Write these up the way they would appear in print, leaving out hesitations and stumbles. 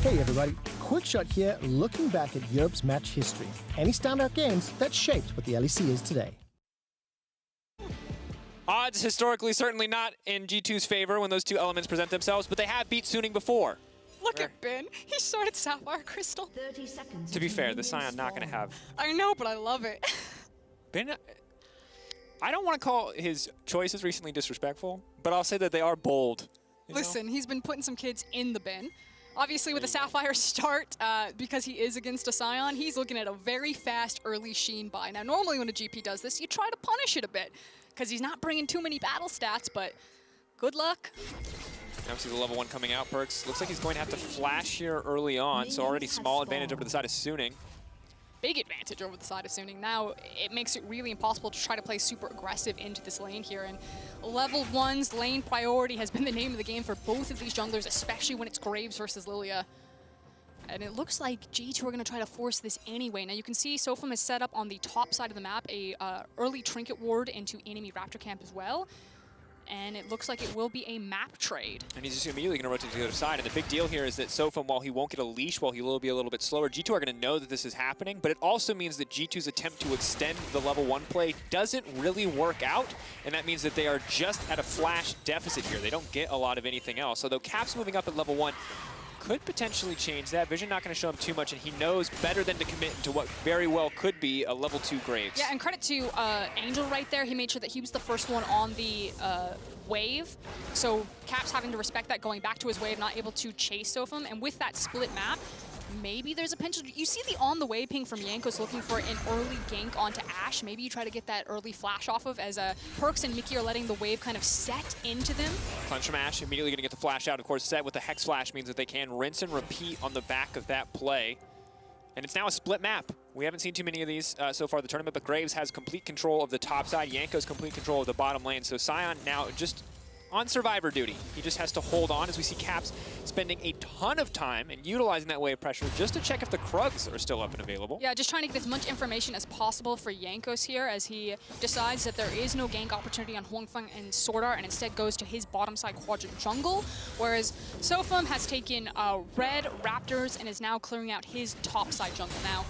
Hey everybody, Quick Shot here, looking back at Europe's match history. Any standout games that shaped what the LEC is today. Odds historically certainly not in G2's favor when those two elements present themselves, but they have beat Suning before. Look at Ben. He started Sapphire Crystal. 30 seconds. To be fair, the Scion not going to have... I know, but I love it. Ben, I don't want to call his choices recently disrespectful, but I'll say that they are bold. Listen, he's been putting some kids in the bin. Obviously, with a Sapphire start, because he is against a Scion, he's looking at a very fast early Sheen buy. Now, normally when a GP does this, you try to punish it a bit, because he's not bringing too many battle stats, but good luck. Obviously, the level 1 coming out, Perks. Looks like he's going to have to flash here early on, so already small advantage over to the side of Suning. Big advantage over the side of Suning. Now, it makes it really impossible to try to play super aggressive into this lane here, and level 1's lane priority has been the name of the game for both of these junglers, especially when it's Graves versus Lilia. And it looks like G2 are going to try to force this anyway. Now you can see Sofum has set up on the top side of the map a early trinket ward into enemy Raptor camp as well. And it looks like it will be a map trade. And he's just immediately going to rotate to the other side. And the big deal here is that Sofum, while he won't get a leash, while he will be a little bit slower, G2 are going to know that this is happening. But it also means that G2's attempt to extend the level 1 play doesn't really work out. And that means that they are just at a flash deficit here. They don't get a lot of anything else. Although Cap's moving up at level 1 could potentially change that. Vision not going to show him too much, and he knows better than to commit to what very well could be a level 2 Graves. Yeah, and credit to Angel right there. He made sure that he was the first one on the wave. So Cap's having to respect that, going back to his wave, not able to chase Sofum. And with that split map, maybe there's a potential. You see the on the way ping from Jankos looking for an early gank onto Ashe. Maybe you try to get that early flash off of, as Perks and Mickey are letting the wave kind of set into them. Clench from Ashe, immediately going to get the flash out. Of course, set with the Hex Flash means that they can rinse and repeat on the back of that play. And it's now a split map. We haven't seen too many of these so far in the tournament, but Graves has complete control of the top side. Jankos complete control of the bottom lane. So Scion now just on survivor duty. He just has to hold on, as we see Caps spending a ton of time and utilizing that wave pressure just to check if the Krugs are still up and available. Yeah, just trying to get as much information as possible for Jankos here, as he decides that there is no gank opportunity on Huangfeng and Sword Art, and instead goes to his bottom side quadrant jungle, whereas Sofum has taken red Raptors and is now clearing out his top side jungle. Now,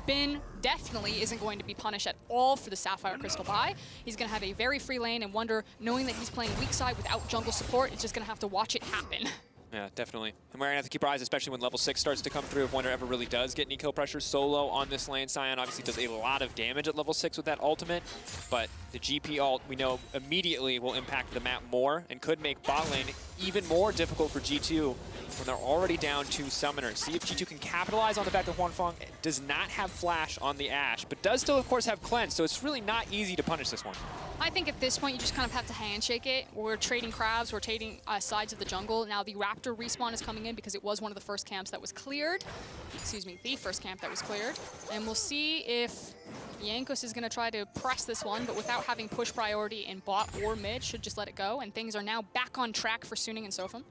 Bin definitely isn't going to be punished at all for the Sapphire Crystal buy. He's going to have a very free lane, and Wonder, knowing that he's playing weak side without jungle support, is just going to have to watch it happen. Yeah, definitely. And we're going to have to keep our eyes, especially when level 6 starts to come through, if Wonder ever really does get any kill pressure solo on this lane. Scion obviously does a lot of damage at level 6 with that ultimate, but the GP ult, we know, immediately will impact the map more and could make bot lane even more difficult for G2 when they're already down 2 summoners. See if G2 can capitalize on the fact that Huangfeng does not have flash on the Ashe, but does still, of course, have cleanse, so it's really not easy to punish this one. I think at this point you just kind of have to handshake it. We're trading crabs, we're trading sides of the jungle. Now the Raptor respawn is coming in because it was one of the first camps that was cleared. Excuse me, the first camp that was cleared. And we'll see if Jankos is going to try to press this one, but without having push priority in bot or mid, should just let it go. And things are now back on track for Suning and Sofum.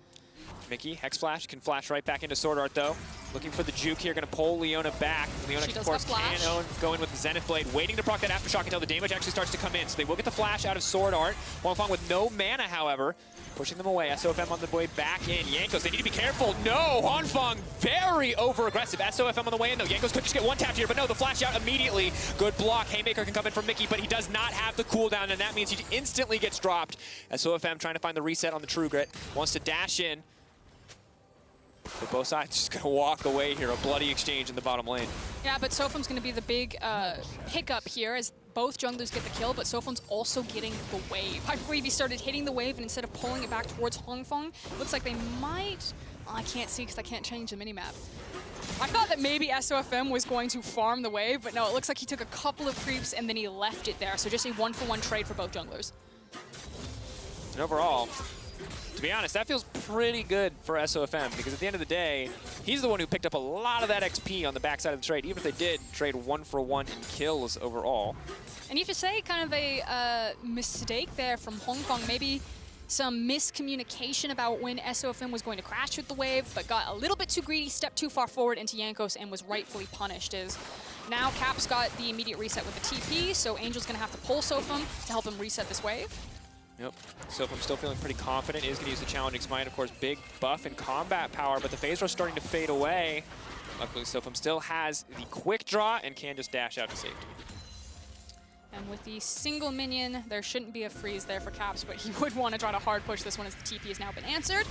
Mickey, Hex Flash, can flash right back into Sword Art though. Looking for the juke here, going to pull Leona back. Leona, of course, can go in with the Zenith Blade, waiting to proc that Aftershock until the damage actually starts to come in. So they will get the flash out of Sword Art. Huangfeng with no mana, however, pushing them away. SOFM on the way back in. Jankos, they need to be careful. No, Huangfeng very over-aggressive. SOFM on the way in though. Jankos could just get one tap here, but no, the flash out immediately. Good block. Haymaker can come in from Mickey, but he does not have the cooldown, and that means he instantly gets dropped. SOFM trying to find the reset on the True Grit. Wants to dash in. But both sides just going to walk away here. A bloody exchange in the bottom lane. Yeah, but Sofum's going to be the big hiccup here, as both junglers get the kill, but Sofum's also getting the wave. I believe he started hitting the wave, and instead of pulling it back towards Huangfeng, looks like they might... Oh, I can't see because I can't change the minimap. I thought that maybe SOFM was going to farm the wave, but no, it looks like he took a couple of creeps and then he left it there. So just a 1-for-1 trade for both junglers. And overall, to be honest, that feels pretty good for SOFM, because at the end of the day, he's the one who picked up a lot of that XP on the backside of the trade, even if they did trade 1-for-1 in kills overall. And you have to say, kind of a mistake there from Huangfeng, maybe some miscommunication about when SOFM was going to crash with the wave, but got a little bit too greedy, stepped too far forward into Jankos, and was rightfully punished. As now Cap's got the immediate reset with the TP, so Angel's going to have to pull Sofum to help him reset this wave. Yep. So if I'm still feeling pretty confident, is going to use the Challenging Smite. Of course, big buff and combat power, but the phase rush starting to fade away. Luckily, Sofum still has the quick draw and can just dash out to safety. And with the single minion, there shouldn't be a freeze there for Caps, but he would want to try to hard push this one as the TP has now been answered.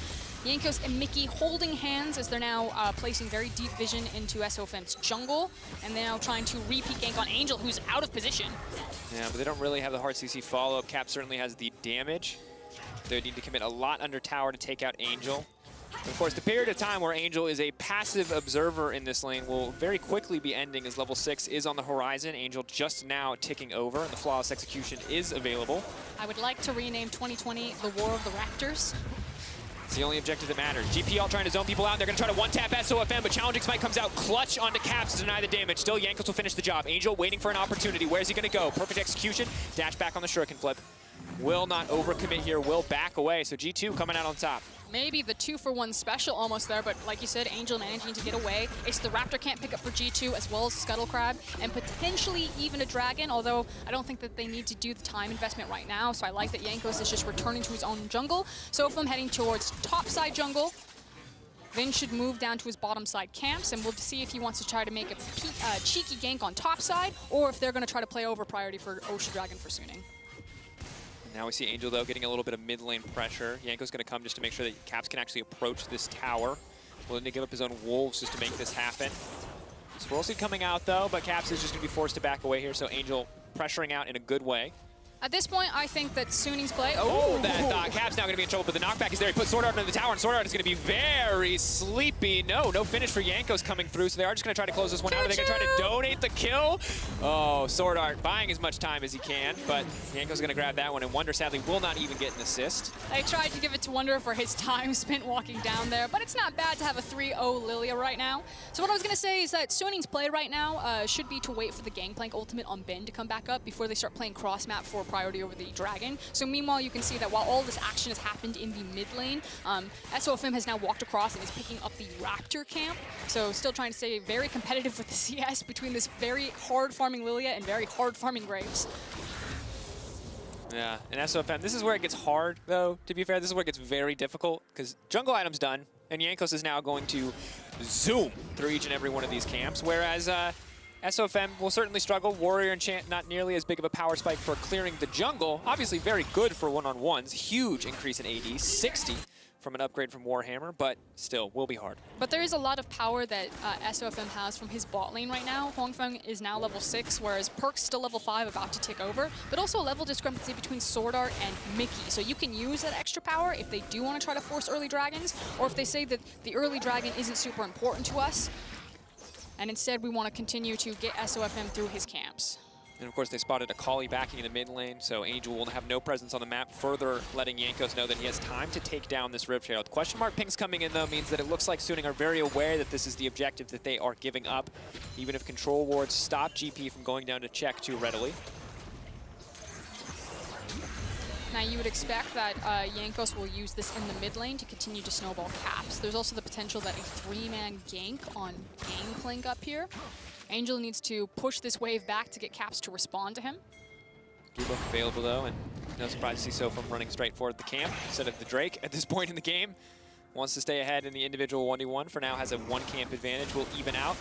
Jankos and Mickey holding hands as they're now placing very deep vision into SOFM's jungle, and they're now trying to repeat gank on Angel, who's out of position. Yeah, but they don't really have the hard CC follow-up. Cap certainly has the damage. They would need to commit a lot under tower to take out Angel. And of course, the period of time where Angel is a passive observer in this lane will very quickly be ending as level 6 is on the horizon. Angel just now ticking over, and the flawless execution is available. I would like to rename 2020 the War of the Raptors. It's the only objective that matters. GPL trying to zone people out. They're going to try to one-tap SOFM, but Challenging Smite comes out clutch onto Caps to deny the damage. Still, Jankos will finish the job. Angel waiting for an opportunity. Where's he going to go? Perfect execution. Dash back on the shuriken flip. Will not overcommit here. Will back away. So G2 coming out on top. Maybe the 2-for-1 special almost there, but like you said, Angel managing to get away. It's the Raptor can't pick up for G2 as well as Scuttle Crab, and potentially even a Dragon, although I don't think that they need to do the time investment right now, so I like that Jankos is just returning to his own jungle. Sofum heading towards top side jungle. Then should move down to his bottom side camps, and we'll see if he wants to try to make a cheeky gank on top side, or if they're going to try to play over priority for Ocean Dragon for Suning. Now we see Angel, though, getting a little bit of mid lane pressure. Yanko's going to come just to make sure that Caps can actually approach this tower. Willing to give up his own wolves just to make this happen. Swirlseed coming out, though, but Caps is just going to be forced to back away here, so Angel pressuring out in a good way. At this point, I think that Suning's play... Oh, that Cap's now going to be in trouble, but the knockback is there. He puts Sword Art into the tower, and Sword Art is going to be very sleepy. No finish for Jankos coming through, so they are just going to try to close this one out. Are they going to try to donate the kill? Oh, Sword Art buying as much time as he can, but Jankos going to grab that one, and Wonder sadly will not even get an assist. I tried to give it to Wonder for his time spent walking down there, but it's not bad to have a 3-0 Lilia right now. So what I was going to say is that Suning's play right now should be to wait for the Gangplank ultimate on Ben to come back up before they start playing cross-map for priority over the Dragon. So meanwhile, you can see that while all this action has happened in the mid lane, SOFM has now walked across and is picking up the Raptor camp. So still trying to stay very competitive with the CS between this very hard farming Lilia and very hard farming Graves. Yeah, and SOFM, this is where it gets hard, though, to be fair. This is where it gets very difficult, because jungle item's done, and Jankos is now going to zoom through each and every one of these camps, whereas SOFM will certainly struggle. Warrior Enchant not nearly as big of a power spike for clearing the jungle. Obviously very good for one-on-ones. Huge increase in AD, 60 from an upgrade from Warhammer, but still will be hard. But there is a lot of power that SOFM has from his bot lane right now. Huangfeng is now level 6, whereas Perk's still level 5, about to tick over, but also a level discrepancy between Sword Art and Mickey. So you can use that extra power if they do want to try to force early dragons, or if they say that the early dragon isn't super important to us, and instead we want to continue to get SOFM through his camps. And of course they spotted a Akali backing in the mid lane, so Angel will have no presence on the map, further letting Jankos know that he has time to take down this Rift Herald. Question mark pings coming in, though, means that it looks like Suning are very aware that this is the objective that they are giving up, even if control wards stop GP from going down to check too readily. Now you would expect that Jankos will use this in the mid lane to continue to snowball Caps. There's also the potential that a 3-man gank on Gangplank up here. Angel needs to push this wave back to get Caps to respond to him. Debuff available, though, and no surprise to see Sofum running straight forward the camp instead of the Drake at this point in the game. Wants to stay ahead in the individual 1v1. For now has a 1-camp advantage, will even out.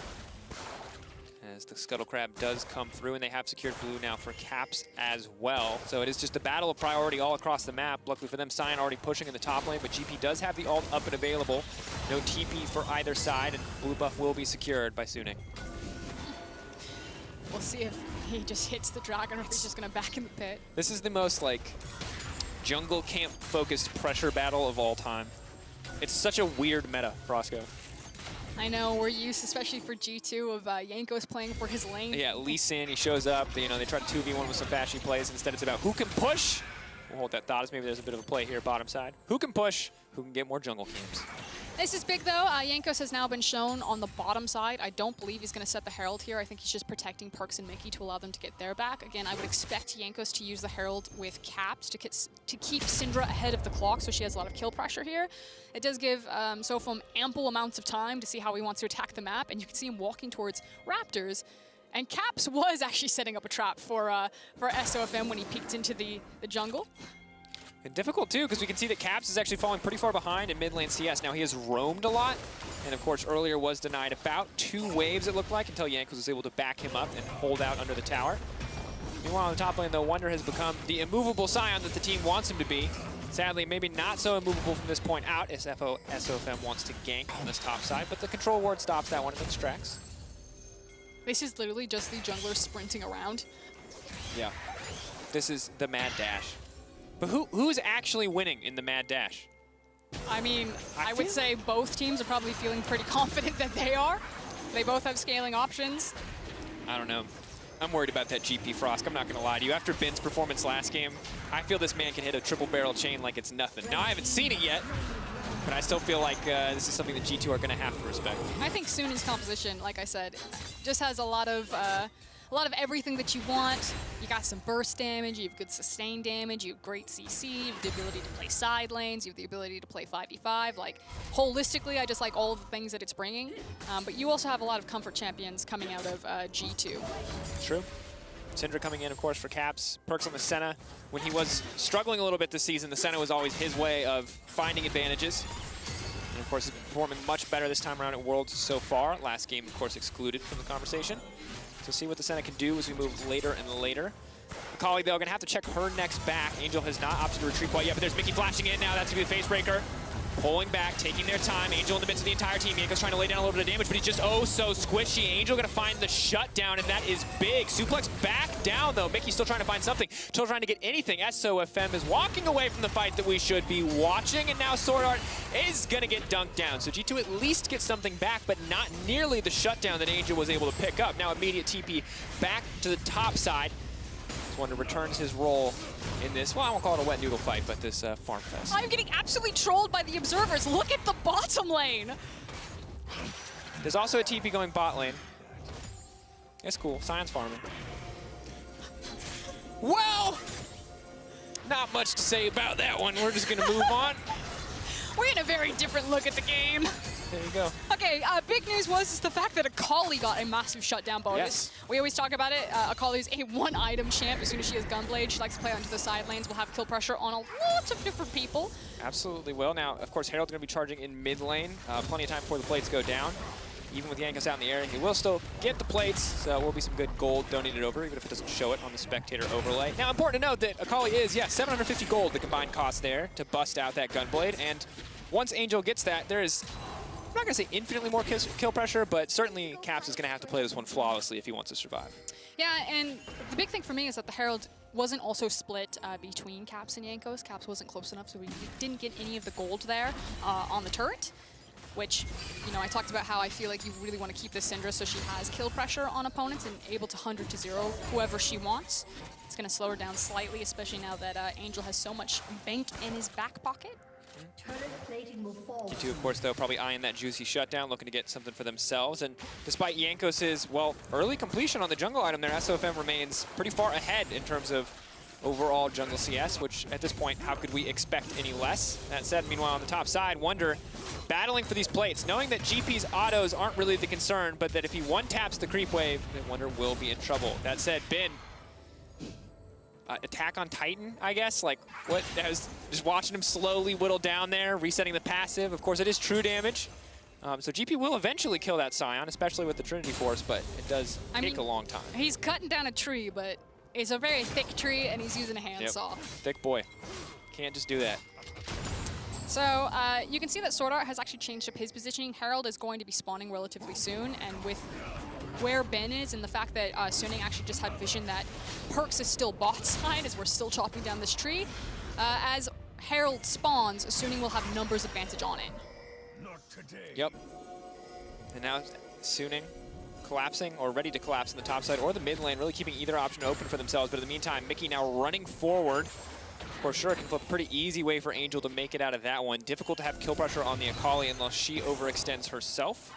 As the Scuttle Crab does come through, and they have secured blue now for Caps as well. So it is just a battle of priority all across the map. Luckily for them, Sion already pushing in the top lane, but GP does have the ult up and available. No TP for either side, and blue buff will be secured by Suning. We'll see if he just hits the dragon or if he's just going to back in the pit. This is the most, like, jungle camp-focused pressure battle of all time. It's such a weird meta, Roscoe. I know, we're used, especially for G2, of Jankos playing for his lane. Yeah, Lee Sin, he shows up. You know, they try to 2v1 with some flashy plays. Instead, it's about who can push. We'll hold that thought as maybe there's a bit of a play here, bottom side. Who can push, who can get more jungle camps. This is big, though. Jankos has now been shown on the bottom side. I don't believe he's going to set the Herald here. I think he's just protecting Perks and Mickey to allow them to get their back. Again, I would expect Jankos to use the Herald with Caps to keep Syndra ahead of the clock, so she has a lot of kill pressure here. It does give Sofum ample amounts of time to see how he wants to attack the map, and you can see him walking towards Raptors. And Caps was actually setting up a trap for SOFM when he peeked into the jungle. And difficult too, because we can see that Caps is actually falling pretty far behind in mid lane CS. Now he has roamed a lot, and of course earlier was denied about 2 waves it looked like until Jankos was able to back him up and hold out under the tower. Meanwhile on the top lane though, Wonder has become the immovable Scion that the team wants him to be. Sadly, maybe not so immovable from this point out as SOFM wants to gank on this top side, but the control ward stops that one and extracts. This is literally just the jungler sprinting around. Yeah, this is the mad dash. But who's actually winning in the mad dash? I mean, I would say both teams are probably feeling pretty confident that they are. They both have scaling options. I don't know. I'm worried about that GP Frost. I'm not going to lie to you. After Ben's performance last game, I feel this man can hit a triple barrel chain like it's nothing. Now, I haven't seen it yet, but I still feel like this is something that G2 are going to have to respect. I think Sunni's composition, like I said, just has a lot of everything that you want. You got some burst damage, you have good sustain damage, you have great CC, you have the ability to play side lanes, you have the ability to play 5v5. Like, holistically, I just like all of the things that it's bringing. But you also have a lot of comfort champions coming out of G2. True. Syndra coming in, of course, for Caps. Perks on the Senna. When he was struggling a little bit this season, the Senna was always his way of finding advantages. And, of course, he's performing much better this time around at Worlds so far. Last game, of course, excluded from the conversation. So see what the Senna can do as we move later and later. Akali, though, going to have to check her next back. Angel has not opted to retreat quite yet, but there's Mickey flashing in now. That's going to be the face breaker. Pulling back, taking their time. Angel in the midst of the entire team. Jankos trying to lay down a little bit of damage, but he's just oh so squishy. Angel going to find the shutdown, and that is big. Suplex back down, though. Mickey's still trying to find something. Still trying to get anything. SOFM is walking away from the fight that we should be watching, and now Sword Art is going to get dunked down. So G2 at least gets something back, but not nearly the shutdown that Angel was able to pick up. Now immediate TP back to the top side. Wonder returns his role in this, well, I won't call it a wet noodle fight, but this farm fest. I'm getting absolutely trolled by the observers. Look at the bottom lane. There's also a TP going bot lane. It's cool. Science farming. Well, not much to say about that one. We're just going to move on. We're in a very different look at the game. There you go. Okay, big news was the fact that Akali got a massive shutdown bonus. Yes. We always talk about it. Akali's a one-item champ. As soon as she has Gunblade, she likes to play onto the side lanes. We'll have kill pressure on a lot of different people. Absolutely will. Now, of course, Herald's going to be charging in mid lane. Plenty of time before the plates go down. Even with Jankos out in the air, he will still get the plates, so will be some good gold donated over, even if it doesn't show it on the spectator overlay. Now, important to note that Akali is, 750 gold, the combined cost there to bust out that Gunblade. And once Angel gets that, there is, I'm not going to say infinitely more kill pressure, but certainly Caps is going to have to play this one flawlessly if he wants to survive. Yeah, and the big thing for me is that the Herald wasn't also split between Caps and Jankos. Caps wasn't close enough, so we didn't get any of the gold there on the turret, which, you know, I talked about how I feel like you really want to keep this Syndra so she has kill pressure on opponents and able to 100 to 0 whoever she wants. It's going to slow her down slightly, especially now that Angel has so much banked in his back pocket. G2, of course, though, probably eyeing that juicy shutdown, looking to get something for themselves. And despite Jankos' well, early completion on the jungle item there, SOFM remains pretty far ahead in terms of overall jungle CS, which at this point, how could we expect any less? That said, meanwhile, on the top side, Wonder battling for these plates, knowing that GP's autos aren't really the concern, but that if he one-taps the creep wave, then Wonder will be in trouble. That said, Ben, attack on Titan, I guess? Like, what? I was just watching him slowly whittle down there, resetting the passive. Of course, it is true damage. So GP will eventually kill that Scion, especially with the Trinity Force, but it does take a long time. He's cutting down a tree, but it's a very thick tree, and he's using a handsaw. Thick boy. Can't just do that. So you can see that Sword Art has actually changed up his positioning. Herald is going to be spawning relatively soon, and with where Ben is and the fact that Suning actually just had vision that Perks is still bot side as we're still chopping down this tree, as Herald spawns, Suning will have numbers advantage on it. Not today. Yep. And now Suning collapsing or ready to collapse in the top side or the mid lane, really keeping either option open for themselves. But in the meantime, Mickey now running forward. For sure, can flip a pretty easy way for Angel to make it out of that one. Difficult to have kill pressure on the Akali unless she overextends herself.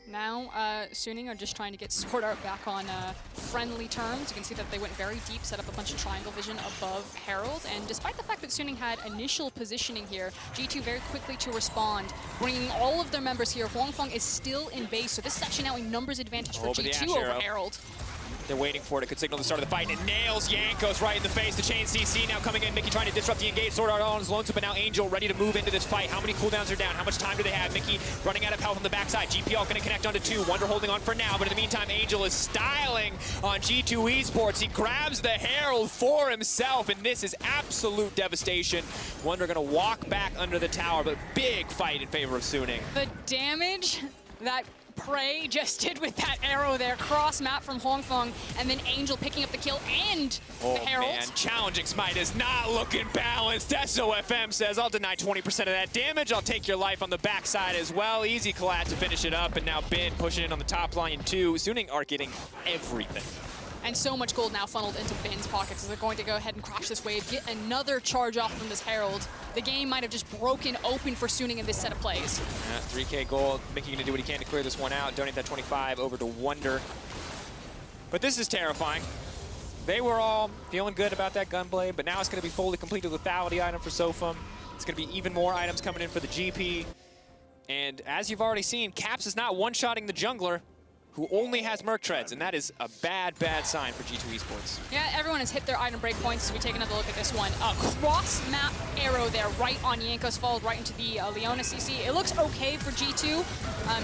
Now, Suning are just trying to get Sword Art back on friendly terms. You can see that they went very deep, set up a bunch of triangle vision above Herald, and despite the fact that Suning had initial positioning here, G2 very quickly to respond, bringing all of their members here. Huangfeng is still in base, so this is actually now a numbers advantage for G2 over Herald. They're waiting for it. It could signal the start of the fight. And it nails Jankos right in the face. The chain CC now coming in. Mickey trying to disrupt the engage. Sword Art on his lonesome, but now Angel ready to move into this fight. How many cooldowns are down? How much time do they have? Mickey running out of health on the backside. GPL going to connect onto 2. Wonder holding on for now, but in the meantime, Angel is styling on G2 Esports. He grabs the Herald for himself, and this is absolute devastation. Wonder going to walk back under the tower, but big fight in favor of Suning. The damage that Prey just did with that arrow there, cross map from Hongfeng, and then Angel picking up the kill and the Herald. Man, challenging smite is not looking balanced. SOFM says, I'll deny 20% of that damage. I'll take your life on the backside as well. Easy collat to finish it up, and now Ben pushing in on the top line too. Suning are getting everything. And so much gold now funneled into Ben's pockets as they're going to go ahead and crash this wave, get another charge off from this Herald. The game might have just broken open for Suning in this set of plays. 3K gold. Mickey going to do what he can to clear this one out. Donate that 25 over to Wonder. But this is terrifying. They were all feeling good about that Gunblade, but now it's going to be fully completed lethality item for Sofum. It's going to be even more items coming in for the GP. And as you've already seen, Caps is not one-shotting the jungler, who only has Merc Treads, and that is a bad, bad sign for G2 Esports. Yeah, everyone has hit their item break points as we take another look at this one. A cross-map arrow there right on Jankos, followed right into the Leona CC. It looks okay for G2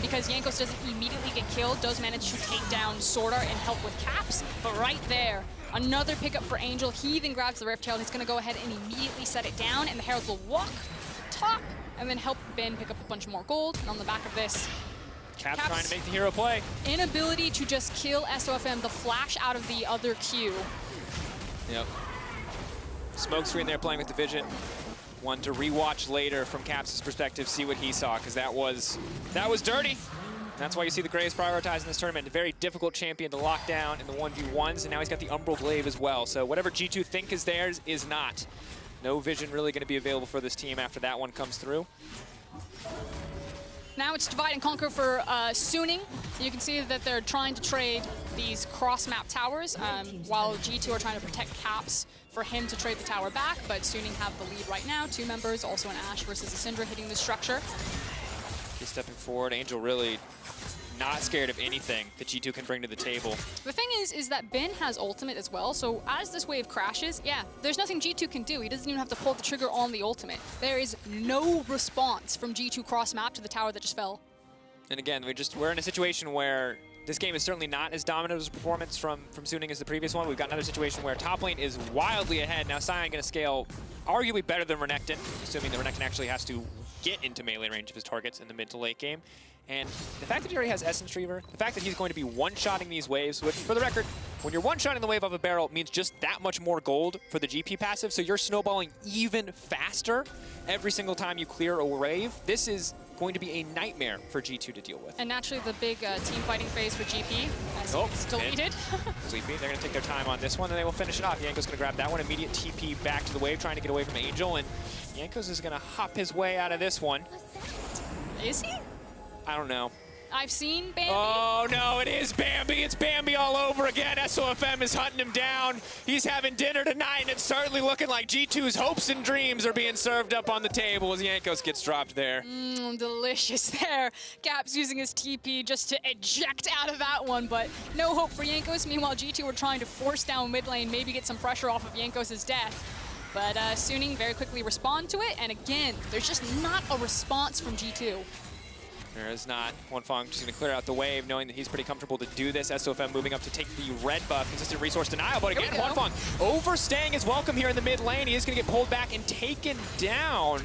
because Jankos doesn't immediately get killed, does manage to take down Sword Art and help with Caps, but right there, another pickup for Angel. He then grabs the Rift Tail, and he's going to go ahead and immediately set it down, and the Herald will walk top and then help Ben pick up a bunch more gold. And on the back of this, Caps trying to make the hero play. Inability to just kill SOFM, the flash out of the other Q. Yep. Smoke screen there playing with the vision. One to rewatch later from Caps' perspective, see what he saw, because that was dirty. That's why you see the Graves prioritizing this tournament. A very difficult champion to lock down in the 1v1s, and now he's got the Umbral Glaive as well. So whatever G2 think is theirs is not. No vision really going to be available for this team after that one comes through. Now it's divide and conquer for Suning. You can see that they're trying to trade these cross-map towers while G2 are trying to protect Caps for him to trade the tower back, but Suning have the lead right now. 2 members, also an Ashe versus a Syndra hitting the structure. He's stepping forward. Angel really not scared of anything that G2 can bring to the table. The thing is that Ben has ultimate as well, so as this wave crashes, yeah, there's nothing G2 can do. He doesn't even have to pull the trigger on the ultimate. There is no response from G2 cross-map to the tower that just fell. And again, we're in a situation where this game is certainly not as dominant as a performance from Suning as the previous one. We've got another situation where top lane is wildly ahead. Now Sion going to scale arguably better than Renekton, assuming that Renekton actually has to get into melee range of his targets in the mid to late game. And the fact that he already has Essence Reaver, the fact that he's going to be one-shotting these waves, which, for the record, when you're one-shotting the wave off a barrel, means just that much more gold for the GP passive, so you're snowballing even faster every single time you clear a wave. This is going to be a nightmare for G2 to deal with. And naturally, the big team fighting phase for GP, as it's deleted. Sleepy, they're going to take their time on this one, and they will finish it off. Yanko's going to grab that one, immediate TP back to the wave, trying to get away from Angel, and Jankos is going to hop his way out of this one. Is he? I don't know. I've seen Bambi. Oh, no, it is Bambi. It's Bambi all over again. SOFM is hunting him down. He's having dinner tonight, and it's certainly looking like G2's hopes and dreams are being served up on the table as Jankos gets dropped there. Delicious there. Caps using his TP just to eject out of that one, but no hope for Jankos. Meanwhile, G2 were trying to force down mid lane, maybe get some pressure off of Jankos' death. But Suning very quickly respond to it, and again, there's just not a response from G2. There is not. Hongfeng just going to clear out the wave, knowing that he's pretty comfortable to do this. SOFM moving up to take the red buff. Consistent resource denial, but again, Hongfeng overstaying his welcome here in the mid lane. He is going to get pulled back and taken down.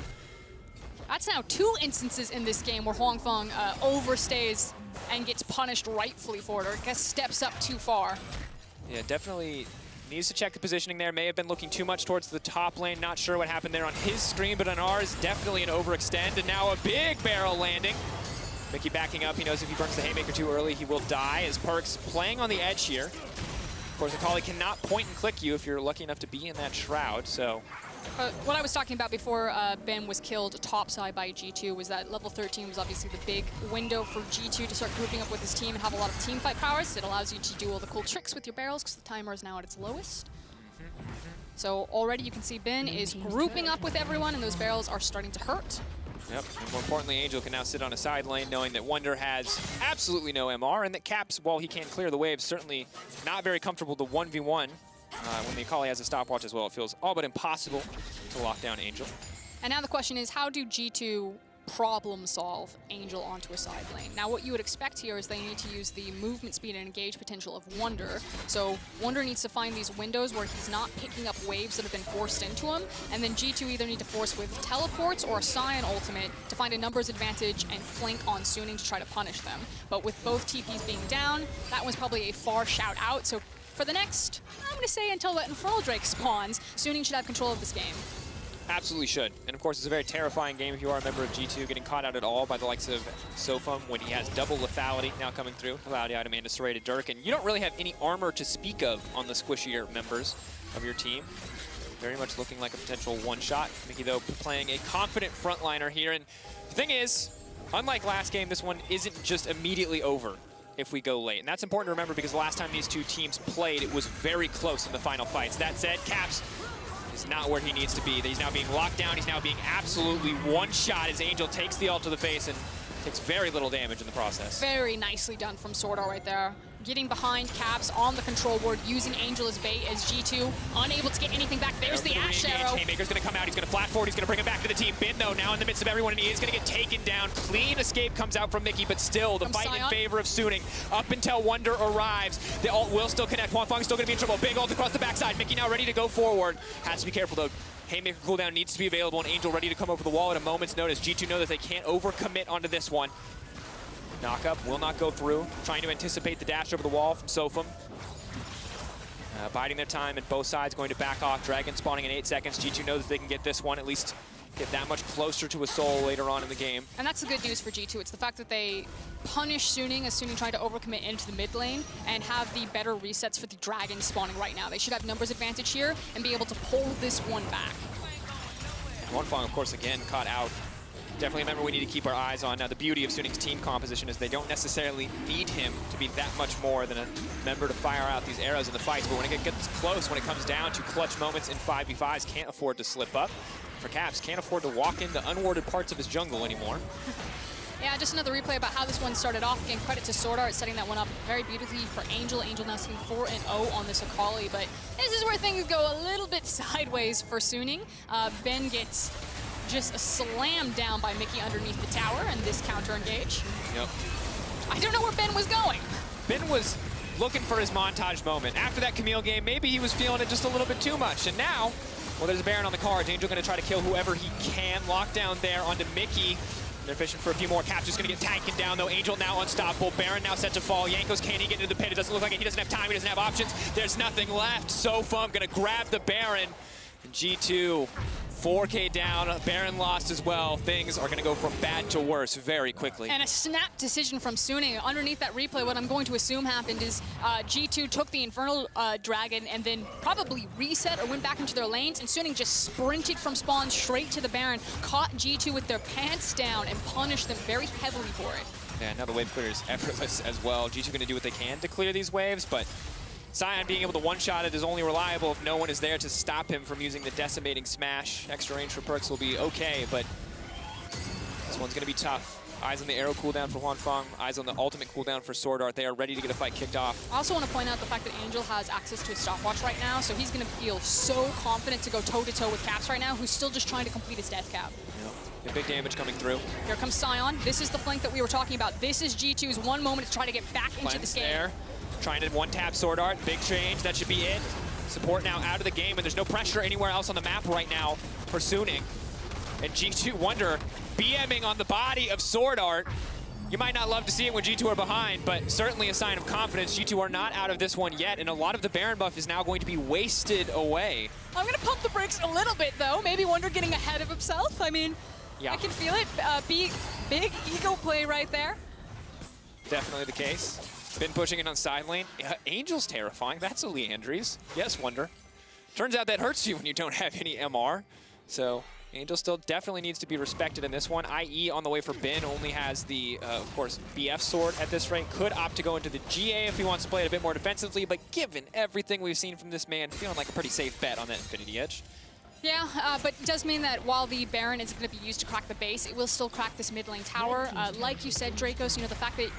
That's now 2 instances in this game where Hongfeng overstays and gets punished rightfully for it, or I guess steps up too far. Yeah, definitely needs to check the positioning there. May have been looking too much towards the top lane. Not sure what happened there on his screen, but on ours, definitely an overextend. And now a big barrel landing. Mickey backing up. He knows if he burns the Haymaker too early, he will die, as Perkz playing on the edge here. Of course, Akali cannot point and click you if you're lucky enough to be in that shroud, so. What I was talking about before Ben was killed topside by G2 was that level 13 was obviously the big window for G2 to start grouping up with his team and have a lot of team fight powers. It allows you to do all the cool tricks with your barrels because the timer is now at its lowest. So already you can see Ben is grouping up with everyone, and those barrels are starting to hurt. Yep, and more importantly, Angel can now sit on a side lane knowing that Wonder has absolutely no MR, and that Caps, while he can clear the waves, certainly not very comfortable to 1v1. When the Akali has a stopwatch as well, it feels all but impossible to lock down Angel. And now the question is, how do G2 problem solve Angel onto a side lane? Now what you would expect here is they need to use the movement speed and engage potential of Wonder. So Wonder needs to find these windows where he's not picking up waves that have been forced into him, and then G2 either need to force with teleports or a Scion ultimate to find a numbers advantage and flank on Suning to try to punish them. But with both TPs being down, that was probably a far shout out. So for the next, I'm going to say until that Infernal Drake spawns, Suning should have control of this game. Absolutely should. And of course, it's a very terrifying game if you are a member of G2, getting caught out at all by the likes of Sofum when he has double lethality now coming through. Lethality item and a serrated Dirk. And you don't really have any armor to speak of on the squishier members of your team. Very much looking like a potential one-shot. Mickey, though, playing a confident frontliner here. And the thing is, unlike last game, this one isn't just immediately over if we go late. And that's important to remember because the last time these two teams played, it was very close in the final fights. That said, Caps is not where he needs to be. He's now being locked down. He's now being absolutely one-shot as Angel takes the ult to the face and takes very little damage in the process. Very nicely done from Swordart right there. Getting behind Caps on the control board, using Angel as bait as G2, unable to get anything back. There's the Ash Arrow. Haymaker's gonna come out, he's gonna flat forward, he's gonna bring him back to the team. Bin, though, now in the midst of everyone, and he is gonna get taken down. Clean escape comes out from Mickey, but still, the fight in favor of Suning. Up until Wonder arrives, the ult will still connect. Huanfeng's still gonna be in trouble. Big ult across the backside. Mickey now ready to go forward. Has to be careful, though. Haymaker cooldown needs to be available, and Angel ready to come over the wall at a moment's notice. G2 know that they can't overcommit onto this one. Knockup will not go through. Trying to anticipate the dash over the wall from Sofum. Biding their time, and both sides going to back off. Dragon spawning in 8 seconds. G2 knows that they can get this one, at least get that much closer to a soul later on in the game. And that's the good news for G2. It's the fact that they punish Suning as Suning tried to overcommit into the mid lane and have the better resets for the Dragon spawning right now. They should have numbers advantage here and be able to pull this one back. Huanfeng, of course, again, caught out. Definitely remember we need to keep our eyes on. Now, the beauty of Suning's team composition is they don't necessarily need him to be that much more than a member to fire out these arrows in the fights, but when it gets close, when it comes down to clutch moments in 5v5s, can't afford to slip up. For Caps, can't afford to walk into unwarded parts of his jungle anymore. Yeah, just another replay about how this one started off. Again, credit to Swordart setting that one up very beautifully for Angel. Angel now sitting 4-0 on this Akali, but this is where things go a little bit sideways for Suning. Ben gets just slammed down by Mickey underneath the tower, and this counter engage. Yep. I don't know where Ben was going. Ben was looking for his montage moment. After that Camille game, maybe he was feeling it just a little bit too much, and now, well, there's a Baron on the cards. Angel going to try to kill whoever he can. Lockdown there onto Mickey. They're fishing for a few more. Caps just going to get taken down, though. Angel now unstoppable. Baron now set to fall. Yankos, can he get into the pit? It doesn't look like it. He doesn't have time. He doesn't have options. There's nothing left. Sofum going to grab the Baron. And G2, 4K down. Baron lost as well. Things are going to go from bad to worse very quickly. And a snap decision from Suning. Underneath that replay, what I'm going to assume happened is G2 took the Infernal Dragon and then probably reset or went back into their lanes, and Suning just sprinted from spawn straight to the Baron, caught G2 with their pants down, and punished them very heavily for it. Yeah, now the wave clear is effortless as well. G2 going to do what they can to clear these waves, but Scion being able to one-shot it is only reliable if no one is there to stop him from using the decimating smash. Extra range for perks will be okay, but this one's going to be tough. Eyes on the arrow cooldown for Huanfeng, eyes on the ultimate cooldown for Swordart. They are ready to get a fight kicked off. I also want to point out the fact that Angel has access to a stopwatch right now, so he's going to feel so confident to go toe-to-toe with Caps right now, who's still just trying to complete his death cap. Yep. Big damage coming through. Here comes Scion. This is the flank that we were talking about. This is G2's one moment to try to get back into this game. There. Trying to one-tap Swordart. Big change. That should be it. Support now out of the game, and there's no pressure anywhere else on the map right now for Suning. And G2 Wonder BMing on the body of Swordart. You might not love to see it when G2 are behind, but certainly a sign of confidence. G2 are not out of this one yet, and a lot of the Baron buff is now going to be wasted away. I'm going to pump the brakes a little bit, though. Maybe Wonder getting ahead of himself. I mean, yeah. I can feel it. Big ego play right there. Definitely the case. Been pushing it on side lane. Angel's terrifying. That's a Leandries. Yes, Wonder. Turns out that hurts you when you don't have any MR. So Angel still definitely needs to be respected in this one. IE on the way for Ben only has the, of course, BF sword at this rate. Could opt to go into the GA if he wants to play it a bit more defensively, but given everything we've seen from this man, feeling like a pretty safe bet on that Infinity Edge. Yeah, but it does mean that while the Baron is going to be used to crack the base, it will still crack this mid lane tower. Like you said, Dracos, the fact that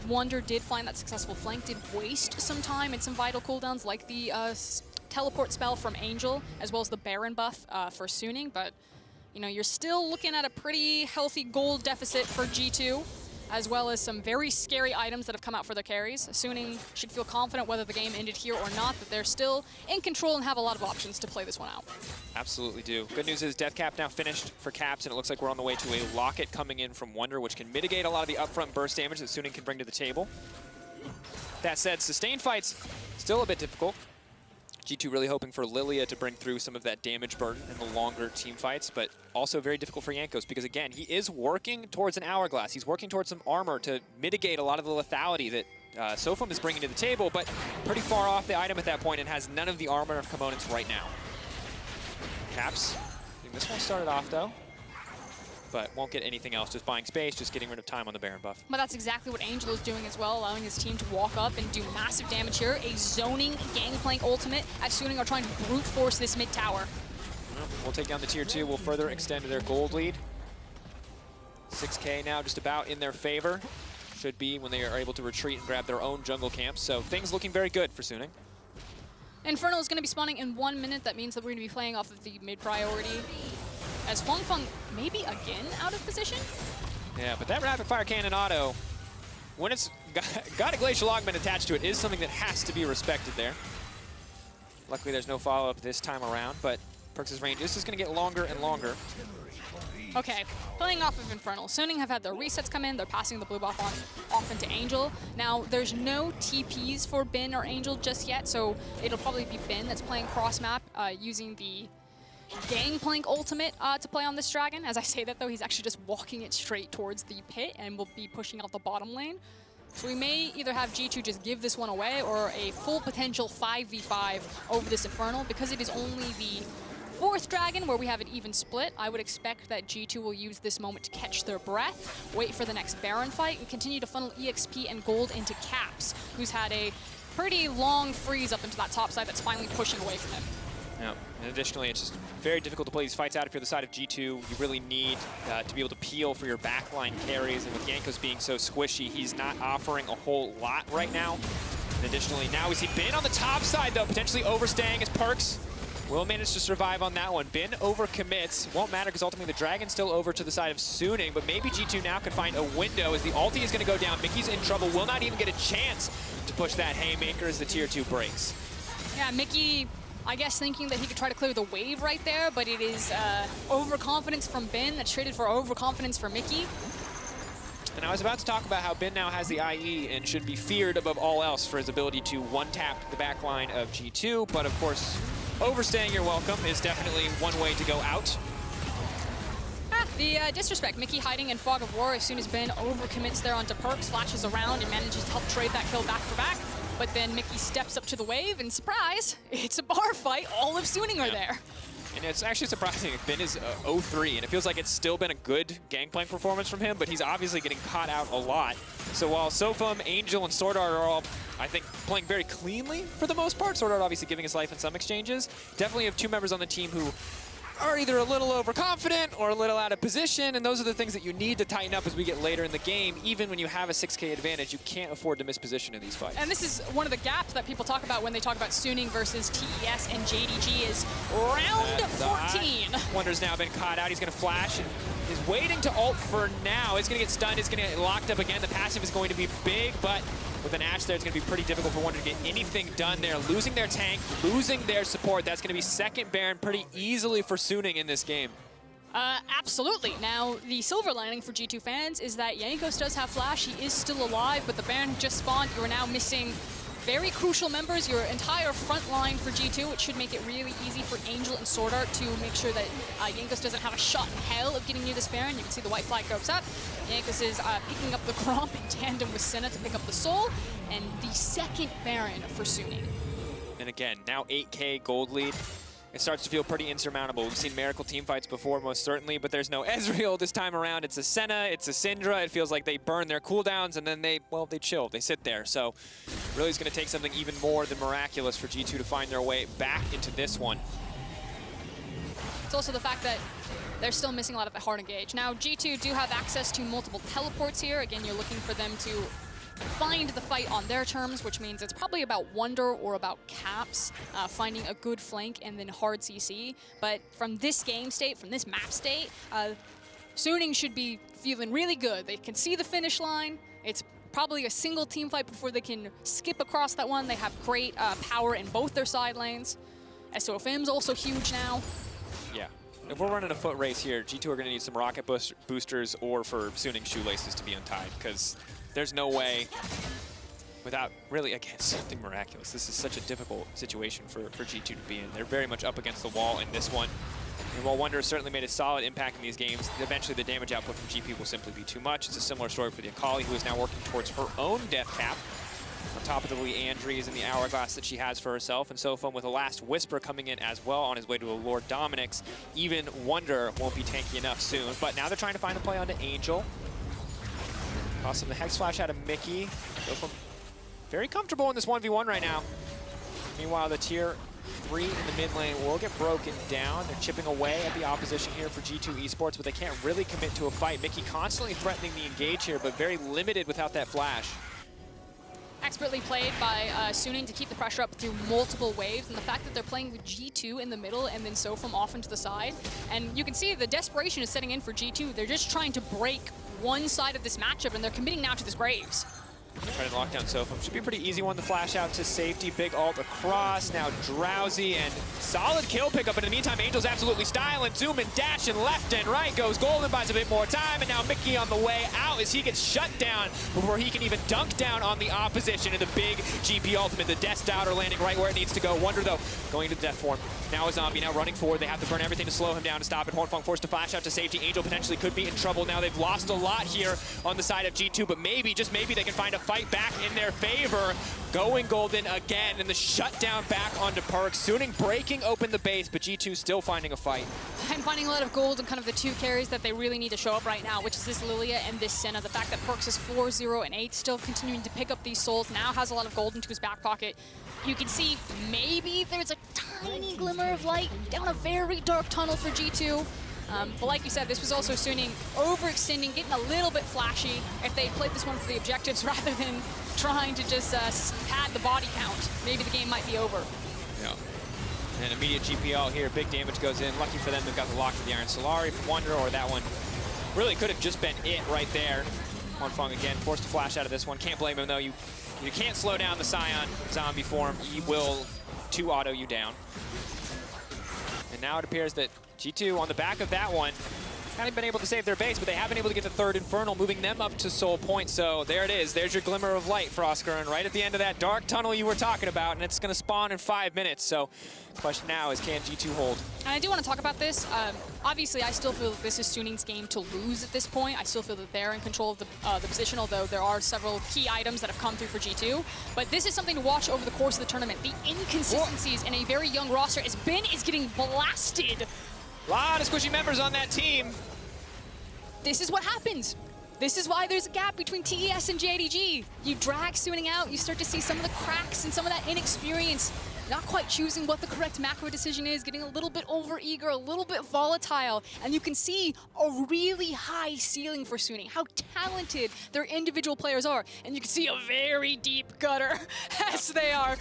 Wonder did find that successful flank did waste some time and some vital cooldowns, like the teleport spell from Angel, as well as the Baron buff for Suning. But, you're still looking at a pretty healthy gold deficit for G2, as well as some very scary items that have come out for their carries. Suning should feel confident whether the game ended here or not, that they're still in control and have a lot of options to play this one out. Absolutely do. Good news is Death Cap now finished for Caps, and it looks like we're on the way to a Locket coming in from Wonder, which can mitigate a lot of the upfront burst damage that Suning can bring to the table. That said, sustained fights still a bit difficult. G2 really hoping for Lilia to bring through some of that damage burden in the longer team fights, but also very difficult for Jankos because, again, he is working towards an hourglass. He's working towards some armor to mitigate a lot of the lethality that Sofum is bringing to the table, but pretty far off the item at that point and has none of the armor components right now. Caps, I think this one started off, though, but won't get anything else, just buying space, just getting rid of time on the Baron buff. But that's exactly what Angel is doing as well, allowing his team to walk up and do massive damage here. A zoning Gangplank ultimate as Suning are trying to brute force this mid tower. We'll take down the tier 2, we'll further extend their gold lead. 6K now just about in their favor. Should be when they are able to retreat and grab their own jungle camps. So things looking very good for Suning. Infernal is going to be spawning in 1 minute. That means that we're going to be playing off of the mid priority. As Huang Feng maybe again out of position. Yeah, but that rapid fire cannon auto, when it's got a glacial augment attached to it, is something that has to be respected there. Luckily there's no follow-up this time around, but Perks' range is just going to get longer and longer. Okay, playing off of Infernal. Suning have had their resets come in. They're passing the blue buff off into Angel. Now, there's no TPs for Bin or Angel just yet, so it'll probably be Bin that's playing cross-map using the Gangplank ultimate to play on this dragon. As I say that, though, he's actually just walking it straight towards the pit and will be pushing out the bottom lane. So we may either have G2 just give this one away or a full potential 5v5 over this Infernal. Because it is only the 4th dragon where we have an even split, I would expect that G2 will use this moment to catch their breath, wait for the next Baron fight, and continue to funnel EXP and gold into Caps, who's had a pretty long freeze up into that top side that's finally pushing away from him. Yeah, and additionally, it's just very difficult to play these fights out if you're the side of G2. You really need to be able to peel for your backline carries, and with Jankos being so squishy, he's not offering a whole lot right now. And additionally, now we see Bin on the top side, though, potentially overstaying his Perks. Will manage to survive on that one. Bin overcommits. Won't matter because ultimately the Dragon's still over to the side of Suning, but maybe G2 now can find a window as the ulti is going to go down. Mickey's in trouble, will not even get a chance to push that Haymaker as the tier 2 breaks. Yeah, Mickey, I guess, thinking that he could try to clear the wave right there, but it is overconfidence from Bin that's traded for overconfidence for Mickey. And I was about to talk about how Bin now has the IE and should be feared above all else for his ability to one-tap the backline of G2, but of course, overstaying your welcome is definitely one way to go out. The disrespect, Mickey hiding in Fog of War as soon as Ben overcommits there onto Perks, flashes around and manages to help trade that kill back for back. But then Mickey steps up to the wave and surprise, it's a bar fight. All of Suning are there. And it's actually surprising. Ben is 0-3, and it feels like it's still been a good Gangplank performance from him, but he's obviously getting caught out a lot. So while Sofum, Angel, and Sword Art are all, I think, playing very cleanly for the most part, Sword Art obviously giving his life in some exchanges, definitely have 2 members on the team who are either a little overconfident or a little out of position, and those are the things that you need to tighten up as we get later in the game. Even when you have a 6K advantage, you can't afford to miss position in these fights. And this is one of the gaps that people talk about when they talk about Suning versus TES and JDG is round 14. Wonder's now been caught out. He's going to flash and is waiting to ult for now. It's going to get stunned. It's going to get locked up again. The passive is going to be big, but with an Ashe there, it's going to be pretty difficult for Wonder to get anything done there. Losing their tank, losing their support. That's going to be second Baron pretty easily for Suning in this game. Absolutely. Now, the silver lining for G2 fans is that Jankos does have flash. He is still alive, but the Baron just spawned. You are now missing very crucial members, your entire front line for G2. It should make it really easy for Angel and Sword Art to make sure that Jankos doesn't have a shot in hell of getting near this Baron. You can see the white flag goes up. Jankos is picking up the Gromp in tandem with Senna to pick up the Soul, and the second Baron for Suning. And again, now 8K gold lead. It starts to feel pretty insurmountable. We've seen Miracle team fights before, most certainly, but there's no Ezreal this time around. It's a Senna, it's a Syndra. It feels like they burn their cooldowns and then they chill, they sit there. So really it's going to take something even more than miraculous for G2 to find their way back into this one. It's also the fact that they're still missing a lot of the hard engage. Now, G2 do have access to multiple teleports here. Again, you're looking for them to find the fight on their terms, which means it's probably about Wonder or about Caps, finding a good flank and then hard CC. But from this game state, from this map state, Suning should be feeling really good. They can see the finish line. It's probably a single team fight before they can skip across that one. They have great power in both their side lanes. SOFM's also huge now. Yeah. If we're running a foot race here, G2 are going to need some rocket boosters or for Suning's shoelaces to be untied, because there's no way without really, again, something miraculous. This is such a difficult situation for G2 to be in. They're very much up against the wall in this one. And while Wonder certainly made a solid impact in these games, eventually the damage output from GP will simply be too much. It's a similar story for the Akali, who is now working towards her own death cap. On top of the Leandries and the hourglass that she has for herself, and Sofum with a last whisper coming in as well on his way to a Lord Dominic's. Even Wonder won't be tanky enough soon, but now they're trying to find a play onto Angel. Awesome, the Hex Flash out of Mickey. Sofum very comfortable in this 1v1 right now. Meanwhile, the tier 3 in the mid lane will get broken down. They're chipping away at the opposition here for G2 Esports, but they can't really commit to a fight. Mickey constantly threatening the engage here, but very limited without that flash. Expertly played by Suning to keep the pressure up through multiple waves, and the fact that they're playing with G2 in the middle and then Sofum off into the side. And you can see the desperation is setting in for G2. They're just trying to break one side of this matchup, and they're committing now to this Graves. Trying to lock down Sofum. Should be a pretty easy one to flash out to safety. Big ult across. Now Drowsy and solid kill pickup. And in the meantime, Angel's absolutely styling. Zoom and dash and left and right goes Golden, buys a bit more time. And now Mickey on the way out as he gets shut down before he can even dunk down on the opposition in the big GP ultimate. The Death Doubter landing right where it needs to go. Wonder, though, going to the death form. Now a zombie, now running forward. They have to burn everything to slow him down to stop it. Hornfung forced to flash out to safety. Angel potentially could be in trouble. Now they've lost a lot here on the side of G2, but maybe, just maybe, they can find a fight back in their favor. Going Golden again, and the shutdown back onto Perks. Suning breaking open the base, but G2 still finding a fight. I'm finding a lot of gold in kind of the two carries that they really need to show up right now, which is this Lilia and this Senna. The fact that Perks is 4-0 and 8, still continuing to pick up these souls, now has a lot of gold into his back pocket. You can see maybe there's a tiny glimmer of light down a very dark tunnel for G2. But like you said, this was also Suning overextending, getting a little bit flashy. If they played this one for the objectives rather than trying to just pad the body count, maybe the game might be over. Yeah. And immediate GPL here, big damage goes in. Lucky for them, they've got the lock to the Iron Solari from Wonder, or that one really could have just been it right there. Hornfung again, forced to flash out of this one. Can't blame him though. You can't slow down the Scion zombie form. He will 2-auto you down. And now it appears that G2 on the back of that one haven't been able to save their base, but they have been able to get the third Infernal, moving them up to Soul Point. So there it is. There's your glimmer of light, Frosker, and right at the end of that dark tunnel you were talking about, and it's going to spawn in 5 minutes. So the question now is, can G2 hold? And I do want to talk about this. Obviously, I still feel that this is Suning's game to lose at this point. I still feel that they're in control of the position, although there are several key items that have come through for G2. But this is something to watch over the course of the tournament. The inconsistencies in a very young roster as Ben is getting blasted. A lot of squishy members on that team. This is what happens. This is why there's a gap between TES and JDG. You drag Suning out, you start to see some of the cracks and some of that inexperience. Not quite choosing what the correct macro decision is, getting a little bit over-eager, a little bit volatile, and you can see a really high ceiling for Suning, how talented their individual players are. And you can see a very deep gutter as they are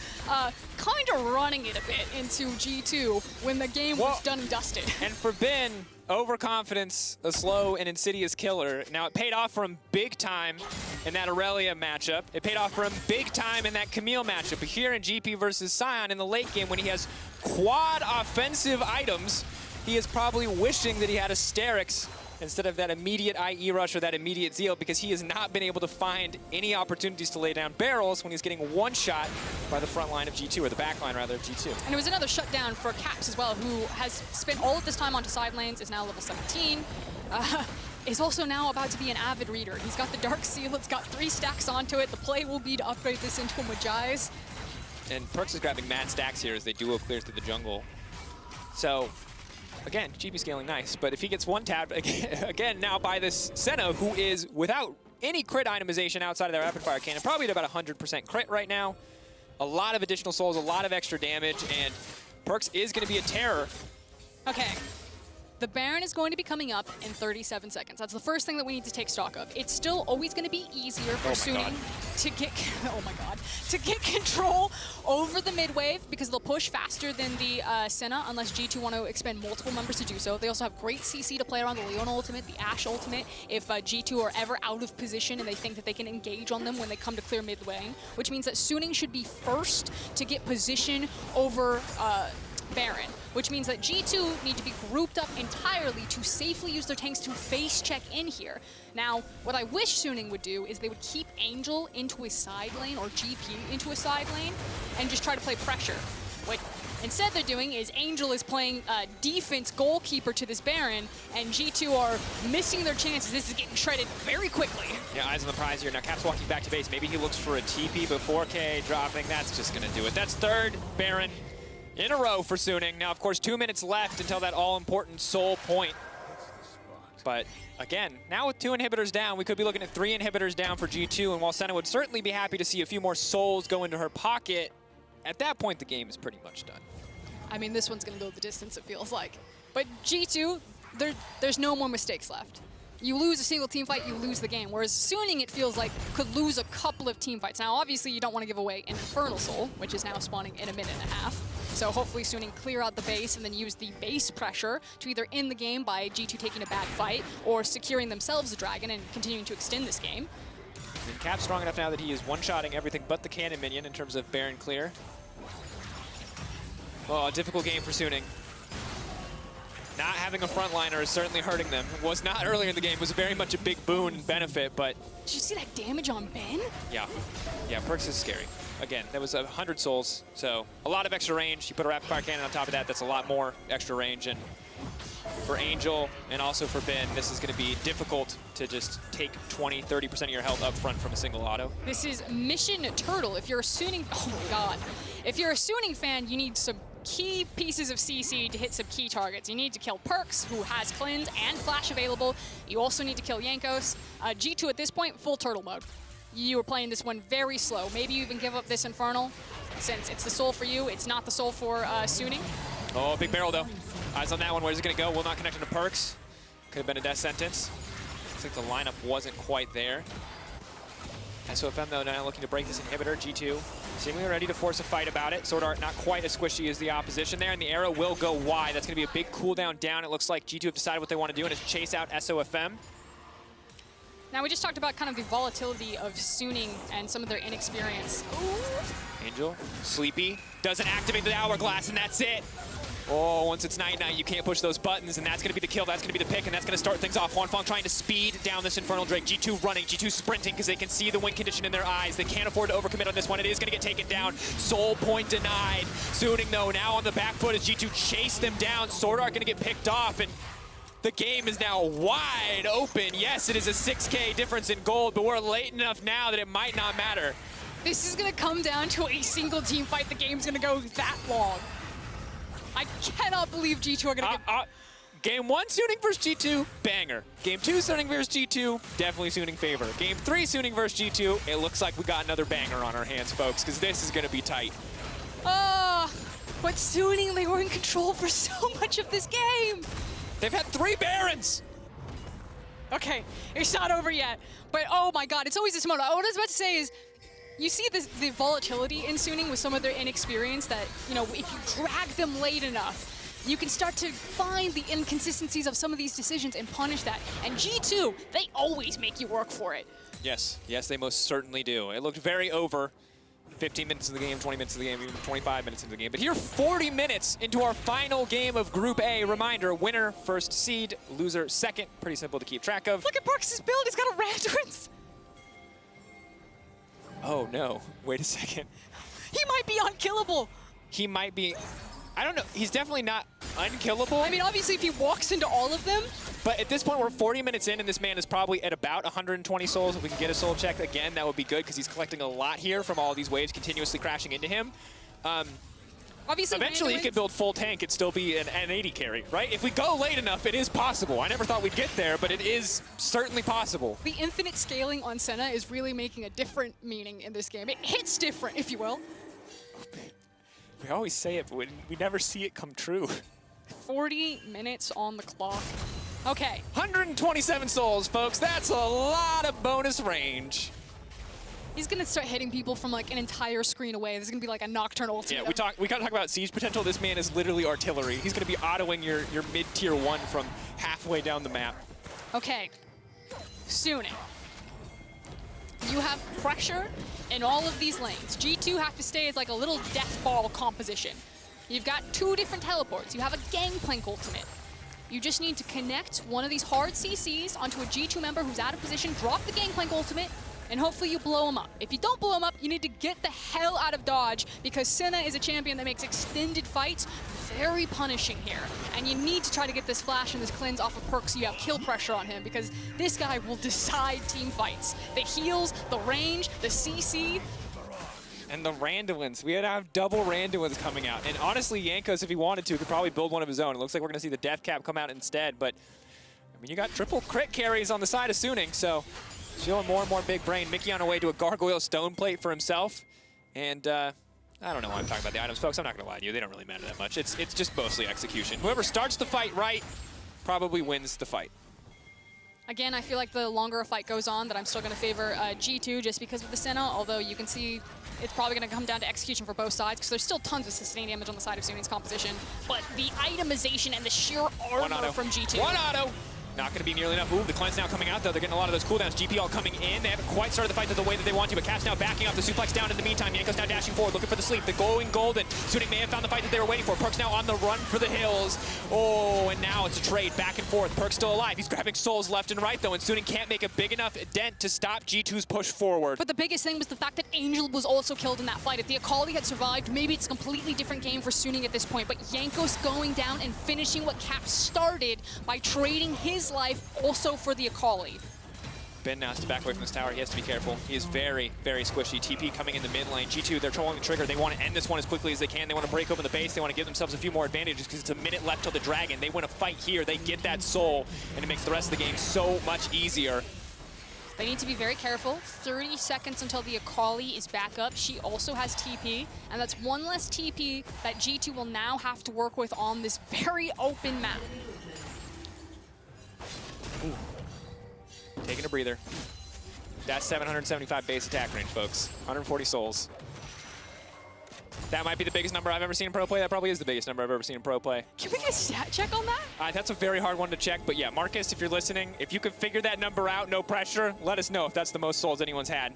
kind of running it a bit into G2 when the game was done and dusted. And for Ben, overconfidence, a slow and insidious killer. Now, it paid off for him big time in that Aurelia matchup. It paid off for him big time in that Camille matchup. But here in GP versus Scion in the late game, when he has quad offensive items, he is probably wishing that he had a Sterix instead of that immediate IE rush or that immediate zeal, because he has not been able to find any opportunities to lay down barrels when he's getting one shot by the front line of G2, or the back line rather of G2. And it was another shutdown for Caps as well, who has spent all of this time onto side lanes, is now level 17. Is also now about to be an avid reader. He's got the Dark Seal, it's got 3 stacks onto it. The play will be to upgrade this into a Magi's. And Perks is grabbing mad stacks here as they duo clear through the jungle. So, again, GB scaling nice, but if he gets one tapped again now by this Senna, who is without any crit itemization outside of their rapid fire cannon, probably at about 100% crit right now. A lot of additional souls, a lot of extra damage, and Perks is going to be a terror. Okay, The Baron is going to be coming up in 37 seconds. That's the first thing that we need to take stock of. It's still always going to be easier for Suning to get, to get control over the mid wave because they'll push faster than the Senna unless G2 want to expend multiple members to do so. They also have great CC to play around the Leona ultimate, the Ashe ultimate, if G2 are ever out of position and they think that they can engage on them when they come to clear mid lane, which means that Suning should be first to get position over Baron, which means that G2 need to be grouped up entirely to safely use their tanks to face check in here. Now, what I wish Suning would do is they would keep Angel into a side lane or GP into a side lane and just try to play pressure. What instead they're doing is Angel is playing defense goalkeeper to this Baron, and G2 are missing their chances. This is getting shredded very quickly. Yeah, eyes on the prize here. Now Cap's walking back to base. Maybe he looks for a TP, but 4K dropping. That's just going to do it. That's third Baron in a row for Suning. Now, of course, 2 minutes left until that all-important soul point. But again, now with 2 inhibitors down, we could be looking at 3 inhibitors down for G2. And while Senna would certainly be happy to see a few more souls go into her pocket, at that point, the game is pretty much done. I mean, this one's going to go the distance, it feels like. But G2, there's no more mistakes left. You lose a single team fight, you lose the game. Whereas Suning, it feels like, could lose a couple of team fights. Now, obviously, you don't want to give away an Infernal Soul, which is now spawning in a minute and a half. So hopefully Suning clear out the base and then use the base pressure to either end the game by G2 taking a bad fight or securing themselves a dragon and continuing to extend this game. And Cap's strong enough now that he is one-shotting everything but the cannon minion in terms of Baron clear. Oh, a difficult game for Suning. Not having a frontliner is certainly hurting them. Was not earlier in the game. Was very much a big boon and benefit, but... Did you see that damage on Ben? Yeah. Yeah, Perks is scary. Again, that was 100 souls, so a lot of extra range. You put a rapid fire cannon on top of that, that's a lot more extra range. And for Angel and also for Ben, this is going to be difficult to just take 20, 30% of your health up front from a single auto. This is Mission Turtle. If you're a Suning... Oh my god. If you're a Suning fan, you need some key pieces of CC to hit some key targets. You need to kill Perks, who has Cleanse and Flash available. You also need to kill Jankos. G2 at this point, full turtle mode. You were playing this one very slow. Maybe you even give up this Infernal, since it's the soul for you, it's not the soul for Suning. Oh, big barrel though. Eyes on that one. Where's it going to go? Will not connect into Perks. Could have been a death sentence. Looks like the lineup wasn't quite there. SOFM though now looking to break this inhibitor. G2 seemingly ready to force a fight about it. Sword Art not quite as squishy as the opposition there, and the arrow will go wide. That's going to be a big cooldown down. It looks like G2 have decided what they want to do, and it's chase out SOFM. Now we just talked about kind of the volatility of Suning and some of their inexperience. Ooh. Angel, sleepy, doesn't activate the hourglass, and that's it. Oh, once it's night-night, you can't push those buttons, and that's going to be the kill, that's going to be the pick, and that's going to start things off. Huanfeng trying to speed down this Infernal Drake. G2 running, G2 sprinting because they can see the win condition in their eyes. They can't afford to overcommit on this one. It is going to get taken down. Soul point denied. Suning, though, now on the back foot as G2 chase them down. Sword Art going to get picked off, and the game is now wide open. Yes, it is a 6K difference in gold, but we're late enough now that it might not matter. This is going to come down to a single team fight. The game's going to go that long. I cannot believe G2 are going to get... Game 1, Suning versus G2, banger. Game 2, Suning versus G2, definitely Suning favor. Game 3, Suning versus G2, it looks like we got another banger on our hands, folks, because this is going to be tight. But Suning, they were in control for so much of this game. They've had 3 Barons. Okay, it's not over yet. But oh my god, it's always this moment. What I was about to say is, you see the volatility in Suning with some of their inexperience that, you know, if you drag them late enough, you can start to find the inconsistencies of some of these decisions and punish that. And G2, they always make you work for it. Yes, yes, they most certainly do. It looked very over. 15 minutes of the game, 20 minutes of the game, even 25 minutes into the game. But here, 40 minutes into our final game of Group A. Reminder, winner, first seed, loser, second. Pretty simple to keep track of. Look at Parks' build, he's got a Randuin's. Oh no, wait a second. He might be unkillable. He might be, I don't know, he's definitely not unkillable. I mean, obviously if he walks into all of them. But at this point, we're 40 minutes in, and this man is probably at about 120 souls. If we can get a soul check again, that would be good, because he's collecting a lot here from all these waves continuously crashing into him. Obviously, eventually, he could build full tank. It'd still be an 80 carry, right? If we go late enough, it is possible. I never thought we'd get there, but it is certainly possible. The infinite scaling on Senna is really making a different meaning in this game. It hits different, if you will. We always say it, but we never see it come true. 40 minutes on the clock. Okay. 127 souls, folks. That's a lot of bonus range. He's gonna start hitting people from like an entire screen away. This is gonna be like a Nocturnal ultimate. Yeah, we gotta talk about siege potential. This man is literally artillery. He's gonna be autoing your mid-tier 1 from halfway down the map. Okay, Suning. You have pressure in all of these lanes. G2 have to stay as like a little death ball composition. You've got 2 different teleports. You have a Gangplank ultimate. You just need to connect one of these hard CCs onto a G2 member who's out of position, drop the Gangplank ultimate, and hopefully you blow him up. If you don't blow him up, you need to get the hell out of dodge, because Senna is a champion that makes extended fights very punishing here. And you need to try to get this flash and this cleanse off of perk so you have kill pressure on him, because this guy will decide team fights. The heals, the range, the CC. And the Randuins. We have double Randuins coming out. And honestly, Jankos, if he wanted to, could probably build one of his own. It looks like we're going to see the Death Cap come out instead. But, I mean, you got triple crit carries on the side of Suning, so showing more and more big brain. Mickey on the way to a Gargoyle Stone Plate for himself. And I don't know why I'm talking about the items, folks. I'm not going to lie to you. They don't really matter that much. It's just mostly execution. Whoever starts the fight right probably wins the fight. Again, I feel like the longer a fight goes on, that I'm still going to favor G2 just because of the Senna, although you can see it's probably going to come down to execution for both sides, because there's still tons of sustained damage on the side of Suning's composition. But the itemization and the sheer armor from G2. One auto! Not going to be nearly enough. Ooh, the cleanse now coming out, though. They're getting a lot of those cooldowns. GP all coming in. They haven't quite started the fight the way that they want to, but Caps now backing up. The suplex down in the meantime. Jankos now dashing forward, looking for the sleep. The going golden. Suning may have found the fight that they were waiting for. Perk's now on the run for the hills. Oh, and now it's a trade back and forth. Perk's still alive. He's grabbing souls left and right, though, and Suning can't make a big enough dent to stop G2's push forward. But the biggest thing was the fact that Angel was also killed in that fight. If the Akali had survived, maybe it's a completely different game for Suning at this point, but Jankos going down and finishing what Caps started by trading his life also for the Akali. Ben now has to back away from this tower. He has to be careful. He is very, very squishy. TP coming in the mid lane. G2, they're trolling the trigger. They want to end this one as quickly as they can. They want to break open the base. They want to give themselves a few more advantages because it's a minute left till the Dragon. They win a fight here. They get that soul, and it makes the rest of the game so much easier. They need to be very careful. 30 seconds until the Akali is back up. She also has TP, and that's one less TP that G2 will now have to work with on this very open map. Ooh. Taking a breather. That's 775 base attack range, folks. 140 souls. That might be the biggest number I've ever seen in pro play. That probably is the biggest number I've ever seen in pro play. Can we get a stat check on that? That's a very hard one to check, but yeah, Marcus, if you're listening, if you could figure that number out, no pressure, let us know if that's the most souls anyone's had.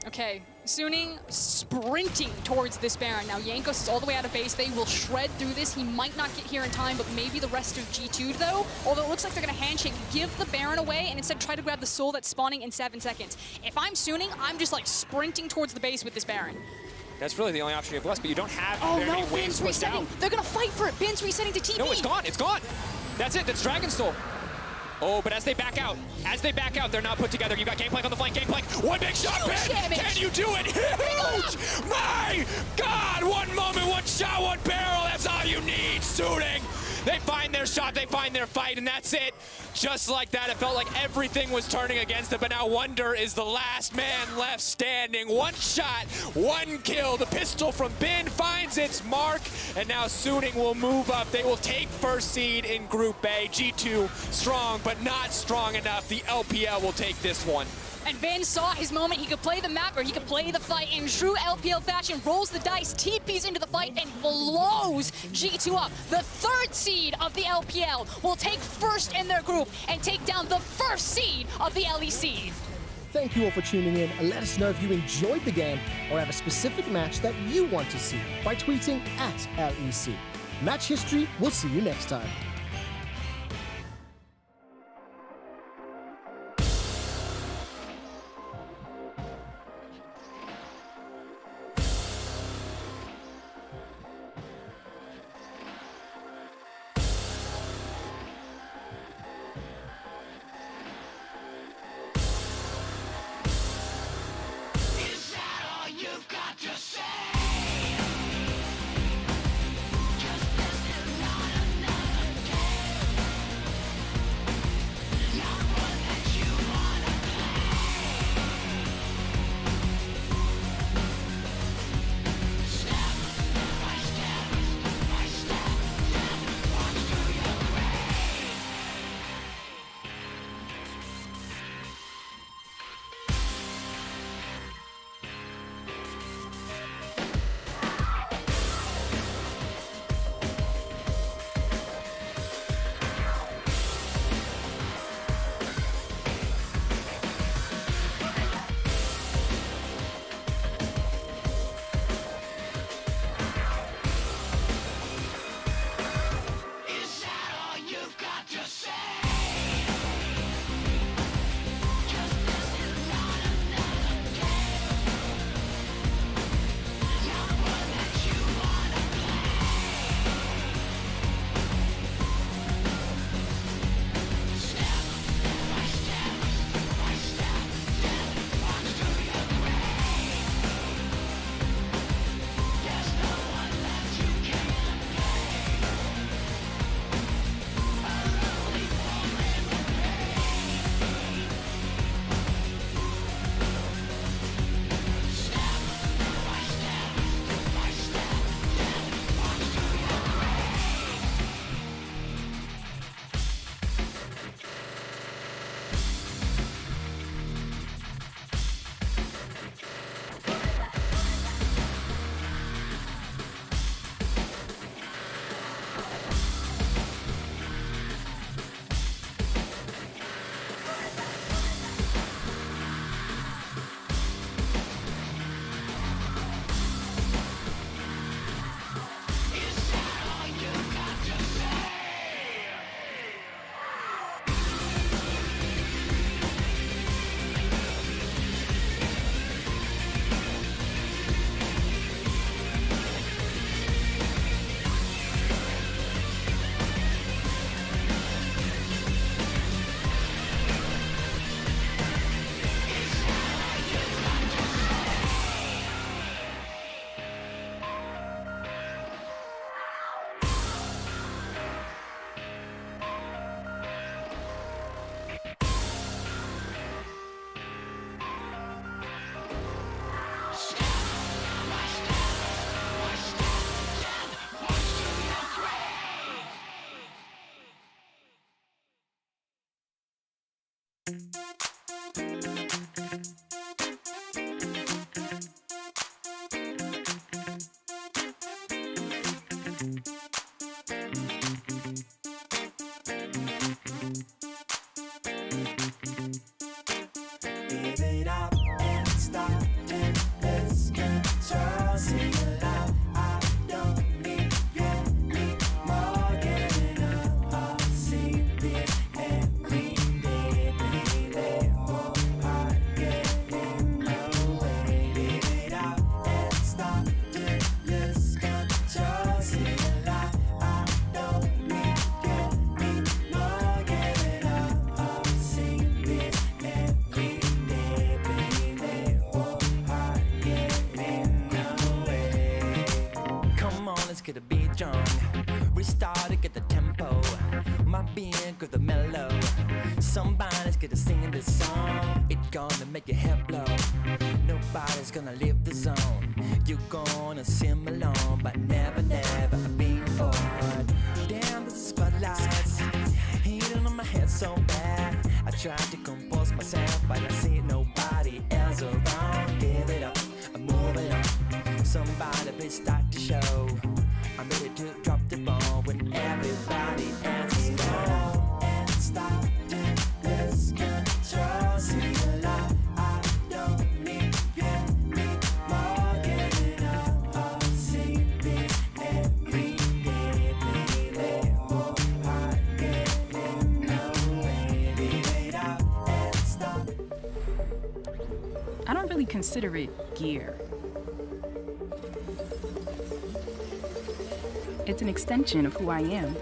Okay, Suning sprinting towards this Baron. Now Jankos is all the way out of base. They will shred through this. He might not get here in time, but maybe the rest of G2 though. Although it looks like they're gonna handshake, give the Baron away, and instead try to grab the soul that's spawning in 7 seconds. If I'm Suning, I'm just like sprinting towards the base with this Baron. That's really the only option you have left, but you don't have very many waves Bin's pushed resetting. out. They're gonna fight for it. Bin's resetting to TP. No, it's gone, it's gone. That's it, that's Dragon Soul. Oh, but as they back out, they're not put together. You got Gangplank on the flank, Gangplank. One big shot, Ben! Can you do it? Huge! My God! One moment, one shot, one barrel. That's all you need, Suning. They find their shot, they find their fight, and that's it. Just like that, it felt like everything was turning against them, but now Wonder is the last man left standing. One shot, one kill. The pistol from Bin finds its mark, and now Suning will move up. They will take first seed in Group A. G2 strong, but not strong enough. The LPL will take this one. And Vin saw his moment. He could play the map or he could play the fight in true LPL fashion. Rolls the dice, TPs into the fight, and blows G2 up. The 3rd seed of the LPL will take first in their group and take down the 1st seed of the LEC. Thank you all for tuning in, and let us know if you enjoyed the game or have a specific match that you want to see by tweeting at LEC. Match History, we'll see you next time. Give it up and stop and lose control. Sing aloud, I don't need you anymore. Getting up, I'll see this every day, baby. Oh, I get in the way. Give it up and stop and lose control. Sing aloud, I don't need you anymore. Get it up, I'll see this every day. Come on, let's get a beat drunk. Restart it, get the tempo. My beat with the mellow. Somebody's gonna sing this song. It's gonna make your head blow. Nobody's gonna leave the zone. You're gonna sing along, but never, never be bored. Damn, the spotlights hitting on my head so bad. I tried to compose myself, but I see nobody else around. Give it up, I'm moving up. Somebody please start the show. I'm ready to drop the ball when everybody else is gone. And stop and lose control. Sing aloud, I don't need you anymore. Get it up, I'll see this every day, baby. Oh, I get in the way. Give it up and stop. I don't really consider it gear. It's an extension of who I am.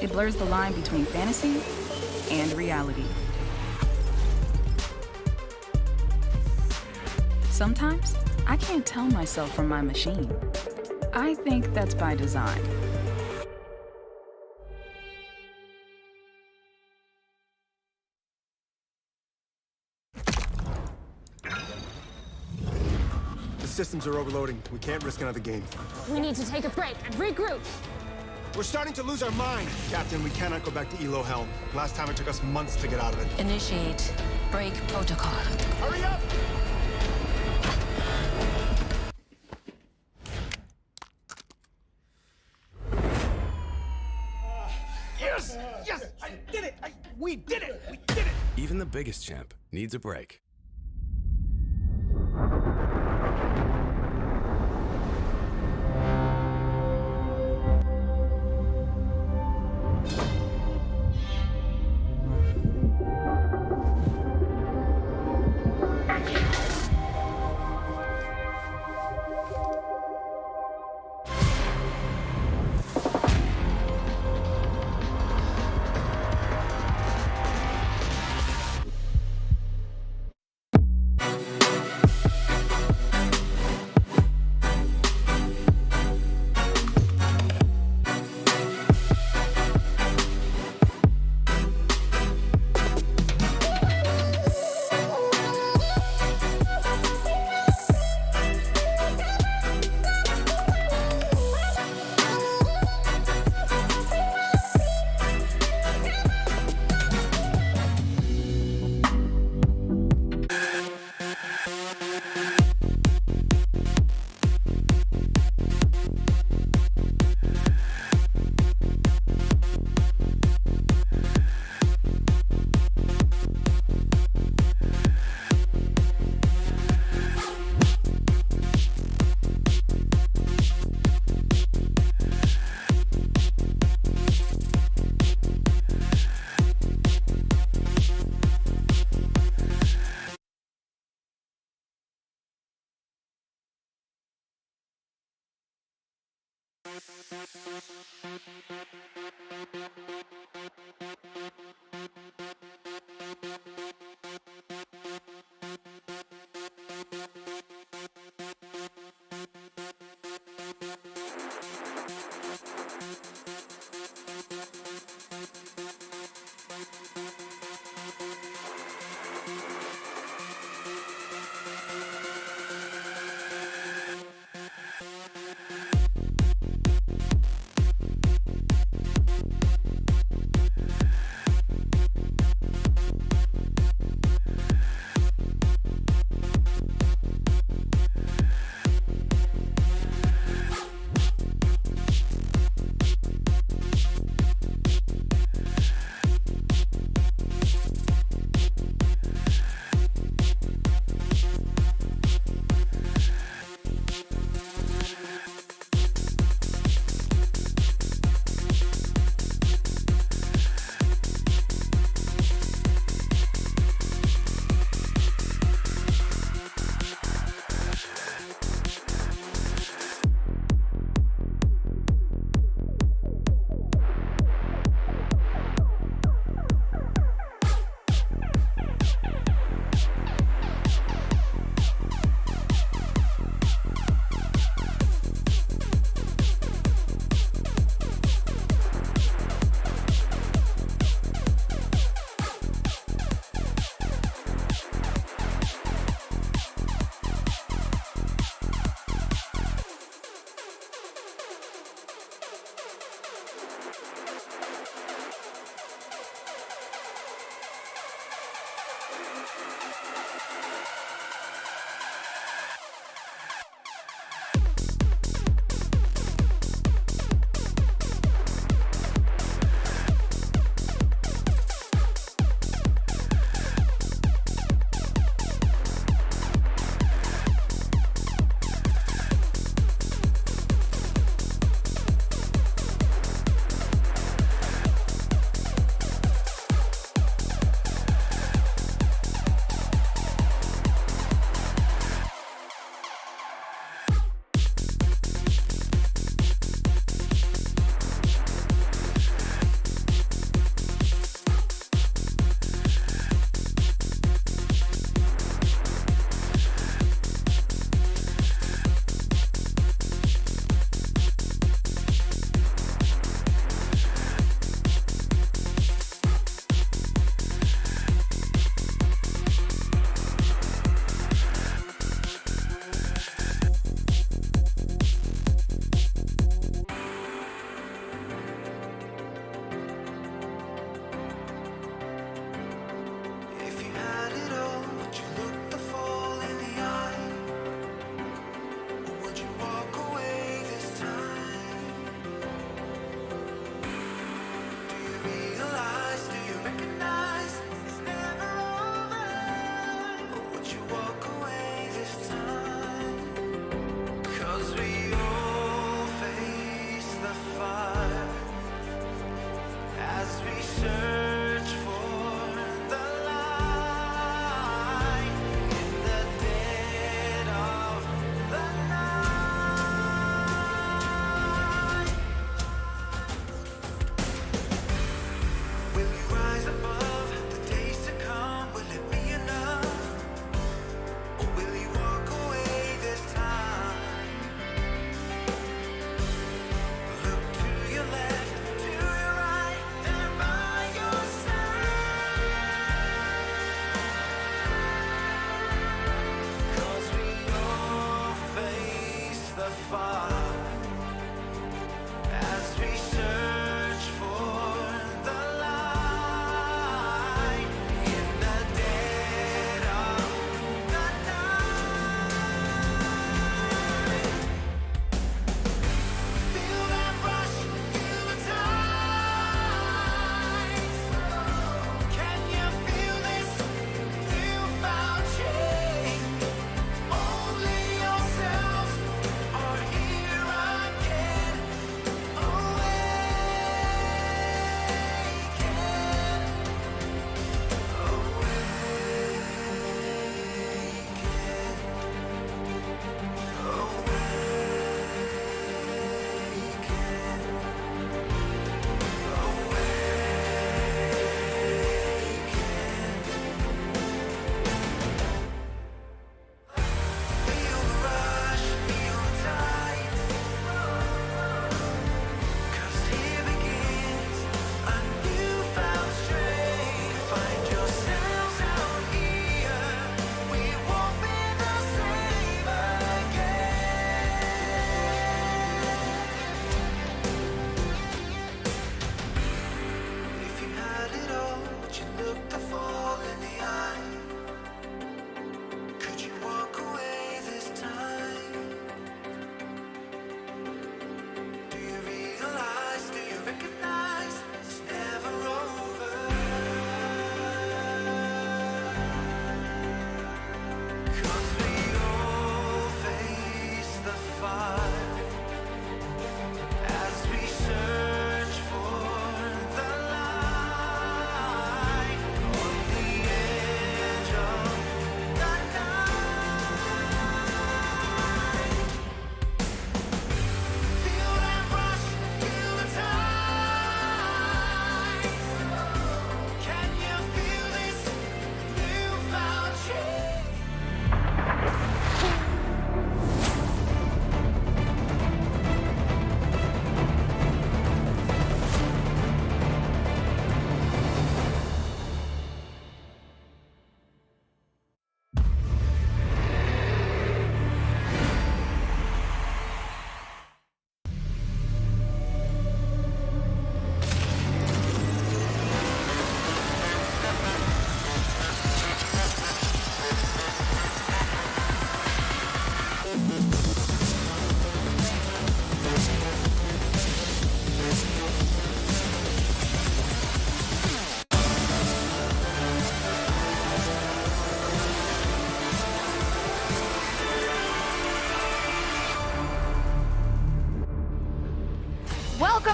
It blurs the line between fantasy and reality. Sometimes, I can't tell myself from my machine. I think that's by design. The systems are overloading. We can't risk another game. We need to take a break and regroup. We're starting to lose our mind. Captain, we cannot go back to Elo Hell. Last time it took us months to get out of it. Initiate break protocol. Hurry up! Yes! Yes! I did it! We did it! We did it! Even the biggest champ needs a break.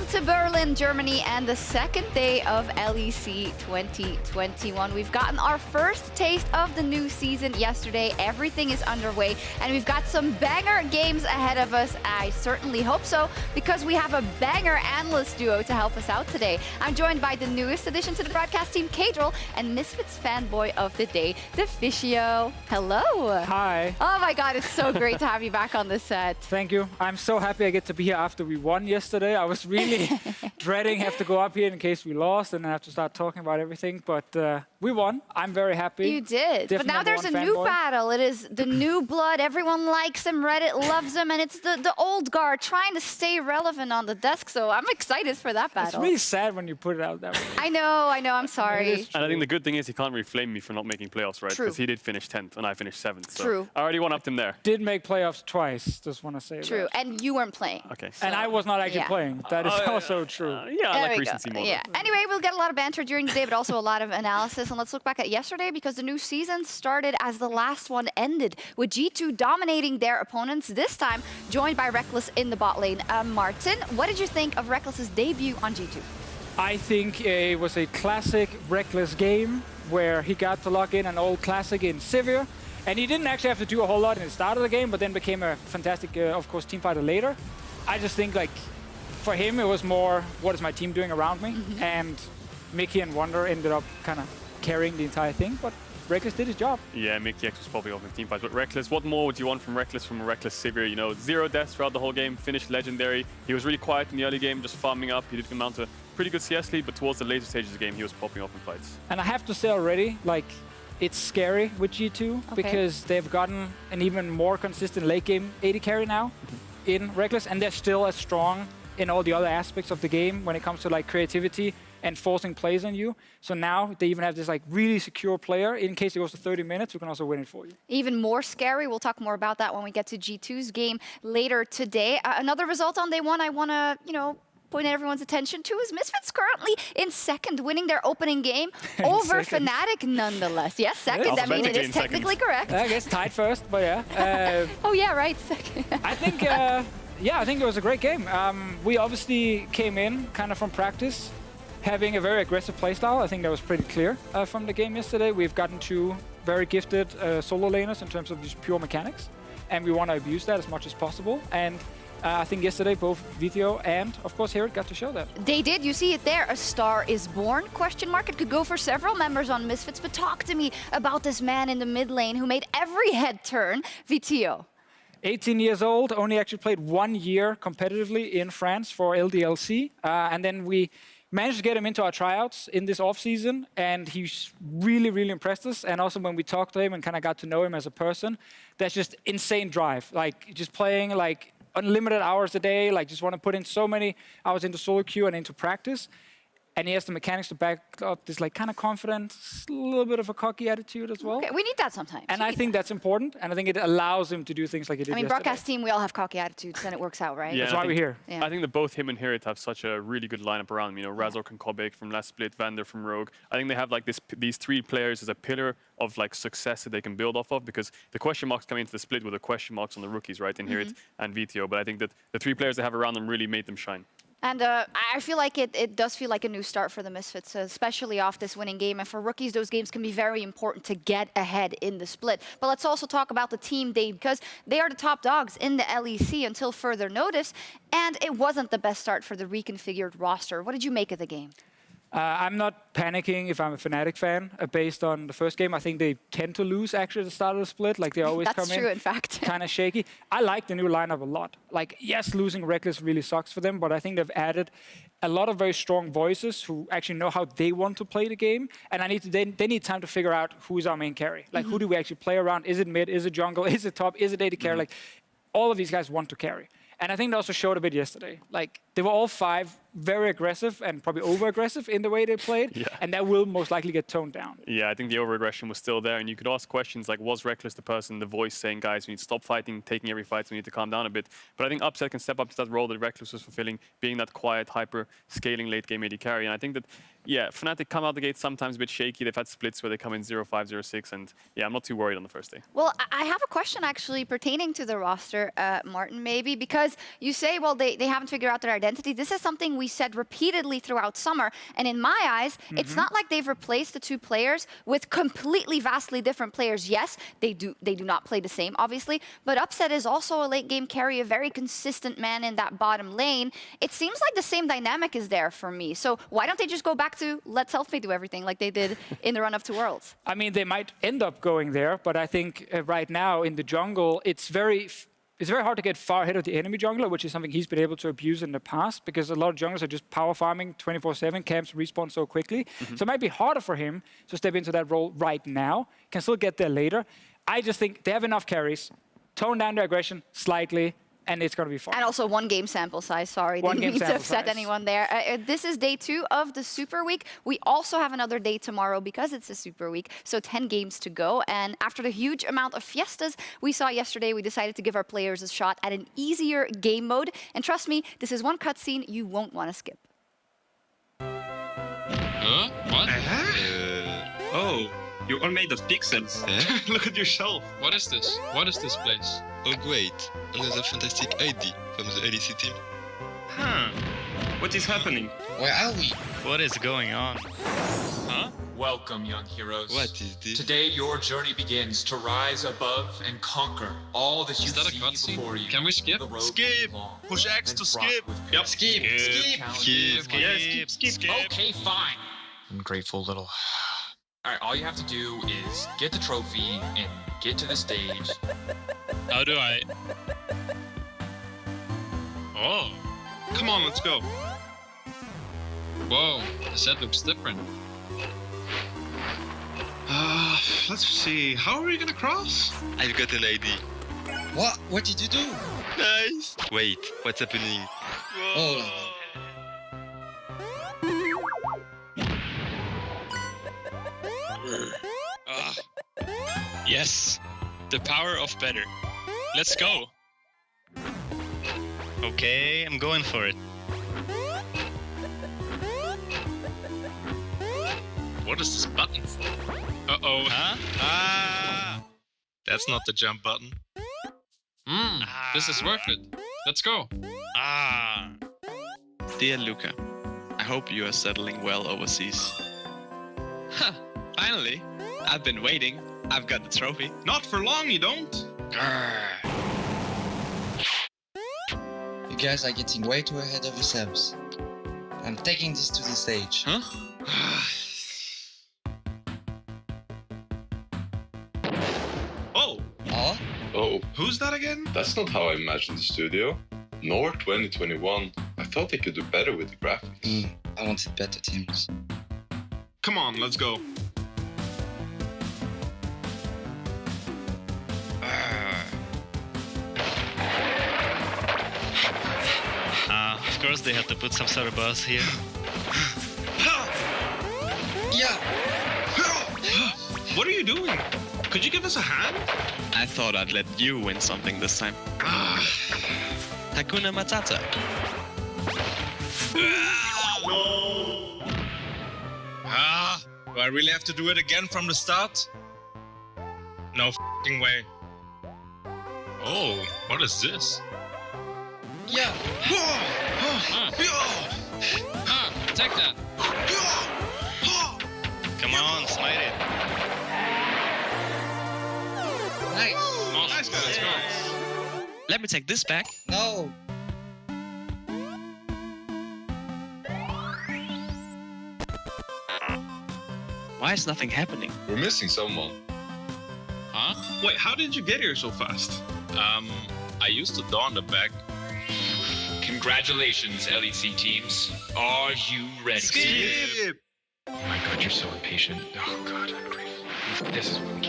to Berlin, Germany, and the second day of LEC 2021. We've gotten our first taste of the new season yesterday. Everything is underway, and we've got some banger games ahead of us. I certainly hope so, because we have a banger analyst duo to help us out today. I'm joined by the newest addition to the broadcast team, Kadril, and Misfits fanboy of the day, Deficio. Hello. Hi. Oh my God, it's so great to have you back on the set. Thank you. I'm so happy I get to be here after we won yesterday. I was really dreading have to go up here in case we lost and I have to start talking about everything. But we won. I'm very happy. You did. But now there's a new battle. It is the new blood. Everyone likes him. Reddit loves him. And it's the old guard trying to stay relevant on the desk. So I'm excited for that battle. It's really sad when you put it out that way. I know. I'm sorry. And I think the good thing is he can't really flame me for not making playoffs, right? Because he did finish 10th and I finished 7th. So True. I already one-upped him there. Did make playoffs twice. Just want to say True. that. And you weren't playing. Okay. So, and I was not actually playing. That is also true. Yeah, I like recency more. Yeah. Anyway, we'll get a lot of banter during the day, but also a lot of analysis. And let's look back at yesterday, because the new season started as the last one ended, with G2 dominating their opponents, this time joined by Reckless in the bot lane. Martin, what did you think of Reckless's debut on G2? I think it was a classic Reckless game where he got to lock in an old classic in Sivir. And he didn't actually have to do a whole lot in the start of the game, but then became a fantastic, of course, team fighter later. I just think, like, for him, it was more, what is my team doing around me? And Mickey and Wonder ended up kind of carrying the entire thing, but Reckless did his job. Yeah, Mickey X was probably off the team fight, but Reckless, what more would you want from a Reckless Sivir? You know, 0 deaths throughout the whole game, finished legendary. He was really quiet in the early game, just farming up. He did come down to a pretty good CS lead, but towards the later stages of the game, he was popping off in fights. And I have to say already, like, it's scary with G2 because they've gotten an even more consistent late game AD carry now in Reckless, and they're still as strong in all the other aspects of the game when it comes to like creativity and forcing plays on you. So now they even have this like really secure player. In case it goes to 30 minutes, who can also win it for you. Even more scary. We'll talk more about that when we get to G2's game later today. Another result on day one I want to, point everyone's attention to is Misfits currently in second, winning their opening game over Fnatic nonetheless. Yes, second. I mean, it is technically correct. I guess tied first, but yeah. Oh yeah, right, second. I think, I think it was a great game. We obviously came in kind of from practice, having a very aggressive playstyle. I think that was pretty clear from the game yesterday. We've gotten 2 very gifted solo laners in terms of just pure mechanics, and we want to abuse that as much as possible. And I think yesterday both Vito and, of course, Herod got to show that. They did. You see it there. A star is born, question mark. It could go for several members on Misfits, but talk to me about this man in the mid lane who made every head turn, Vito. 18 years old, only actually played 1 year competitively in France for LDLC. And then we managed to get him into our tryouts in this off-season, and he's really, really impressed us. And also when we talked to him and kind of got to know him as a person, that's just insane drive. Like, just playing, like, unlimited hours a day, like just want to put in so many hours into solo queue and into practice. And he has the mechanics to back up this like kind of confident, a little bit of a cocky attitude as well. Okay, we need that sometimes. And I think that's important. And I think it allows him to do things like he did yesterday. Broadcast team, we all have cocky attitudes and it works out, right? Yeah, that's why we're here. Yeah. I think that both him and Hirit have such a really good lineup around him. You know, Razork and Kobik from last split, Vander from Rogue. I think they have like these 3 players as a pillar of like success that they can build off of, because the question marks coming into the split were the question marks on the rookies, right? In Hirit and Vito. But I think that the 3 players they have around them really made them shine. And I feel like it does feel like a new start for the Misfits, especially off this winning game. And for rookies, those games can be very important to get ahead in the split. But let's also talk about the team day, because they are the top dogs in the LEC until further notice. And it wasn't the best start for the reconfigured roster. What did you make of the game? I'm not panicking if I'm a Fnatic fan based on the first game. I think they tend to lose actually at the start of the split. Like they always come in. That's true, in fact. Kind of shaky. I like the new lineup a lot. Like, yes, losing Reckless really sucks for them, but I think they've added a lot of very strong voices who actually know how they want to play the game. And they need time to figure out who's our main carry. Like, who do we actually play around? Is it mid? Is it jungle? Is it top? Is it AD carry? Like, all of these guys want to carry. And I think they also showed a bit yesterday. Like, they were all 5 very aggressive and probably over-aggressive in the way they played, and that will most likely get toned down. Yeah, I think the over-aggression was still there, and you could ask questions like, was Reckless the person, the voice saying, guys, we need to stop fighting, taking every fight, so we need to calm down a bit. But I think Upset can step up to that role that Reckless was fulfilling, being that quiet, hyper-scaling late-game AD carry. And I think that, yeah, Fnatic come out the gate sometimes a bit shaky. They've had splits where they come in 0-5, 0-6, and yeah, I'm not too worried on the first day. Well, I have a question actually pertaining to the roster, Martin, maybe, because you say, well, they haven't figured out their identity identity. This is something we said repeatedly throughout summer. And in my eyes, it's not like they've replaced the two players with completely vastly different players. Yes, they do not play the same, obviously, but Upset is also a late game carry, a very consistent man in that bottom lane. It seems like the same dynamic is there for me. So why don't they just go back to let Selfmade do everything like they did in the run-up to Worlds? I mean, they might end up going there, but I think right now in the jungle, it's very hard to get far ahead of the enemy jungler, which is something he's been able to abuse in the past, because a lot of junglers are just power farming 24/7, camps respawn so quickly. So it might be harder for him to step into that role right now. Can still get there later. I just think they have enough carries, tone down their aggression slightly, and it's going to be fun. And also 1 game sample size, sorry. Didn't mean to upset anyone there. This is day 2 of the Super Week. We also have another day tomorrow because it's a Super Week, so 10 games to go. And after the huge amount of fiestas we saw yesterday, we decided to give our players a shot at an easier game mode. And trust me, this is one cutscene you won't want to skip. What? Oh, you're all made of pixels. Look at yourself. What is this? What is this place? Oh great, another fantastic ID from the LEC team. Huh. What is happening? Where are we? What is going on? Huh? Welcome, young heroes. What is this? Today, your journey begins to rise above and conquer all that you see before you. Can we skip? Skip! Push X to skip! Yep. Skip! Skip! Okay, fine. Ungrateful little... Alright, all you have to do is get the trophy and get to the stage. How do I... Oh. Come on, let's go. Whoa, the set looks different. Let's see. How are we gonna cross? I've got an ID. What? What did you do? Nice! Wait, what's happening? Oh. Yes, the power of better. Let's go. Okay, I'm going for it. What is this button for? Uh-oh. Huh? Ah! That's not the jump button. This is worth it. Let's go. Ah! Dear Luca, I hope you are settling well overseas. Huh, finally! I've been waiting. I've got the trophy. Not for long, you don't. You guys are getting way too ahead of yourselves. I'm taking this to the stage. Huh? Oh! Oh? Oh. Who's that again? That's not how I imagined the studio. Nor 2021. I thought they could do better with the graphics. I wanted better teams. Come on, let's go. Of course they had to put some sort of buzz here. Yeah! What are you doing? Could you give us a hand? I thought I'd let you win something this time. Hakuna Matata. No! Do I really have to do it again from the start? No f***ing way. Oh, what is this? Yeah! Take that. Come on, smite it. Nice. Awesome. Nice, guys. Let's go. Let me take this back. No! Why is nothing happening? We're missing someone. Huh? Wait, how did you get here so fast? I used to dawn the back. Congratulations, LEC teams. Are you ready? Skip! Oh my god, you're so impatient. Oh god, I'm grateful. This is what we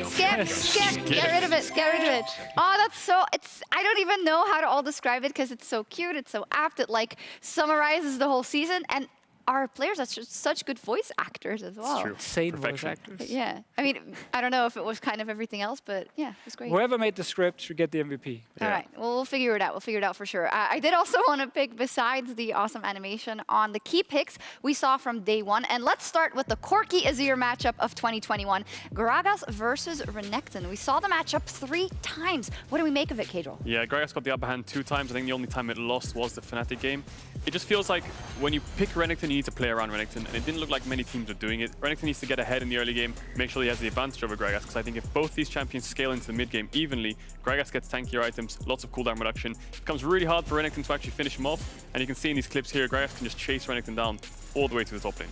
Skip. Get rid of it. Get rid of it. Oh, that's so... I don't even know how to all describe it because it's so cute. It's so apt. It like summarizes the whole season. And our players are such good voice actors as well. It's true. Insane voice actors. Yeah. I mean, I don't know if it was kind of everything else, but yeah, it was great. Whoever made the script should get the MVP. All right. Well, we'll figure it out. We'll figure it out for sure. I did also want to pick, besides the awesome animation, on the key picks we saw from day 1. And let's start with the quirky Azir matchup of 2021. Gragas versus Renekton. We saw the matchup 3 times. What do we make of it, Kajal? Yeah, Gragas got the upper hand 2 times. I think the only time it lost was the Fnatic game. it just feels like when you pick Renekton, you need to play around Renekton, and it didn't look like many teams were doing it. Renekton needs to get ahead in the early game, make sure he has the advantage over Gragas, because I think if both these champions scale into the mid game evenly, Gragas gets tankier items, lots of cooldown reduction. It becomes really hard for Renekton to actually finish him off, and you can see in these clips here, Gragas can just chase Renekton down all the way to the top lane.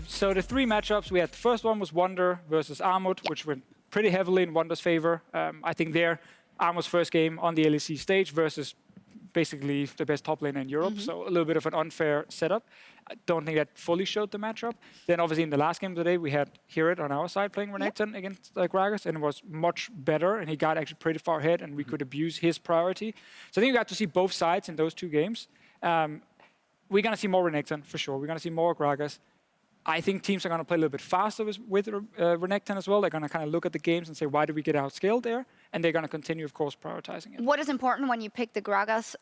So the 3 matchups we had, the first one was Wunder versus Armut, which went pretty heavily in Wunder's favor. I think there, Armut's first game on the LEC stage versus basically the best top laner in Europe, so a little bit of an unfair setup. I don't think that fully showed the matchup. Then obviously in the last game today, we had Hirit on our side playing Renekton against Gragas, and it was much better, and he got actually pretty far ahead, and we could abuse his priority. So I think we got to see both sides in those 2 games. We're going to see more Renekton, for sure. We're going to see more Gragas. I think teams are going to play a little bit faster with Renekton as well. They're going to kind of look at the games and say, why did we get outscaled there? And they're going to continue, of course, prioritizing it. What is important when you pick the Gragas,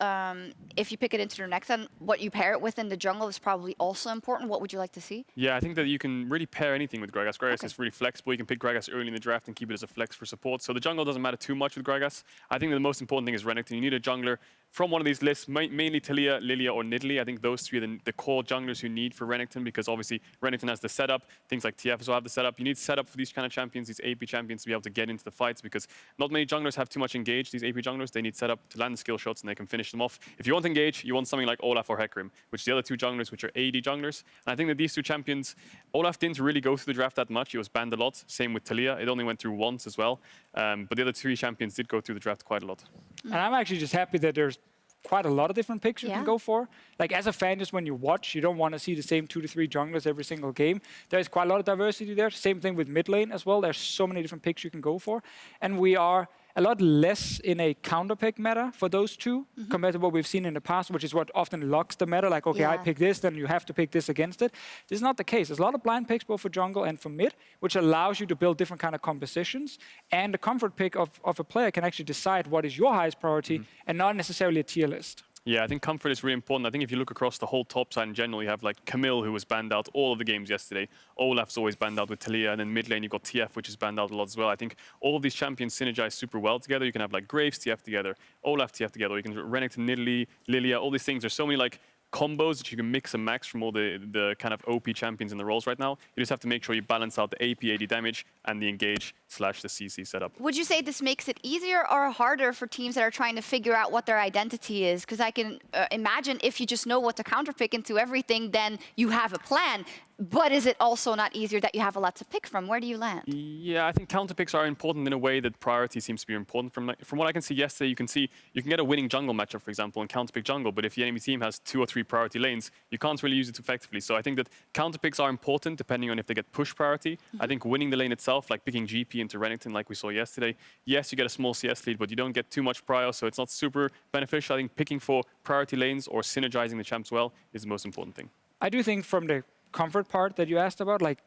if you pick it into Renekton, what you pair it with in the jungle is probably also important. What would you like to see? Yeah, I think that you can really pair anything with Gragas. Gragas is really flexible. You can pick Gragas early in the draft and keep it as a flex for support. So the jungle doesn't matter too much with Gragas. I think the most important thing is Renekton. You need a jungler from one of these lists, mainly Taliyah, Lilia, or Nidalee. I think those 3 are the core junglers you need for Renekton, because obviously Renekton has the setup. Things like TF also have the setup. You need setup for these kind of champions, these AP champions, to be able to get into the fights, because not many junglers have too much engage. These AP junglers, they need setup to land the skill shots and they can finish them off. If you want engage, you want something like Olaf or Hecarim, which the other 2 junglers, which are AD junglers. And I think that these 2 champions, Olaf didn't really go through the draft that much. He was banned a lot. Same with Taliyah. It only went through once as well. But the other 3 champions did go through the draft quite a lot. And I'm actually just happy that there's quite a lot of different picks you can go for. Like as a fan, just when you watch, you don't want to see the same 2 to 3 junglers every single game. There's quite a lot of diversity there. Same thing with mid lane as well. There's so many different picks you can go for. And we are a lot less in a counter pick meta for those 2 compared to what we've seen in the past, which is what often locks the meta. Like, okay, I pick this, then you have to pick this against it. This is not the case. There's a lot of blind picks both for jungle and for mid, which allows you to build different kind of compositions. And the comfort pick of a player can actually decide what is your highest priority and not necessarily a tier list. Yeah, I think comfort is really important. I think if you look across the whole top side in general, you have like Camille, who was banned out all of the games yesterday. Olaf's always banned out with Taliyah, and then mid lane you've got TF, which is banned out a lot as well. I think all of these champions synergize super well together. You can have like Graves, TF together, Olaf, TF together. You can Renekton, Nidalee, Lilia, all these things. There's so many like combos that you can mix and max from all the kind of OP champions in the roles right now. You just have to make sure you balance out the AP, AD damage and the engage / the CC setup. Would you say this makes it easier or harder for teams that are trying to figure out what their identity is? Because I can imagine if you just know what to counterpick into everything, then you have a plan. But is it also not easier that you have a lot to pick from? Where do you land? Yeah, I think counterpicks are important in a way that priority seems to be important. From what I can see yesterday, you can get a winning jungle matchup, for example, and counterpick jungle. But if the enemy team has 2 or 3 priority lanes, you can't really use it effectively. So I think that counterpicks are important depending on if they get push priority. I think winning the lane itself, like picking GP into Renekton like we saw yesterday, yes, you get a small CS lead, but you don't get too much prio, so it's not super beneficial. I think picking for priority lanes or synergizing the champs well is the most important thing. I do think from the comfort part that you asked about, like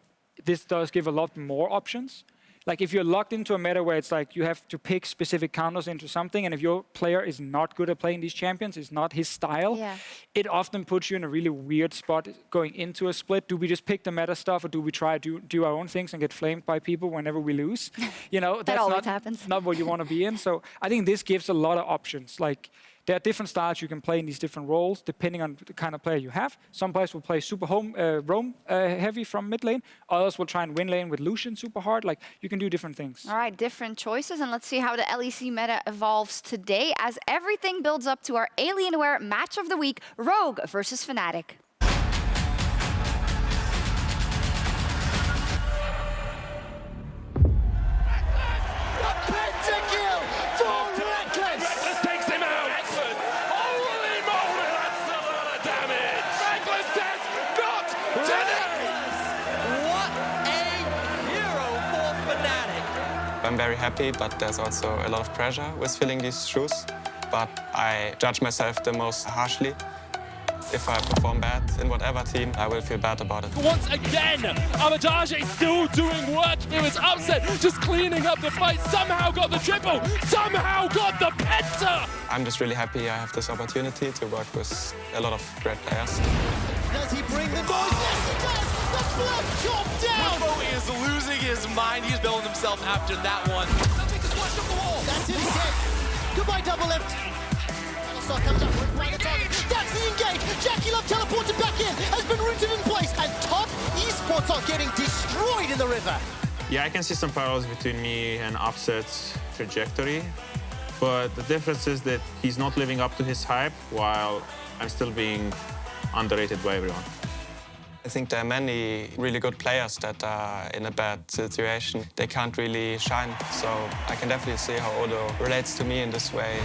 this does give a lot more options. Like if you're locked into a meta where it's like you have to pick specific counters into something, and if your player is not good at playing these champions, it's not his style, it often puts you in a really weird spot going into a split. Do we just pick the meta stuff, or do we try to do our own things and get flamed by people whenever we lose? You know, that always happens. Not what you want to be in. So I think this gives a lot of options. Like there are different styles you can play in these different roles depending on the kind of player you have. Some players will play super roam heavy from mid lane. Others will try and win lane with Lucian super hard. Like you can do different things. All right, different choices. And let's see how the LEC meta evolves today as everything builds up to our Alienware match of the week, Rogue versus Fnatic. I'm very happy, but there's also a lot of pressure with filling these shoes. But I judge myself the most harshly. If I perform bad in whatever team, I will feel bad about it. Once again, RDYCHK still doing work. It was Upset, just cleaning up the fight. Somehow got the triple, somehow got the penta. I'm just really happy I have this opportunity to work with a lot of great players. Does he bring the boys? Yes, he does! The blood chopped down! Mufo is losing his mind. He's building himself after that one. Nothing is flushed up the wall. That's it, he's dead. Goodbye, double lift. Battlestar comes up, right by the target. That's the engage. Jackie Love teleported back in, has been rooted in place, and top esports are getting destroyed in the river. Yeah, I can see some parallels between me and Upset's trajectory, but the difference is that he's not living up to his hype while I'm still being underrated by everyone. I think there are many really good players that are in a bad situation. They can't really shine, so I can definitely see how Odo relates to me in this way.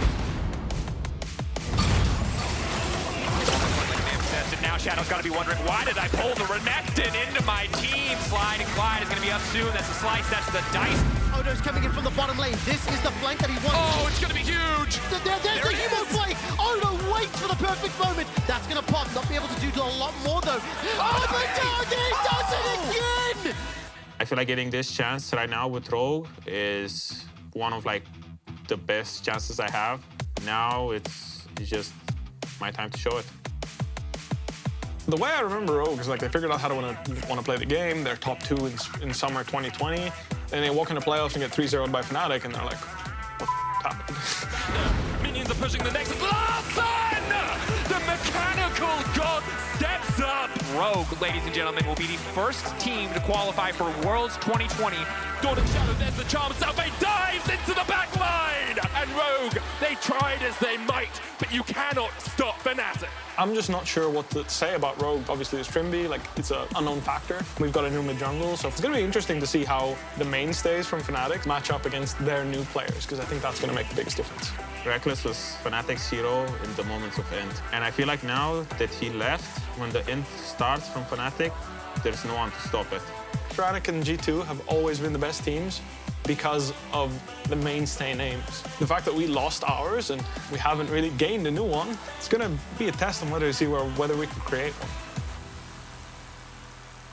Now Shadow's got to be wondering, why did I pull the Renekton into my team? Slide and Clyde is going to be up soon. That's a slice, that's the dice. Odo's coming in from the bottom lane. This is the flank that he wants. Oh, it's going to be huge. There's the Humo flank. Odo waits for the perfect moment. That's going to pop. Not be able to do a lot more, though. Oh, the target! He does it again! I feel like getting this chance right now with Rogue is one of like the best chances I have. Now it's just my time to show it. The way I remember Rogue is like they figured out how to want to play the game. They're top 2 in summer 2020. And they walk into playoffs and get 3-0'd by Fnatic, and they're like, what happened? Minions are pushing the Nexus. Larson! The mechanical god steps up. Rogue, ladies and gentlemen, will be the first team to qualify for Worlds 2020. Golden Shadow, there's the charm. Salve dives into the back line. And Rogue, they tried as they might, but you cannot stop Fnatic. I'm just not sure what to say about Rogue. Obviously, it's Trimby, like, it's an unknown factor. We've got a new mid-jungle, so it's going to be interesting to see how the mainstays from Fnatic match up against their new players, because I think that's going to make the biggest difference. Reckless was Fnatic's hero in the moments of end. And I feel like now that he left, when the end starts from Fnatic, there's no one to stop it. Fnatic and G2 have always been the best teams because of the mainstay names. The fact that we lost ours and we haven't really gained a new one, it's going to be a test on whether we can create one.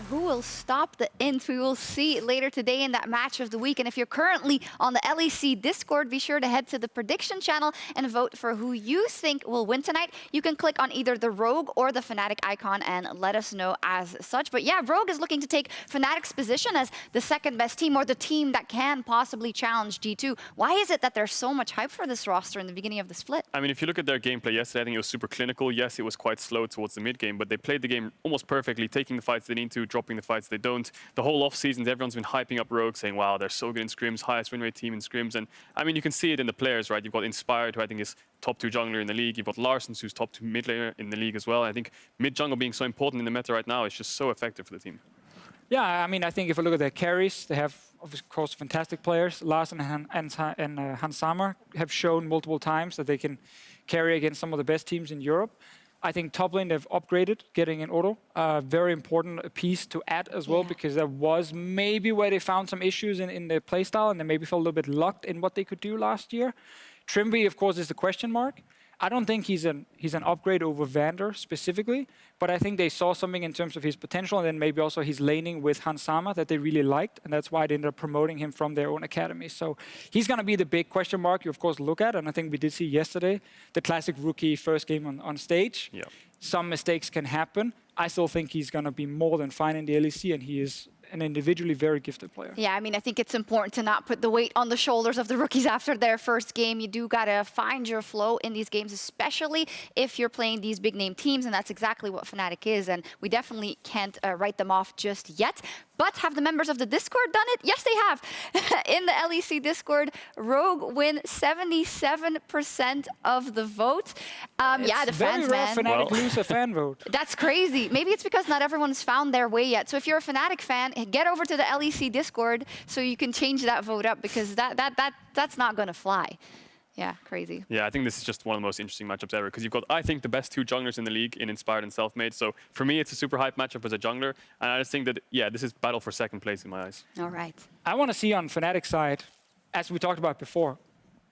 Who will stop the int? We will see later today in that match of the week. And if you're currently on the LEC Discord, be sure to head to the prediction channel and vote for who you think will win tonight. You can click on either the Rogue or the Fnatic icon and let us know as such. But yeah, Rogue is looking to take Fnatic's position as the second best team, or the team that can possibly challenge G2. Why is it that there's so much hype for this roster in the beginning of the split? I mean, if you look at their gameplay yesterday, I think it was super clinical. Yes, it was quite slow towards the mid game, but they played the game almost perfectly, taking the fights they need to, dropping the fights they don't. The whole off-season, everyone's been hyping up Rogue, saying, wow, they're so good in scrims, highest win rate team in scrims. And I mean, you can see it in the players, right? You've got Inspired, who I think is top 2 jungler in the league. You've got Larsens, who's top 2 mid laner in the league as well. I think mid jungle being so important in the meta right now is just so effective for the team. Yeah, I mean, I think if you look at their carries, they have, of course, fantastic players. Larsen and Hans Sammer have shown multiple times that they can carry against some of the best teams in Europe. I think top lane they've upgraded, getting in Odo. Very important piece to add as well, because that was maybe where they found some issues in their playstyle, and they maybe felt a little bit locked in what they could do last year. Trimby, of course, is the question mark. I don't think he's an upgrade over Vander specifically, but I think they saw something in terms of his potential, and then maybe also his laning with Hans Sammer that they really liked, and that's why they ended up promoting him from their own academy. So he's going to be the big question mark you, of course, look at, and I think we did see yesterday the classic rookie first game on stage. Yeah. Some mistakes can happen. I still think he's going to be more than fine in the LEC, and he is an individually very gifted player. Yeah, I mean, I think it's important to not put the weight on the shoulders of the rookies after their first game. You do gotta find your flow in these games, especially if you're playing these big name teams, and that's exactly what Fnatic is, and we definitely can't write them off just yet. But have the members of the Discord done it? Yes, they have. In the LEC Discord, Rogue win 77% of the vote. Yeah, the fans, man. Fnatic lose a fan vote. That's crazy. Maybe it's because not everyone's found their way yet. So if you're a Fnatic fan, get over to the LEC Discord so you can change that vote up, because that's not going to fly. Yeah, crazy. Yeah, I think this is just one of the most interesting matchups ever, because you've got, I think, the best 2 junglers in the league in Inspired and Selfmade. So for me, it's a super hype matchup as a jungler. And I just think that, yeah, this is battle for second place in my eyes. All right. I want to see on Fnatic's side, as we talked about before,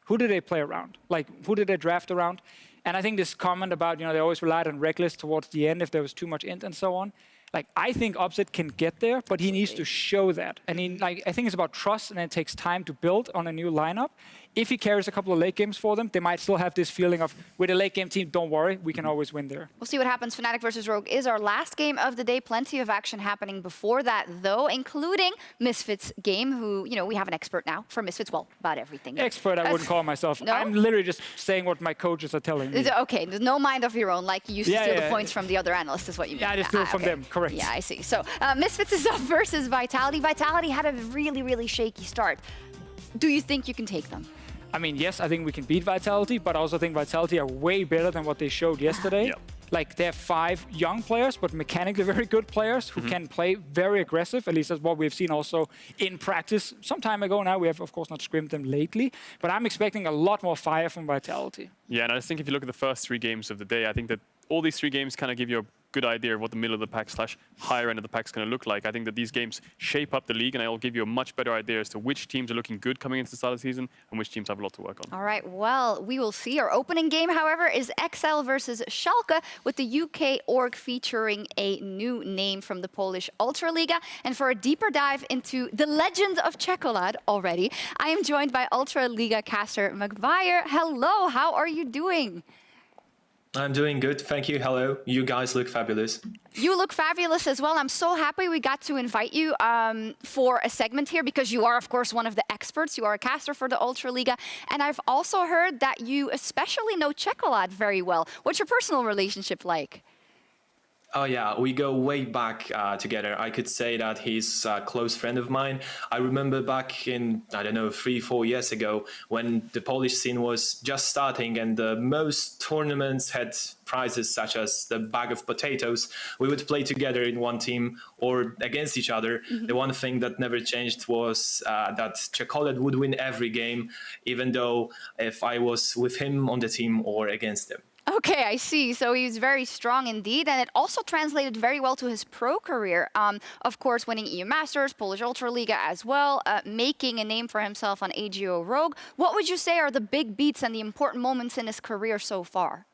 who did they play around? Like, who did they draft around? And I think this comment about, they always relied on Reckless towards the end if there was too much int and so on. Like, I think Upset can get there, but he needs to show that. And I think it's about trust, and it takes time to build on a new lineup. If he carries a couple of late games for them, they might still have this feeling of, with a late game team, don't worry, we can always win there. We'll see what happens. Fnatic versus Rogue is our last game of the day. Plenty of action happening before that, though, including Misfits game, who, you know, we have an expert now for Misfits. Well, about everything. Expert, I wouldn't call myself. No? I'm literally just saying what my coaches are telling me. Okay, there's no mind of your own, like you used to steal the points from the other analysts, is what you mean. Yeah, I just steal from them, correct. Yeah, I see. So Misfits is up versus Vitality. Vitality had a really, really shaky start. Do you think you can take them? I mean, yes, I think we can beat Vitality, but I also think Vitality are way better than what they showed yesterday. Yep. Like, they have 5 young players, but mechanically very good players who can play very aggressive. At least that's what we've seen also in practice some time ago now. We have, of course, not scrimmed them lately, but I'm expecting a lot more fire from Vitality. Yeah, and I just think if you look at the first 3 games of the day, I think that all these 3 games kind of give you a good idea of what the middle of the pack / higher end of the pack is going to look like. I think that these games shape up the league, and I'll give you a much better idea as to which teams are looking good coming into the start of the season and which teams have a lot to work on. All right, well, we will see. Our opening game, however, is XL versus Schalke, with the UK org featuring a new name from the Polish Ultraliga. And for a deeper dive into the legend of Czekolad already, I am joined by Ultraliga caster McVire. Hello, how are you doing? I'm doing good, thank you. Hello. You guys look fabulous. You look fabulous as well. I'm so happy we got to invite you for a segment here, because you are, of course, one of the experts. You are a caster for the Ultraliga. And I've also heard that you especially know Czekolad very well. What's your personal relationship like? Oh yeah, we go way back together. I could say that he's a close friend of mine. I remember back in, I don't know, 3-4 years ago, when the Polish scene was just starting and most tournaments had prizes such as the bag of potatoes. We would play together in one team or against each other. The one thing that never changed was that Czekolad would win every game, even though if I was with him on the team or against him. Okay, I see. So he's very strong indeed, and it also translated very well to his pro career. Of course, winning EU Masters, Polish Ultraliga as well, making a name for himself on AGO Rogue. What would you say are the big beats and the important moments in his career so far?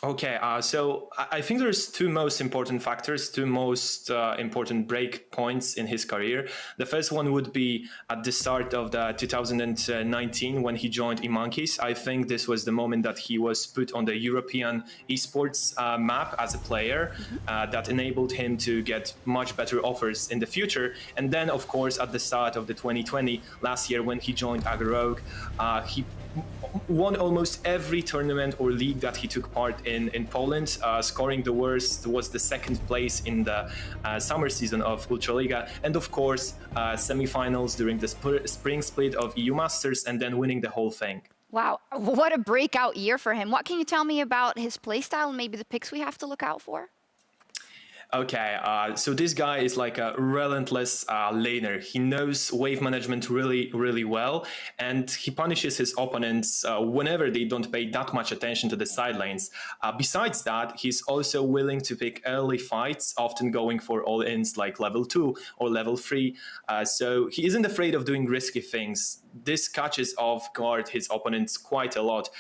Okay, so I think there's 2 most important factors, 2 most important break points in his career. The first one would be at the start of the 2019 when he joined eMonkeys. I think this was the moment that he was put on the European esports map as a player that enabled him to get much better offers in the future. And then, of course, at the start of the 2020 last year when he joined AGO Rogue, he won almost every tournament or league that he took part in Poland. Scoring the worst was the 2nd place in the summer season of Ultraliga, and of course semi-finals during the spring split of EU Masters, and then winning the whole thing. Wow, what a breakout year for him. What can you tell me about his playstyle and maybe the picks we have to look out for? Okay, so this guy is like a relentless laner. He knows wave management really, really well, and he punishes his opponents whenever they don't pay that much attention to the side lanes. Besides that, he's also willing to pick early fights, often going for all-ins like level 2 or level 3. So he isn't afraid of doing risky things. This catches off guard his opponents quite a lot.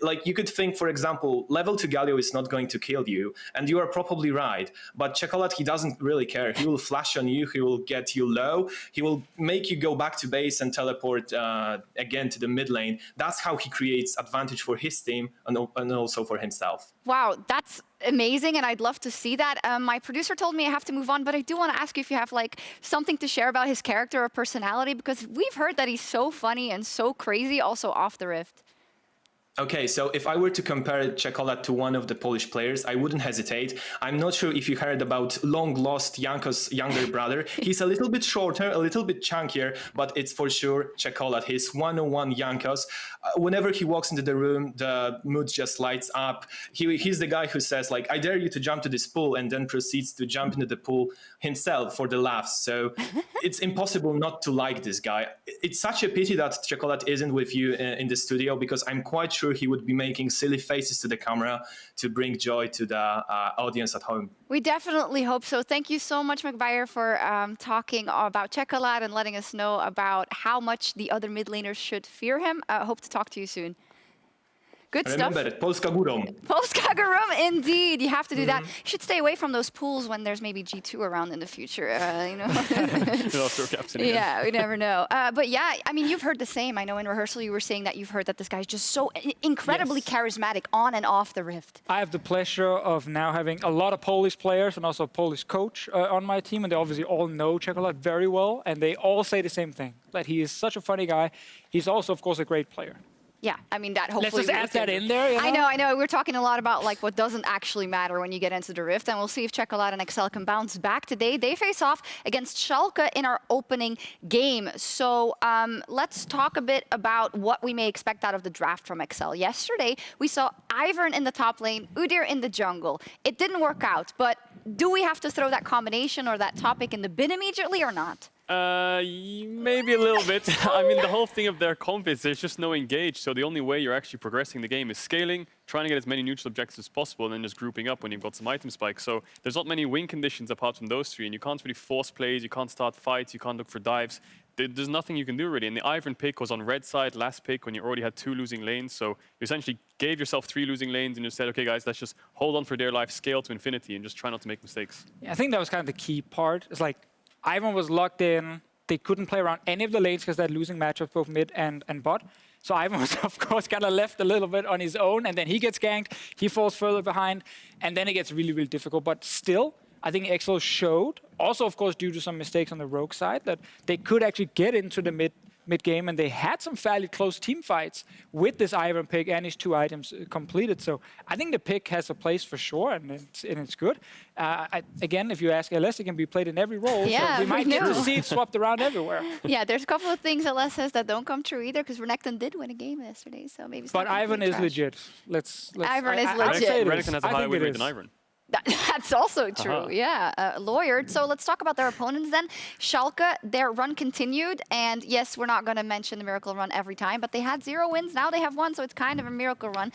Like, you could think, for example, level 2 Galio is not going to kill you, and you are probably right, but Czekolad, he doesn't really care. He will flash on you, he will get you low, he will make you go back to base and teleport again to the mid lane. That's how he creates advantage for his team and also for himself. Wow, that's amazing, and I'd love to see that. My producer told me I have to move on, but I do want to ask you if you have like something to share about his character or personality, because we've heard that he's so funny and so crazy, also off the Rift. Okay, so if I were to compare Czekolad to one of the Polish players, I wouldn't hesitate. I'm not sure if you heard about long-lost Janko's younger brother. He's a little bit shorter, a little bit chunkier, but it's for sure Czekolad. He's 101 Jankos. Whenever he walks into the room, the mood just lights up. He's the guy who says, like, I dare you to jump to this pool, and then proceeds to jump into the pool himself for the laughs. So it's impossible not to like this guy. It's such a pity that Czekolad isn't with you in the studio, because I'm quite sure he would be making silly faces to the camera to bring joy to the audience at home. We definitely hope so. Thank you so much, McVire, for talking about Czekolad and letting us know about how much the other mid laners should fear him. Hope to talk to you soon. Good stuff. Remember it, Polska Górą. Polska Górą, indeed. You have to do that. You should stay away from those pools when there's maybe G2 around in the future. You know. Yeah, we never know. But yeah, I mean, you've heard the same. I know in rehearsal you were saying that you've heard that this guy's just so incredibly charismatic on and off the Rift. I have the pleasure of now having a lot of Polish players and also a Polish coach on my team, and they obviously all know Czekolad very well, and they all say the same thing, that he is such a funny guy. He's also, of course, a great player. Yeah, I mean, that hopefully... Let's just add that in there, you know? I know. We're talking a lot about like what doesn't actually matter when you get into the Rift, and we'll see if Czekolad and Excel can bounce back today. They face off against Schalke in our opening game. So let's talk a bit about what we may expect out of the draft from Excel. Yesterday, we saw Ivern in the top lane, Udyr in the jungle. It didn't work out, but do we have to throw that combination or that topic in the bin immediately or not? Maybe a little bit. I mean, the whole thing of their comp is there's just no engage, so the only way you're actually progressing the game is scaling, trying to get as many neutral objectives as possible, and then just grouping up when you've got some item spikes. So there's not many win conditions apart from those three, and you can't really force plays, you can't start fights, you can't look for dives. There's nothing you can do really. And the Ivern pick was on red side, last pick, when you already had 2 losing lanes. So you essentially gave yourself 3 losing lanes and you said, okay, guys, let's just hold on for dear life, scale to infinity, and just try not to make mistakes. Yeah, I think that was kind of the key part. It's like Ivern was locked in. They couldn't play around any of the lanes because they're losing matchups both mid and bot. So Ivern was, of course, kind of left a little bit on his own, and then he gets ganked, he falls further behind, and then it gets really, really difficult. But still, I think EXO showed, also, of course, due to some mistakes on the rogue side, that they could actually get into the mid game, and they had some fairly close team fights with this Ivern pick and his 2 items completed. So I think the pick has a place for sure, and it's good. Again, if you ask LS, it can be played in every role, yeah, so we might get the seeds swapped around everywhere. Yeah, there's a couple of things LS says that don't come true either, because Renekton did win a game yesterday, so maybe. But Ivern is legit. Ivern is legit. Renekton has a higher win rate than Ivern. That's also true, yeah. Lawyered. So let's talk about their opponents then. Schalke, their run continued. And yes, we're not going to mention the miracle run every time, but they had 0 wins. Now they have 1, so it's kind of a miracle run.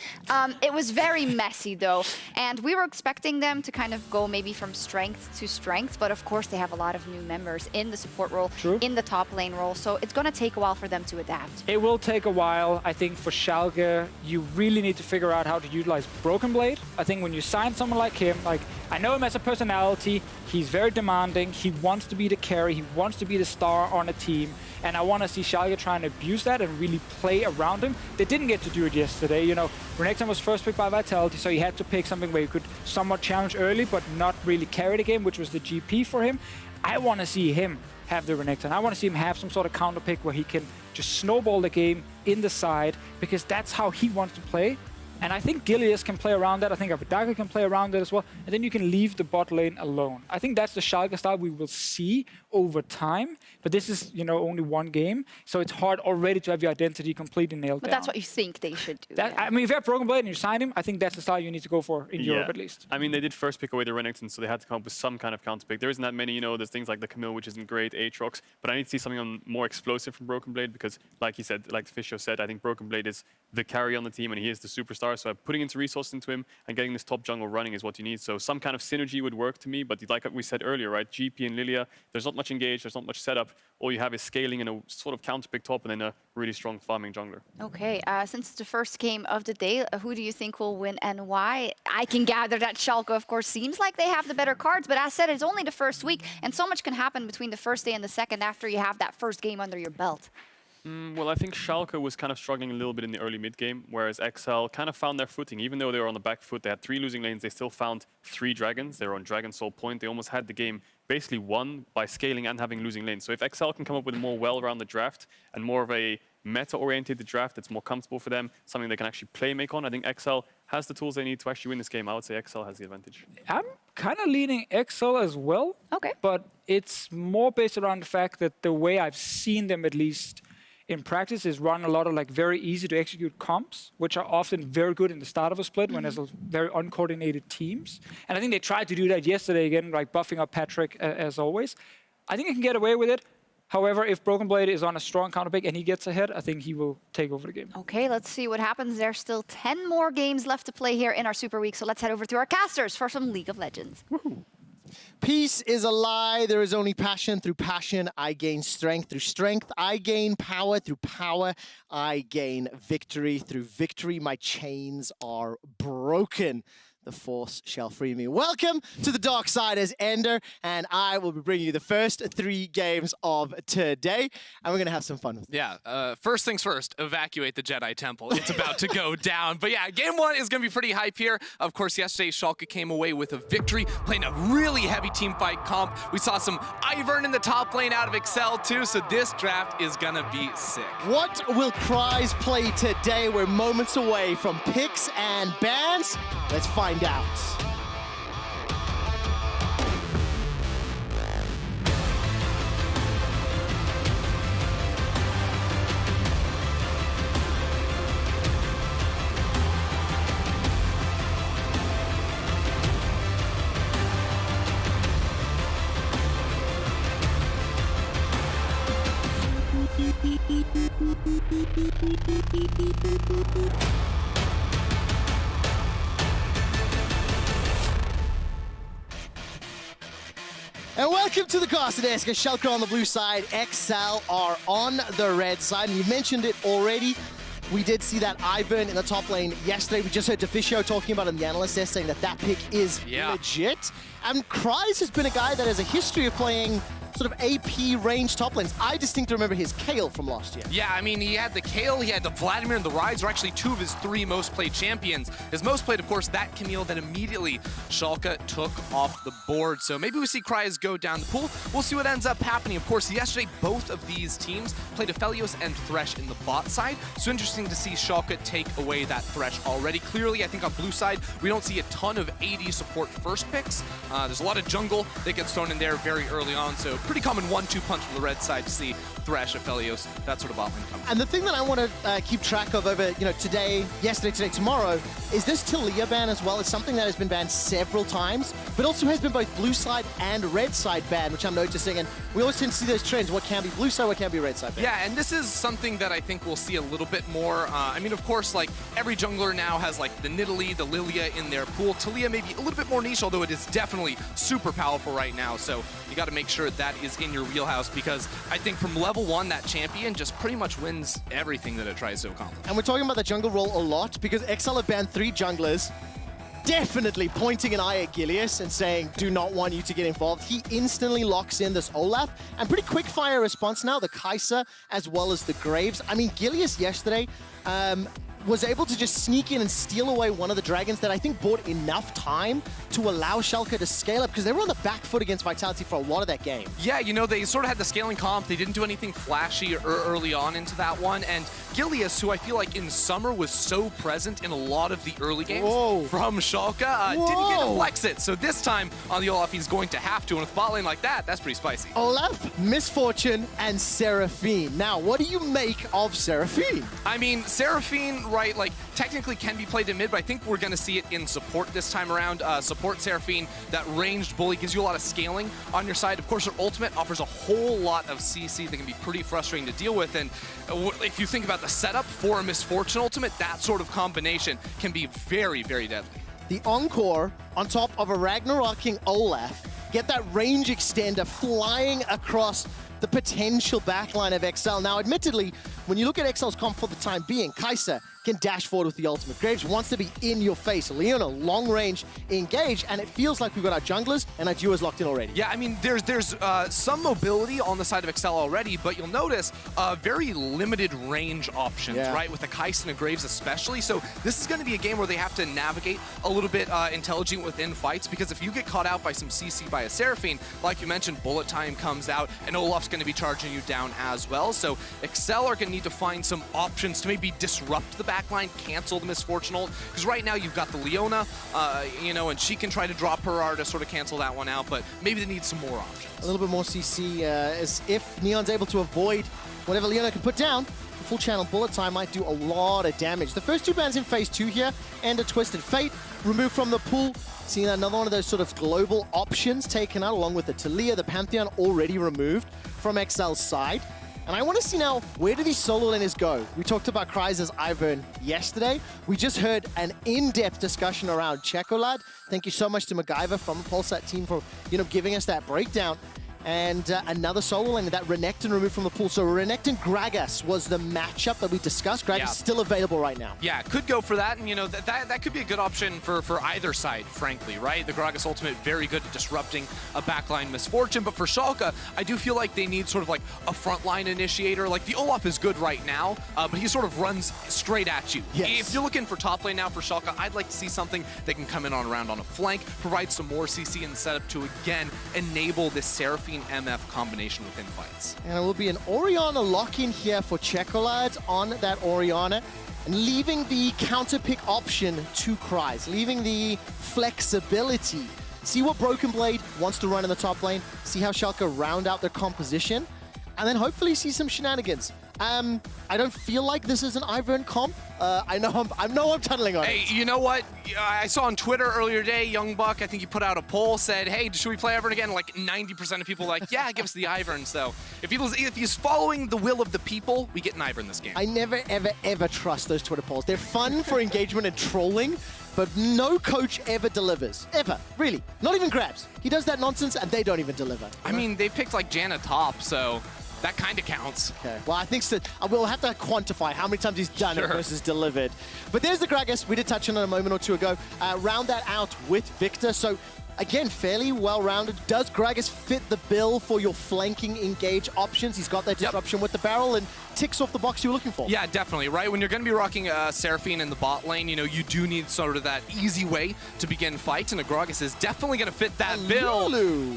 It was very messy, though. And we were expecting them to kind of go maybe from strength to strength. But of course, they have a lot of new members in the support role, in the top lane role. So it's going to take a while for them to adapt. It will take a while. I think for Schalke, you really need to figure out how to utilize Broken Blade. I think when you sign someone like him, like, I know him as a personality, he's very demanding, he wants to be the carry, he wants to be the star on a team, and I want to see Schalke trying to abuse that and really play around him. They didn't get to do it yesterday, you know, Renekton was first picked by Vitality, so he had to pick something where he could somewhat challenge early, but not really carry the game, which was the GP for him. I want to see him have the Renekton. I want to see him have some sort of counter pick where he can just snowball the game in the side, because that's how he wants to play. And I think Gilius can play around that. I think RDYCHK can play around that as well. And then you can leave the bot lane alone. I think that's the Schalke style we will see over time. But this is, you know, only 1 game. So it's hard already to have your identity completely nailed down. But that's what you think they should do. I mean, if you have Broken Blade and you sign him, I think that's the style you need to go for in Europe at least. I mean, they did first pick away the Renekton, so they had to come up with some kind of counter pick. There isn't that many, you know, there's things like the Camille, which isn't great, Aatrox. But I need to see something more explosive from Broken Blade because, like he said, like Fisho said, I think Broken Blade is the carry on the team and he is the superstar. So putting into resources into him and getting this top jungle running is what you need. So some kind of synergy would work to me, but like we said earlier, right? GP and Lilia, there's not much engage, there's not much setup. All you have is scaling and a sort of counter pick top and then a really strong farming jungler. Okay, since it's the first game of the day, who do you think will win and why? I can gather that Schalke, of course, seems like they have the better cards, but as said, it's only the first week and so much can happen between the first day and the second after you have that first game under your belt. Well, I think Schalke was kind of struggling a little bit in the early mid-game, whereas XL kind of found their footing. Even though they were on the back foot, they had 3 losing lanes, they still found 3 dragons. They were on Dragon Soul point. They almost had the game basically won by scaling and having losing lanes. So if XL can come up with a more well-rounded draft and more of a meta-oriented draft that's more comfortable for them, something they can actually play make on, I think XL has the tools they need to actually win this game. I would say XL has the advantage. I'm kind of leaning XL as well. Okay. But it's more based around the fact that the way I've seen them at least in practice is run a lot of like very easy to execute comps, which are often very good in the start of a split when there's very uncoordinated teams. And I think they tried to do that yesterday again, like buffing up Patrick as always. I think they can get away with it. However, if Broken Blade is on a strong counter pick and he gets ahead, I think he will take over the game. Okay, let's see what happens. There's still 10 more games left to play here in our Super Week, so let's head over to our casters for some League of Legends. Woohoo. Peace is a lie. There is only passion. Through passion, I gain strength. Through strength, I gain power. Through power, I gain victory. Through victory, my chains are broken. The Force shall free me. Welcome to the dark side as Ender, and I will be bringing you the first 3 games of today, and we're going to have some fun with it. Yeah, first things first, evacuate the Jedi Temple. It's about to go down. But yeah, game 1 is going to be pretty hype here. Of course, yesterday, Schalke came away with a victory, playing a really heavy team fight comp. We saw some Ivern in the top lane out of Excel too, so this draft is going to be sick. What will Cries play today? We're moments away from picks and bans. Let's find out. And welcome to the RDYCHK. Schalke on the blue side, XL are on the red side. And you mentioned it already. We did see that Ivern in the top lane yesterday. We just heard Deficio talking about it in the analyst desk, saying that that pick is legit. And Cries has been a guy that has a history of playing sort of AP range top lanes. I distinctly remember his Kayle from last year. Yeah, I mean, he had the Kayle, he had the Vladimir, and the Ryze are actually 2 of his 3 most played champions. His most played, of course, that Camille that immediately Schalke took off the board. So maybe we see Cries go down the pool. We'll see what ends up happening. Of course, yesterday, both of these teams played Aphelios and Thresh in the bot side. So interesting to see Schalke take away that Thresh already. Clearly, I think on blue side, we don't see a ton of AD support first picks. There's a lot of jungle that gets thrown in there very early on. So pretty common 1-2 punch from the red side to see Thresh, Aphelios, that sort of bot lane coming. And the thing that I want to keep track of over, today, yesterday, tomorrow, is this Taliyah ban as well. It's something that has been banned several times, but also has been both blue side and red side banned, which I'm noticing. And we always tend to see those trends. What can be blue side, what can be red side banned. Yeah, and this is something that I think we'll see a little bit more. I mean, of course, like every jungler now has like the Nidalee, the Lilia in their pool. Taliyah may be a little bit more niche, although it is definitely super powerful right now. So you got to make sure that is in your wheelhouse, because I think from level 1, that champion just pretty much wins everything that it tries to accomplish. And we're talking about the jungle role a lot, because XL have banned 3 junglers, definitely pointing an eye at Gilius and saying, do not want you to get involved. He instantly locks in this Olaf, and pretty quick fire response now, the Kai'Sa as well as the Graves. I mean, Gilius yesterday was able to just sneak in and steal away one of the dragons that I think bought enough time to allow Schalke to scale up, because they were on the back foot against Vitality for a lot of that game. Yeah, they sort of had the scaling comp. They didn't do anything flashy early on into that one. And Gilius, who I feel like in summer was so present in a lot of the early games from Schalke, didn't get to flex it. So this time on the Olaf, he's going to have to. And with bot lane like that, that's pretty spicy. Olaf, Misfortune, and Seraphine. Now, what do you make of Seraphine? I mean, Seraphine, right, like technically can be played in mid, but I think we're going to see it in support this time around. Support Seraphine, that ranged bully gives you a lot of scaling on your side. Of course, her ultimate offers a whole lot of CC that can be pretty frustrating to deal with. And if you think about the setup for a Misfortune ultimate, that sort of combination can be very, very deadly. The Encore on top of a Ragnaroking Olaf, get that range extender flying across the potential backline of XL. Now, admittedly, when you look at XL's comp for the time being, Kai'Sa can dash forward with the ultimate. Graves wants to be in your face. Leona, long range engage, and it feels like we've got our junglers and our duos locked in already. Yeah, I mean, there's some mobility on the side of XL already, but you'll notice very limited range options, right? With the Kai'Sa and Graves especially. So this is going to be a game where they have to navigate a little bit intelligent within fights, because if you get caught out by some CC by a Seraphine, like you mentioned, bullet time comes out, and Olaf's going to be charging you down as well. So XL are going to need to find some options to maybe disrupt the backline, cancel the Misfortune ult, because right now you've got the Leona, and she can try to drop her R to sort of cancel that one out, but maybe they need some more options. A little bit more CC, as if Neon's able to avoid whatever Leona can put down. The full channel bullet time might do a lot of damage. The first 2 bans in phase 2 here, and a Twisted Fate removed from the pool. Seeing another one of those sort of global options taken out, along with the Taliyah, the Pantheon already removed from XL's side. And I want to see now, where do these solo laners go? We talked about Cries as Ivern yesterday. We just heard an in-depth discussion around Chocolad. Thank you so much to MacGyver from the Pulsat team for, giving us that breakdown. And another solo laner, that Renekton removed from the pool. So Renekton Gragas was the matchup that we discussed. Gragas is still available right now. Yeah, could go for that, and that could be a good option for either side, frankly, right? The Gragas ultimate, very good at disrupting a backline misfortune, but for Schalke, I do feel like they need sort of like a frontline initiator. Like the Olaf is good right now, but he sort of runs straight at you. Yes. If you're looking for top lane now for Schalke, I'd like to see something that can come in around on a flank, provide some more CC in the setup to, again, enable this Seraphine MF combination within fights. And it will be an Orianna lock-in here for Chocolad on that Orianna, and leaving the counter-pick option to Cries, leaving the flexibility. See what Broken Blade wants to run in the top lane, see how Schalke round out their composition, and then hopefully see some shenanigans. I don't feel like this is an Ivern comp. I know I'm tunneling on it. Hey, you know what? I saw on Twitter earlier today, Young Buck, I think he put out a poll, said, hey, should we play Ivern again? Like 90% of people like, yeah, give us the Ivern. So if he's following the will of the people, we get an Ivern this game. I never, ever, ever trust those Twitter polls. They're fun for engagement and trolling, but no coach ever delivers. Ever. Really. Not even Grabs. He does that nonsense and they don't even deliver. I mean, they picked like Janna top, so that kind of counts. Okay. Well, I think we'll have to quantify how many times he's done it versus delivered. But there's the Gragas. We did touch on it a moment or two ago. Round that out with Victor. So, again, fairly well-rounded. Does Gragas fit the bill for your flanking engage options? He's got that disruption with the barrel and ticks off the box you were looking for. Yeah, definitely, right? When you're going to be rocking Seraphine in the bot lane, you do need sort of that easy way to begin fights, and a Gragas is definitely going to fit that bill.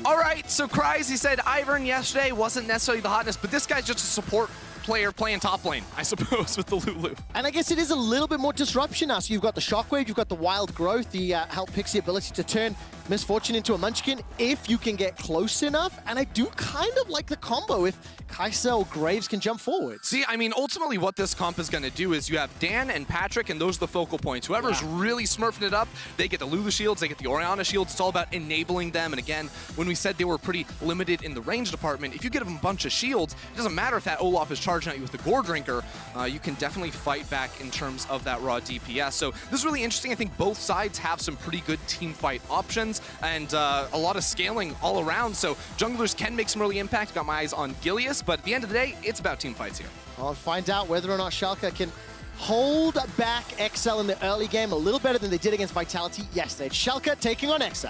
All right, so Cries, he said Ivern yesterday wasn't necessarily the hotness, but this guy's just a support player playing top lane, I suppose, with the Lulu. And I guess it is a little bit more disruption now. So you've got the Shockwave, you've got the Wild Growth, the Help Pixie ability to turn Misfortune into a Munchkin if you can get close enough. And I do kind of like the combo if Kai'Sa or Graves can jump forward. See, I mean, ultimately what this comp is going to do is you have Dan and Patrick, and those are the focal points. Whoever's really smurfing it up, they get the Lulu shields, they get the Orianna shields. It's all about enabling them. And again, when we said they were pretty limited in the range department, if you get them a bunch of shields, it doesn't matter if that Olaf is charging at you with the Gore Drinker, you can definitely fight back in terms of that raw DPS. So this is really interesting. I think both sides have some pretty good team fight options and a lot of scaling all around. So junglers can make some early impact. Got my eyes on Gilius, but at the end of the day, it's about team fights here. I'll find out whether or not Schalke can hold back XL in the early game a little better than they did against Vitality yesterday. Schalke taking on XL.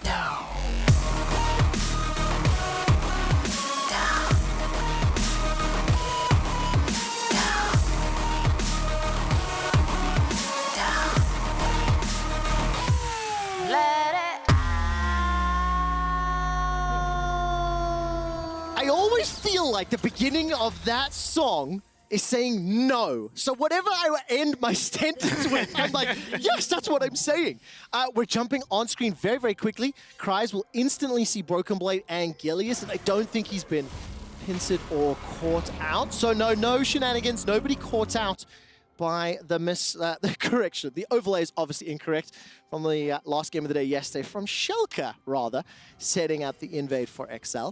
No. I always feel like the beginning of that song is saying no. So whatever I end my sentence with, I'm like, yes, that's what I'm saying. We're jumping on screen very, very quickly. Cries will instantly see Broken Blade and Gilius, and I don't think he's been pincered or caught out. So no shenanigans, nobody caught out by the correction. The overlay is obviously incorrect from the last game of the day yesterday from Schalke, rather, setting up the invade for XL.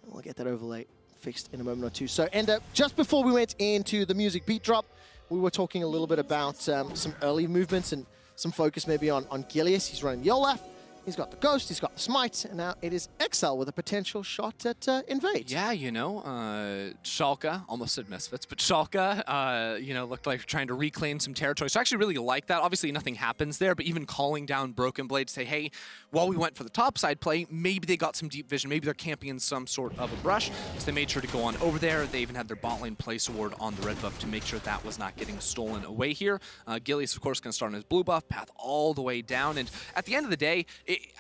We'll get that overlay fixed in a moment or two. So, and just before we went into the music beat drop, we were talking a little bit about some early movements and some focus maybe on Gilius. He's running the Olaf. He's got the Ghost, he's got the Smite, and now it is XL with a potential shot at Invade. Yeah, Schalke, almost said Misfits, but Schalke, looked like trying to reclaim some territory. So I actually really like that. Obviously, nothing happens there, but even calling down Broken Blade to say, hey, while we went for the top side play, maybe they got some deep vision. Maybe they're camping in some sort of a brush. So they made sure to go on over there. They even had their bot lane place award on the red buff to make sure that was not getting stolen away here. Gilius, of course, going to start on his blue buff, path all the way down. And at the end of the day,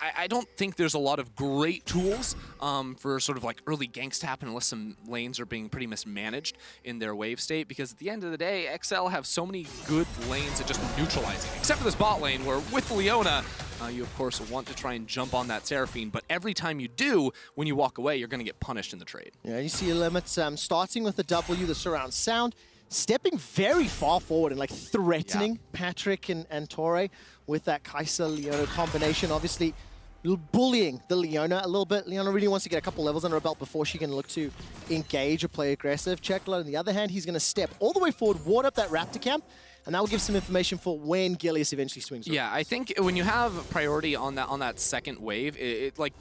I don't think there's a lot of great tools for sort of like early ganks to happen unless some lanes are being pretty mismanaged in their wave state, because at the end of the day, XL have so many good lanes at just neutralizing, except for this bot lane where with Leona, you of course want to try and jump on that Seraphine, but every time you do, when you walk away, you're going to get punished in the trade. Yeah, you see Limits starting with the W, the surround sound, stepping very far forward and like threatening Patrick and Torre with that Kai'Sa Leona combination. Obviously, bullying the Leona a little bit. Leona really wants to get a couple levels under her belt before she can look to engage or play aggressive. Checkla, on the other hand, he's going to step all the way forward, ward up that Raptor camp, and that will give some information for when Gilius eventually swings. Yeah, I think when you have priority on that second wave, like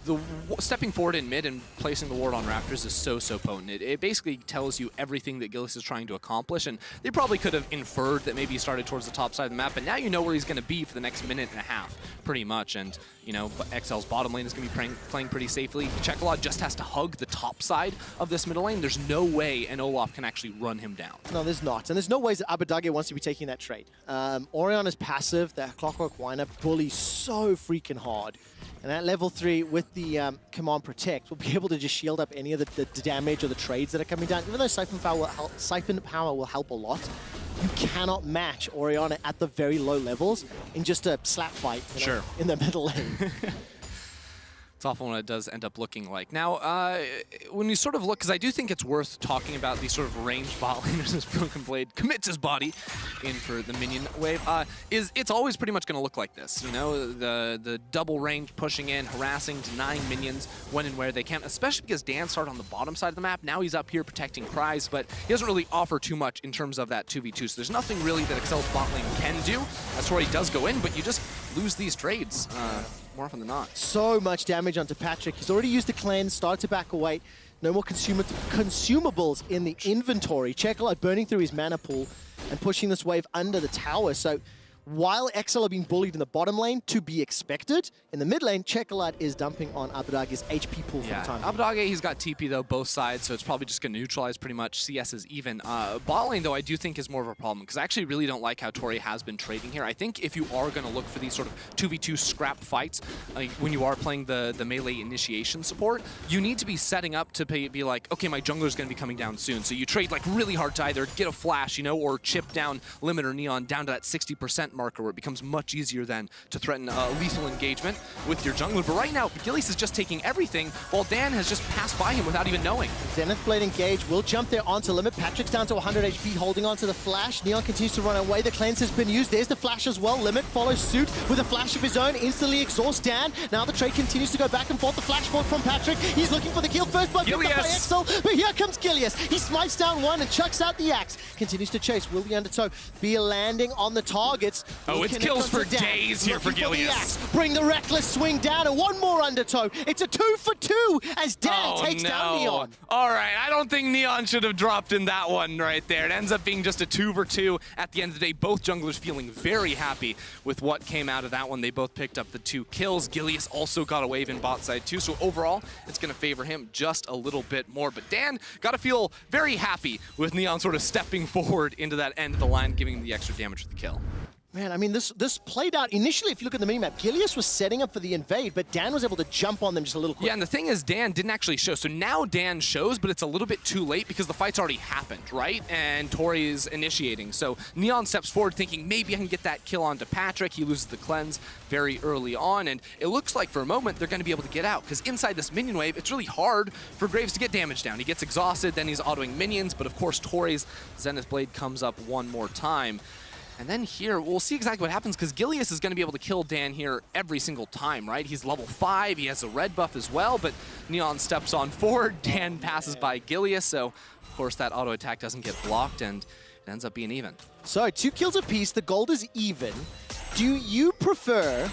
stepping forward in mid and placing the ward on Raptors is so potent. It basically tells you everything that Gilius is trying to accomplish, and they probably could have inferred that maybe he started towards the top side of the map, but now you know where he's going to be for the next minute and a half, pretty much. And you know, XL's bottom lane is going to be playing pretty safely. Checkla just has to hug the top side of this middle lane. There's no way an Olaf can actually run him down. No, there's not. And there's no ways that RDYCHK wants to be taking that trade. Orion is passive. That Clockwork Whiner bullies so freaking hard. And at level 3, with the Command Protect, we'll be able to just shield up any of the damage or the trades that are coming down. Even though Siphon Power will help a lot, you cannot match Oriana at the very low levels in just a slap fight in the middle lane. It's often what it does end up looking like. Now, when you sort of look, because I do think it's worth talking about these sort of ranged bot laners as Broken Blade commits his body in for the minion wave, it's always pretty much going to look like this. You know, the double range pushing in, harassing, denying minions when and where they can, especially because Dan started on the bottom side of the map. Now he's up here protecting Prize, but he doesn't really offer too much in terms of that 2v2. So there's nothing really that Excel's bot lane can do. As Tori does go in, but you just lose these trades. More often than not. So much damage onto Patrick. He's already used the cleanse, started to back away. No more consumables in the inventory. Checkla burning through his mana pool and pushing this wave under the tower. So while XL are being bullied in the bottom lane, to be expected, in the mid lane, Checkla is dumping on RDYCHK's HP pool for the time. RDYCHK, he's got TP though, both sides, so it's probably just going to neutralize pretty much. CS is even. Bot lane though, I do think is more of a problem, because I actually really don't like how Tori has been trading here. I think if you are going to look for these sort of 2v2 scrap fights, when you are playing the melee initiation support, you need to be setting up to be like, okay, my jungler's going to be coming down soon. So you trade like really hard to either get a flash, you know, or chip down Limit or Neon down to that 60% marker, where it becomes much easier then to threaten lethal engagement with your jungler. But right now, Gilius is just taking everything, while Dan has just passed by him without even knowing. Zenith Blade engage will jump there onto Limit. Patrick's down to 100 HP, holding onto the flash. Neon continues to run away. The cleanse has been used. There's the flash as well. Limit follows suit with a flash of his own, instantly exhausts Dan. Now the trade continues to go back and forth. The flash forward from Patrick. He's looking for the kill. First blood picked up by XL, but here comes Gilius. He smites down one and chucks out the axe. Continues to chase. Will the Undertow be landing on the targets? Oh, it's kills for days here for Gilius. Bring the reckless swing down and one more Undertow. It's a 2 for 2 as Dan takes down Neon. All right, I don't think Neon should have dropped in that one right there. It ends up being just a 2 for 2 at the end of the day. Both junglers feeling very happy with what came out of that one. They both picked up the 2 kills. Gilius also got a wave in bot side too, so overall, it's going to favor him just a little bit more. But Dan got to feel very happy with Neon sort of stepping forward into that end of the line, giving him the extra damage for the kill. Man, I mean, this played out initially. If you look at the minimap, Gilius was setting up for the invade, but Dan was able to jump on them just a little quick. Yeah, and the thing is, Dan didn't actually show. So now Dan shows, but it's a little bit too late because the fight's already happened, right? And Tori is initiating. So Neon steps forward thinking maybe I can get that kill onto Patrick. He loses the cleanse very early on, and it looks like for a moment they're going to be able to get out, because inside this minion wave, it's really hard for Graves to get damage down. He gets exhausted, then he's autoing minions, but of course Tori's Zenith Blade comes up one more time. And then here, we'll see exactly what happens, because Gilius is going to be able to kill Dan here every single time, right? He's level 5, he has a red buff as well, but Neon steps on forward, Dan passes by Gilius, so of course that auto attack doesn't get blocked, and it ends up being even. So 2 kills apiece, the gold is even. Do you prefer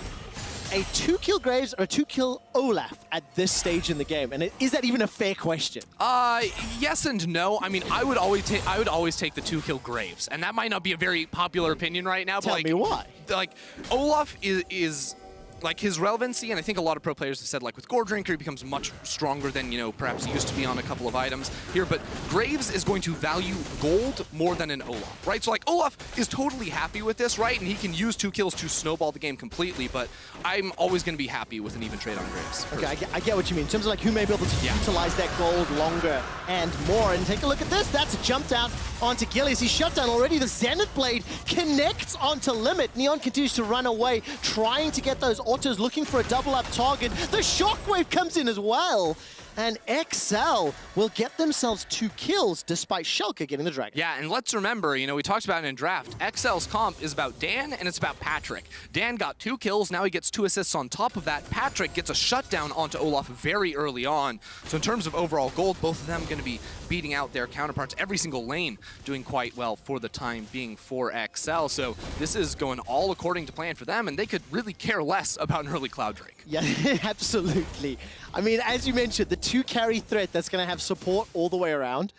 a 2-kill Graves or a 2-kill Olaf at this stage in the game? And is that even a fair question? Yes and no. I mean, I would always take the 2-kill Graves, and that might not be a very popular opinion right now. Tell but me why. Like Olaf is like his relevancy, and I think a lot of pro players have said, like with Gore Drinker, he becomes much stronger than, you know, perhaps he used to be on a couple of items here, but Graves is going to value gold more than an Olaf, right? So like Olaf is totally happy with this, right? And he can use 2 kills to snowball the game completely, but I'm always going to be happy with an even trade on Graves. Okay, I get what you mean. In terms of like who may be able to utilize that gold longer and more. And take a look at this. That's jumped out onto Gilius. He's shut down already. The Zenith Blade connects onto Limit. Neon continues to run away, trying to get those autos, looking for a double up target. The Shockwave comes in as well. And XL will get themselves 2 kills despite Schalke getting the Dragon. Yeah, and let's remember, you know, we talked about it in draft. XL's comp is about Dan and it's about Patrick. Dan got 2 kills, now he gets 2 assists on top of that. Patrick gets a shutdown onto Olaf very early on. So in terms of overall gold, both of them going to be beating out their counterparts. Every single lane doing quite well for the time being for XL. So this is going all according to plan for them, and they could really care less about an early Cloud Drake. Yeah, absolutely. I mean, as you mentioned, the 2 carry threat that's going to have support all the way around,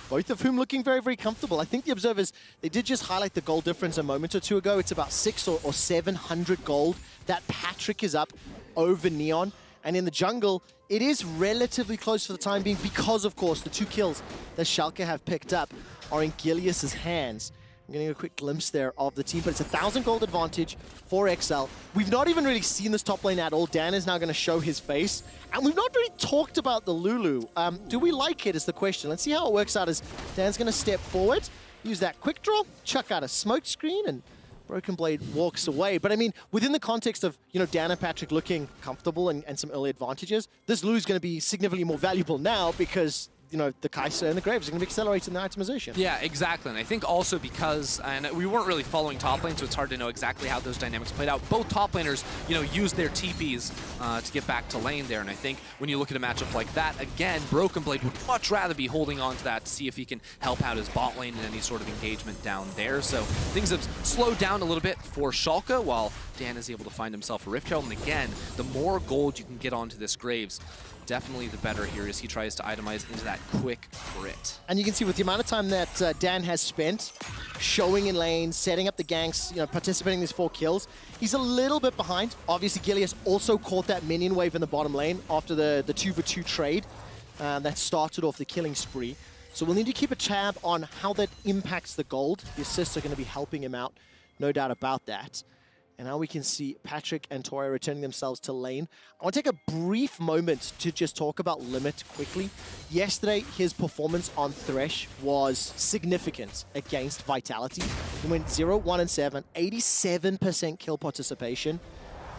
both of whom looking very, very comfortable. I think the observers, they did just highlight the gold difference a moment or two ago. It's about 600 or 700 gold that Patrick is up over Neon. And in the jungle, it is relatively close for the time being because, of course, the 2 kills that Schalke have picked up are in Gilius's hands. I'm getting a quick glimpse there of the team, but it's a 1,000 gold advantage for XL. We've not even really seen this top lane at all. Dan is now going to show his face. And we've not really talked about the Lulu. Do we like it is the question. Let's see how it works out as Dan's going to step forward, use that quick draw, chuck out a smoke screen, and Broken Blade walks away. But I mean, within the context of, you know, Dan and Patrick looking comfortable and some early advantages, this Lulu's going to be significantly more valuable now because, you know, the Kai'Sa and the Graves are going to be accelerating the itemization. Yeah, exactly. And I think also because, and we weren't really following top lane, so it's hard to know exactly how those dynamics played out. Both top laners, you know, used their TPs to get back to lane there. And I think when you look at a matchup like that, again, Broken Blade would much rather be holding on to that to see if he can help out his bot lane in any sort of engagement down there. So things have slowed down a little bit for Schalke while Dan is able to find himself a Rift Herald. And again, the more gold you can get onto this Graves, definitely the better here as he tries to itemize into that quick crit. And you can see with the amount of time that Dan has spent showing in lanes, setting up the ganks, you know, participating in these 4 kills, he's a little bit behind. Obviously, Gilius also caught that minion wave in the bottom lane after the 2-for-2 trade that started off the killing spree. So we'll need to keep a tab on how that impacts the gold. The assists are going to be helping him out, no doubt about that. And now we can see Patrick and Tori returning themselves to lane. I want to take a brief moment to just talk about Limit quickly. Yesterday, his performance on Thresh was significant against Vitality. He went 0, 1, and 7, 87% kill participation.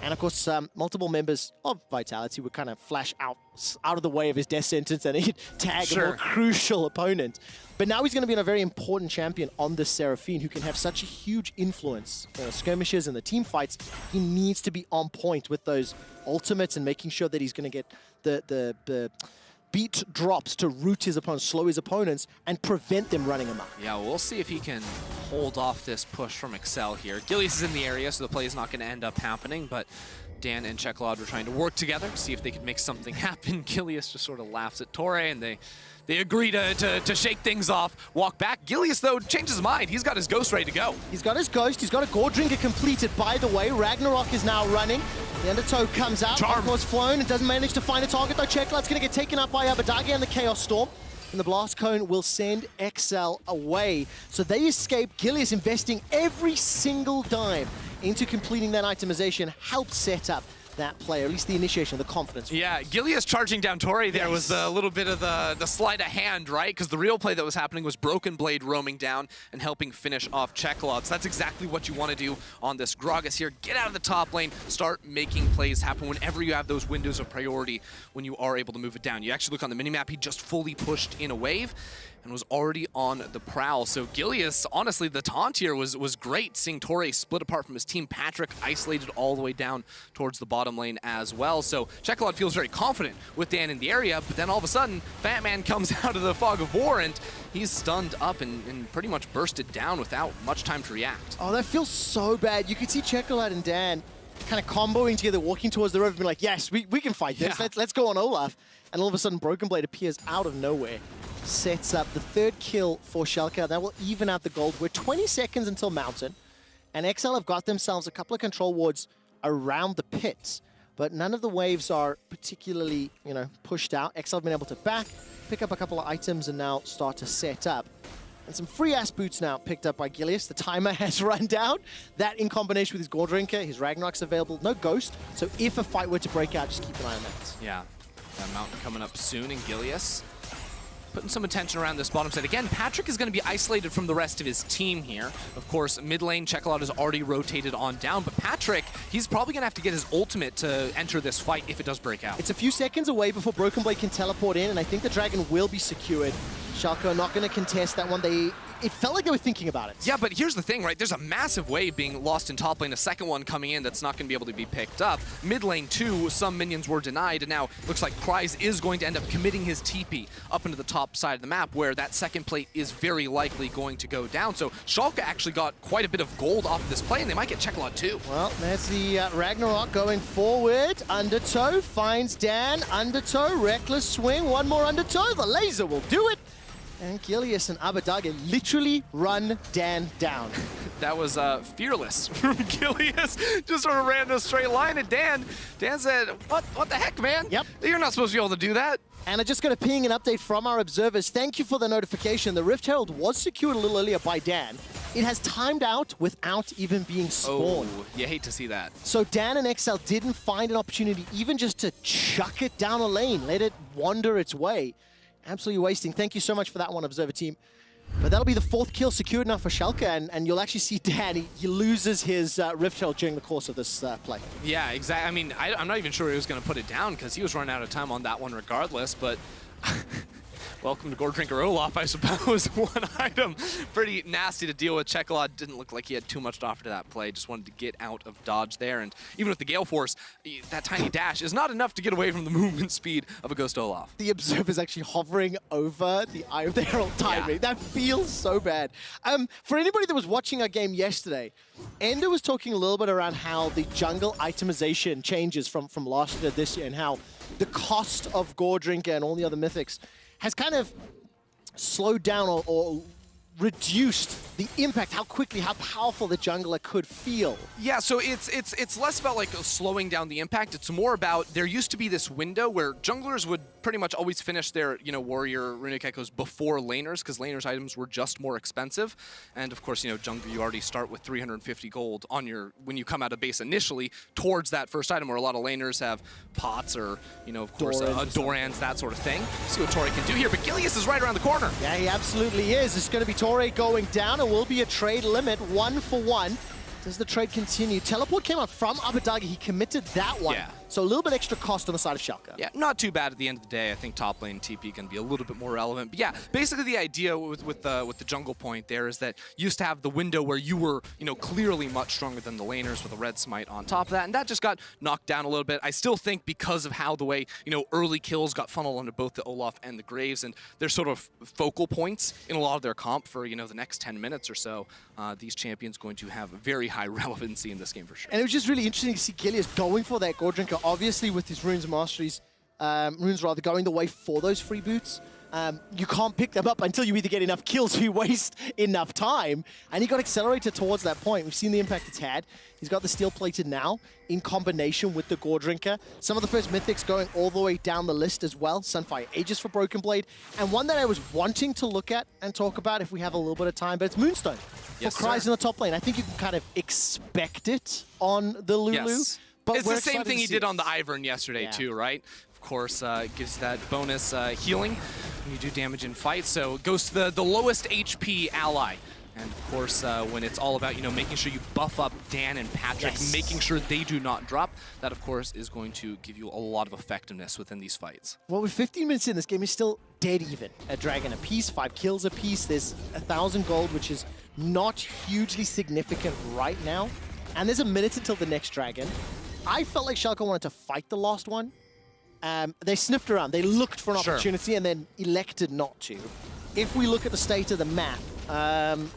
And of course, multiple members of Vitality would kind of flash out of the way of his death sentence and he'd tag a more crucial opponent. But now he's going to be in a very important champion on this Seraphine who can have such a huge influence. Skirmishes and the team fights, he needs to be on point with those ultimates and making sure that he's going to get the beat drops to root his opponents, slow his opponents, and prevent them running amok. Yeah, we'll see if he can hold off this push from Excel here. Gilius is in the area, so the play is not going to end up happening, but Dan and Cheklod were trying to work together, see if they could make something happen. Gilius just sort of laughs at Torre, and they agree to shake things off, walk back. Gilius, though, changes his mind. He's got his Ghost ready to go. He's got his Ghost. He's got a Gore Drinker completed, by the way. Ragnarok is now running. The Undertow comes out. Of course, flown. It doesn't manage to find a target, though. Cheklod's going to get taken up by Abadagi and the Chaos Storm. And the Blast Cone will send XL away. So they escape. Gilius investing every single dime into completing that itemization helped set up that play, or at least the initiation, the confidence. Yeah, Gilius charging down Tori there was a little bit of the sleight of hand, right? Because the real play that was happening was Broken Blade roaming down and helping finish off Cheklod. So that's exactly what you want to do on this Gragas here. Get out of the top lane, start making plays happen whenever you have those windows of priority when you are able to move it down. You actually look on the minimap, he just fully pushed in a wave and was already on the prowl. So Gilius, honestly, the taunt here was great, seeing Torre split apart from his team. Patrick isolated all the way down towards the bottom lane as well. So Cheklod feels very confident with Dan in the area, but then all of a sudden, Fat Man comes out of the fog of war and he's stunned up and pretty much bursted down without much time to react. Oh, that feels so bad. You could see Cheklod and Dan kind of comboing together, walking towards the river, being like, yes, we can fight this. Yeah. Let's go on Olaf. And all of a sudden, Broken Blade appears out of nowhere. Sets up the 3rd kill for Schalke. That will even out the gold. We're 20 seconds until Mountain. And XL have got themselves a couple of control wards around the pits. But none of the waves are particularly, you know, pushed out. XL have been able to back, pick up a couple of items, and now start to set up. And some free-ass boots now picked up by Gilius. The timer has run down. That in combination with his Gore Drinker, his Ragnarok's available. No Ghost, so if a fight were to break out, just keep an eye on that. Yeah, that Mountain coming up soon, and Gilius putting some attention around this bottom side. Again, Patrick is going to be isolated from the rest of his team here. Of course, mid lane, Chekolad is already rotated on down, but Patrick, he's probably going to have to get his ultimate to enter this fight if it does break out. It's a few seconds away before Broken Blade can teleport in, and I think the Dragon will be secured. Schalke not going to contest that one. It felt like they were thinking about it. Yeah, but here's the thing, right? There's a massive wave being lost in top lane, a second one coming in that's not going to be able to be picked up. Mid lane, too, some minions were denied, and now looks like Kryze is going to end up committing his TP up into the top side of the map, where that second plate is very likely going to go down. So Schalke actually got quite a bit of gold off of this play, and they might get Chekolad, too. Well, there's the Ragnarok going forward. Undertow finds Dan. Undertow, reckless swing. One more Undertow. The laser will do it. And Gilius and Abadage literally run Dan down. That was fearless from Gilius. Just sort of ran a straight line at Dan. Dan said, what the heck, man? Yep. You're not supposed to be able to do that. And I just got a ping and update from our observers. Thank you for the notification. The Rift Herald was secured a little earlier by Dan. It has timed out without even being spawned. Oh, you hate to see that. So Dan and XL didn't find an opportunity even just to chuck it down a lane, let it wander its way. Absolutely wasting. Thank you so much for that one, Observer team. But that'll be the 4th kill secured now for Schalke, and you'll actually see Dan, he loses his Rift Herald during the course of this play. Yeah, exactly. I mean, I'm not even sure he was going to put it down because he was running out of time on that one regardless, but welcome to Gore Drinker Olaf, I suppose. One item. Pretty nasty to deal with. Chekolad didn't look like he had too much to offer to that play. Just wanted to get out of dodge there. And even with the Gale Force, that tiny dash is not enough to get away from the movement speed of a Ghost Olaf. The Observer's actually hovering over the Eye of the Herald timing. Yeah. That feels so bad. For anybody that was watching our game yesterday, Ender was talking a little bit around how the jungle itemization changes from last year to this year, and how the cost of Gore Drinker and all the other mythics has kind of slowed down or reduced the impact, how quickly, how powerful the jungler could feel. Yeah, so it's less about like slowing down the impact. It's more about, there used to be this window where junglers would pretty much always finish their, warrior runic echoes before laners, because laners items were just more expensive. And of course, jungler, you already start with 350 gold on your, when you come out of base initially towards that first item, where a lot of laners have pots or, of course, Dorans, that sort of thing. See what Torre can do here, but Gilius is right around the corner. Yeah, he absolutely is. It's going to be Torre going down, and will be a trade limit, 1-for-1. Does the trade continue? Teleport came out from Abadage. He committed that one. Yeah. So a little bit extra cost on the side of Schalke. Yeah, not too bad at the end of the day. I think top lane TP can be a little bit more relevant. But yeah, basically the idea with the jungle point there is that you used to have the window where you were, clearly much stronger than the laners with a red smite on top of that, and that just got knocked down a little bit. I still think because of how the way, early kills got funneled onto both the Olaf and the Graves, and they're sort of focal points in a lot of their comp for, the next 10 minutes or so, these champions going to have very high relevancy in this game for sure. And it was just really interesting to see Gilius going for that Gore Drinker. Obviously, with his runes masteries, runes going the way for those free boots. You can't pick them up until you either get enough kills or you waste enough time. And he got accelerated towards that point. We've seen the impact it's had. He's got the steel plated now in combination with the Gore Drinker. Some of the first mythics going all the way down the list as well. Sunfire Aegis for Broken Blade. And one that I was wanting to look at and talk about if we have a little bit of time, but it's Moonstone for Kryze in the top lane. I think you can kind of expect it on the Lulu. Yes. But it's the same thing he did on the Ivern yesterday too, right? Of course, gives that bonus healing when you do damage in fights. So it goes to the lowest HP ally. And of course, when it's all about, making sure you buff up Dan and Patrick, making sure they do not drop, that of course is going to give you a lot of effectiveness within these fights. Well, with 15 minutes in, this game is still dead even. A dragon apiece, 5 kills apiece. There's 1,000 gold, which is not hugely significant right now. And there's a minute until the next dragon. I felt like Schalke wanted to fight the last one. They sniffed around. They looked for an opportunity and then elected not to. If we look at the state of the map,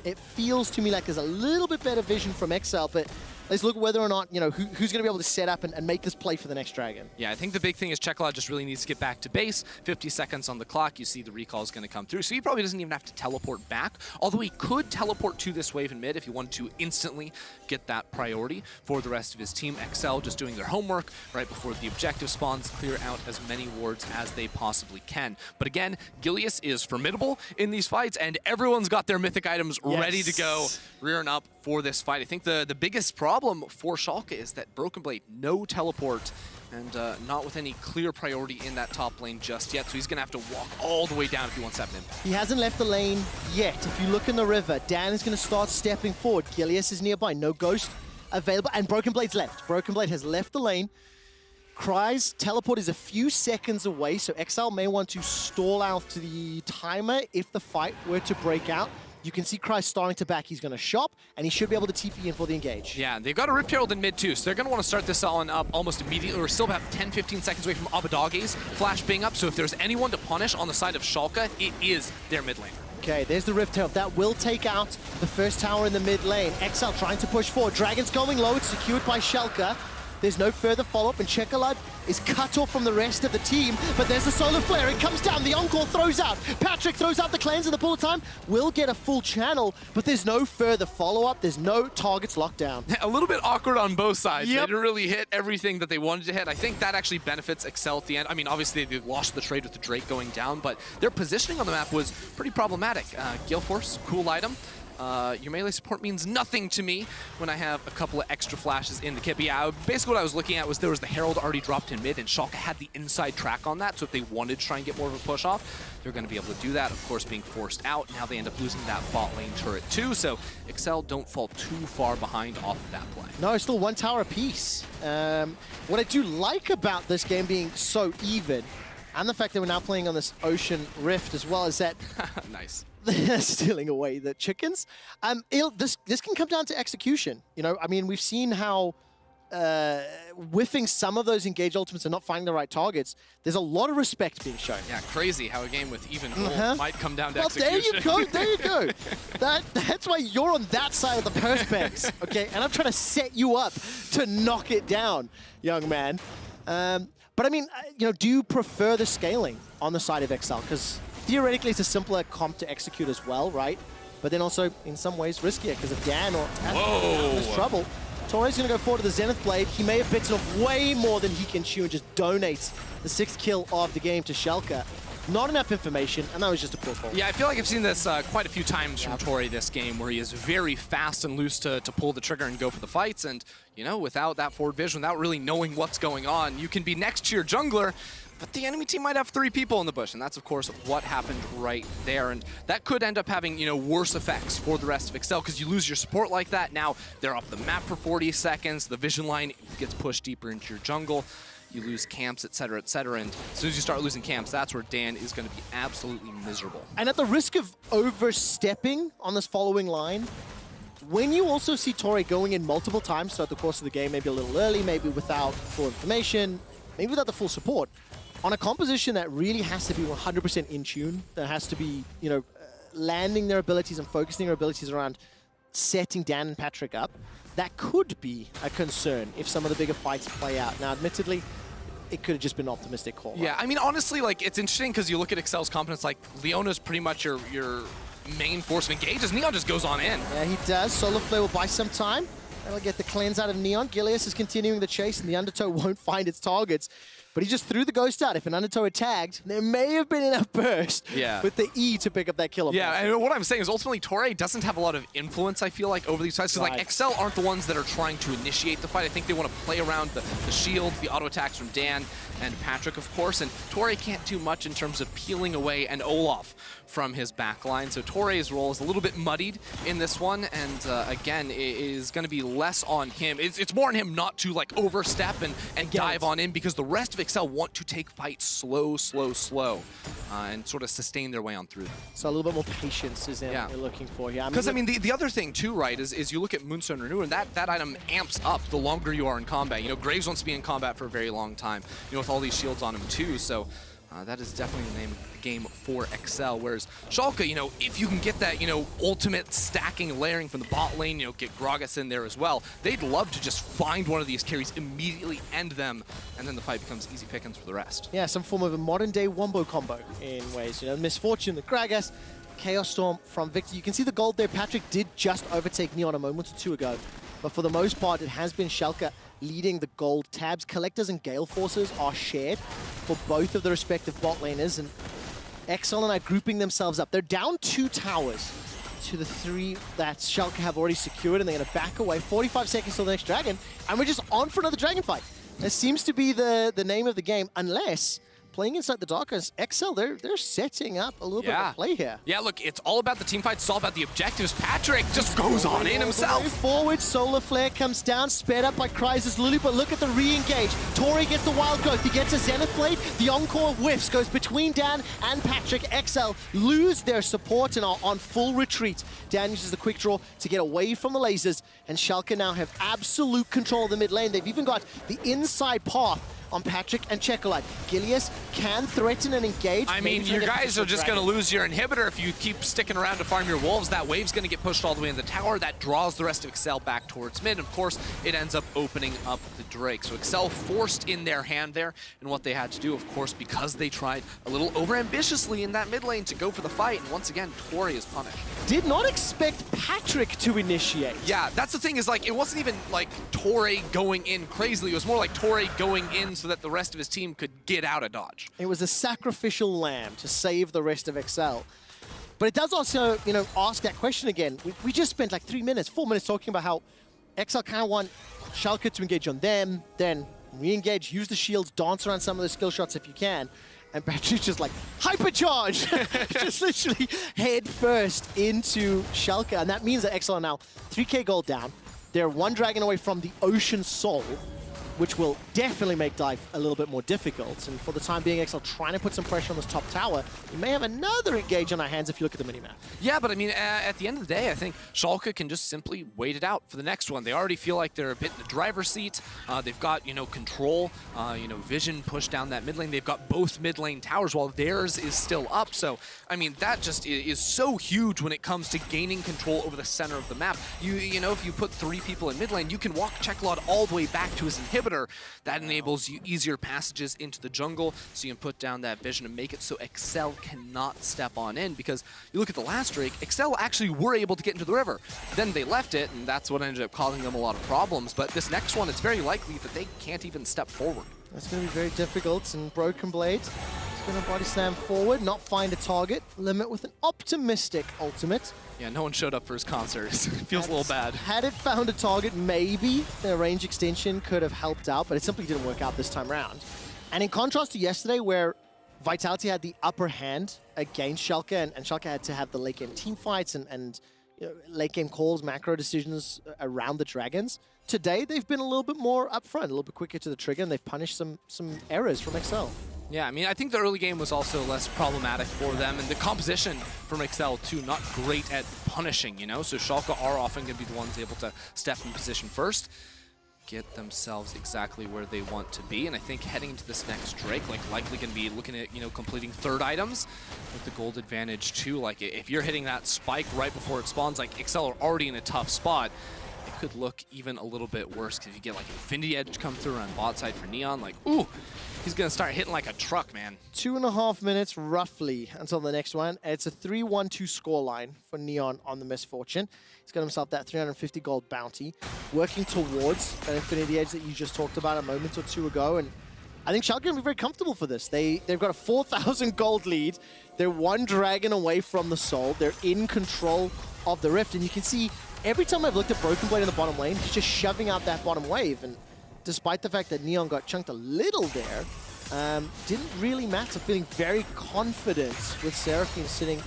it feels to me like there's a little bit better vision from XL, but let's look at whether or not, who's going to be able to set up and make this play for the next dragon. Yeah, I think the big thing is Chekolad just really needs to get back to base. 50 seconds on the clock. You see the recall is going to come through. So he probably doesn't even have to teleport back, although he could teleport to this wave in mid if he wanted to instantly get that priority for the rest of his team. XL just doing their homework right before the objective spawns, clear out as many wards as they possibly can. But again, Gilius is formidable in these fights, and everyone's got their mythic items ready to go, rearing up for this fight. I think the biggest problem for Schalke is that Broken Blade, no teleport and not with any clear priority in that top lane just yet, so he's going to have to walk all the way down if he wants to have an impact. He hasn't left the lane yet. If you look in the river, Dan is going to start stepping forward. Gilius is nearby, no Ghost available, and Broken Blade's left. Broken Blade has left the lane. Cry's teleport is a few seconds away, so XL may want to stall out the timer if the fight were to break out. You can see Cry starting to back. He's going to shop, and he should be able to TP in for the engage. Yeah, they've got a Rift Herald in mid too, so they're going to want to start this on up almost immediately. We're still about 10-15 seconds away from Abadoge's flash being up, so if there's anyone to punish on the side of Schalke, it is their mid laner. Okay, there's the Rift Herald. That will take out the first tower in the mid lane. XL trying to push forward. Dragon's going low. It's secured by Schalke. There's no further follow-up, and Chekalad is cut off from the rest of the team, but there's the solar flare. It comes down. The Encore throws out. Patrick throws out the cleanse, and the pull of time will get a full channel, but there's no further follow-up. There's no targets locked down. A little bit awkward on both sides. Yep. They didn't really hit everything that they wanted to hit. I think that actually benefits Excel at the end. I mean, obviously, they lost the trade with the Drake going down, but their positioning on the map was pretty problematic. Gale Force, cool item. Your melee support means nothing to me when I have a couple of extra flashes in the kit. But yeah, basically what I was looking at was there was the Herald already dropped in mid, and Schalke had the inside track on that, so if they wanted to try and get more of a push off, they're going to be able to do that. Of course, being forced out, now they end up losing that bot lane turret too, so Excel don't fall too far behind off of that play. No, it's still one tower apiece. What I do like about this game being so even, and the fact that we're now playing on this Ocean Rift as well, is that nice. they're stealing away the chickens. This can come down to execution. You know, I mean, we've seen how whiffing some of those engage ultimates and not finding the right targets, there's a lot of respect being shown. Yeah, crazy how a game with even hold might come down to execution. There you go, there you go. That's why you're on that side of the perspex, okay? And I'm trying to set you up to knock it down, young man. But I mean, you know, do you prefer the scaling on the side of XL? Because theoretically, it's a simpler comp to execute as well, right? But then also, in some ways, riskier because if Dan or has trouble, Torre's going to go forward to the Zenith Blade. He may have bitten off way more than he can chew and just donates the 6th kill of the game to Schalke. Not enough information, and that was just a poor call. Yeah, I feel like I've seen this quite a few times from Torre this game, where he is very fast and loose to pull the trigger and go for the fights, and, you know, without that forward vision, without really knowing what's going on, you can be next to your jungler, but the enemy team might have 3 people in the bush, and that's, of course, what happened right there. And that could end up having, you know, worse effects for the rest of Excel, because you lose your support like that. Now they're off the map for 40 seconds. The vision line gets pushed deeper into your jungle. You lose camps, etc., etc. And as soon as you start losing camps, that's where Dan is going to be absolutely miserable. And at the risk of overstepping on this following line, when you also see Torre going in multiple times throughout the course of the game, maybe a little early, maybe without full information, maybe without the full support, on a composition that really has to be 100% in tune, that has to be, you know, landing their abilities and focusing their abilities around setting Dan and Patrick up, that could be a concern if some of the bigger fights play out. Now, admittedly, it could have just been an optimistic call. Yeah, I mean, honestly, like, it's interesting because you look at Excel's competence, like, Leona's pretty much your main force of engage, as Neon just goes on in. Yeah, he does. Solar Flare will buy some time. That'll get the cleanse out of Neon. Gilius is continuing the chase, and the Undertow won't find its targets. But he just threw the Ghost out. If an Undertow had tagged, there may have been enough burst with the E to pick up that kill. Yeah, and what I'm saying is ultimately Torre doesn't have a lot of influence, I feel like, over these fights. Because like Excel aren't the ones that are trying to initiate the fight. I think they want to play around the shields, the auto attacks from Dan and Patrick, of course. And Torre can't do much in terms of peeling away an Olaf from his backline. So Torre's role is a little bit muddied in this one. And again, it is going to be less on him. It's more on him not to like overstep and dive on in, because the rest of Excel want to take fights slow, and sort of sustain their way on through them. So a little bit more patience is what you're looking for here. Because I mean, the other thing too, right, is you look at Moonstone Renew, and that item amps up the longer you are in combat. You know, Graves wants to be in combat for a very long time, you know, with all these shields on him too. So that is definitely the name of the game for Excel. Whereas Schalke, you know, if you can get that, you know, ultimate stacking, layering from the bot lane, you know, get Gragas in there as well, they'd love to just find one of these carries, immediately end them, and then the fight becomes easy pickings for the rest. Yeah, some form of a modern-day wombo combo in ways. You know, Misfortune, the Gragas, Chaos Storm from Victor. You can see the gold there. Patrick did just overtake Neon a moment or two ago, but for the most part, it has been Schalke leading the gold tabs. Collectors and Gale Forces are shared for both of the respective bot laners, and XL and I grouping themselves up. They're down 2 towers to the 3 that Schalke have already secured, and they're going to back away. 45 seconds till the next dragon, and we're just on for another dragon fight. That seems to be the name of the game, unless playing inside the Darkness, XL, they're setting up a little bit of a play here. Yeah, look, it's all about the team fights. It's all about the objectives. Patrick just goes on in himself. Forward, Solar Flare comes down, sped up by Crysis Lulu, but look at the re-engage. Tori gets the Wild Growth. He gets a Zenith Blade. The Encore whiffs, goes between Dan and Patrick. XL lose their support and are on full retreat. Dan uses the quick draw to get away from the lasers, and Schalke now have absolute control of the mid lane. They've even got the inside path on Patrick and Checolite. Gilius can threaten and engage. I mean, you guys are just going to lose your inhibitor if you keep sticking around to farm your wolves. That wave's going to get pushed all the way in the tower. That draws the rest of Excel back towards mid. Of course, it ends up opening up the Drake. So Excel forced in their hand there, and what they had to do, of course, because they tried a little overambitiously in that mid lane to go for the fight. And once again, Tori is punished. Did not expect Patrick to initiate. Yeah, that's the thing is, like, it wasn't even like Tori going in crazily. It was more like Tori going in so that the rest of his team could get out of dodge. It was a sacrificial lamb to save the rest of Excel. But it does also, you know, ask that question again. We just spent like 4 minutes talking about how Excel kind of want Schalke to engage on them, then re-engage, use the shields, dance around some of the skill shots if you can. And Patrick's just like, hypercharge! Just literally head first into Schalke. And that means that Excel are now 3k gold down. They're 1 dragon away from the Ocean Soul, which will definitely make dive a little bit more difficult. And for the time being, XL trying to put some pressure on this top tower. We may have another engage on our hands if you look at the minimap. Yeah, but I mean, at the end of the day, I think Schalke can just simply wait it out for the next one. They already feel like they're a bit in the driver's seat. They've got, you know, control, you know, vision pushed down that mid lane. They've got both mid lane towers while theirs is still up. So, I mean, that just is so huge when it comes to gaining control over the center of the map. You know, if you put 3 people in mid lane, you can walk Checolot all the way back to his inhibitor. That enables you easier passages into the jungle, so you can put down that vision and make it so Excel cannot step on in. Because you look at the last Drake, Excel actually were able to get into the river. Then they left it, and that's what ended up causing them a lot of problems. But this next one, it's very likely that they can't even step forward. That's going to be very difficult, and Broken Blade is going to body slam forward, not find a target, limit with an optimistic ultimate. Yeah, no one showed up for his concert. It feels a little bad. Had it found a target, maybe the range extension could have helped out, but it simply didn't work out this time round. And in contrast to yesterday, where Vitality had the upper hand against Schalke, and Schalke had to have the late game team fights and you know, late game calls, macro decisions around the Dragons, today they've been a little bit more upfront, a little bit quicker to the trigger, and they've punished some errors from Excel. Yeah, I mean, I think the early game was also less problematic for them, and the composition from Excel, too, not great at punishing, you know? So Schalke are often going to be the ones able to step in position first, get themselves exactly where they want to be, and I think heading into this next Drake, like, likely going to be looking at, you know, completing 3rd items with the gold advantage, too. Like, if you're hitting that spike right before it spawns, like, Excel are already in a tough spot. It could look even a little bit worse because you get like Infinity Edge come through on bot side for Neon. Like, ooh, he's going to start hitting like a truck, man. 2.5 minutes roughly until the next one. It's a 3-1-2 scoreline for Neon on the Misfortune. He's got himself that 350 gold bounty, working towards that Infinity Edge that you just talked about a moment or two ago. And I think Schalke are going to be very comfortable for this. They've got a 4,000 gold lead. They're 1 dragon away from the Soul. They're in control of the Rift. And you can see every time I've looked at Broken Blade in the bottom lane, he's just shoving out that bottom wave. And despite the fact that Neon got chunked a little there, didn't really matter. Feeling very confident with Seraphine sitting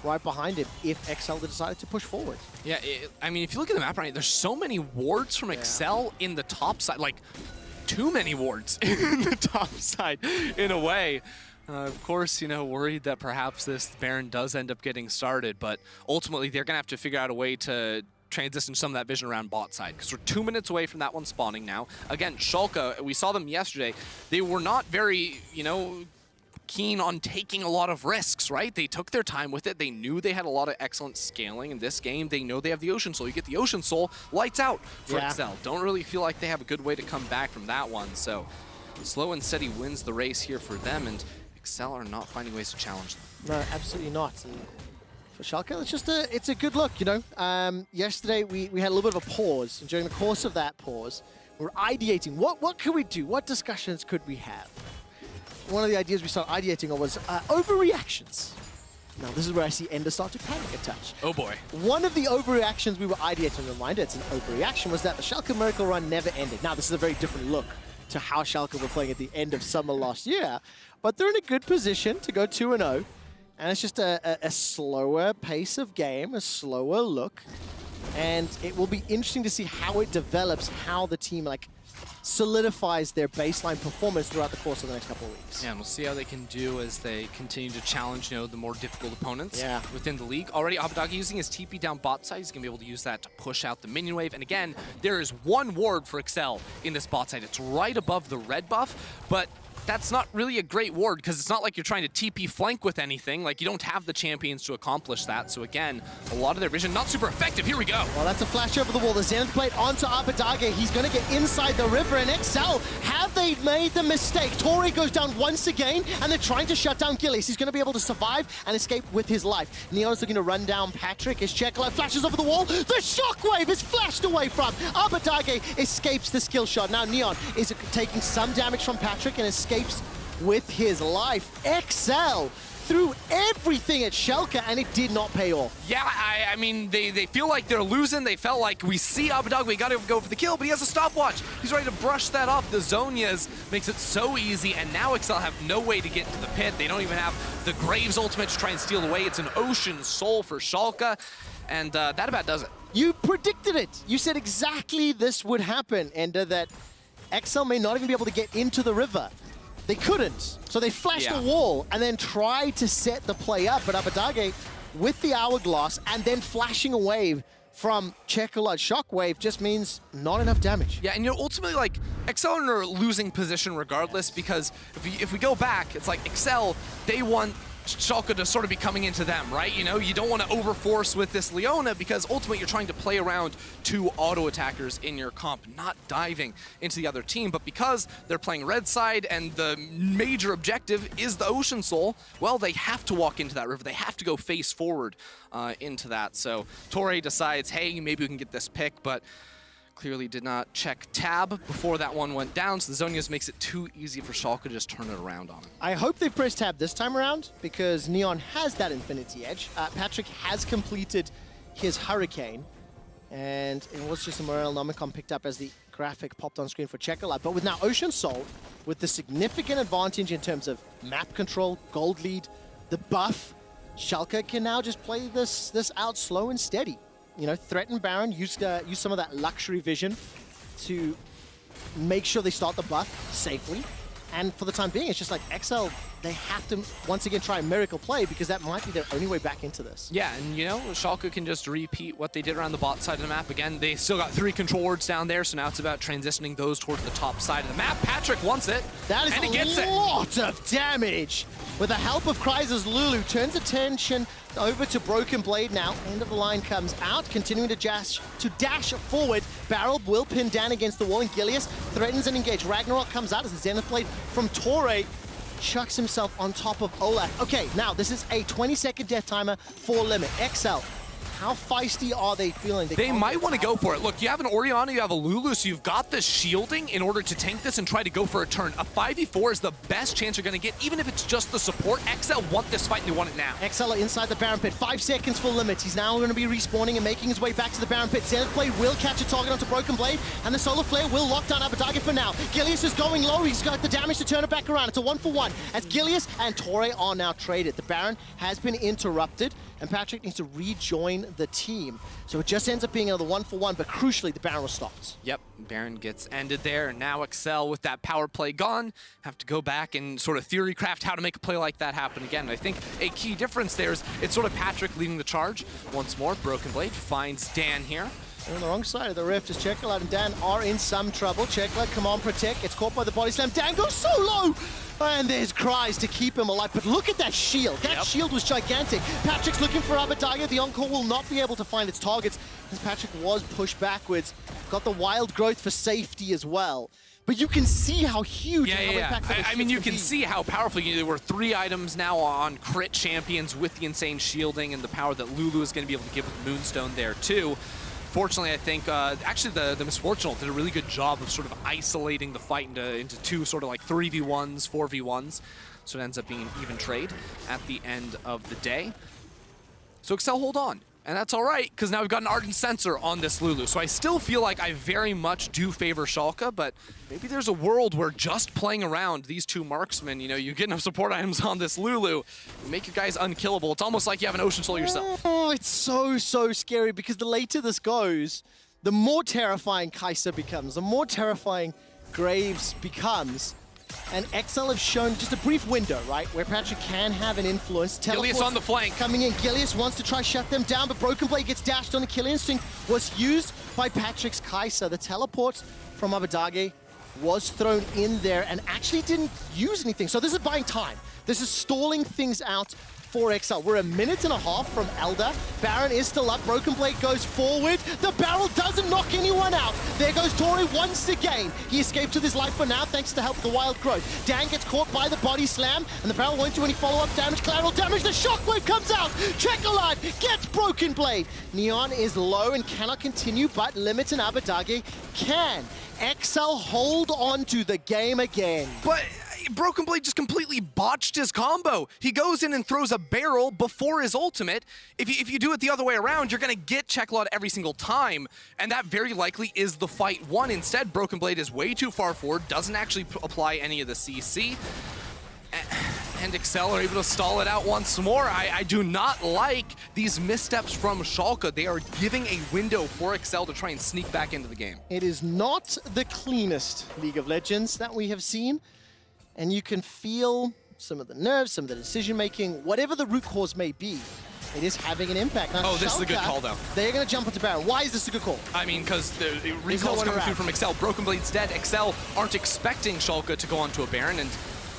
right behind him if Excel decided to push forward. Yeah, I mean, if you look at the map right, there's so many wards from Excel in the top side. Like, too many wards in the top side, in a way. Of course, you know, worried that perhaps this Baron does end up getting started, but ultimately they're going to have to figure out a way to transition some of that vision around bot side, because we're 2 minutes away from that one spawning now. Again, Schalke, we saw them yesterday. They were not very, you know, keen on taking a lot of risks, right? They took their time with it. They knew they had a lot of excellent scaling in this game. They know they have the Ocean Soul. You get the Ocean Soul, lights out for Excel. Don't really feel like they have a good way to come back from that one. So slow and steady wins the race here for them, and Excel are not finding ways to challenge them. No, absolutely not. And for Schalke, it's a good look, you know. Yesterday we had a little bit of a pause, and during the course of that pause, we were ideating. What could we do? What discussions could we have? One of the ideas we started ideating on was overreactions. Now, this is where I see Ender start to panic a touch. Oh boy. One of the overreactions we were ideating, reminder, it's an overreaction, was that the Schalke Miracle Run never ended. Now, this is a very different look to how Schalke were playing at the end of summer last year. But they're in a good position to go 2-0. And it's just a slower pace of game, a slower look. And it will be interesting to see how it develops, how the team solidifies their baseline performance throughout the course of the next couple of weeks. Yeah, and we'll see how they can do as they continue to challenge, the more difficult opponents Yeah. within the league. Already, Abadagi using his TP down bot side. He's going to be able to use that to push out the minion wave. And again, there is one ward for Excel in this bot side. It's right above the red buff, but that's not really a great ward because it's not like you're trying to TP flank with anything. Like, you don't have the champions to accomplish that. So again, a lot of their vision not super effective. Here we go. Well, that's a flash over the wall. The Zenith Blade onto Abadage. He's going to get inside the river. And XL, have they made the mistake? Torre goes down once again, and they're trying to shut down Gillies. He's going to be able to survive and escape with his life. Neon's looking to run down Patrick. As Chekla flashes over the wall, the shockwave is flashed away from. Abadage escapes the skill shot. Now Neon is taking some damage from Patrick and escapes with his life. XL threw everything at Schalke, and it did not pay off. Yeah, I mean, they feel like they're losing. They felt like we see Abadagi, we got to go for the kill, but he has a stopwatch. He's ready to brush that off. The Zonias makes it so easy, and now XL have no way to get into the pit. They don't even have the Graves ultimate to try and steal away. It's an Ocean Soul for Schalke, and that about does it. You predicted it. You said exactly this would happen, and that XL may not even be able to get into the river. They couldn't, so they flashed a wall and then tried to set the play up, but Abadage with the hourglass and then flashing a wave from Chekolad Shockwave just means not enough damage. Yeah, and ultimately, like, XL are in a losing position regardless, because if we go back, it's like XL, they want Schalke to sort of be coming into them, right? You don't want to overforce with this Leona because ultimately you're trying to play around two auto attackers in your comp, not diving into the other team. But because they're playing red side and the major objective is the Ocean Soul, well, they have to walk into that river. They have to go face forward into that. So Torre decides, hey, maybe we can get this pick, but clearly did not check tab before that one went down, so the Zonias makes it too easy for Schalke to just turn it around on him. I hope they press tab this time around because Neon has that Infinity Edge. Patrick has completed his Hurricane, and it was just a Morel Nomicon picked up as the graphic popped on screen for Chekolad. But with now Ocean Soul, with the significant advantage in terms of map control, gold lead, the buff, Schalke can now just play this out slow and steady. Threaten Baron, use some of that luxury vision to make sure they start the buff safely. And for the time being, it's just like XL, they have to once again try a miracle play because that might be their only way back into this. Yeah, and Schalke can just repeat what they did around the bot side of the map. Again, they still got 3 control wards down there, so now it's about transitioning those towards the top side of the map. Patrick wants it, that is and he gets a lot of damage. With the help of Kryzer's Lulu, turns attention over to Broken Blade now. End of the line comes out, continuing to dash forward. Barrel will pin down against the wall, and Gilius threatens and engage. Ragnarok comes out as the Zenith Blade from Torre chucks himself on top of Olaf. Okay, now this is a 20-second death timer for Limit. XL, how feisty are they feeling? They might want to go for it. Look, you have an Orianna, you have a Lulu, so you've got the shielding in order to tank this and try to go for a turn. A 5v4 is the best chance you're going to get, even if it's just the support. XL want this fight, and they want it now. XL are inside the Baron Pit. 5 seconds for Limit. He's now going to be respawning and making his way back to the Baron Pit. Zenith Blade will catch a target onto Broken Blade, and the Solar Flare will lock down Abadage for now. Gilius is going low. He's got the damage to turn it back around. It's a 1-for-1 as Gilius and Torre are now traded. The Baron has been interrupted, and Patrick needs to rejoin the team. So it just ends up being another 1-for-1, but crucially, the Baron was stopped. Yep, Baron gets ended there, and now XL with that power play gone, have to go back and sort of theory craft how to make a play like that happen again. And I think a key difference there is it's sort of Patrick leading the charge. Once more, Broken Blade finds Dan here. And on the wrong side of the rift as Chekolad and Dan are in some trouble. Chekolad, come on, protect. Gets caught by the body slam. Dan goes so low! And there's cries to keep him alive. But look at that shield. That shield was gigantic. Patrick's looking for Abadage. The Encore will not be able to find its targets as Patrick was pushed backwards. Got the wild growth for safety as well. But you can see how huge and how impactful I mean, you can see how powerful. There were 3 items now on crit champions with the insane shielding and the power that Lulu is going to be able to give with Moonstone there too. Fortunately, I think actually the Misfortunal did a really good job of sort of isolating the fight into 2 sort of like 3v1s, 4v1s. So it ends up being an even trade at the end of the day. So XL hold on. And that's all right, because now we've got an Ardent Sensor on this Lulu. So I still feel like I very much do favor Schalke, but maybe there's a world where just playing around these two marksmen, you know, you get enough support items on this Lulu, you make your guys unkillable. It's almost like you have an Ocean Soul yourself. Oh, it's so scary, because the later this goes, the more terrifying Kai'Sa becomes, the more terrifying Graves becomes. And XL have shown just a brief window, right, where Patrick can have an influence. Gilius on the flank. Coming in, Gilius wants to try shut them down, but Broken Blade gets dashed on. The Kill Instinct was used by Patrick's Kai'Sa. The teleport from Abadage was thrown in there and actually didn't use anything. So this is buying time. This is stalling things out for XL. We're a minute and a half from Elder. Baron is still up. Broken Blade goes forward. The barrel doesn't knock anyone out. There goes Tori once again. He escaped with his life for now, thanks to the help of the Wild Growth. Dan gets caught by the body slam, and the barrel won't do any follow-up damage. Collateral damage. The shockwave comes out. Check alive. Gets Broken Blade. Neon is low and cannot continue, but Limit and Abadage can. XL hold on to the game again. But Broken Blade just completely botched his combo. He goes in and throws a barrel before his ultimate. If you do it the other way around, you're going to get Checklod every single time, and that very likely is the fight won. Instead, Broken Blade is way too far forward, doesn't actually apply any of the CC, and XL are able to stall it out once more. I do not like these missteps from Schalke. They are giving a window for XL to try and sneak back into the game. It is not the cleanest League of Legends that we have seen. And you can feel some of the nerves, some of the decision-making, whatever the root cause may be, it is having an impact. Now, this is a good call, though. They're going to jump onto Baron. Why is this a good call? I mean, because the recall's coming through from XL. Broken Blade's dead. XL aren't expecting Schalke to go onto a Baron, and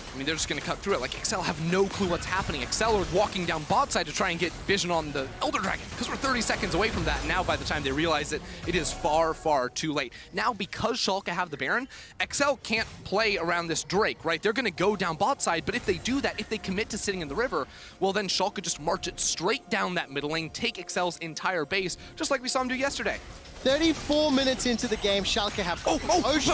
I mean, they're just going to cut through it. Like, XL have no clue what's happening. XL are walking down bot side to try and get vision on the Elder Dragon, because we're 30 seconds away from that. And now, by the time they realize it, it is far, far too late. Now, because Schalke have the Baron, XL can't play around this Drake, right? They're going to go down bot side, but if they do that, if they commit to sitting in the river, well, then Schalke just march it straight down that middle lane, take XL's entire base, just like we saw him do yesterday. 34 minutes into the game, Schalke have... But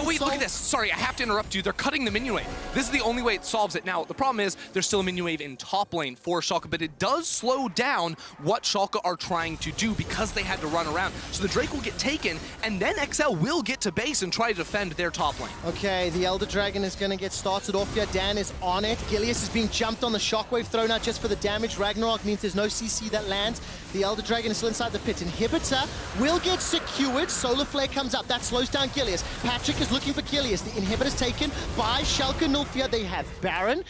wait, look at this. Sorry, I have to interrupt you. They're cutting the minion wave. This is the only way it solves it. Now, the problem is there's still a minion wave in top lane for Schalke, but it does slow down what Schalke are trying to do because they had to run around. So the Drake will get taken, and then XL will get to base and try to defend their top lane. Okay, the Elder Dragon is going to get started off here. Dan is on it. Gilius is being jumped on the shockwave, thrown out just for the damage. Ragnarok means there's no CC that lands. The Elder Dragon is still inside the pit. Inhibitor will get secured. Solar Flare comes up. That slows down Gilius. Patrick is looking for Gilius. The inhibitor's taken by Schalke Nulfia. They have Baron.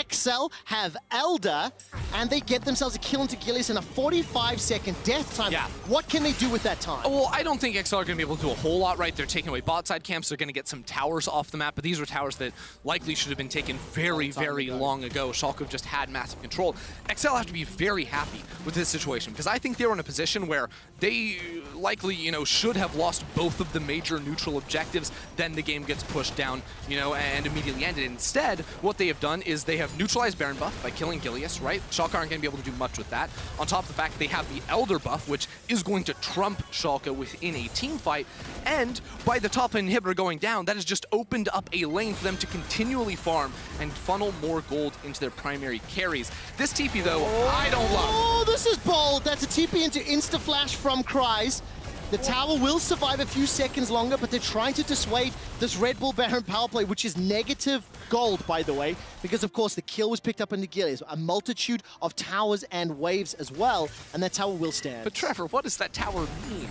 XL have Elder. And they get themselves a kill into Gilius in a 45-second death time. Yeah. What can they do with that time? Well, I don't think XL are going to be able to do a whole lot, right? They're taking away bot side camps. They're going to get some towers off the map. But these were towers that likely should have been taken very, very long ago. Schalke have just had massive control. XL have to be very happy with this situation because I think they were in a position where they likely, you know, should have lost both of the major neutral objectives. Then the game gets pushed down, you know, and immediately ended. Instead, what they have done is they have neutralized Baron buff by killing Gilius, right? Schalke aren't going to be able to do much with that. On top of the fact they have the Elder buff, which is going to trump Schalke within a team fight. And by the top inhibitor going down, that has just opened up a lane for them to continually farm and funnel more gold into their primary carries. This TP, though, I don't love. Oh, this is bold. That's a TP into Insta-Flash from Cries. The tower will survive a few seconds longer, but they're trying to dissuade this Red Bull Baron power play, which is negative gold, by the way, because, of course, the kill was picked up into Gilius. A multitude of towers and waves as well, and that tower will stand. But, Trevor, what does that tower mean?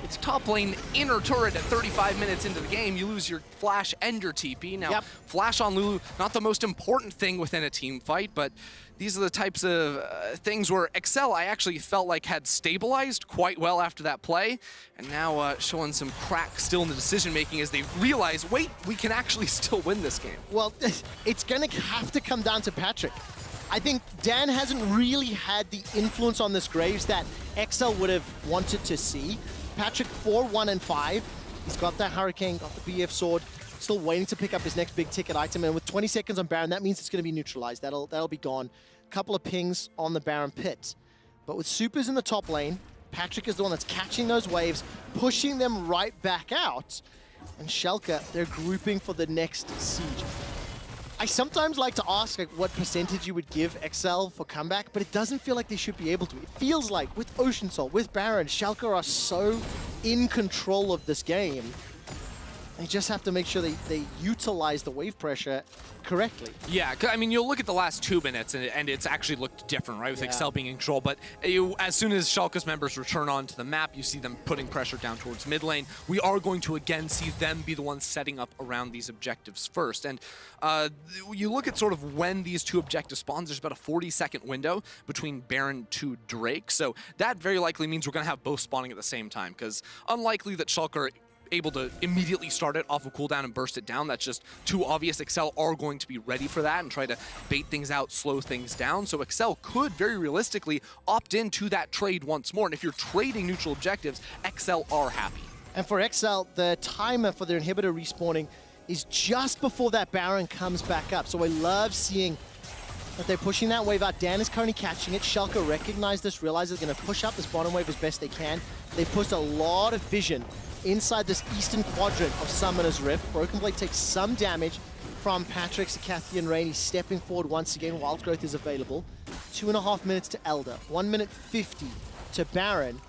It's top lane inner turret at 35 minutes into the game. You lose your flash and your TP. Now, flash on Lulu, not the most important thing within a team fight, but these are the types of things where XL, I actually felt like had stabilized quite well after that play, and now showing some cracks still in the decision-making as they realize, wait, we can actually still win this game. Well, it's going to have to come down to Patrick. I think Dan hasn't really had the influence on this Graves that XL would have wanted to see. Patrick 4-1-5. He's got that Hurricane, got the BF sword, still waiting to pick up his next big ticket item. And with 20 seconds on Baron, that means it's going to be neutralized. That'll be gone. Couple of pings on the Baron pit. But with supers in the top lane, Patrick is the one that's catching those waves, pushing them right back out. And Schalke, they're grouping for the next siege. I sometimes like to ask like, what percentage you would give XL for comeback, but it doesn't feel like they should be able to. It feels like with Ocean Soul, with Baron, Schalke are so in control of this game. They just have to make sure they utilize the wave pressure correctly. Yeah, I mean, you'll look at the last 2 minutes, and it's actually looked different, right, with Excel being in control. But as soon as Schalke's members return onto the map, you see them putting pressure down towards mid lane. We are going to, again, see them be the ones setting up around these objectives first. And you look at sort of when these 2 objectives spawn, there's about a 40-second window between Baron to Drake. So that very likely means we're going to have both spawning at the same time, because unlikely that Schalke are able to immediately start it off of cooldown and burst it down. That's just too obvious. Excel are going to be ready for that and try to bait things out, slow things down. So Excel could very realistically opt into that trade once more. And if you're trading neutral objectives, Excel are happy. And for Excel, the timer for their inhibitor respawning is just before that Baron comes back up. So I love seeing that they're pushing that wave out. Dan is currently catching it. Schalke recognize this, realize they're going to push up this bottom wave as best they can. They pushed a lot of vision inside this eastern quadrant of Summoner's Rift. Broken Blade takes some damage from Patrick, Sakathian Rain. He's stepping forward once again. Wild Growth is available. 2.5 minutes to Elder. 1 minute 50 to Baron.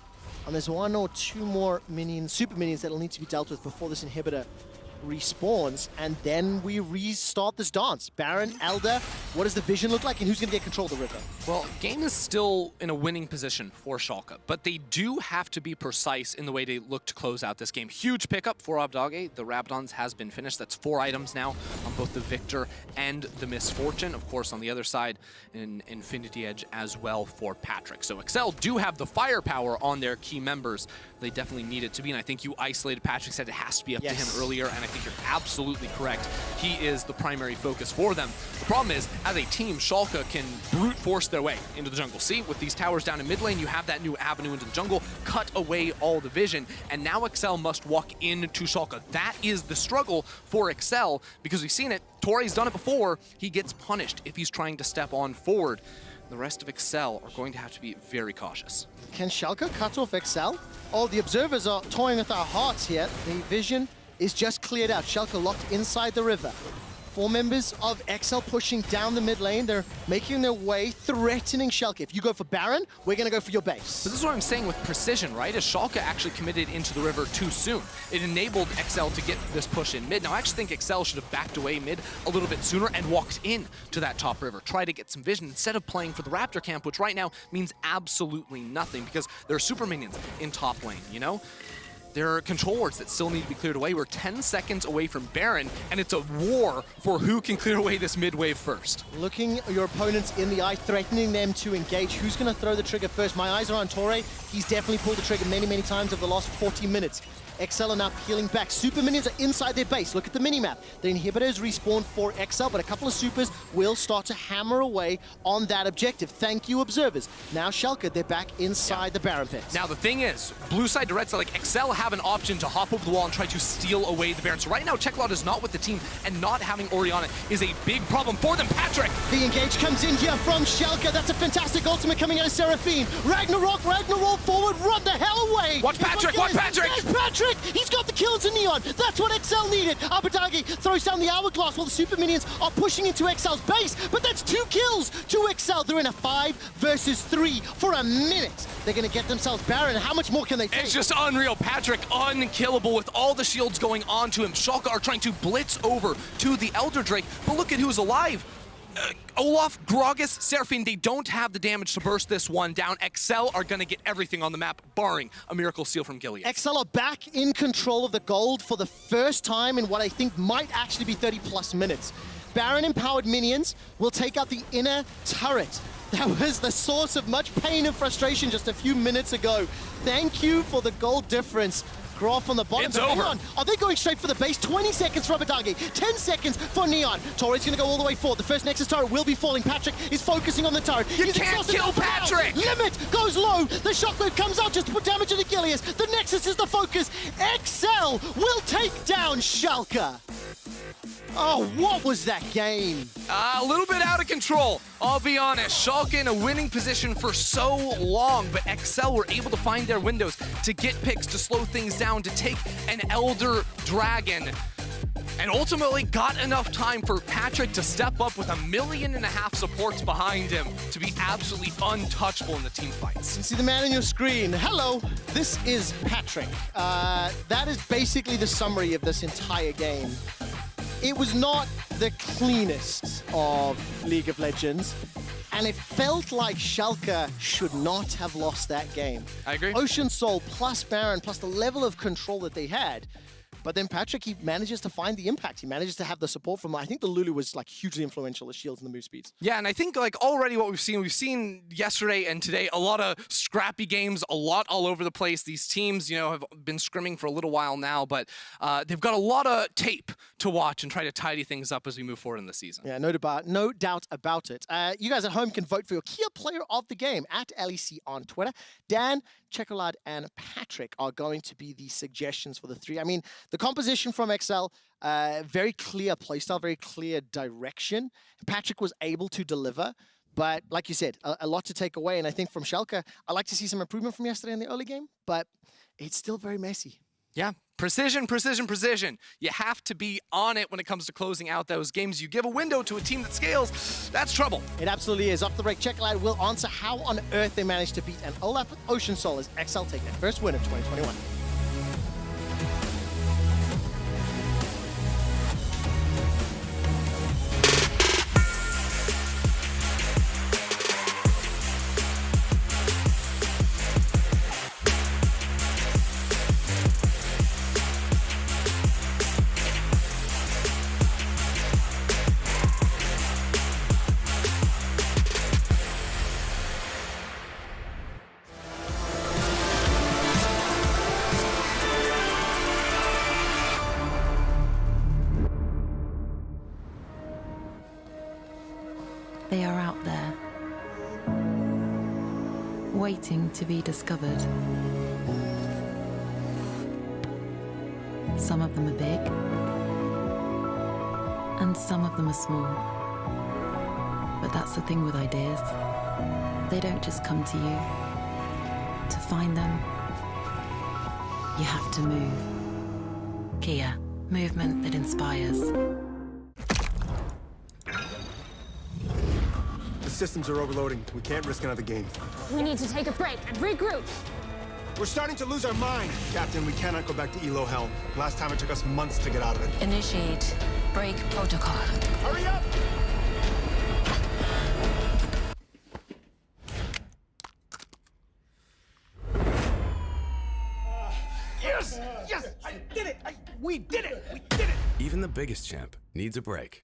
And there's 1 or 2 more minions, super minions that'll need to be dealt with before this inhibitor respawns, and then we restart this dance. Baron, Elder, what does the vision look like, and who's going to get control of the river? Well, game is still in a winning position for Schalke, but they do have to be precise in the way they look to close out this game. Huge pickup for RDYCHK. The Rabadons has been finished. That's 4 items now on both the Victor and the Misfortune. Of course, on the other side, an Infinity Edge as well for Patrick. So Excel do have the firepower on their key members. They definitely need it to be, and I think you isolated Patrick, said it has to be up to him earlier, and I think you're absolutely correct. He is the primary focus for them. The problem is, as a team, Schalke can brute force their way into the jungle. See, with these towers down in mid lane, you have that new avenue into the jungle, cut away all the vision, and now Excel must walk into Schalke. That is the struggle for Excel, because we've seen it. Torre's done it before. He gets punished if he's trying to step on forward. The rest of Excel are going to have to be very cautious. Can Schalke cut off Excel? Oh, the observers are toying with our hearts here. The vision is just cleared out. Schalke locked inside the river. 4 members of Excel pushing down the mid lane. They're making their way, threatening Schalke. If you go for Baron, we're going to go for your base. But this is what I'm saying with precision, right? As Schalke actually committed into the river too soon. It enabled Excel to get this push in mid. Now, I actually think Excel should have backed away mid a little bit sooner and walked in to that top river. Try to get some vision instead of playing for the Raptor camp, which right now means absolutely nothing because there are super minions in top lane, you know? There are control wards that still need to be cleared away. We're 10 seconds away from Baron, and it's a war for who can clear away this mid wave first. Looking your opponents in the eye, threatening them to engage. Who's going to throw the trigger first? My eyes are on Torre. He's definitely pulled the trigger many, many times over the last 40 minutes. Excel are now peeling back. Super minions are inside their base. Look at the minimap. The inhibitors respawn for Excel, but a couple of supers will start to hammer away on that objective. Thank you, observers. Now Schalke, they're back inside the Baron pit. Now the thing is, blue side to red side, like Excel have an option to hop over the wall and try to steal away the Baron. So right now, Checklot is not with the team, and not having Orianna is a big problem for them. Patrick! The engage comes in here from Schalke. That's a fantastic ultimate coming out of Seraphine. Ragnarok forward, run the hell away! Watch Patrick, watch Patrick! There's Patrick! He's got the kills in Neon. That's what Excel needed. RDYCHK throws down the hourglass while the super minions are pushing into Excel's base, but that's 2 kills to Excel. They're in a 5 versus 3 for a minute. They're going to get themselves Baron. How much more can they take? It's just unreal. Patrick unkillable with all the shields going on to him. Schalke are trying to blitz over to the Elder Drake, but look at who's alive. Olaf, Gragas, Seraphine, they don't have the damage to burst this one down. Excel are going to get everything on the map, barring a miracle seal from Gilead. Excel are back in control of the gold for the first time in what I think might actually be 30+ minutes. Baron-empowered minions will take out the inner turret. That was the source of much pain and frustration just a few minutes ago. Thank you for the gold difference. Graph on the bottom. It's over. Neon, are they going straight for the base? 20 seconds for RDYCHK, 10 seconds for Neon. Torre's going to go all the way forward. The first Nexus turret will be falling. Patrick is focusing on the turret. You can't kill Patrick! Limit goes low. The shockwave comes out just to put damage to the Gilius. The Nexus is the focus. Excel will take down Schalke. Oh, what was that game? A little bit out of control, I'll be honest. Schalke in a winning position for so long, but Excel were able to find their windows to get picks, to slow things down, to take an Elder Dragon. and ultimately got enough time for Patrick to step up with 1.5 million supports behind him to be absolutely untouchable in the team fights. You see the man on your screen. Hello, this is Patrick. That is basically the summary of this entire game. It was not the cleanest of League of Legends, and it felt like Schalke should not have lost that game. I agree. Ocean Soul plus Baron plus the level of control that they had. But then Patrick, he manages to find the impact. He manages to have the support from, I think the Lulu was like hugely influential, the shields and the move speeds. Yeah, and I think like already what we've seen yesterday and today, a lot of scrappy games, a lot all over the place. These teams, you know, have been scrimming for a little while now, but they've got a lot of tape to watch and try to tidy things up as we move forward in the season. Yeah, no doubt about it. You guys at home can vote for your key player of the game at LEC on Twitter. Dan, Chekolad, and Patrick are going to be the suggestions for the three. I mean, the composition from XL, very clear playstyle, very clear direction. Patrick was able to deliver, but like you said, a lot to take away. And I think from Schalke, I like to see some improvement from yesterday in the early game, but it's still very messy. Yeah, precision, precision, precision. You have to be on it when it comes to closing out those games. You give a window to a team that scales, that's trouble. It absolutely is. Off the break, Chekolad will answer how on earth they managed to beat an Olaf with Ocean Soul as XL take their first win of 2021. They are out there, waiting to be discovered. Some of them are big, and some of them are small. But that's the thing with ideas. They don't just come to you. To find them, you have to move. Kia, movement that inspires. The systems are overloading. We can't risk another game. We need to take a break and regroup. We're starting to lose our mind. Captain, we cannot go back to Elo Hell. Last time it took us months to get out of it. Initiate break protocol. Hurry up! Yes! Yes! I did it! We did it! We did it! Even the biggest champ needs a break.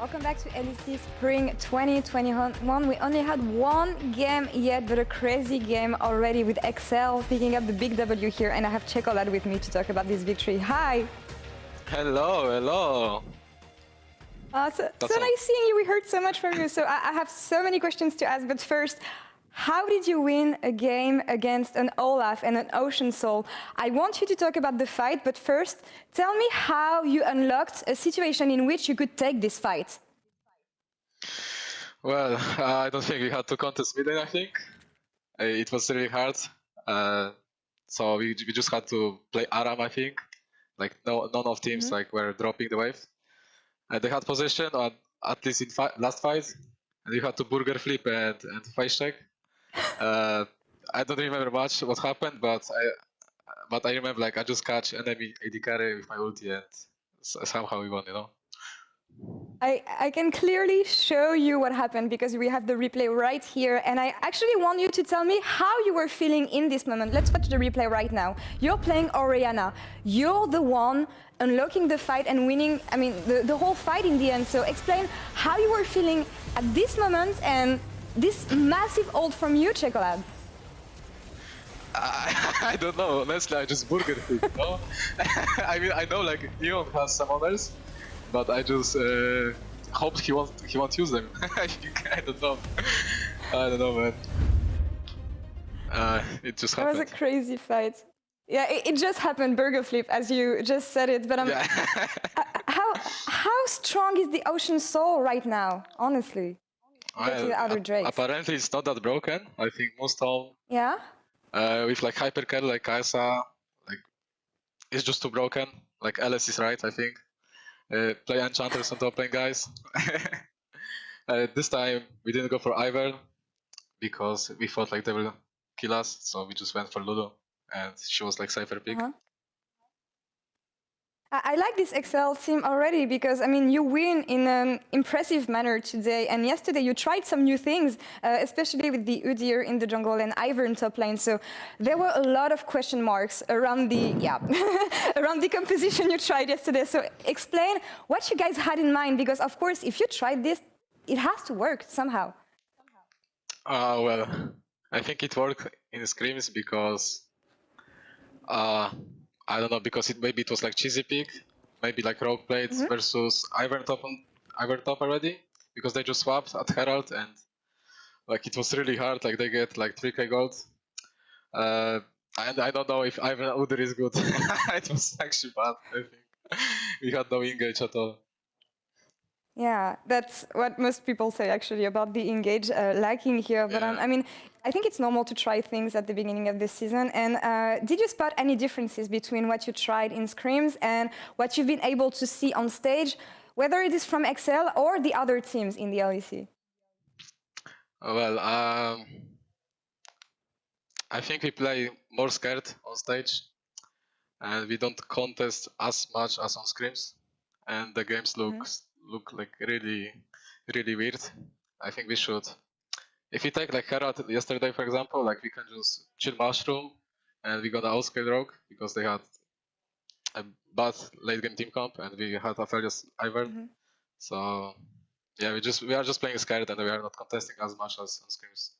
Welcome back to LEC Spring 2021. We only had one game yet, but a crazy game already with Excel picking up the big W here, and I have Chocolate with me to talk about this victory. Hi! Hello, hello. So nice seeing you. We heard so much from you. So I have so many questions to ask, but first, how did you win a game against an Olaf and an Ocean Soul? I want you to talk about the fight, but first, tell me how you unlocked a situation in which you could take this fight. Well, I don't think we had to contest mid lane, I think. It was really hard. So we just had to play Aram, I think. Like none of teams like were dropping the wave. They had possession on at least in last fight, and we had to burger flip and face check. I don't remember much what happened, but I remember like I just catch enemy AD carry with my ulti and somehow we won, you know. I can clearly show you what happened because we have the replay right here, and I actually want you to tell me how you were feeling in this moment. Let's watch the replay right now. You're playing Orianna. You're the one unlocking the fight and winning, I mean, the whole fight in the end. So explain how you were feeling at this moment and this massive ult from you, Chocolate. I don't know, honestly, I just burger flip, you know? I mean, I know like Neon has some others, but I just hoped he won't use them. I don't know, man. It just happened. It was a crazy fight. Yeah, it just happened, burger flip, as you just said it. But how strong is the Ocean Soul right now, honestly? Apparently, it's not that broken. I think most of with like hypercarry like Kai'Sa, like it's just too broken. Like LS is right, I think. Play enchanters on top lane, guys. This time we didn't go for Ivern because we thought like they will kill us, so we just went for Lulu, and she was like safer pick. I like this Excel team already because, I mean, you win in an impressive manner today, and yesterday you tried some new things, especially with the Udyr in the jungle and Ivern top lane, so there were a lot of question marks around the, around the composition you tried yesterday. So explain what you guys had in mind, because of course, if you tried this, it has to work somehow. Well, I think it worked in Screams because I don't know, because maybe it was like cheesy pick, maybe like Rogue Blades versus Ivern top already, because they just swapped at Herald and like it was really hard. Like they get like 3k gold, and I don't know if Ivern Udyr is good. It was actually bad. I think we had no engage at all. Yeah, that's what most people say actually about the engage lacking here. But I mean, I think it's normal to try things at the beginning of this season. And did you spot any differences between what you tried in Scrims and what you've been able to see on stage, whether it is from Excel or the other teams in the LEC? Well, I think we play more scared on stage, and we don't contest as much as on Scrims, and the games look like really weird. I think we should, if we take like Herald yesterday, for example, like we can just chill mushroom and we got an outscale Rogue because they had a bad late game team comp and we had Aphelios Ivern. So yeah, we are just playing scared and we are not contesting as much as on Scrims.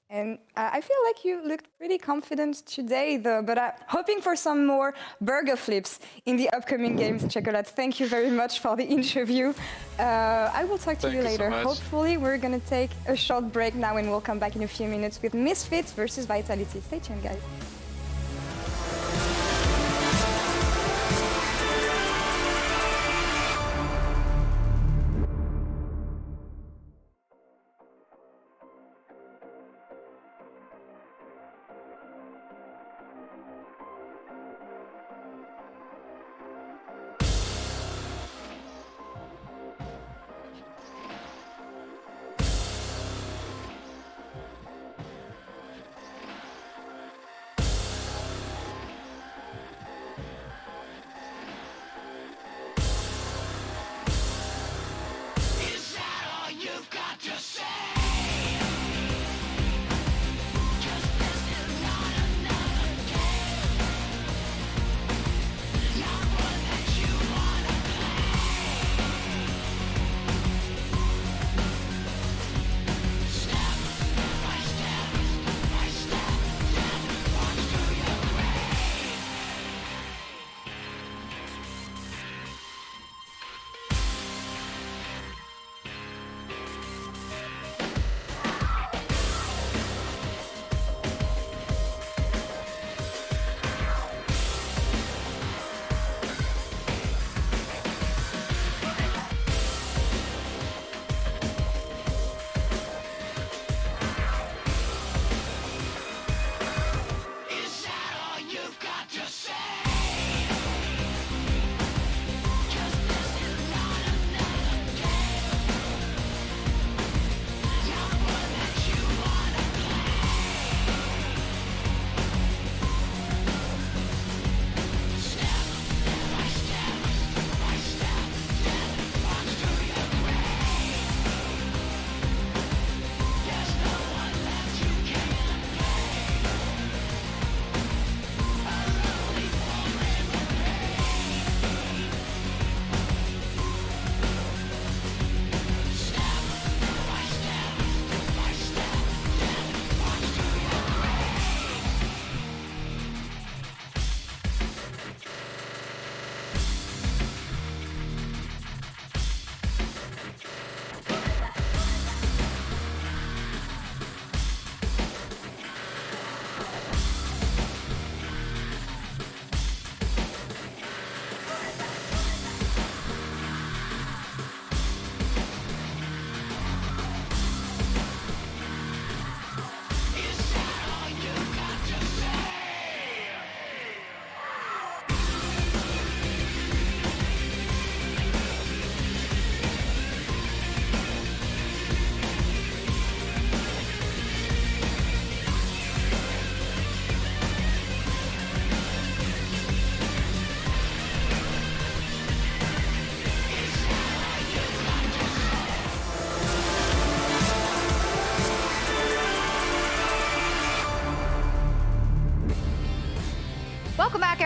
And I feel like you looked pretty confident today, though, but hoping for some more burger flips in the upcoming games, Chocolate. Thank you very much for the interview. I will talk to you later. So hopefully, we're going to take a short break now, and we'll come back in a few minutes with Misfits versus Vitality. Stay tuned, guys.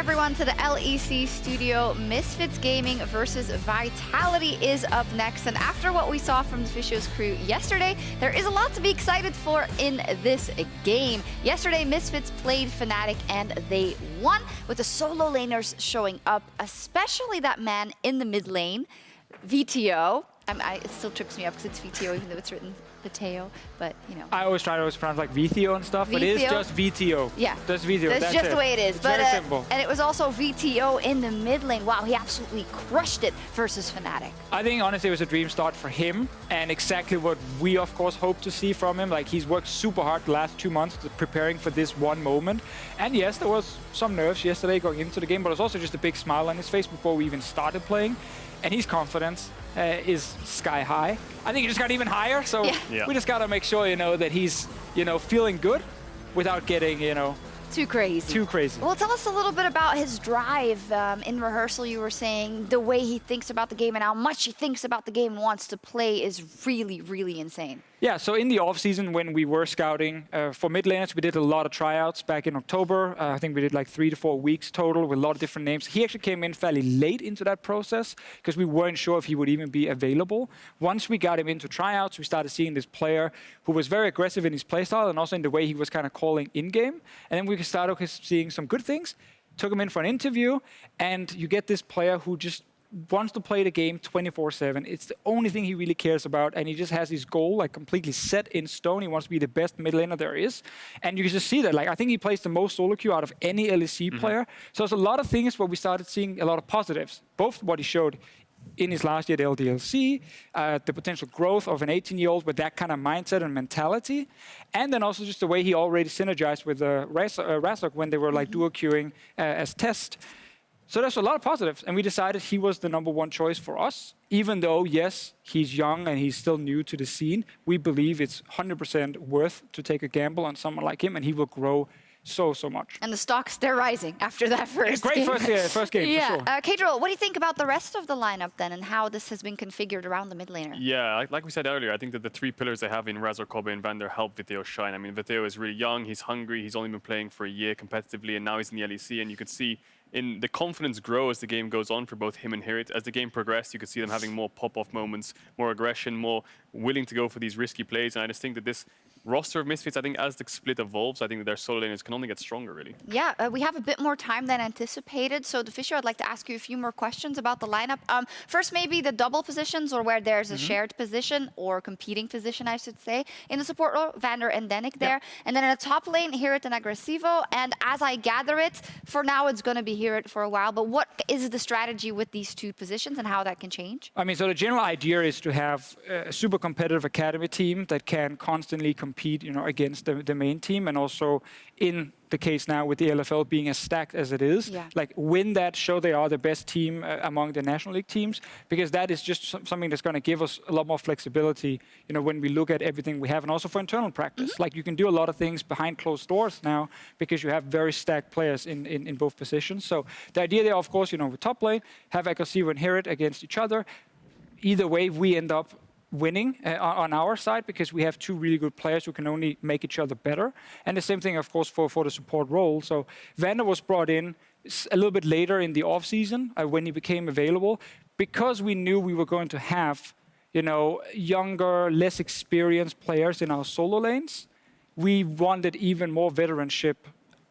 everyone, to the LEC studio. Misfits Gaming versus Vitality is up next. And after what we saw from the Fissio's crew yesterday, there is a lot to be excited for in this game. Yesterday, Misfits played Fnatic and they won, with the solo laners showing up, especially that man in the mid lane, VTO. It still trips me up because it's VTO, even though it's written Viteo, but you know. I always try to pronounce like VTO and stuff, but it is just VTO. Yeah. Just VTO. That's just the way it is. It's but very simple. And it was also VTO in the mid lane. Wow, he absolutely crushed it versus Fnatic. I think honestly it was a dream start for him, and exactly what we of course hope to see from him. Like, he's worked super hard the last 2 months preparing for this one moment. And yes, there was some nerves yesterday going into the game, but it was also just a big smile on his face before we even started playing. And his confidence is sky high. I think he just got even higher, so we just gotta make sure, that he's, feeling good without getting, too crazy. Too crazy. Well, tell us a little bit about his drive. In rehearsal, you were saying the way he thinks about the game and how much he thinks about the game and wants to play is really, really insane. Yeah, so in the off-season when we were scouting for mid laners, we did a lot of tryouts back in October. I think we did like 3 to 4 weeks total with a lot of different names. He actually came in fairly late into that process because we weren't sure if he would even be available. Once we got him into tryouts, we started seeing this player who was very aggressive in his playstyle and also in the way he was kind of calling in-game. And then we started seeing some good things, took him in for an interview, and you get this player who just wants to play the game 24/7. It's the only thing he really cares about, and he just has his goal like completely set in stone. He wants to be the best mid laner there is, and you can just see that. Like, I think he plays the most solo queue out of any LEC player. So there's a lot of things where we started seeing a lot of positives, both what he showed in his last year at LDLC, the potential growth of an 18-year-old with that kind of mindset and mentality, and then also just the way he already synergized with Razork when they were like duo queuing as test. So there's a lot of positives, and we decided he was the #1 choice for us. Even though, yes, he's young and he's still new to the scene, we believe it's 100% worth to take a gamble on someone like him, and he will grow so much. And the stocks, they're rising after that first great game. first game, yeah. for sure. Kadriel, what do you think about the rest of the lineup then, and how this has been configured around the mid laner? Yeah, like we said earlier, I think that the 3 pillars they have in Razor, Kobe, and Vander help Viteo shine. I mean, Viteo is really young, he's hungry, he's only been playing for a year competitively, and now he's in the LEC, and you could see the confidence grow as the game goes on for both him and Hirit. As the game progressed, you could see them having more pop-off moments, more aggression, more willing to go for these risky plays. And I just think that this roster of Misfits, I think as the split evolves, I think that their solo laners can only get stronger, really. Yeah, we have a bit more time than anticipated. So, Fischer, I'd like to ask you a few more questions about the lineup. First, maybe the double positions, or where there's a shared position, or competing position, I should say. In the support role, Vander and Denik there. And then in the top lane, Hirit and Aggressivo. And as I gather it, for now it's going to be Hirit for a while. But what is the strategy with these 2 positions and how that can change? I mean, so the general idea is to have a super competitive academy team that can constantly compete, against the main team, and also in the case now with the LFL being as stacked as it is, like win that, show they are the best team among the National League teams, because that is just something that's going to give us a lot more flexibility, when we look at everything we have, and also for internal practice. Like, you can do a lot of things behind closed doors now because you have very stacked players in both positions. So the idea there, of course, with top lane, have Aggressivo and Hirit against each other. Either way, we end up winning on our side because we have 2 really good players who can only make each other better. And the same thing, of course, for the support role. So Vander was brought in a little bit later in the off-season when he became available, because we knew we were going to have, younger, less experienced players in our solo lanes. We wanted even more veteranship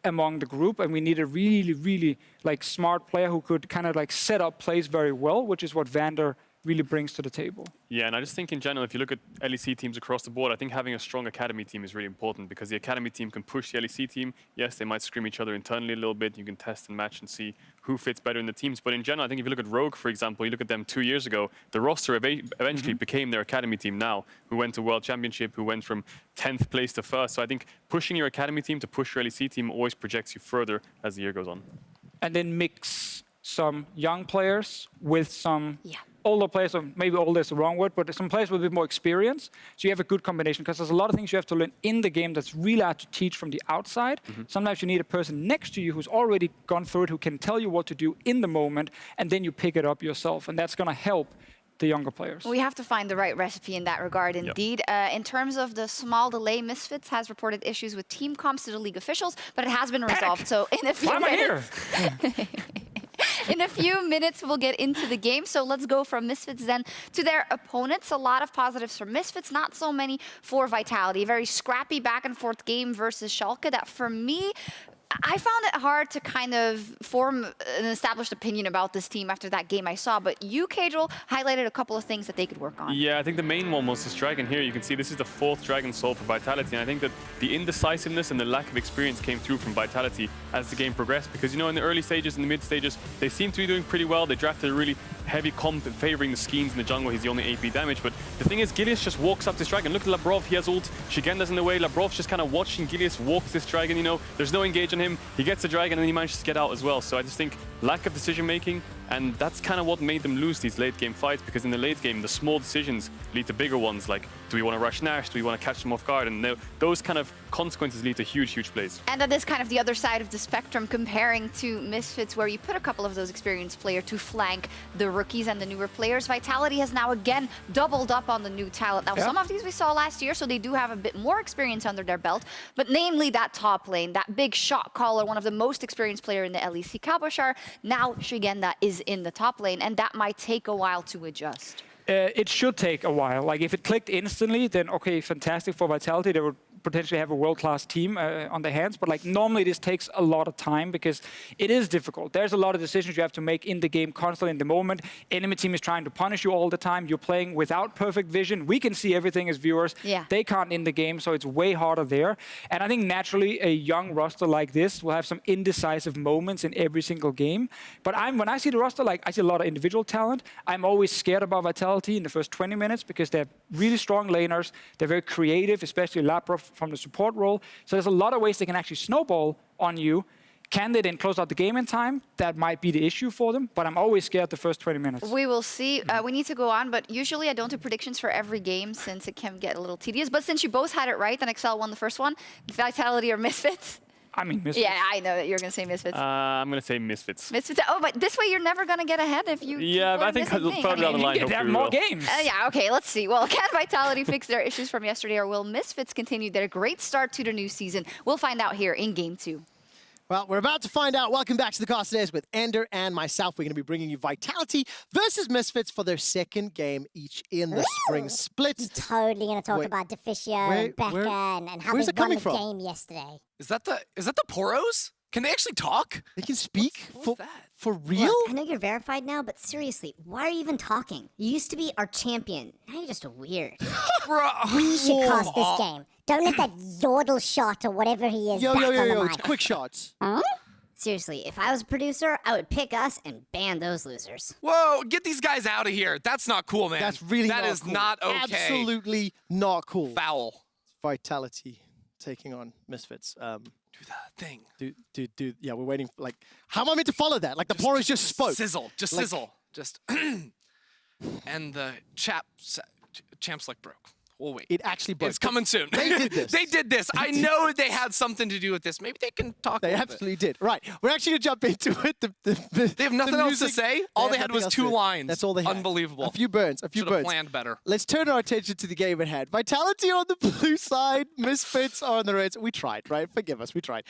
among the group, and we need a really, really smart player who could kind of set up plays very well, which is what Vander really brings to the table. Yeah, and I just think in general, if you look at LEC teams across the board, I think having a strong academy team is really important, because the academy team can push the LEC team. Yes, they might scrim each other internally a little bit. You can test and match and see who fits better in the teams. But in general, I think if you look at Rogue, for example, you look at them 2 years ago, the roster eventually became their academy team now, who went to World Championship, who went from 10th place to 1st. So I think pushing your academy team to push your LEC team always projects you further as the year goes on. And then mix some young players with some older players, or maybe older is the wrong word, but some players with a bit more experience. So you have a good combination, because there's a lot of things you have to learn in the game that's really hard to teach from the outside. Sometimes you need a person next to you who's already gone through it, who can tell you what to do in the moment, and then you pick it up yourself. And that's going to help the younger players. We have to find the right recipe in that regard, indeed. In terms of the small delay, Misfits has reported issues with team comms to the league officials, but it has been resolved. So in a few minutes, in a few minutes, we'll get into the game. So let's go from Misfits then to their opponents. A lot of positives for Misfits, not so many for Vitality. A very scrappy back and forth game versus Schalke that for me, I found it hard to kind of form an established opinion about this team after that game I saw, but you, Kajal, highlighted a couple of things that they could work on. Yeah, I think the main one was this Dragon here. You can see this is the 4th Dragon sold for Vitality, and I think that the indecisiveness and the lack of experience came through from Vitality as the game progressed, because, you know, in the early stages, in the mid stages, they seem to be doing pretty well. They drafted a really heavy comp favoring the Skeens in the jungle. He's the only AP damage, but the thing is, Gilius just walks up this Dragon. Look at Labrov, he has ult, Shigenda's in the way. Labrov's just kind of watching Gilius walk this Dragon, you know, there's no engage on him. He gets the Dragon and then he manages to get out as well. So I just think lack of decision making, and that's kind of what made them lose these late game fights, because in the late game, the small decisions lead to bigger ones, like do we want to rush Nash, do we want to catch them off guard, and those kind of consequences lead to huge, huge plays. And that is kind of the other side of the spectrum, comparing to Misfits, where you put a couple of those experienced players to flank the rookies and the newer players. Vitality has now again doubled up on the new talent. Now, some of these we saw last year, so they do have a bit more experience under their belt, but namely that top lane, that big shot caller, one of the most experienced player in the LEC, Cabochard. Now Shigenda is in the top lane, and that might take a while to adjust. It should take a while. Like, if it clicked instantly, then okay, fantastic for Vitality. They would potentially have a world-class team on their hands, but like normally this takes a lot of time because it is difficult. There's a lot of decisions you have to make in the game constantly in the moment. Enemy team is trying to punish you all the time. You're playing without perfect vision. We can see everything as viewers. Yeah. They can't in the game, so it's way harder there. And I think naturally a young roster like this will have some indecisive moments in every single game. But when I see the roster, like I see a lot of individual talent. I'm always scared about Vitality in the first 20 minutes because they're really strong laners. They're very creative, especially Labrov from the support role. So there's a lot of ways they can actually snowball on you. Can they then close out the game in time? That might be the issue for them, but I'm always scared the first 20 minutes. We will see. We need to go on, but usually I don't do predictions for every game since it can get a little tedious. But since you both had it right and Excel won the first one, Vitality or Misfits? I mean, Misfits. Yeah, I know that you're going to say Misfits. I'm going to say Misfits. Misfits. Oh, but this way you're never going to get ahead if you. Yeah, but I think further down the line, you have more games. Yeah, okay, let's see. Well, can Vitality fix their issues from yesterday, or will Misfits continue their great start to the new season? We'll find out here in Game 2. Well, we're about to find out. Welcome back to the Cast Days with Ender and myself. We're going to be bringing you Vitality versus Misfits for their second game each in the spring split. Totally going to talk about Deficio and Becca and how they won the game yesterday. Is that the Poros? Can they actually talk? They can speak? What's that? For real? Look, I know you're verified now, but seriously, why are you even talking? You used to be our champion. Now you're just weird. We should cast this game. Don't let that yodel shot or whatever he is back on the mic. It's quick shots. Huh? Seriously, if I was a producer, I would pick us and ban those losers. Whoa, get these guys out of here. That's not cool, man. That's really that not is cool. not okay. Absolutely not cool. Foul. Vitality taking on Misfits. Do that thing. Dude. Yeah, we're waiting. Like, how am I meant to follow that? Like, the Poros just spoke. Sizzle. Just like, sizzle. Just. And the champs like broke. We'll wait. It actually broke. It's coming soon. They did this. They did this. I know they had something to do with this. Maybe they can talk. They absolutely did. Right. We're actually gonna jump into it. They have nothing else to say. All they had was 2 lines. That's all they had. Unbelievable. A few burns. Should have planned better. Let's turn our attention to the game at hand. Vitality on the blue side. Misfits are on the red. We tried, right? Forgive us. We tried.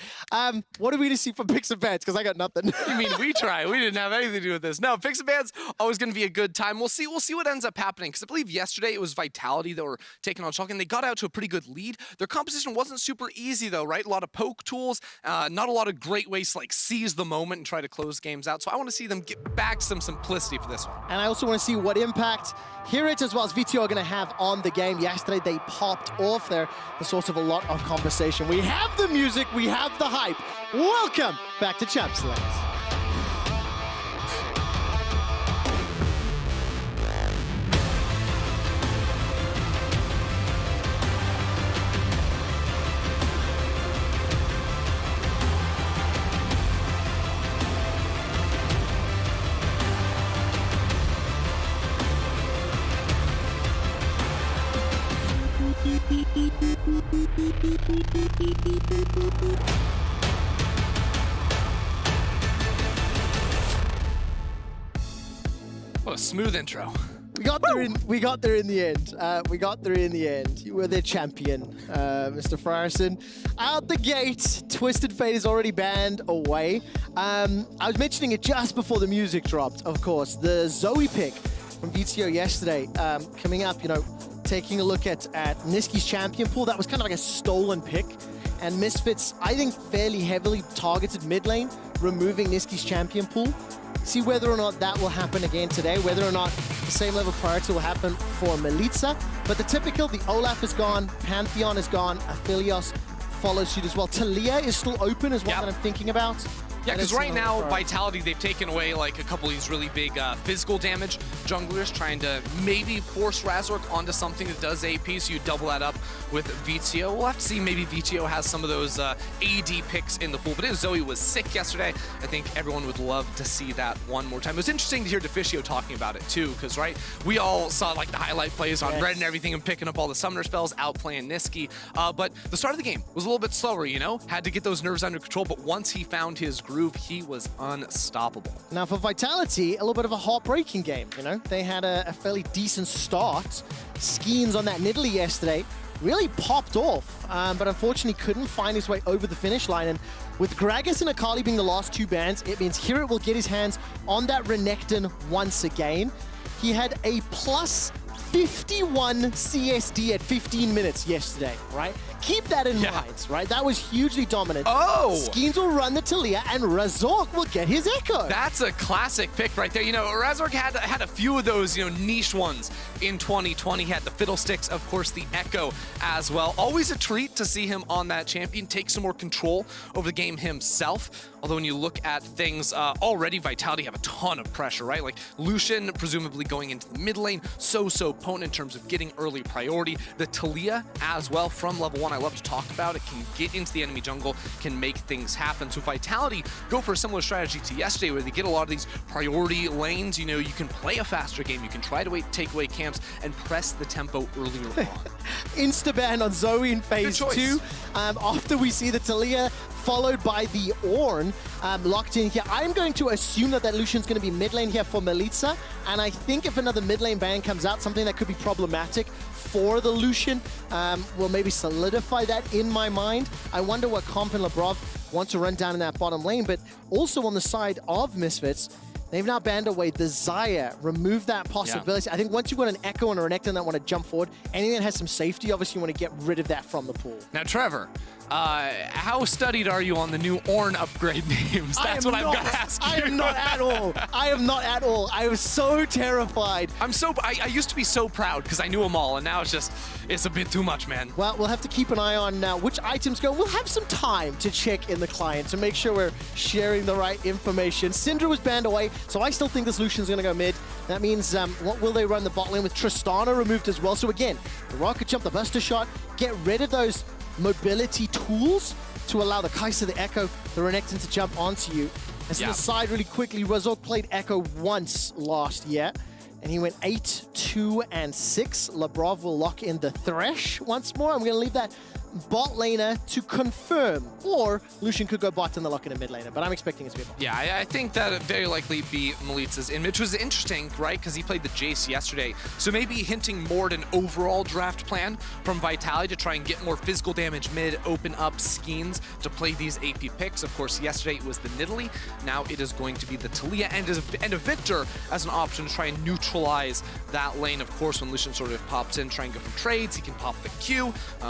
What are we to see from Picks and Bans? Because I got nothing. You mean we tried? We didn't have anything to do with this. No, Picks and Bans always going to be a good time. We'll see what ends up happening. Because I believe yesterday it was Vitality that were taking on Schalke, and they got out to a pretty good lead. Their composition wasn't super easy though, right? A lot of poke tools, not a lot of great ways to like seize the moment and try to close games out. So I want to see them get back some simplicity for this one. And I also want to see what impact Heritage as well as VTO are going to have on the game. Yesterday they popped off. They're the source of a lot of conversation. We have the music, we have the hype. Welcome back to Champs Lanes. What a smooth intro. We got there in the end. We got there in the end. You were their champion, Mr. Frierson. Out the gate, Twisted Fate is already banned away. I was mentioning it just before the music dropped, of course. The Zoe pick from VTO yesterday, coming up, you know, taking a look at Niski's champion pool. That was kind of like a stolen pick. And Misfits, I think, fairly heavily targeted mid lane, removing Niski's champion pool. See whether or not that will happen again today, whether or not the same level of priority will happen for Melitza. But the typical, the Olaf is gone, Pantheon is gone, Aphelios follows suit as well. Talia is still open is one that I'm thinking about. Yeah, because right now, Vitality, they've taken away like a couple of these really big physical damage junglers, trying to maybe force Razork onto something that does AP, so you double that up with VTO. We'll have to see, maybe VTO has some of those AD picks in the pool, but if Zoe was sick yesterday, I think everyone would love to see that one more time. It was interesting to hear Deficio talking about it too, because right, we all saw like the highlight plays on Red and everything and picking up all the summoner spells, outplaying Niski, but the start of the game was a little bit slower, you know, had to get those nerves under control, but once he found his groove, he was unstoppable. Now for Vitality, a little bit of a heartbreaking game, you know. They had a fairly decent start. Skeens on that Nidalee yesterday really popped off, but unfortunately couldn't find his way over the finish line. And with Gragas and Akali being the last two bans, it means Hero will get his hands on that Renekton once again. He had a plus 51 CSD at 15 minutes yesterday, right? Keep that in mind, right? That was hugely dominant. Oh! Skeens will run the Talia, and Razork will get his Echo. That's a classic pick right there. You know, Razork had a few of those, you know, niche ones in 2020. He had the Fiddlesticks, of course, the Echo as well. Always a treat to see him on that champion, take some more control over the game himself. Although when you look at things, already Vitality have a ton of pressure, right? Like Lucian presumably going into the mid lane, so potent in terms of getting early priority. The Talia as well from level 1, I love to talk about it, can get into the enemy jungle, can make things happen. So Vitality go for a similar strategy to yesterday where they get a lot of these priority lanes. You know, you can play a faster game, you can try to take away camps and press the tempo earlier on. Insta-ban on Zoe in phase 2. After we see the Talia followed by the Ornn locked in here. I'm going to assume that Lucian's going to be mid lane here for Melitza, and I think if another mid lane ban comes out, something that could be problematic for the Lucian will maybe solidify that in my mind. I wonder what Comp and Labrov want to run down in that bottom lane, but also on the side of Misfits, they've now banned away the Xayah, removed that possibility. Yeah. I think once you've got an Echo and a Renekton that want to jump forward, anything that has some safety, obviously you want to get rid of that from the pool. Now, Trevor, how studied are you on the new Ornn upgrade names? That's what I've got to ask you. I am not at all. I am not at all. I was so terrified. I used to be so proud because I knew them all, and now it's a bit too much, man. Well, we'll have to keep an eye on which items go. We'll have some time to check in the client to make sure we're sharing the right information. Syndra was banned away, so I still think this Lucian's going to go mid. That means, what will they run the bot lane with Tristana removed as well? So again, the rocket jump, the buster shot, get rid of those mobility tools to allow the Kai'Sa, the Echo, the Renekton to jump onto you. And so the side really quickly, Razork played Echo once last year, and he went 8, 2, and 6. Labrov will lock in the Thresh once more. I'm going to leave that bot laner to confirm, or Lucian could go bot and the lock in a mid laner, but I'm expecting it to be a bot. Yeah, I think that it very likely be Melitza's in, which was interesting, right? Because he played the Jace yesterday, so maybe hinting more at an overall draft plan from Vitality to try and get more physical damage mid, open up Skeens to play these AP picks. Of course, yesterday it was the Nidalee, now it is going to be the Talia and a Victor as an option to try and neutralize that lane. Of course, when Lucian sort of pops in, try and go for trades, he can pop the Q,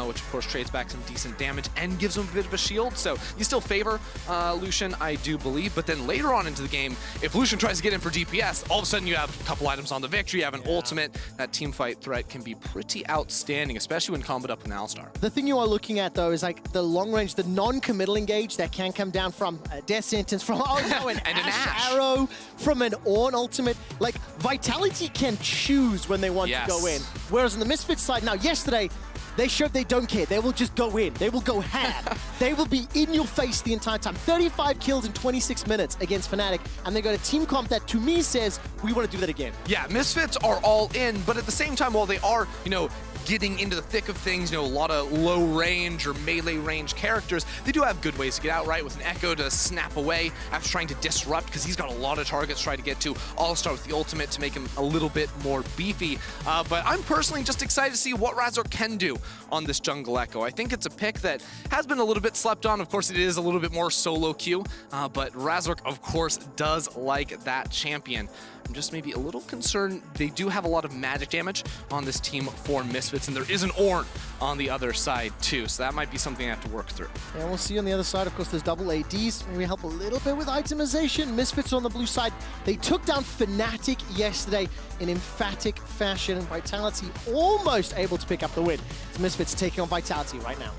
which of course trades back some decent damage and gives him a bit of a shield. So you still favor Lucian, I do believe. But then later on into the game, if Lucian tries to get in for DPS, all of a sudden you have a couple items on the Victor, you have an ultimate. That team fight threat can be pretty outstanding, especially when comboed up with an Alistar. The thing you are looking at though is like the long range, the non-committal engage that can come down from a Death Sentence, from an Ash Arrow, from an Ornn ultimate. Like Vitality can choose when they want to go in. Whereas on the Misfits side, now yesterday, they showed they don't care. They will just go in. They will go ham. They will be in your face the entire time. 35 kills in 26 minutes against Fnatic, and they got a team comp that to me says, we want to do that again. Yeah, Misfits are all in, but at the same time, while they are, you know, getting into the thick of things, a lot of low range or melee range characters, they do have good ways to get out, right? With an Echo to snap away after trying to disrupt, because he's got a lot of targets trying to get to. All-Star with the ultimate to make him a little bit more beefy. But I'm personally just excited to see what RDYCHK can do on this jungle Echo. I think it's a pick that has been a little bit slept on. Of course, it is a little bit more solo queue, but RDYCHK, of course, does like that champion. I'm just maybe a little concerned. They do have a lot of magic damage on this team for Misfits, and there is an Ornn on the other side too, so that might be something I have to work through. And we'll see on the other side, of course, there's double ADs. Maybe help a little bit with itemization. Misfits on the blue side. They took down Fnatic yesterday in emphatic fashion, and Vitality almost able to pick up the win. It's Misfits taking on Vitality right now.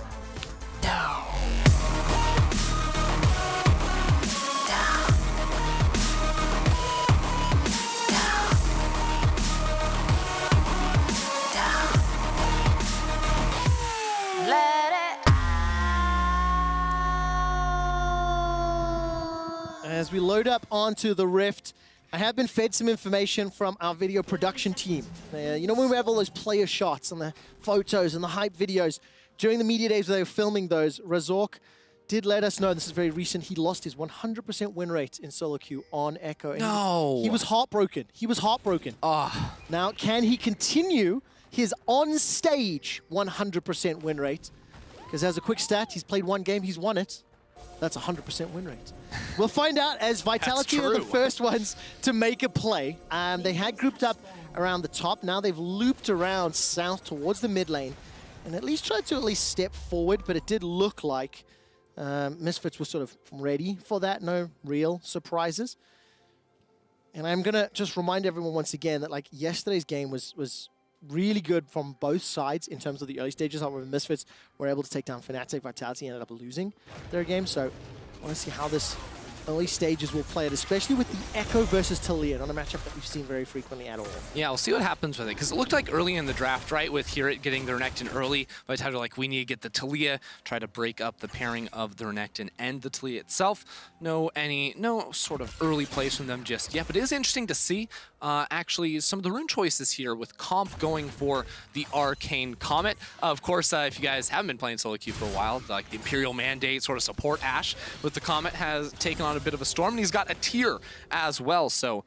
As we load up onto the Rift, I have been fed some information from our video production team. You know, when we have all those player shots and the photos and the hype videos, during the media days where they were filming those, RDYCHK did let us know, this is very recent, he lost his 100% win rate in solo queue on Echo. No! He was heartbroken. He was heartbroken. Now, can he continue his on-stage 100% win rate? Because as a quick stat, he's played one game, he's won it. That's 100% win rate. We'll find out as Vitality are the first ones to make a play. They had grouped up around the top. Now they've looped around south towards the mid lane and at least tried to step forward, but it did look like Misfits were sort of ready for that. No real surprises. And I'm going to just remind everyone once again that yesterday's game was really good from both sides in terms of the early stages. However, Misfits were able to take down Fnatic. Vitality ended up losing their game. So I want to see how this early stages will play it, especially with the Echo versus Taliyah, not a matchup that we've seen very frequently at all. Yeah, we'll see what happens with it, because it looked like early in the draft, right, with Hirit getting the Renekton early, by the time they're like, we need to get the Taliyah, try to break up the pairing of the Renekton and the Taliyah itself. No sort of early plays from them just yet, but it is interesting to see actually some of the rune choices here, with Comp going for the Arcane Comet. Of course, if you guys haven't been playing solo queue for a while, the Imperial Mandate sort of support Ashe with the Comet has taken on a bit of a storm, and he's got a tier as well. So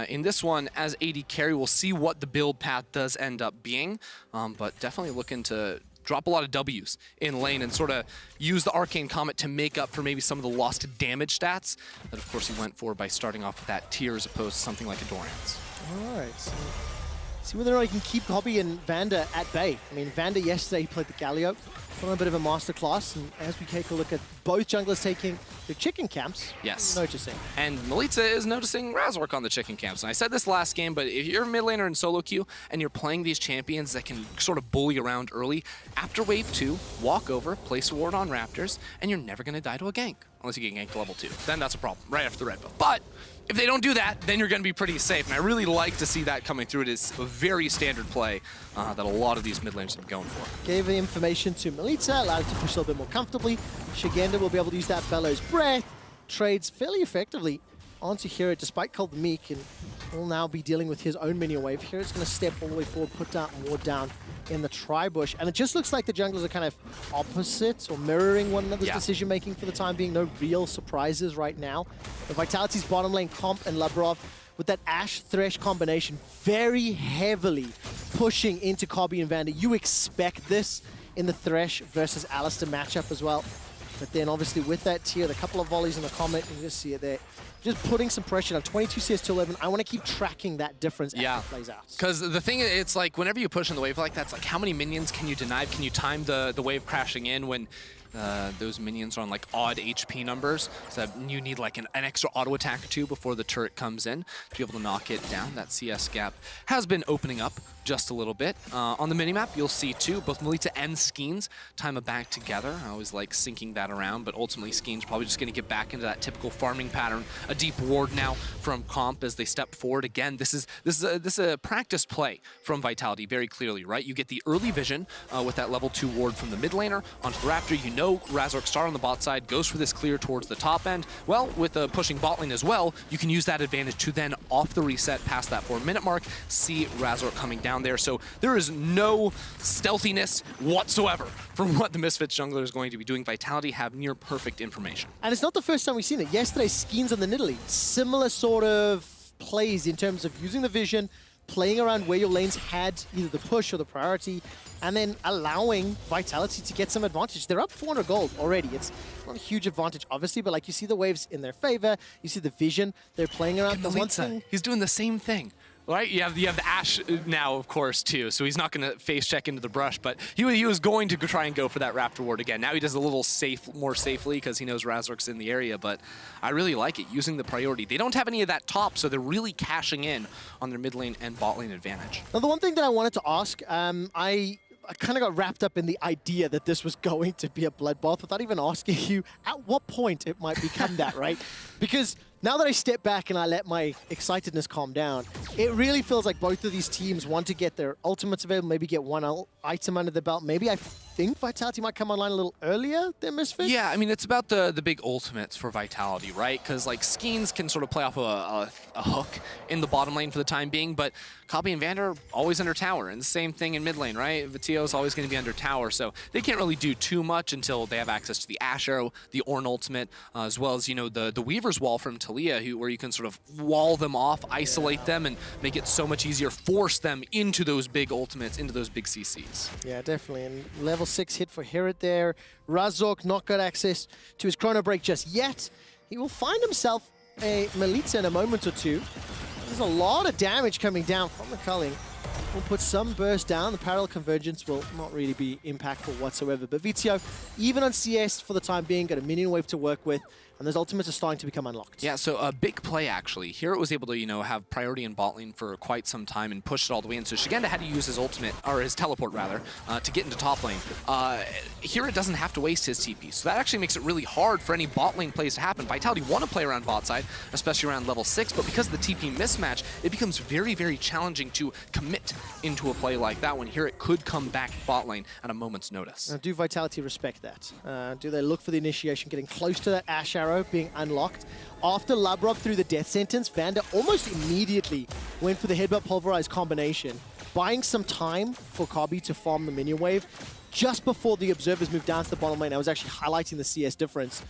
in this one, as AD carry, we'll see what the build path does end up being, but definitely looking to drop a lot of W's in lane and sort of use the Arcane Comet to make up for maybe some of the lost damage stats that, of course, he went for by starting off with that tier as opposed to something like a Doran's. All right, so see whether or not he can keep Hobby and Vander at bay. I mean, Vander yesterday he played the Galio, put on a bit of a masterclass, and as we take a look at both junglers taking the chicken camps, yes, noticing. And Melita is noticing RDYCHK on the chicken camps. And I said this last game, but if you're a mid laner in solo queue and you're playing these champions that can sort of bully around early, after wave 2, walk over, place a ward on Raptors, and you're never going to die to a gank. Unless you get ganked to level 2. Then that's a problem, right after the red buff. But if they don't do that, then you're going to be pretty safe. And I really like to see that coming through. It is a very standard play that a lot of these mid laners have been going for. Gave the information to Melita, allowed to push a little bit more comfortably. Shigenda will be able to use that Bellows Breath. Trades fairly effectively onto Hirit, despite Cold Meek, and will now be dealing with his own minion wave. Hirit's going to step all the way forward, put that ward down in the tri-bush. And it just looks like the junglers are kind of opposite or mirroring one another's decision-making for the time being. No real surprises right now. The Vitality's bottom lane, Comp and Labrov, with that Ashe Thresh combination, very heavily pushing into Kobbe and Vander. You expect this in the Thresh versus Alistar matchup as well. But then obviously with that tier, the couple of volleys in the Comet, you just see it there. Just putting some pressure on 22 CS to 11. I want to keep tracking that difference as it plays out. Because the thing is, it's like whenever you push in the wave like that, it's like how many minions can you deny? Can you time the wave crashing in when those minions are on odd HP numbers? So that you need an extra auto attack or two before the turret comes in to be able to knock it down. That CS gap has been opening up just a little bit. On the minimap, you'll see too, both Melita and Skeens time it back together. I always like syncing that around, but ultimately Skeens probably just going to get back into that typical farming pattern. A deep ward now from Comp as they step forward. Again, this is a practice play from Vitality very clearly, right? You get the early vision with that level 2 ward from the mid laner onto the Raptor. You know RDYCHK star on the bot side goes for this clear towards the top end. Well, with the pushing bot lane as well, you can use that advantage to then off the reset past that 4-minute mark, see RDYCHK coming down down there. So there is no stealthiness whatsoever from what the Misfits jungler is going to be doing. Vitality have near perfect information. And it's not the first time we've seen it. Yesterday, Skeens on the Nidalee, similar sort of plays in terms of using the vision, playing around where your lanes had either the push or the priority, and then allowing Vitality to get some advantage. They're up 400 gold already. It's not a huge advantage, obviously, but like you see the waves in their favor, you see the vision, they're playing around. The one thing, he's doing the same thing. Right, you have the Ashe now, of course, too. So he's not going to face check into the brush, but he was going to try and go for that Raptor ward again. Now he does a little more safely because he knows Razork's in the area. But I really like it, using the priority. They don't have any of that top, so they're really cashing in on their mid lane and bot lane advantage. Now, the one thing that I wanted to ask, I kind of got wrapped up in the idea that this was going to be a bloodbath without even asking you at what point it might become that, right? Because now that I step back and I let my excitedness calm down, it really feels like both of these teams want to get their ultimates available, maybe get one item under the belt. Maybe I think Vitality might come online a little earlier than Misfits. Yeah, I mean, it's about the big ultimates for Vitality, right? Because, like, Skeens can sort of play off a hook in the bottom lane for the time being, but Copy and Vander always under tower, and the same thing in mid lane, right? Vitio's always going to be under tower, so they can't really do too much until they have access to the Ashe Arrow, the Ornn ultimate, as well as, you know, the Weaver's Wall from Talia, where you can sort of wall them off, isolate them, and make it so much easier, force them into those big ultimates, into those big CCs. Yeah, definitely. And level 6 hit for Herod there. Razork not got access to his Chrono Break just yet. He will find himself a Melita in a moment or two. There's a lot of damage coming down from the culling. We'll put some burst down. The parallel convergence will not really be impactful whatsoever. But Vitio, even on CS for the time being, got a minion wave to work with. And those ultimates are starting to become unlocked. Yeah, so a big play, actually. Here it was able to, you know, have priority in bot lane for quite some time and push it all the way in. So Shigenda had to use his ultimate, or his teleport, rather, to get into top lane. Here it doesn't have to waste his TP. So that actually makes it really hard for any bot lane plays to happen. Vitality want to play around bot side, especially around level 6, but because of the TP mismatch, it becomes very, very challenging to commit into a play like that one. Here it could come back bot lane at a moment's notice. Now, do Vitality respect that? Do they look for the initiation, getting close to that Ashe Arrow being unlocked? After Labrov threw the death sentence, Vander almost immediately went for the headbutt pulverize combination, buying some time for Kabi to farm the minion wave just before the observers moved down to the bottom lane. I was actually highlighting the CS difference.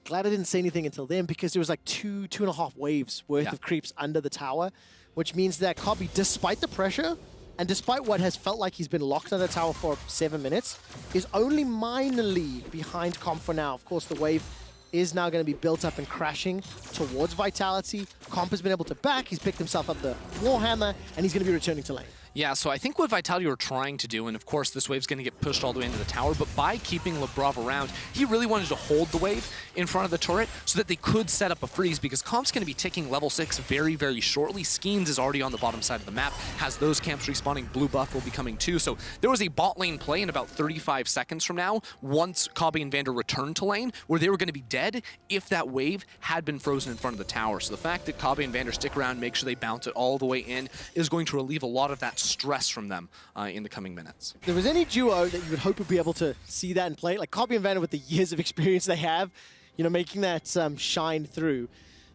Glad I didn't say anything until then, because there was like two and a half waves worth of creeps under the tower, which means that Kabi, despite the pressure, and despite what has felt like he's been locked under the tower for 7 minutes, is only minorly behind Comp for now. Of course, the wave is now going to be built up and crashing towards Vitality. Comp has been able to back, he's picked himself up the Warhammer, and he's going to be returning to lane. Yeah, so I think what Vitality were trying to do, and of course this wave's going to get pushed all the way into the tower, but by keeping Labrov around, he really wanted to hold the wave in front of the turret so that they could set up a freeze, because Comp's going to be ticking level 6 very, very shortly. Skeens is already on the bottom side of the map, has those camps respawning. Blue buff will be coming too, so there was a bot lane play in about 35 seconds from now, once Kabi and Vander returned to lane, where they were going to be dead if that wave had been frozen in front of the tower. So the fact that Kabi and Vander stick around, make sure they bounce it all the way in, is going to relieve a lot of that stress from them in the coming minutes. If there was any duo that you would hope would be able to see that in play, like Kabi and Vander with the years of experience they have, you know, making that shine through.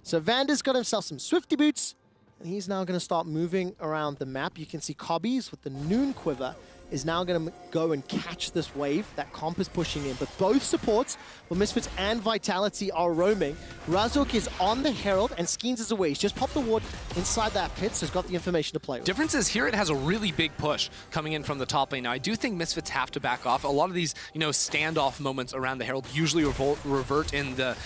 So Vander's got himself some Swifty boots, and he's now going to start moving around the map. You can see Kabi's with the Noon Quiver is now going to go and catch this wave that Comp is pushing in. But both supports, for Misfits and Vitality, are roaming. Razork is on the Herald, and Skeens is away. He's just popped the ward inside that pit, so he's got the information to play with. Difference is here it has a really big push coming in from the top lane. Now, I do think Misfits have to back off. A lot of these, you know, standoff moments around the Herald usually revert in the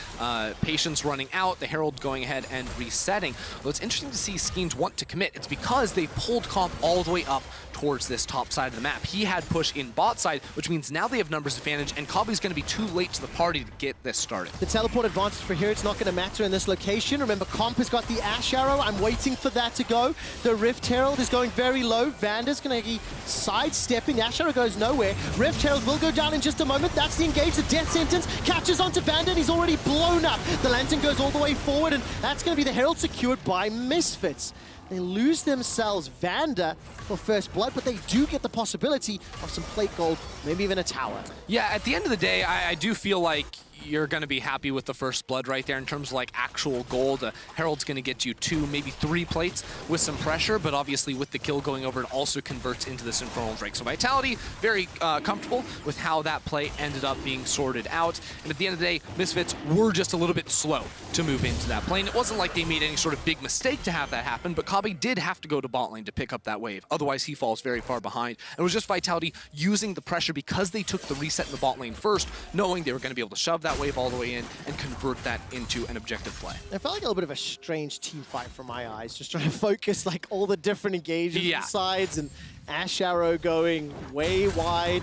patience running out, the Herald going ahead and resetting. Well, it's interesting to see Skeens want to commit. It's because they pulled Comp all the way up towards this top side of the map. He had push in bot side, which means now they have numbers advantage, and Kabi's going to be too late to the party to get this started. The teleport advantage for here, it's not going to matter in this location. Remember, Comp has got the Ashe Arrow. I'm waiting for that to go. The Rift Herald is going very low. Vander's going to be sidestepping. The Ashe Arrow goes nowhere. Rift Herald will go down in just a moment. That's the engage. The death sentence catches onto Vander, and he's already blown up. The Lantern goes all the way forward, and that's going to be the Herald secured by Misfits. They lose themselves Vander for first blood, but they do get the possibility of some plate gold, maybe even a tower. Yeah, at the end of the day, I do feel like you're going to be happy with the first blood right there in terms of like actual gold. Herald's going to get you 2, maybe 3 plates with some pressure, but obviously with the kill going over, it also converts into this Infernal Drake. So Vitality, very comfortable with how that play ended up being sorted out. And at the end of the day, Misfits were just a little bit slow to move into that plane. It wasn't like they made any sort of big mistake to have that happen, but Kabe did have to go to bot lane to pick up that wave. Otherwise, he falls very far behind. It was just Vitality using the pressure because they took the reset in the bot lane first, knowing they were going to be able to shove that wave all the way in and convert that into an objective play. It felt like a little bit of a strange team fight from my eyes, just trying to focus like all the different engagements on sides, and Ash Arrow going way wide.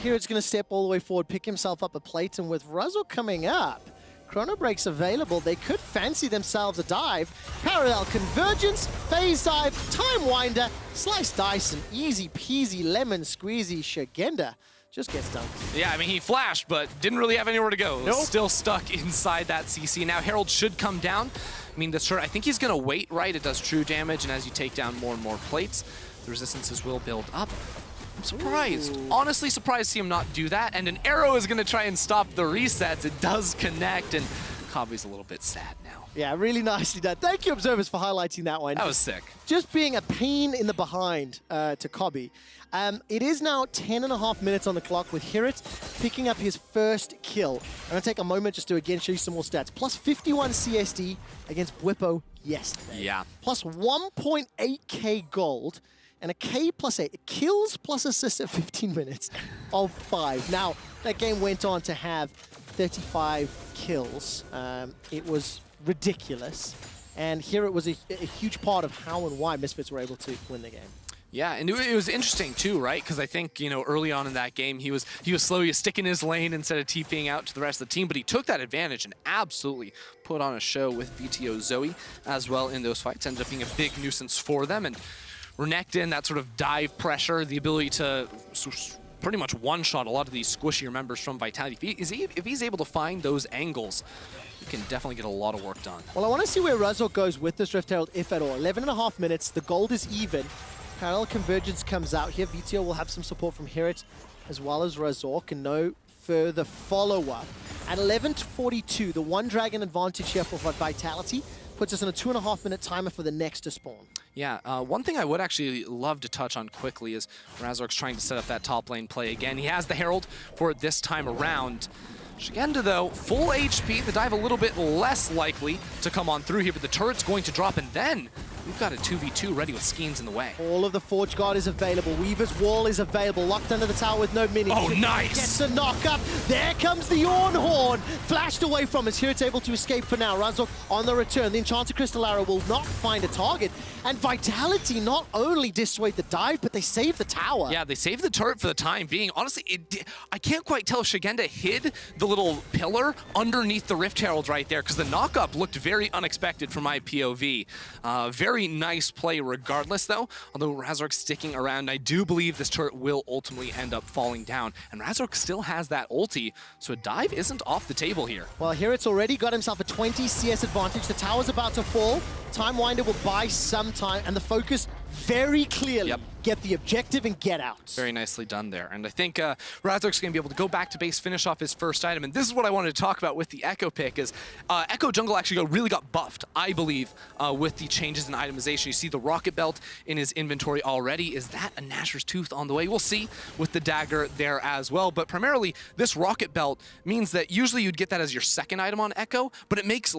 Here it's going to step all the way forward, pick himself up a plate, and with Ruzzle coming up, Chrono Break's available. They could fancy themselves a dive. Parallel Convergence, Phase Dive, Time Winder, Slice Dice, and easy peasy lemon squeezy Shagenda just gets dunked. Yeah, I mean, he flashed, but didn't really have anywhere to go. Nope. Still stuck inside that CC. Now Herald should come down. I mean, this turret, I think he's going to wait, right? It does true damage, and as you take down more and more plates, the resistances will build up. I'm surprised. Honestly surprised to see him not do that. And an arrow is going to try and stop the resets. It does connect, and Kabe's a little bit sad now. Yeah, really nicely done. Thank you, Observers, for highlighting that one. That was sick. Just being a pain in the behind to Kabe. It is now 10.5 minutes on the clock with Hirit picking up his first kill. I'm going to take a moment just to again show you some more stats. Plus 51 CSD against Bwipo yesterday. Yeah. Plus 1.8k gold. And a K plus 8, kills plus assists at 15 minutes of 5. Now, that game went on to have 35 kills. It was ridiculous. And here it was a huge part of how and why Misfits were able to win the game. Yeah, and it was interesting too, right? Because I think, you know, early on in that game, he was slow, he was sticking his lane instead of TPing out to the rest of the team, but he took that advantage and absolutely put on a show with VTO Zoe as well in those fights. Ended up being a big nuisance for them, and Renekton, that sort of dive pressure, the ability to pretty much one-shot a lot of these squishier members from Vitality. If he's able to find those angles, he can definitely get a lot of work done. Well, I want to see where Ruzzle goes with this Rift Herald, if at all. 11.5 minutes, the gold is even. Parallel Convergence comes out here. VTO will have some support from Hirit as well as Razork, and no further follow-up. At 11:42, the one dragon advantage here for Vitality puts us on a 2.5 minute timer for the next to spawn. Yeah, one thing I would actually love to touch on quickly is Razork's trying to set up that top lane play again. He has the Herald for it this time around. Shagenda, though, full HP, the dive a little bit less likely to come on through here, but the turret's going to drop, and then we've got a 2v2 ready with Skeens in the way. All of the Forge Guard is available. Weaver's Wall is available. Locked under the tower with no mini. Oh, nice! Gets the knock up. There comes the Ornhorn. Flashed away from us. Here it's able to escape for now. Razork on the return. The Enchanted Crystal Arrow will not find a target. And Vitality not only dissuade the dive, but they save the tower. Yeah, they saved the turret for the time being. Honestly, I can't quite tell if Shagenda hid the little pillar underneath the Rift Herald right there, because the knock-up looked very unexpected from my POV. Very nice play regardless, though. Although Razork's sticking around, I do believe this turret will ultimately end up falling down. And Razork still has that ulti, so a dive isn't off the table here. Well, here it's already got himself a 20 CS advantage. The tower's about to fall. Time Winder will buy some time, and the focus very clearly. Get the objective and get out. Very nicely done there. And I think Razork's going to be able to go back to base, finish off his first item. And this is what I wanted to talk about with the Echo pick is Echo Jungle actually really got buffed, I believe, with the changes in itemization. You see the Rocket Belt in his inventory already. Is that a Nashor's Tooth on the way? We'll see with the dagger there as well. But primarily, this Rocket Belt means that usually you'd get that as your second item on Echo, but it makes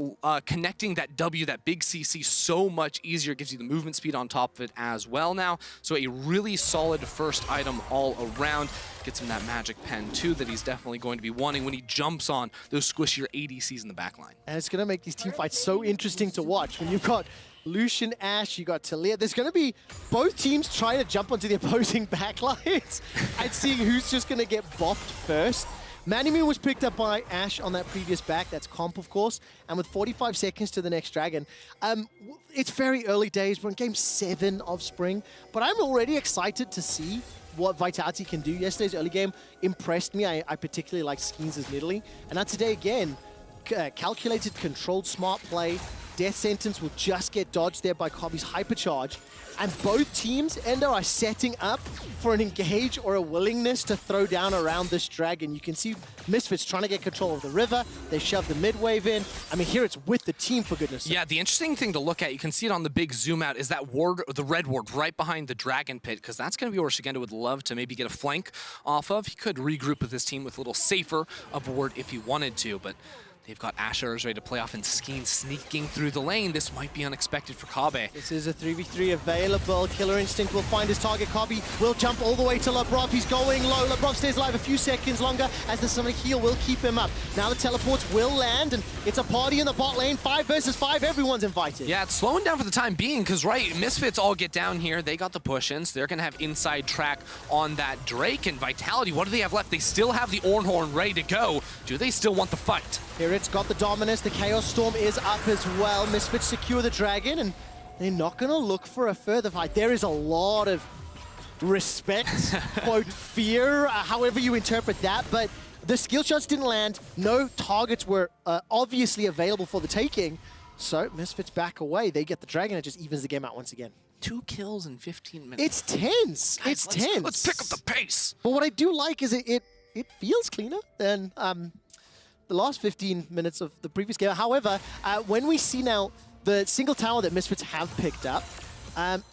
connecting that W, that big CC, so much easier. It gives you the movement speed on top of it as well now. So a really solid first item all around. Gets him that magic pen too that he's definitely going to be wanting when he jumps on those squishier ADCs in the backline. And it's going to make these team fights so interesting to watch. When you've got Lucian, Ashe, you got Talia, there's going to be both teams trying to jump onto the opposing backlines and seeing who's just going to get bopped first. Manimu was picked up by Ashe on that previous back. That's comp, of course. And with 45 seconds to the next dragon, it's very early days. We're in game 7 of Spring. But I'm already excited to see what Vitality can do. Yesterday's early game impressed me. I particularly like Skeens' middling. And now today, again, calculated, controlled, smart play. Death Sentence will just get dodged there by Kobe's Hypercharge. And both teams, Endo, are setting up for an engage or a willingness to throw down around this dragon. You can see Misfits trying to get control of the river. They shove the mid-wave in. I mean, here it's with the team, for goodness sake. Yeah, the interesting thing to look at, you can see it on the big zoom out, is that ward, the red ward right behind the dragon pit, because that's going to be where Shigendo would love to maybe get a flank off of. He could regroup with his team with a little safer of a ward if he wanted to, but they've got Ash arrows ready to play off, and Skeen sneaking through the lane. This might be unexpected for Kabe. This is a 3v3 available. Killer Instinct will find his target. Kabe will jump all the way to Labrov. He's going low. Labrov stays alive a few seconds longer as the summoning heal will keep him up. Now the teleports will land, and it's a party in the bot lane. 5 versus 5. Everyone's invited. Yeah, it's slowing down for the time being because, right, Misfits all get down here. They got the push-ins. They're going to have inside track on that Drake. And Vitality, what do they have left? They still have the Ornhorn ready to go. Do they still want the fight? Here it's got the dominance. The Chaos Storm is up as well. Misfits secure the dragon, and they're not going to look for a further fight. There is a lot of respect, quote, fear, however you interpret that, but the skill shots didn't land. No targets were obviously available for the taking, so Misfits back away. They get the dragon. It just evens the game out once again. 2 kills in 15 minutes. It's tense. Guys, it's tense. Let's pick up the pace. But what I do like is it feels cleaner than the last 15 minutes of the previous game. However, when we see now the single tower that Misfits have picked up,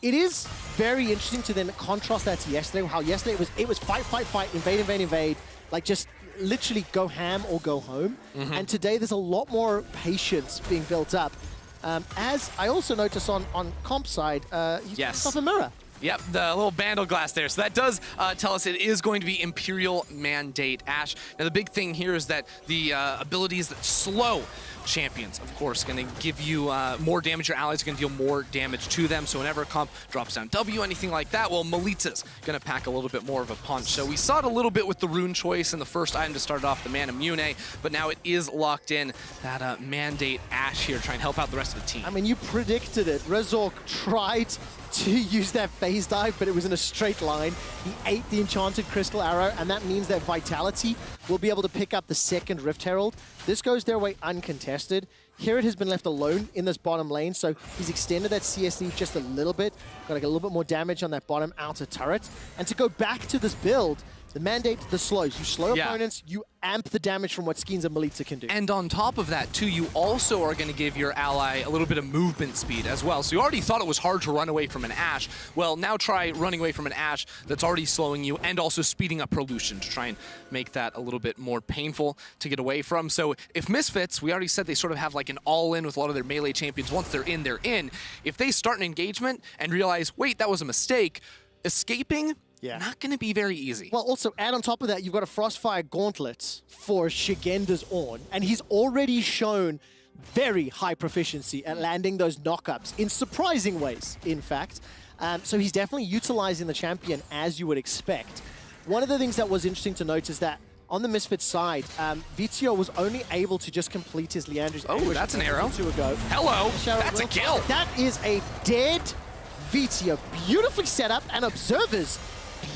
it is very interesting to then contrast that to yesterday. How yesterday it was fight, invade, like just literally go ham or go home. And today there's a lot more patience being built up. As I also notice on comp side, he's yes. off a mirror. Yep, the little bandle glass there. So that does tell us it is going to be Imperial Mandate Ash. Now the big thing here is that the abilities that slow champions, of course, going to give you more damage. Your allies are going to deal more damage to them. So whenever a comp drops down W, anything like that, well, Melita's going to pack a little bit more of a punch. So we saw it a little bit with the rune choice in the first item to start off the Mana Mune, but now it is locked in. That Mandate Ash here trying to help out the rest of the team. I mean, you predicted it. Razork tried to use that phase dive, but it was in a straight line. He ate the Enchanted Crystal Arrow, and that means that Vitality will be able to pick up the second Rift Herald. This goes their way uncontested. Herod has been left alone in this bottom lane, so he's extended that CSD just a little bit. Got to get a little bit more damage on that bottom outer turret. And to go back to this build, the mandate, the slows. You slow opponents, you amp the damage from what Skeens and Melita can do. And on top of that, too, you also are going to give your ally a little bit of movement speed as well. So you already thought it was hard to run away from an Ashe. Well, now try running away from an Ashe that's already slowing you and also speeding up Prolution to try and make that a little bit more painful to get away from. So if Misfits, we already said they sort of have like an all-in with a lot of their melee champions. Once they're in, they're in. If they start an engagement and realize, wait, that was a mistake, escaping, not going to be very easy. Well, also, add on top of that, you've got a Frostfire Gauntlet for Shigenda's Ornn, and he's already shown very high proficiency at landing those knockups in surprising ways, in fact. So he's definitely utilizing the champion as you would expect. One of the things that was interesting to note is that on the Misfits side, Vizio was only able to just complete his Leandra's Oh, that's an arrow. Ago. Hello, that's a kill. That is a dead Vizio, beautifully set up, and observers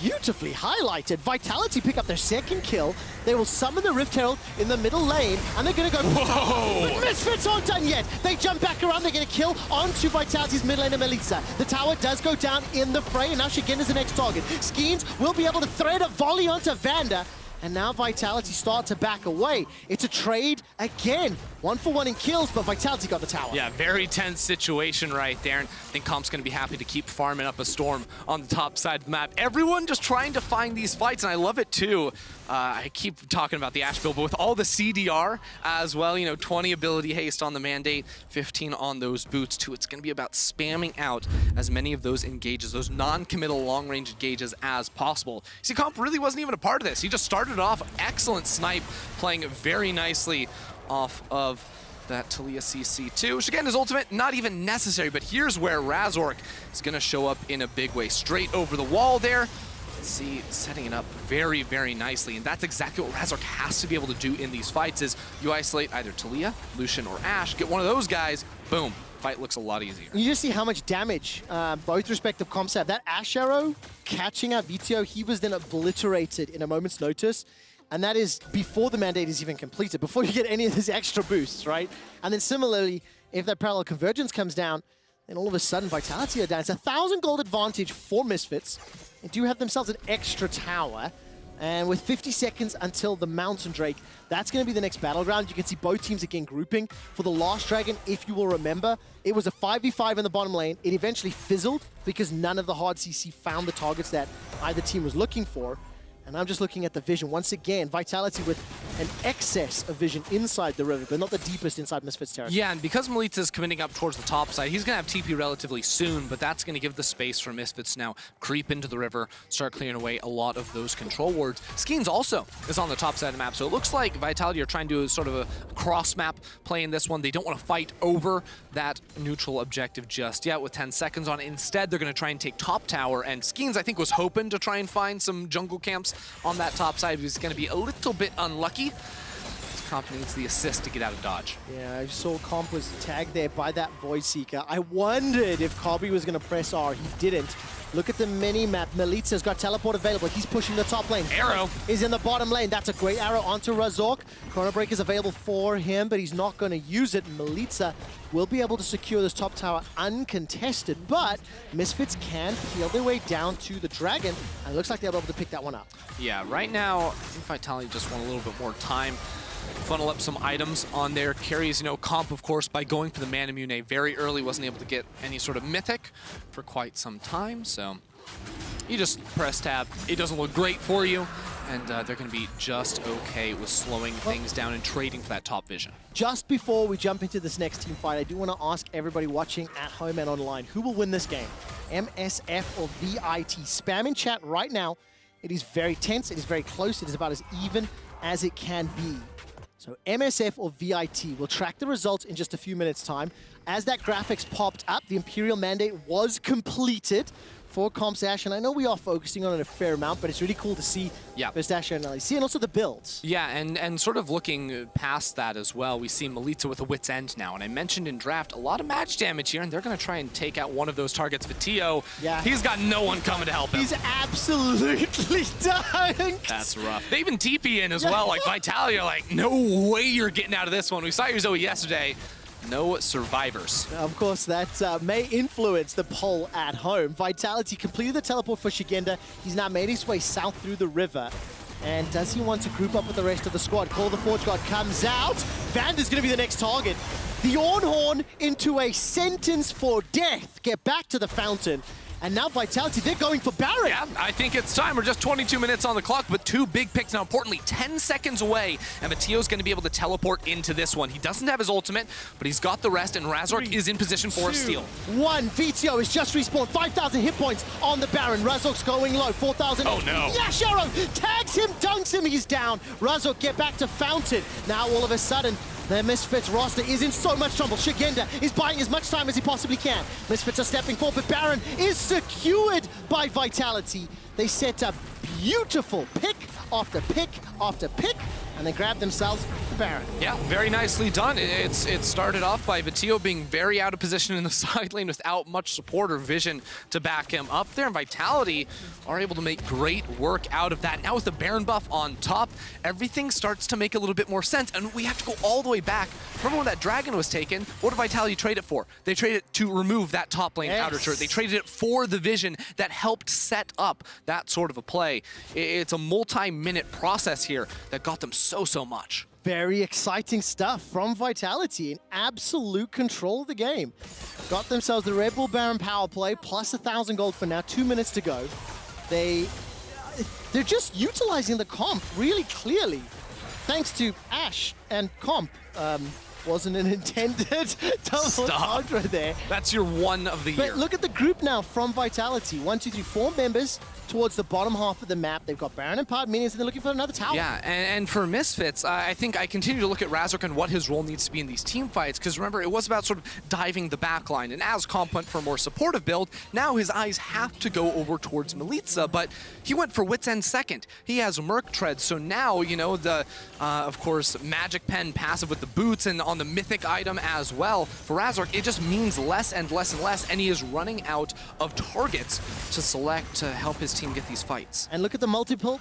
beautifully highlighted. Vitality pick up their second kill. They will summon the Rift Herald in the middle lane, and they're going to go... Whoa! But Misfits aren't done yet. They jump back around. They're going to kill onto Vitality's mid laner, Melissa. The tower does go down in the fray, and now Shigenda's the next target. Skeens will be able to thread a volley onto Vanda, and now Vitality start to back away. It's a trade again. 1-for-1 in kills, but Vitality got the tower. Yeah, very tense situation right there. And I think Comp's going to be happy to keep farming up a Storm on the top side of the map. Everyone just trying to find these fights, and I love it too. I keep talking about the Ashe build, but with all the CDR as well, you know, 20 ability haste on the Mandate, 15 on those boots too. It's going to be about spamming out as many of those engages, those non-committal long-range engages as possible. See, Comp really wasn't even a part of this. He just started off excellent snipe, playing very nicely off of that Talia CC2, which again is ultimate, not even necessary, but here's where Razork is going to show up in a big way. Straight over the wall there. Let's see, setting it up very, very nicely, and that's exactly what Razork has to be able to do in these fights is you isolate either Talia, Lucian, or Ashe, get one of those guys, boom, fight looks a lot easier. You just see how much damage both respective comps have. That Ashe arrow catching out Vizio, he was then obliterated in a moment's notice. And that is before the mandate is even completed, before you get any of these extra boosts, right? And then similarly, if that parallel convergence comes down, then all of a sudden Vitality are down. It's 1,000 gold advantage for Misfits. They do have themselves an extra tower. And with 50 seconds until the Mountain Drake, that's going to be the next battleground. You can see both teams again grouping. For the last Dragon, if you will remember, it was a 5v5 in the bottom lane. It eventually fizzled because none of the hard CC found the targets that either team was looking for. And I'm just looking at the vision. Once again, Vitality with an excess of vision inside the river, but not the deepest inside Misfits territory. Yeah, and because Melitza's committing up towards the top side, he's going to have TP relatively soon, but that's going to give the space for Misfits now creep into the river, start clearing away a lot of those control wards. Skeens also is on the top side of the map, so it looks like Vitality are trying to do sort of a cross-map play in this one. They don't want to fight over that neutral objective just yet with 10 seconds on it. Instead, they're going to try and take top tower, and Skeens, I think, was hoping to try and find some jungle camps on that top side. He's going to be a little bit unlucky. Comp needs the assist to get out of dodge. Yeah, I saw Comp was tagged there by that Void Seeker. I wondered if Kobe was going to press R. He didn't. Look at the mini-map. Melitza's got teleport available. He's pushing the top lane. Arrow is in the bottom lane. That's a great arrow onto Razork. Chrono Break is available for him, but he's not going to use it. Melitza will be able to secure this top tower uncontested, but Misfits can peel their way down to the Dragon, and it looks like they'll be able to pick that one up. Yeah, right now, I think Vitality just want a little bit more time. Funnel up some items on their carries. You know, Comp, of course, by going for the Manamune very early, wasn't able to get any sort of mythic for quite some time. So you just press tab. It doesn't look great for you. And they're going to be just okay with slowing things down and trading for that top vision. Just before we jump into this next team fight, I do want to ask everybody watching at home and online, who will win this game? MSF or VIT? Spam in chat right now. It is very tense. It is very close. It is about as even as it can be. So MSF or VIT, we'll track the results in just a few minutes' time. As that graphics popped up, the Imperial Mandate was completed for Comp's Ashe, and I know we are focusing on it a fair amount, but it's really cool to see First Ashe and LEC, and also the builds. Yeah, and sort of looking past that as well, we see Melitza with a Wit's End now, and I mentioned in draft, a lot of match damage here, and they're going to try and take out one of those targets. Vitio, he's got no one coming to help him. He's absolutely dying. That's rough. They even TP in as well, like Vitality are like, no way you're getting out of this one. We saw your Zoe yesterday. No survivors. Of course, that may influence the poll at home. Vitality completed the teleport for Shigenda. He's now made his way south through the river. And does he want to group up with the rest of the squad? Call the Forge God comes out. Vander's going to be the next target. The Ornhorn into a sentence for death. Get back to the fountain. And now Vitality, they're going for Baron. Yeah, I think it's time. We're just 22 minutes on the clock, but two big picks now. Importantly, 10 seconds away, and Vitio's going to be able to teleport into this one. He doesn't have his ultimate, but he's got the rest, and Razork is in position for a steal. 1. Vitio is just respawned. 5,000 hit points on the Baron. Razork's going low. 4,000. Oh, no. Yash arrow tags him, dunks him. He's down. Razork get back to Fountain. Now, all of a sudden, the Misfits roster is in so much trouble. Shigenda is buying as much time as he possibly can. Misfits are stepping forward, but Baron is secured by Vitality. They set up beautiful pick after pick after pick, and they grab themselves the Baron. Yeah, very nicely done. It started off by Vitio being very out of position in the side lane without much support or vision to back him up there. And Vitality are able to make great work out of that. Now with the Baron buff on top, everything starts to make a little bit more sense. And we have to go all the way back. Remember when that Dragon was taken? What did Vitality trade it for? They traded it to remove that top lane outer turret. They traded it for the vision that helped set up that sort of a play. It's a multi-minute process here that got them so much. Very exciting stuff from Vitality in absolute control of the game. Got themselves the Red Bull Baron power play plus 1,000 gold for now. 2 minutes to go. They're just utilizing the comp really clearly. Thanks to Ashe and comp. Wasn't an intended double contra there. That's your one of the year. But look at the group now from Vitality. 1, 2, 3, 4 members towards the bottom half of the map. They've got Baron and Pod minions, and they're looking for another tower. Yeah, and for Misfits, I think I continue to look at Razork and what his role needs to be in these team fights, because remember, it was about sort of diving the backline, and as Comp went for a more supportive build, now his eyes have to go over towards Melitza, but he went for Wit's End second. He has Merc Tread, so now, you know, the, of course, Magic Pen passive with the boots, and on on the mythic item as well. For RDYCHK, it just means less and less and less, and he is running out of targets to select to help his team get these fights. And look at the multiple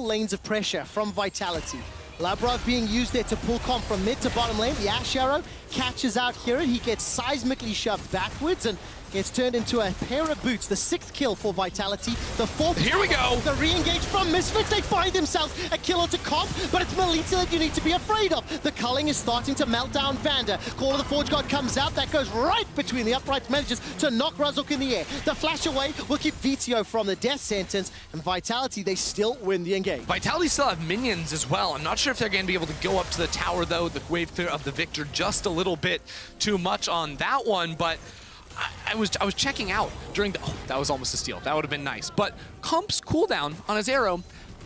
lanes of pressure from Vitality. Labrov being used there to pull comp from mid to bottom lane. The Ash Arrow catches out here. He gets seismically shoved backwards and gets turned into a pair of boots. The 6th kill for Vitality. The 4th. Here we go. The re-engage from Misfits. They find themselves a kill onto comp, but it's Melita that you need to be afraid of. The culling is starting to melt down Vander. Call of the Forge God comes out. That goes right between the upright manages to knock RDYCHK in the air. The flash away will keep VTO from the death sentence, and Vitality, they still win the engage. Vitality still have minions as well. I'm not sure if they're going to be able to go up to the tower, though. The wave clear of the Victor just a little bit too much on that one, but I was checking out during the... Oh, that was almost a steal. That would have been nice. But Comp's cooldown on his arrow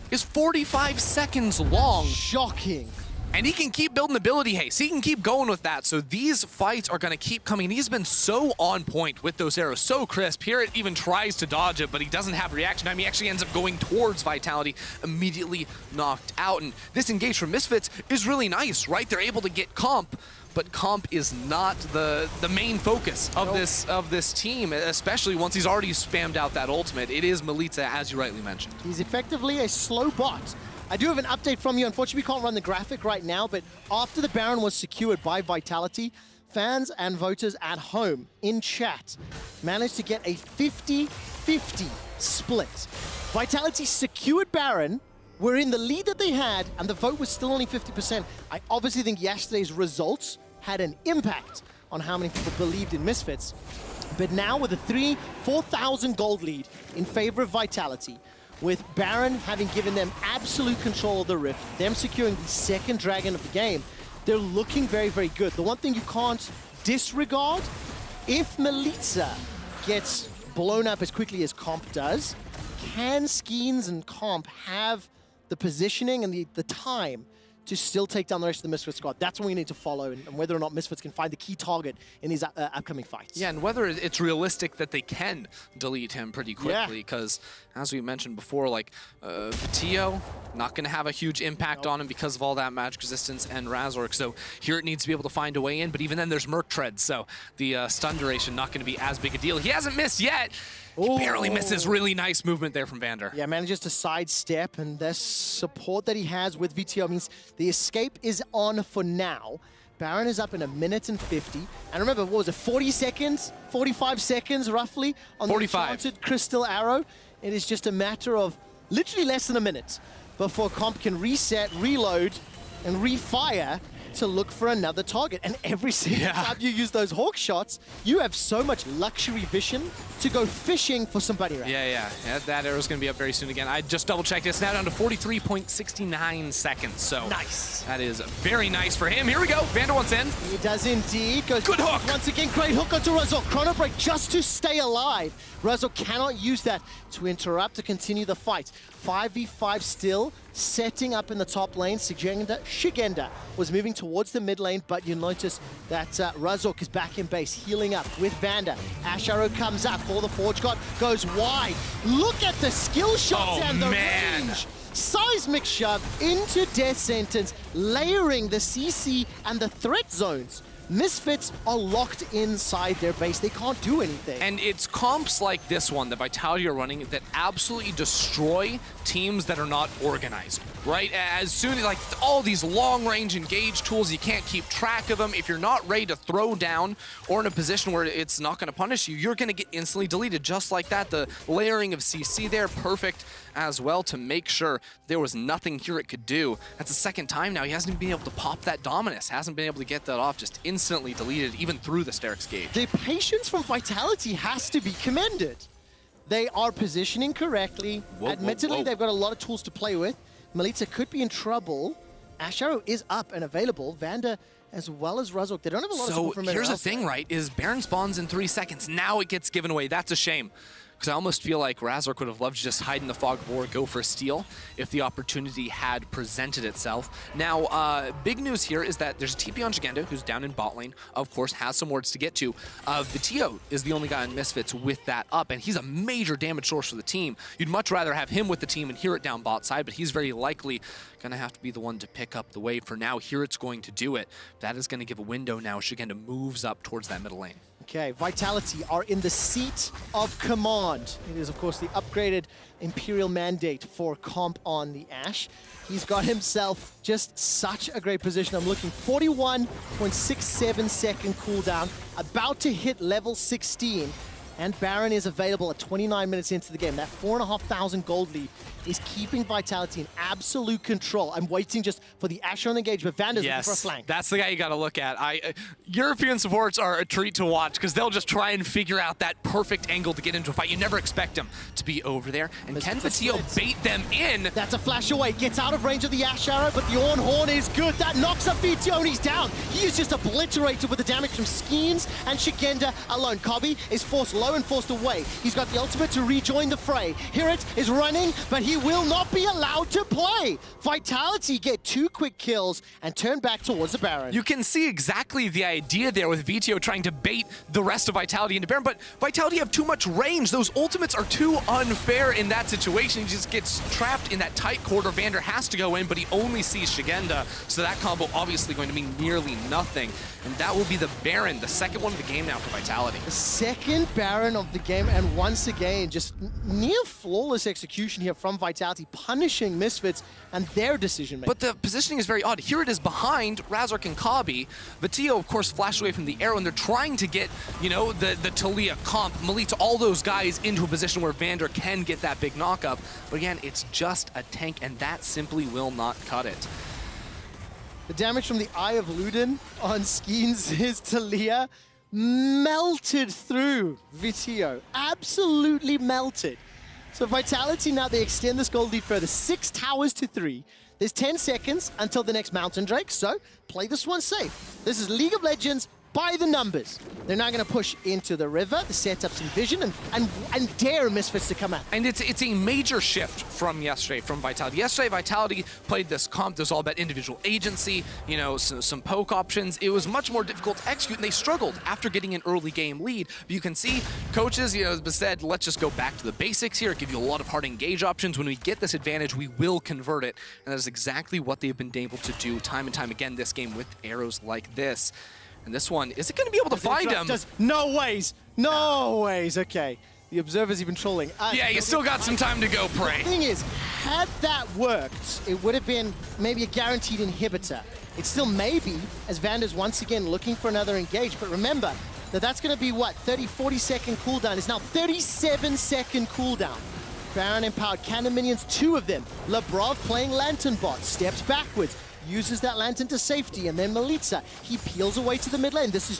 is 45 seconds long. Shocking. And he can keep building ability haste. He can keep going with that. So these fights are going to keep coming. He's been so on point with those arrows, so crisp. Here it even tries to dodge it, but he doesn't have reaction time. He actually ends up going towards Vitality, immediately knocked out. And this engage from Misfits is really nice, right? They're able to get Comp, but Comp is not the main focus of this team, especially once he's already spammed out that ultimate. It is Melita, as you rightly mentioned. He's effectively a slow bot. I do have an update from you. Unfortunately, we can't run the graphic right now, but after the Baron was secured by Vitality, fans and voters at home in chat managed to get a 50-50 split. Vitality secured Baron, were in the lead that they had, and the vote was still only 50%. I obviously think yesterday's results had an impact on how many people believed in Misfits. But now with a 4,000 gold lead in favor of Vitality, with Baron having given them absolute control of the Rift, them securing the second dragon of the game, they're looking very, very good. The one thing you can't disregard, if Melita gets blown up as quickly as Comp does, can Skeens and Comp have the positioning and the time to still take down the rest of the Misfits squad? That's what we need to follow, and whether or not Misfits can find the key target in these upcoming fights. Yeah, and whether it's realistic that they can delete him pretty quickly, because as we mentioned before, like Tio, not going to have a huge impact on him because of all that magic resistance and RDYCHK, so here it needs to be able to find a way in, but even then there's Merc Tread, so the stun duration not going to be as big a deal. He hasn't missed yet. He barely misses. Really nice movement there from Vander. Yeah, manages to sidestep, and the support that he has with VTO means the escape is on for now. Baron is up in 1 minute and 50. And remember, what was it, 40 seconds? 45 seconds, roughly, on 45. the enchanted Crystal Arrow. It is just a matter of literally less than a minute before Comp can reset, reload, and refire to look for another target. And every single time you use those hawk shots, you have so much luxury vision to go fishing for somebody right. Yeah, that arrow's going to be up very soon again. I just double-checked. It's now down to 43.69 seconds, so nice. That is very nice for him. Here we go. Vander wants in. He does indeed. Goes good hook. Once again, great hook onto RDYCHK. Chrono Break just to stay alive. RDYCHK cannot use that to interrupt, to continue the fight. 5v5 still, setting up in the top lane. Shigenda was moving towards the mid lane, but you notice that RDYCHK is back in base, healing up with Vander. Ash Arrow comes up, Call the Forge God goes wide. Look at the skill shots and the range. Seismic shove into death sentence, layering the CC and the threat zones. Misfits are locked inside their base. They can't do anything. And it's comps like this one that Vitality are running that absolutely destroy teams that are not organized, right? As soon as, like, all these long-range engage tools, you can't keep track of them. If you're not ready to throw down or in a position where it's not going to punish you, you're going to get instantly deleted just like that. The layering of CC there, perfect as well to make sure there was nothing here it could do. That's the second time now. He hasn't been able to pop that Dominus, hasn't been able to get that off, just instantly deleted even through the Sterix gauge. The patience from Vitality has to be commended. They are positioning correctly. Admittedly, they've got a lot of tools to play with. Melita could be in trouble. Ash Arrow is up and available. Vander as well as RDYCHK. They don't have a lot of support from here's the thing, right, is Baron spawns in 3 seconds. Now it gets given away. That's a shame. because I almost feel like Razork would have loved to just hide in the fog of war, go for a steal if the opportunity had presented itself. Now, big news here is that there's a TP on Shigenda, who's down in bot lane, of course, has some wards to get to. Vitio is the only guy on Misfits with that up, and he's a major damage source for the team. You'd much rather have him with the team and hear it down bot side, but he's very likely gonna have to be the one to pick up the wave. For now, here it's going to do it. That is gonna give a window now. Shigenda moves up towards that middle lane. Okay, Vitality are in the seat of command. It is, of course, the upgraded Imperial mandate for Comp on the Ashe. He's got himself just such a great position. I'm looking 41.67 second cooldown, about to hit level 16. And Baron is available at 29 minutes into the game. That 4,500 gold lead is keeping Vitality in absolute control. I'm waiting just for the Ashe on engagement. Vander's looking for a flank. That's the guy you got to look at. European supports are a treat to watch because they'll just try and figure out that perfect angle to get into a fight. You never expect them to be over there. And can Vitio bait them in? That's a flash away. Gets out of range of the Ashe arrow, but the Ornn Horn is good. That knocks up Vitio and he's down. He is just obliterated with the damage from Skeens and Shigenda alone. Kobe is forced low and forced away. He's got the ultimate to rejoin the fray. Hirit is running, but he will not be allowed to play. Vitality get 2 quick kills and turn back towards the Baron. You can see exactly the idea there with Vitio trying to bait the rest of Vitality into Baron, but Vitality have too much range. Those ultimates are too unfair in that situation. He just gets trapped in that tight corridor. Vander has to go in, but he only sees Shigenda, so that combo obviously going to mean nearly nothing. And that will be the Baron, the second one of the game now for Vitality. The second Baron of the game, and once again, just near flawless execution here from Vitality, punishing Misfits and their decision making. But the positioning is very odd. Here it is behind Razork and Kabi. Vitio, of course, flashed away from the arrow, and they're trying to get, you know, the Talia, Comp, Melita, all those guys into a position where Vander can get that big knock-up. But again, it's just a tank, and that simply will not cut it. The damage from the Eye of Luden on Skeens is Talia melted through Vitio. Absolutely melted. So Vitality now, they extend this gold lead further. 6 towers to 3. There's 10 seconds until the next Mountain Drake, so play this one safe. This is League of Legends by the numbers. They're now going to push into the river to set up some vision and dare Misfits to come out. And it's a major shift from yesterday, from Vitality. Yesterday, Vitality played this comp that was all about individual agency, you know, some poke options. It was much more difficult to execute, and they struggled after getting an early game lead. But you can see coaches, you know, said, let's just go back to the basics here, give you a lot of hard engage options. When we get this advantage, we will convert it. And that is exactly what they've been able to do time and time again this game with arrows like this. And this one, is it going to be able to find him? No ways. No ways. Okay. The Observer's even trolling. Yeah, you still got some time to go, Prey. The thing is, had that worked, it would have been maybe a guaranteed inhibitor. It still may be, as Vander's once again looking for another engage. But remember, that's going to be what? 30, 40 second cooldown. It's now 37 second cooldown. Baron empowered cannon minions, 2 of them. Labrov playing Lantern bot, steps backwards. Uses that lantern to safety, and then Melitza, he peels away to the mid lane. This is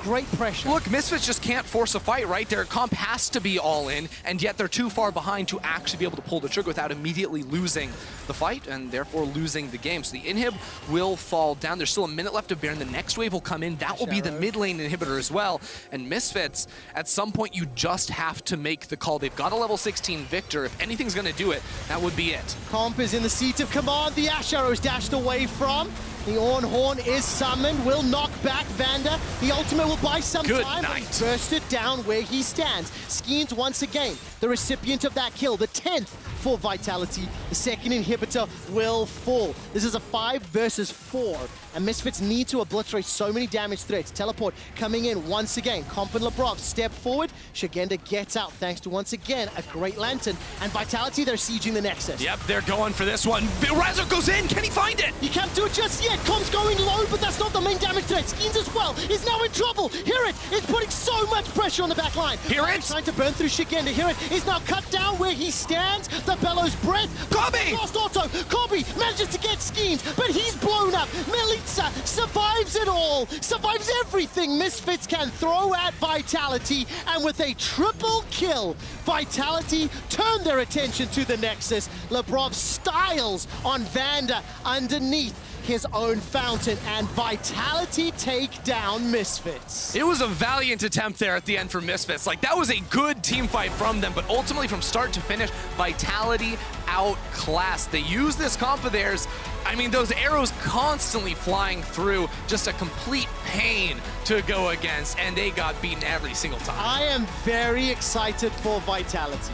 great pressure. Look, Misfits just can't force a fight, right? Their comp has to be all in, and yet they're too far behind to actually be able to pull the trigger without immediately losing the fight, and therefore losing the game. So the inhib will fall down. There's still a minute left of Baron. The next wave will come in. That will be the mid lane inhibitor as well. And Misfits, at some point, you just have to make the call. They've got a level 16 Victor. If anything's going to do it, that would be it. Comp is in the seat of command. The Ashe arrow is dashed away from. The Ornn Horn is summoned, will knock back Vander. The ultimate will buy some time. And burst it down where he stands. Skeens once again, the recipient of that kill, the 10th for Vitality. The second inhibitor will fall. This is a 5 versus 4, and Misfits need to obliterate so many damage threats. Teleport coming in once again. Comp and Labrov step forward. Shigenda gets out thanks to, once again, a great lantern. And Vitality, they're sieging the Nexus. Yep, they're going for this one. Razor goes in. Can he find it? He can't do it just yet. Comp's going low, but that's not the main damage threat. Skeens as well is now in trouble. Hirit is putting so much pressure on the back line. Hirit trying to burn through Shigenda. Hirit is now cut down where he stands. The Bellows breath. Kobe! Lost auto. Kobe manages to get Skeens, but he's blown up. Melitza survives it all. Survives everything Misfits can throw at Vitality. And with a triple kill, Vitality turn their attention to the Nexus. Labrov styles on Vander underneath. his own fountain, and Vitality take down Misfits. It was a valiant attempt there at the end for Misfits. Like, that was a good team fight from them, but ultimately from start to finish, Vitality outclassed. They used this comp of theirs. I mean, those arrows constantly flying through, just a complete pain to go against, and they got beaten every single time. I am very excited for Vitality.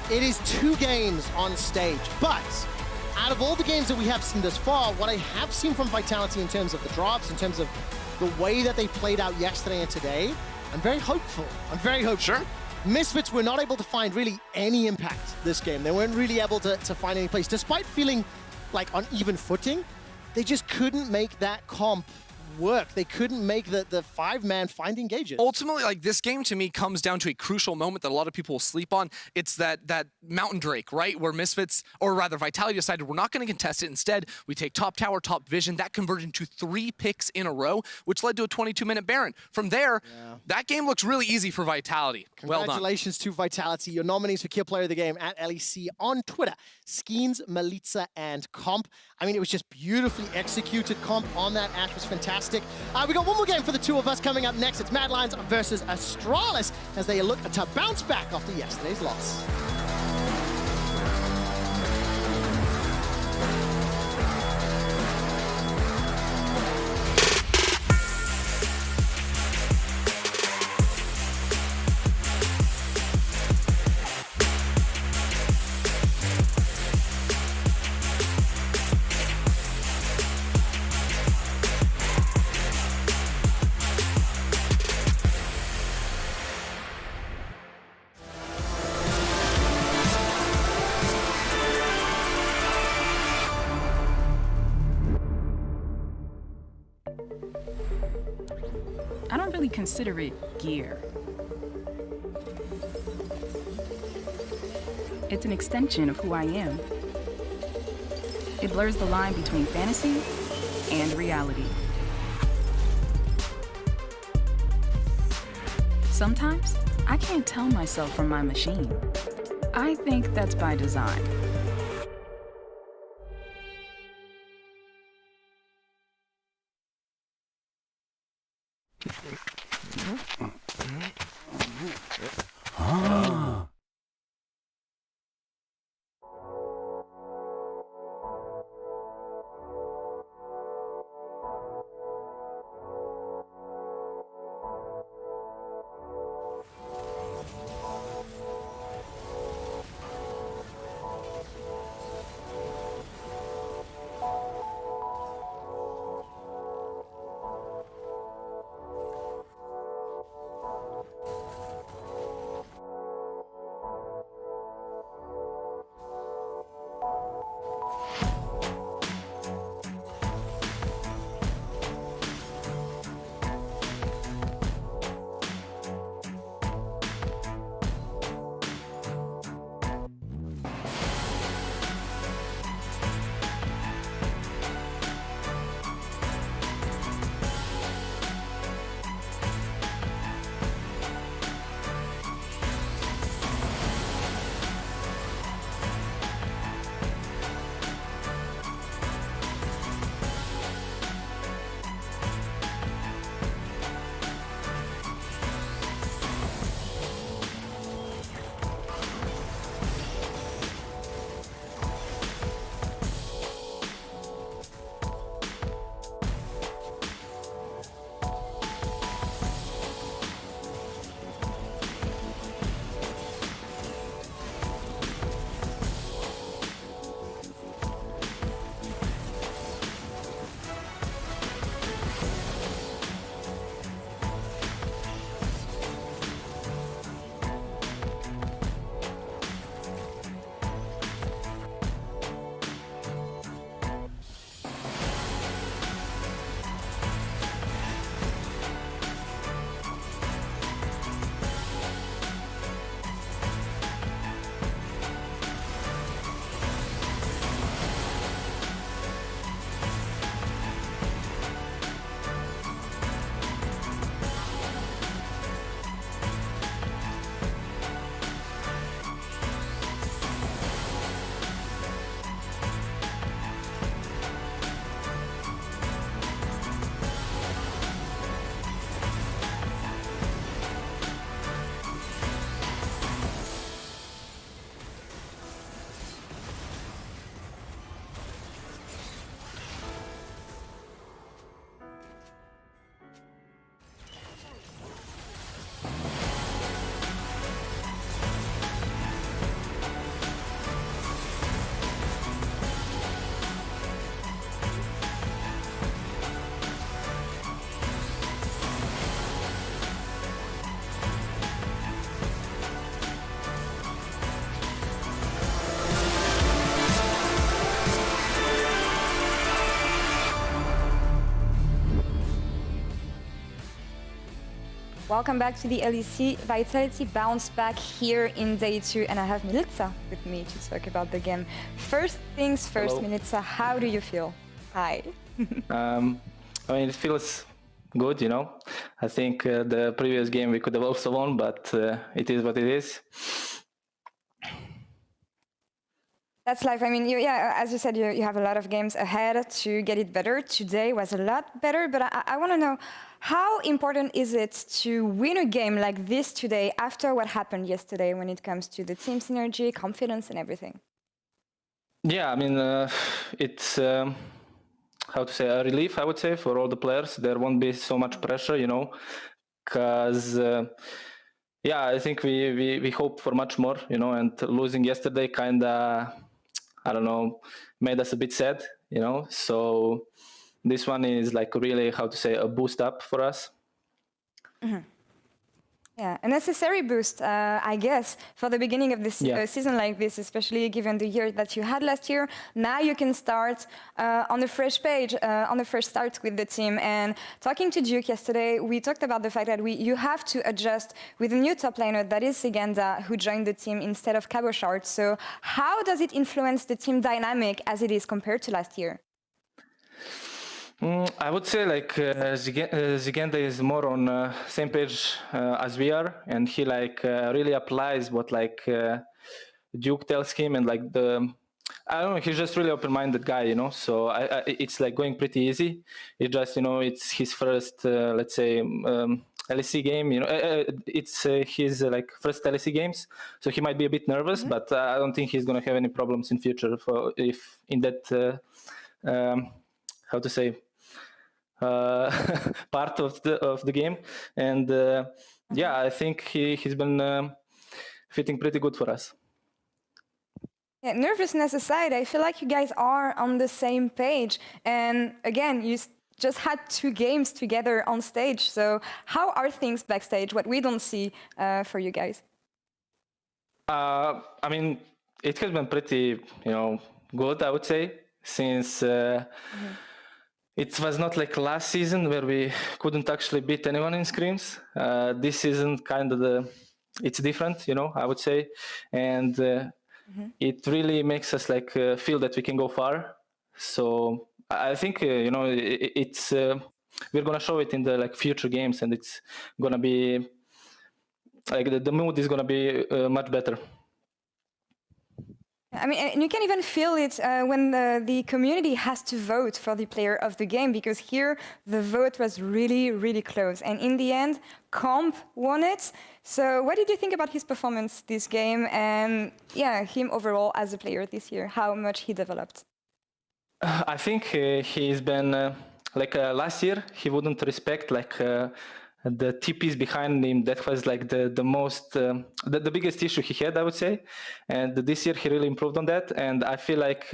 It is 2 games on stage, but out of all the games that we have seen thus far, what I have seen from Vitality in terms of the drops, in terms of the way that they played out yesterday and today, I'm very hopeful. I'm very hopeful. Sure. Misfits were not able to find really any impact this game. They weren't really able to find any place. Despite feeling like on even footing, they just couldn't make that comp work. They couldn't make the 5-man find engages. Ultimately, like, this game to me comes down to a crucial moment that a lot of people will sleep on. It's that Mountain Drake, right? Where Misfits, or rather Vitality, decided we're not going to contest it. Instead, we take top tower, top vision. That converted into 3 picks in a row, which led to a 22-minute Baron. From there, that game looks really easy for Vitality. Well done. Congratulations to Vitality. Your nominees for Kill Player of the Game at LEC on Twitter: Skeens, Malitza, and Comp. I mean, it was just beautifully executed. Comp on that Ash was fantastic. We got one more game for the 2 of us coming up next. It's Mad Lions versus Astralis as they look to bounce back after yesterday's loss. I don't really consider it gear. It's an extension of who I am. It blurs the line between fantasy and reality. Sometimes, I can't tell myself from my machine. I think that's by design. Welcome back to the LEC. Vitality bounced back here in day 2, and I have Milica with me to talk about the game. First things first, Hello. Milica, how do you feel? Hi. I mean, it feels good, you know. I think the previous game we could have also won, but it is what it is. That's life. I mean, as you said, you have a lot of games ahead to get it better. Today was a lot better, but I want to know, how important is it to win a game like this today after what happened yesterday when it comes to the team synergy, confidence, and everything? Yeah, I mean, it's how to say, a relief, I would say, for all the players. There won't be so much pressure, you know, because yeah, I think we hope for much more, you know, and losing yesterday kind of, I don't know, made us a bit sad, you know. So this one is like really, how to say, a boost up for us. Mm-hmm. Yeah, a necessary boost, I guess, for the beginning of this season like this, especially given the year that you had last year. Now you can start on a fresh page, on a fresh start with the team. And talking to Duke yesterday, we talked about the fact that you have to adjust with a new top laner, that is Siganda, who joined the team instead of Cabochard. So how does it influence the team dynamic as it is compared to last year? I would say like Zigenda is more on same page as we are, and he like really applies what like Duke tells him, and like I don't know, he's just really open-minded guy, you know. So it's like going pretty easy. It just, you know, it's his first let's say LEC game, you know. It's his like first LEC games, so he might be a bit nervous, but I don't think he's gonna have any problems in future if in that how to say part of the game. And yeah, I think he's been fitting pretty good for us. Yeah, nervousness aside, I feel like you guys are on the same page. And again, you just had 2 games together on stage. So how are things backstage, what we don't see for you guys? I mean, it has been pretty, you know, good, I would say, since it was not like last season where we couldn't actually beat anyone in scrims. This season kind of it's different, you know, I would say. And it really makes us like feel that we can go far. So I think, you know, it's we're going to show it in the like future games, and it's going to be like the mood is going to be much better. I mean, and you can even feel it when the community has to vote for the player of the game, because here the vote was really, really close. And in the end, Comp won it. So what did you think about his performance this game and, yeah, him overall as a player this year, how much he developed? I think he's been, like last year, he wouldn't respect like the TPs behind him. That was like the most, the biggest issue he had, I would say. And this year he really improved on that. And I feel like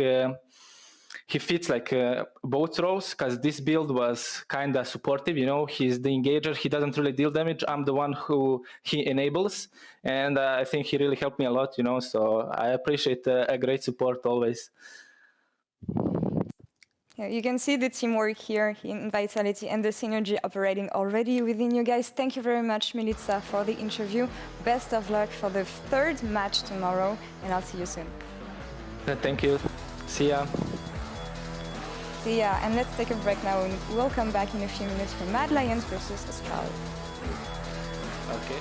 he fits like both roles, because this build was kind of supportive, you know. He's the engager, he doesn't really deal damage. I'm the one who he enables. And I think he really helped me a lot, you know. So I appreciate a great support always. Yeah, you can see the teamwork here in Vitality and the synergy operating already within you guys. Thank you very much, Milica, for the interview. Best of luck for the 3rd match tomorrow, and I'll see you soon. Thank you. See ya. See ya, and let's take a break now, and we'll come back in a few minutes for Mad Lions versus Astralis. Okay.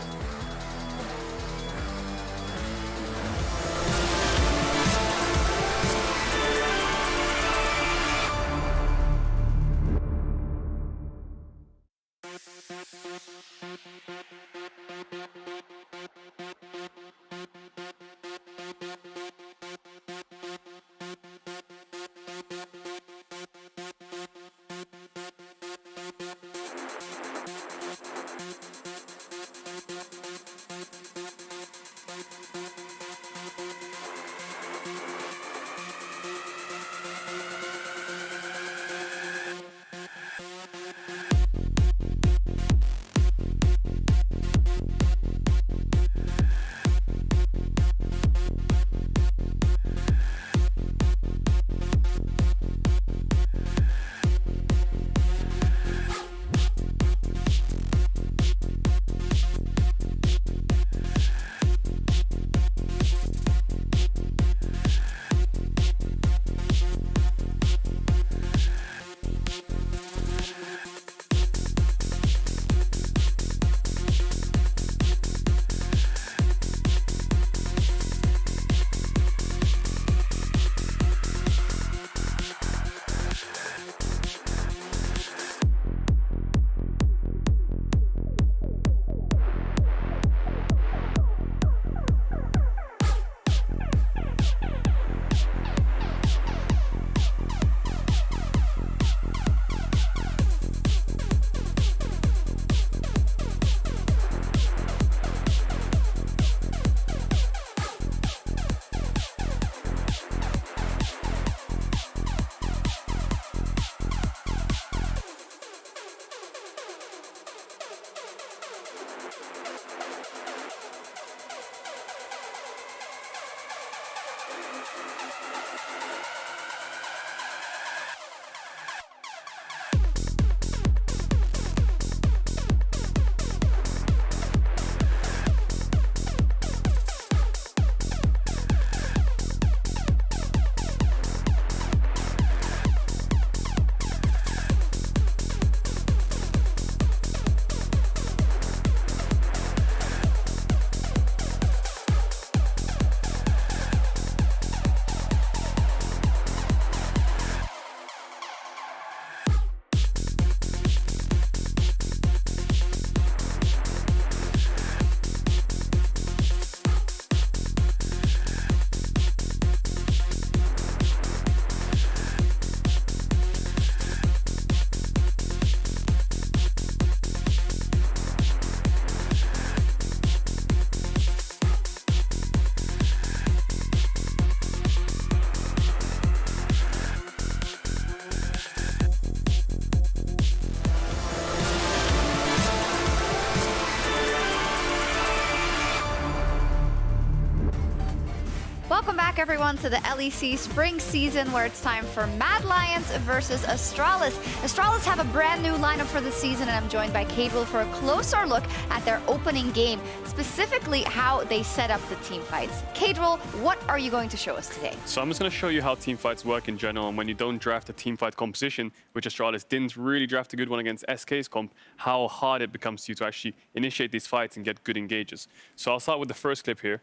Welcome back, everyone, to the LEC Spring season, where it's time for Mad Lions versus Astralis. Astralis have a brand new lineup for the season, and I'm joined by Cadwell for a closer look at their opening game, specifically how they set up the team fights. Cadwell, what are you going to show us today? So I'm just going to show you how team fights work in general, and when you don't draft a team fight composition, which Astralis didn't really draft a good one against SK's comp, how hard it becomes to you to actually initiate these fights and get good engages. So I'll start with the first clip here.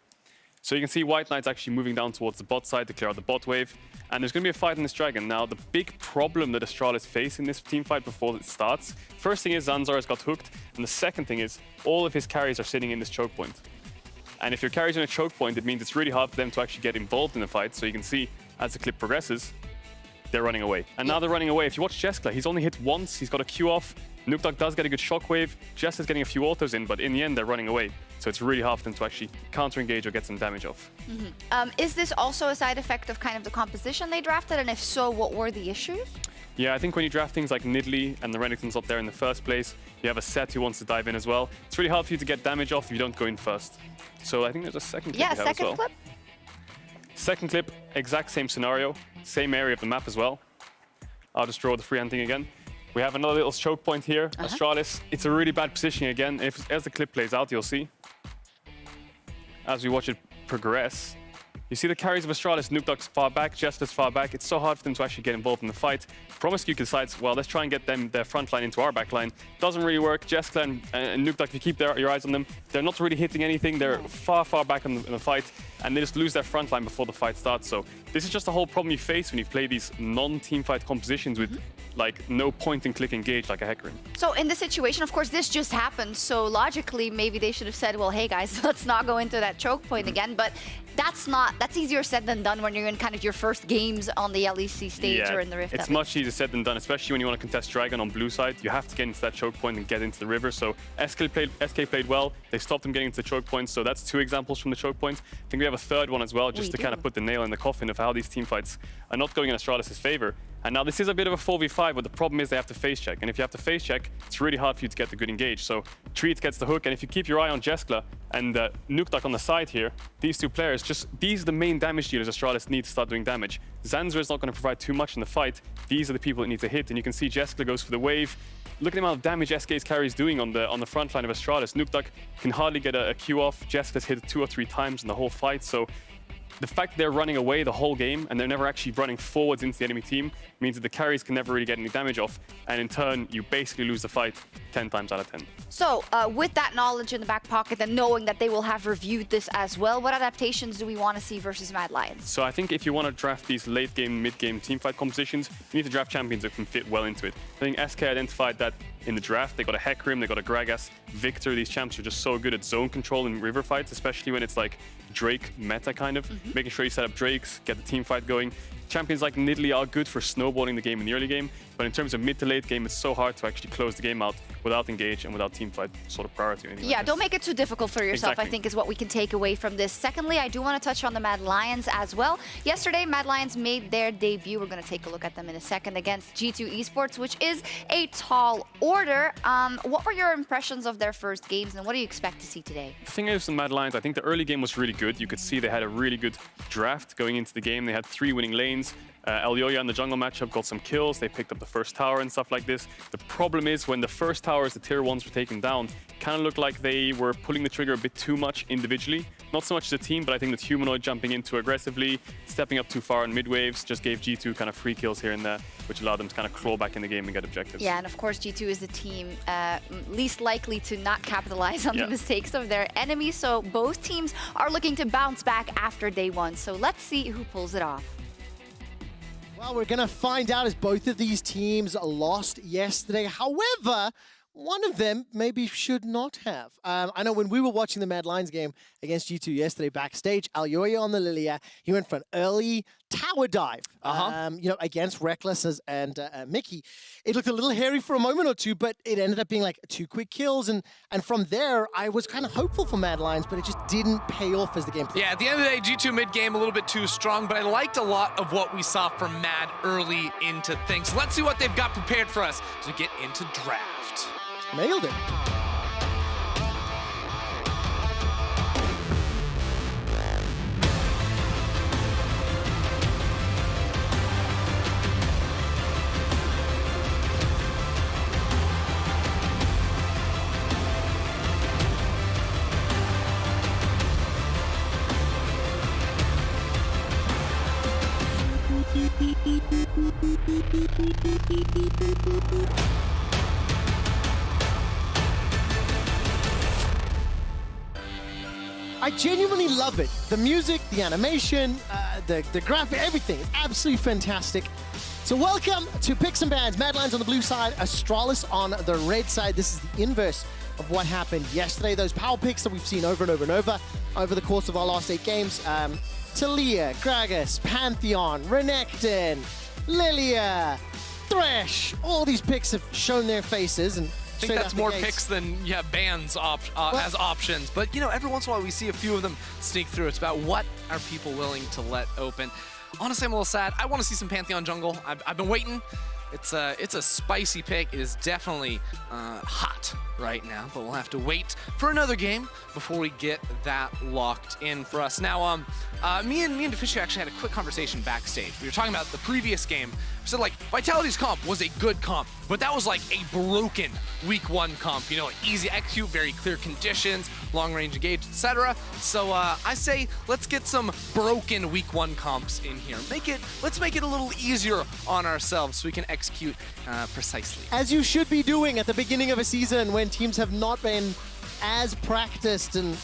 So you can see White Knight's actually moving down towards the bot side to clear out the bot wave. And there's going to be a fight in this dragon. Now, the big problem that Astralis face in this team fight before it starts, first thing is Zanzar has got hooked. And the second thing is all of his carries are sitting in this choke point. And if your carries in a choke point, it means it's really hard for them to actually get involved in the fight. So you can see as the clip progresses, they're running away. And now they're running away. If you watch JYCK, he's only hit once. He's got a Q off. Nukdog does get a good shockwave. Jess is getting a few autos in, but in the end, they're running away. So it's really hard for them to actually counter-engage or get some damage off. Is this also a side effect of kind of the composition they drafted? And if so, what were the issues? Yeah, I think when you draft things like Nidalee and the Renekton's not there in the first place, you have a set who wants to dive in as well. It's really hard for you to get damage off if you don't go in first. So I think there's a second clip we have as well. Clip. Second clip, exact same scenario, same area of the map as well. I'll just draw the freehand thing again. We have another little choke point here. Astralis, it's a really bad positioning again. As the clip plays out, you'll see. As we watch it progress, you see the carries of Astralis, Nukdog's far back, Jester's far back. It's so hard for them to actually get involved in the fight. Promiscu decides, well, let's try and get their front line into our back line. Doesn't really work. Jesker and Nukdog, if you keep your eyes on them, they're not really hitting anything. They're far, far back in the fight, and they just lose their front line before the fight starts. So this is just a whole problem you face when you play these non-team fight compositions with like no point and click engage like a Hecarim. So in this situation, of course, this just happened. So logically, maybe they should have said, well, hey guys, let's not go into that choke point again. But that's easier said than done when you're in kind of your first games on the LEC stage or in the Rift. It's much easier said than done, especially when you want to contest Dragon on blue side. You have to get into that choke point and get into the river. So SK played well. They stopped them getting into the choke point. So that's two examples from the choke point. I think we have a third one as well, just to kind of put the nail in the coffin of how these team fights are not going in Astralis' favor. And now this is a bit of a 4v5, but the problem is they have to face check. And if you have to face check, it's really hard for you to get the good engage. So Treat gets the hook, and if you keep your eye on JYCK and Nukdog on the side here, these two players, these are the main damage dealers Astralis need to start doing damage. Zanzar is not going to provide too much in the fight. These are the people that need to hit, and you can see JYCK goes for the wave. Look at the amount of damage SK's carry is doing on the front line of Astralis. Nukdog can hardly get a Q off. JYCK's hit it 2 or 3 times in the whole fight, so the fact that they're running away the whole game and they're never actually running forwards into the enemy team means that the carries can never really get any damage off, and in turn, you basically lose the fight 10 times out of 10. So with that knowledge in the back pocket and knowing that they will have reviewed this as well, what adaptations do we want to see versus Mad Lions? So I think if you want to draft these late game, mid game team fight compositions, you need to draft champions that can fit well into it. I think SK identified that in the draft. They got a Hecarim, they got a Gragas, Victor. These champs are just so good at zone control in river fights, especially when it's like Drake meta kind of, making sure you set up Drakes, get the team fight going. Champions like Nidalee are good for snowballing the game in the early game, but in terms of mid to late game, it's so hard to actually close the game out without engage and without team fight sort of priority. Yeah, don't make it too difficult for yourself, Exactly. I think is what we can take away from this. Secondly, I do want to touch on the Mad Lions as well. Yesterday, Mad Lions made their debut. We're going to take a look at them in a second against G2 Esports, which is a tall order. What were your impressions of their first games, and what do you expect to see today? The thing is, the Mad Lions, I think the early game was really good. You could see they had a really good draft going into the game. They had 3 winning lanes. Elyoya in the jungle matchup got some kills. They picked up the first tower and stuff like this. The problem is when the first towers, the tier 1s were taken down, kind of looked like they were pulling the trigger a bit too much individually. Not so much as a team, but I think that Humanoid jumping in too aggressively, stepping up too far in mid waves, just gave G2 kind of free kills here and there, which allowed them to kind of claw back in the game and get objectives. Yeah, and of course G2 is the team least likely to not capitalize on the mistakes of their enemies, so both teams are looking to bounce back after day 1. So let's see who pulls it off. Well, we're going to find out as both of these teams lost yesterday. However, one of them maybe should not have. I know when we were watching the Mad Lions game against G2 yesterday backstage, Elyoya on the Lilia, he went for an early tower dive, you know, against Reckless and Mickey. It looked a little hairy for a moment or two, but it ended up being like 2 quick kills. And from there, I was kind of hopeful for Mad Lions, but it just didn't pay off as the game played. Yeah, at the end of the day, G2 mid-game a little bit too strong, but I liked a lot of what we saw from Mad early into things. Let's see what they've got prepared for us as we get into draft. Nailed it. I genuinely love it. The music, the animation, the graphic, everything is absolutely fantastic. So welcome to Picks and Bans. Mad Lions on the blue side, Astralis on the red side. This is the inverse of what happened yesterday. Those power picks that we've seen over and over and over the course of our last 8 games. Taliyah, Gragas, Pantheon, Renekton, Lilia, Thresh. All these picks have shown their faces and I think that's more picks than bans as options. But, you know, every once in a while we see a few of them sneak through. It's about what are people willing to let open. Honestly, I'm a little sad. I want to see some Pantheon jungle. I've been waiting. It's a spicy pick. It is definitely hot right now, but we'll have to wait for another game before we get that locked in for us. Now, me and Deficio actually had a quick conversation backstage. We were talking about the previous game. We said, like, Vitality's comp was a good comp, but that was like a broken week 1 comp. You know, easy execute, very clear conditions, long range engage, etc. So I say let's get some broken week 1 comps in here. Let's make it a little easier on ourselves so we can execute precisely. As you should be doing at the beginning of a season when teams have not been as practiced and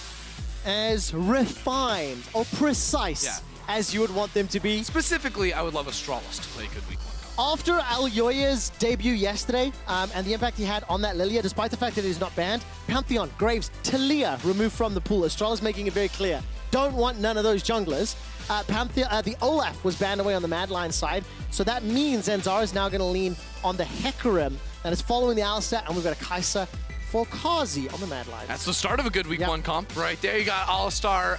as refined or precise as you would want them to be. Specifically, I would love Astralis to play a good week 1. After Alyoya's debut yesterday and the impact he had on that Lilia, despite the fact that it is not banned, Pantheon, Graves, Taliyah removed from the pool. Astralis making it very clear. Don't want none of those junglers. The Olaf was banned away on the Mad Lions side, so that means Zanzara is now going to lean on the Hecarim that is following the Alistar, and we've got a Kai'Sa for Kazi on the Mad Lions. That's the start of a good week 1 comp right there. You got Alistar,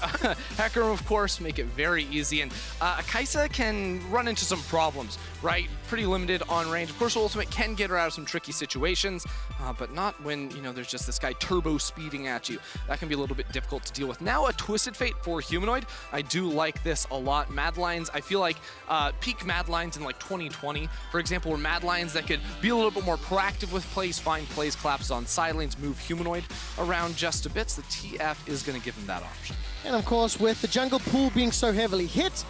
Hecarim, of course, make it very easy. And Kai'Sa can run into some problems, right? Pretty limited on range. Of course, Ultimate can get her out of some tricky situations, but not when, you know, there's just this guy turbo speeding at you. That can be a little bit difficult to deal with. Now, a Twisted Fate for Humanoid. I do like this a lot. Mad Lions, I feel like peak Mad Lions in like 2020, for example, were Mad Lions that could be a little bit more proactive with plays, find plays, collapse on side lanes, move Humanoid around just a bit. So the TF is going to give him that option. And of course, with the jungle pool being so heavily hit,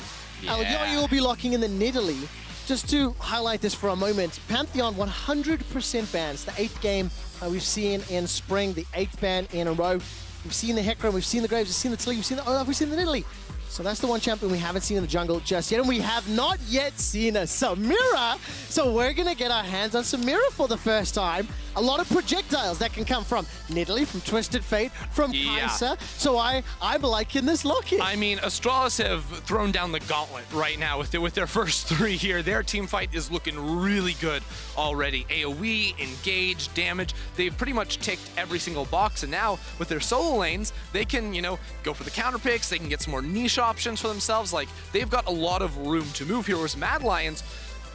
Alyoya will be locking in the Nidalee. Just to highlight this for a moment, Pantheon 100% bans. The 8th game we've seen in Spring, the 8th ban in a row. We've seen the Hecarim, we've seen the Graves, we've seen the Taliyah, we've seen the Olaf, we've seen the Nidalee. So that's the one champion we haven't seen in the jungle just yet. And we have not yet seen a Samira. So we're going to get our hands on Samira for the first time. A lot of projectiles that can come from Nidalee, from Twisted Fate, from Kai'Sa. So I'm liking this lock-in. I mean, Astralis have thrown down the gauntlet right now with their first 3 here. Their team fight is looking really good already. AoE, engage, damage. They've pretty much ticked every single box. And now with their solo lanes, they can, you know, go for the counter picks. They can get some more niche options for themselves. Like, they've got a lot of room to move here. Whereas Mad Lions,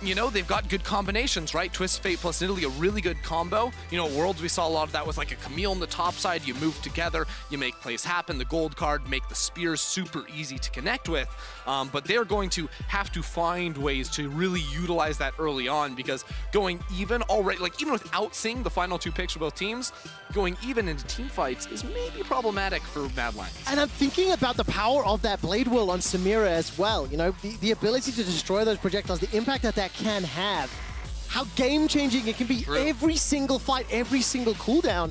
you know, they've got good combinations, right? Twist Fate plus Nidalee, a really good combo. You know, Worlds, we saw a lot of that with like a Camille on the top side. You move together, you make plays happen. The gold card make the spears super easy to connect with. But they're going to have to find ways to really utilize that early on, because going even already, like even without seeing the final 2 picks for both teams, going even into team fights is maybe problematic for Mad Lions. And I'm thinking about the power of that Blade Whirl on Samira as well. You know, the ability to destroy those projectiles, the impact that can have, how game-changing it can be. Every single fight, every single cooldown.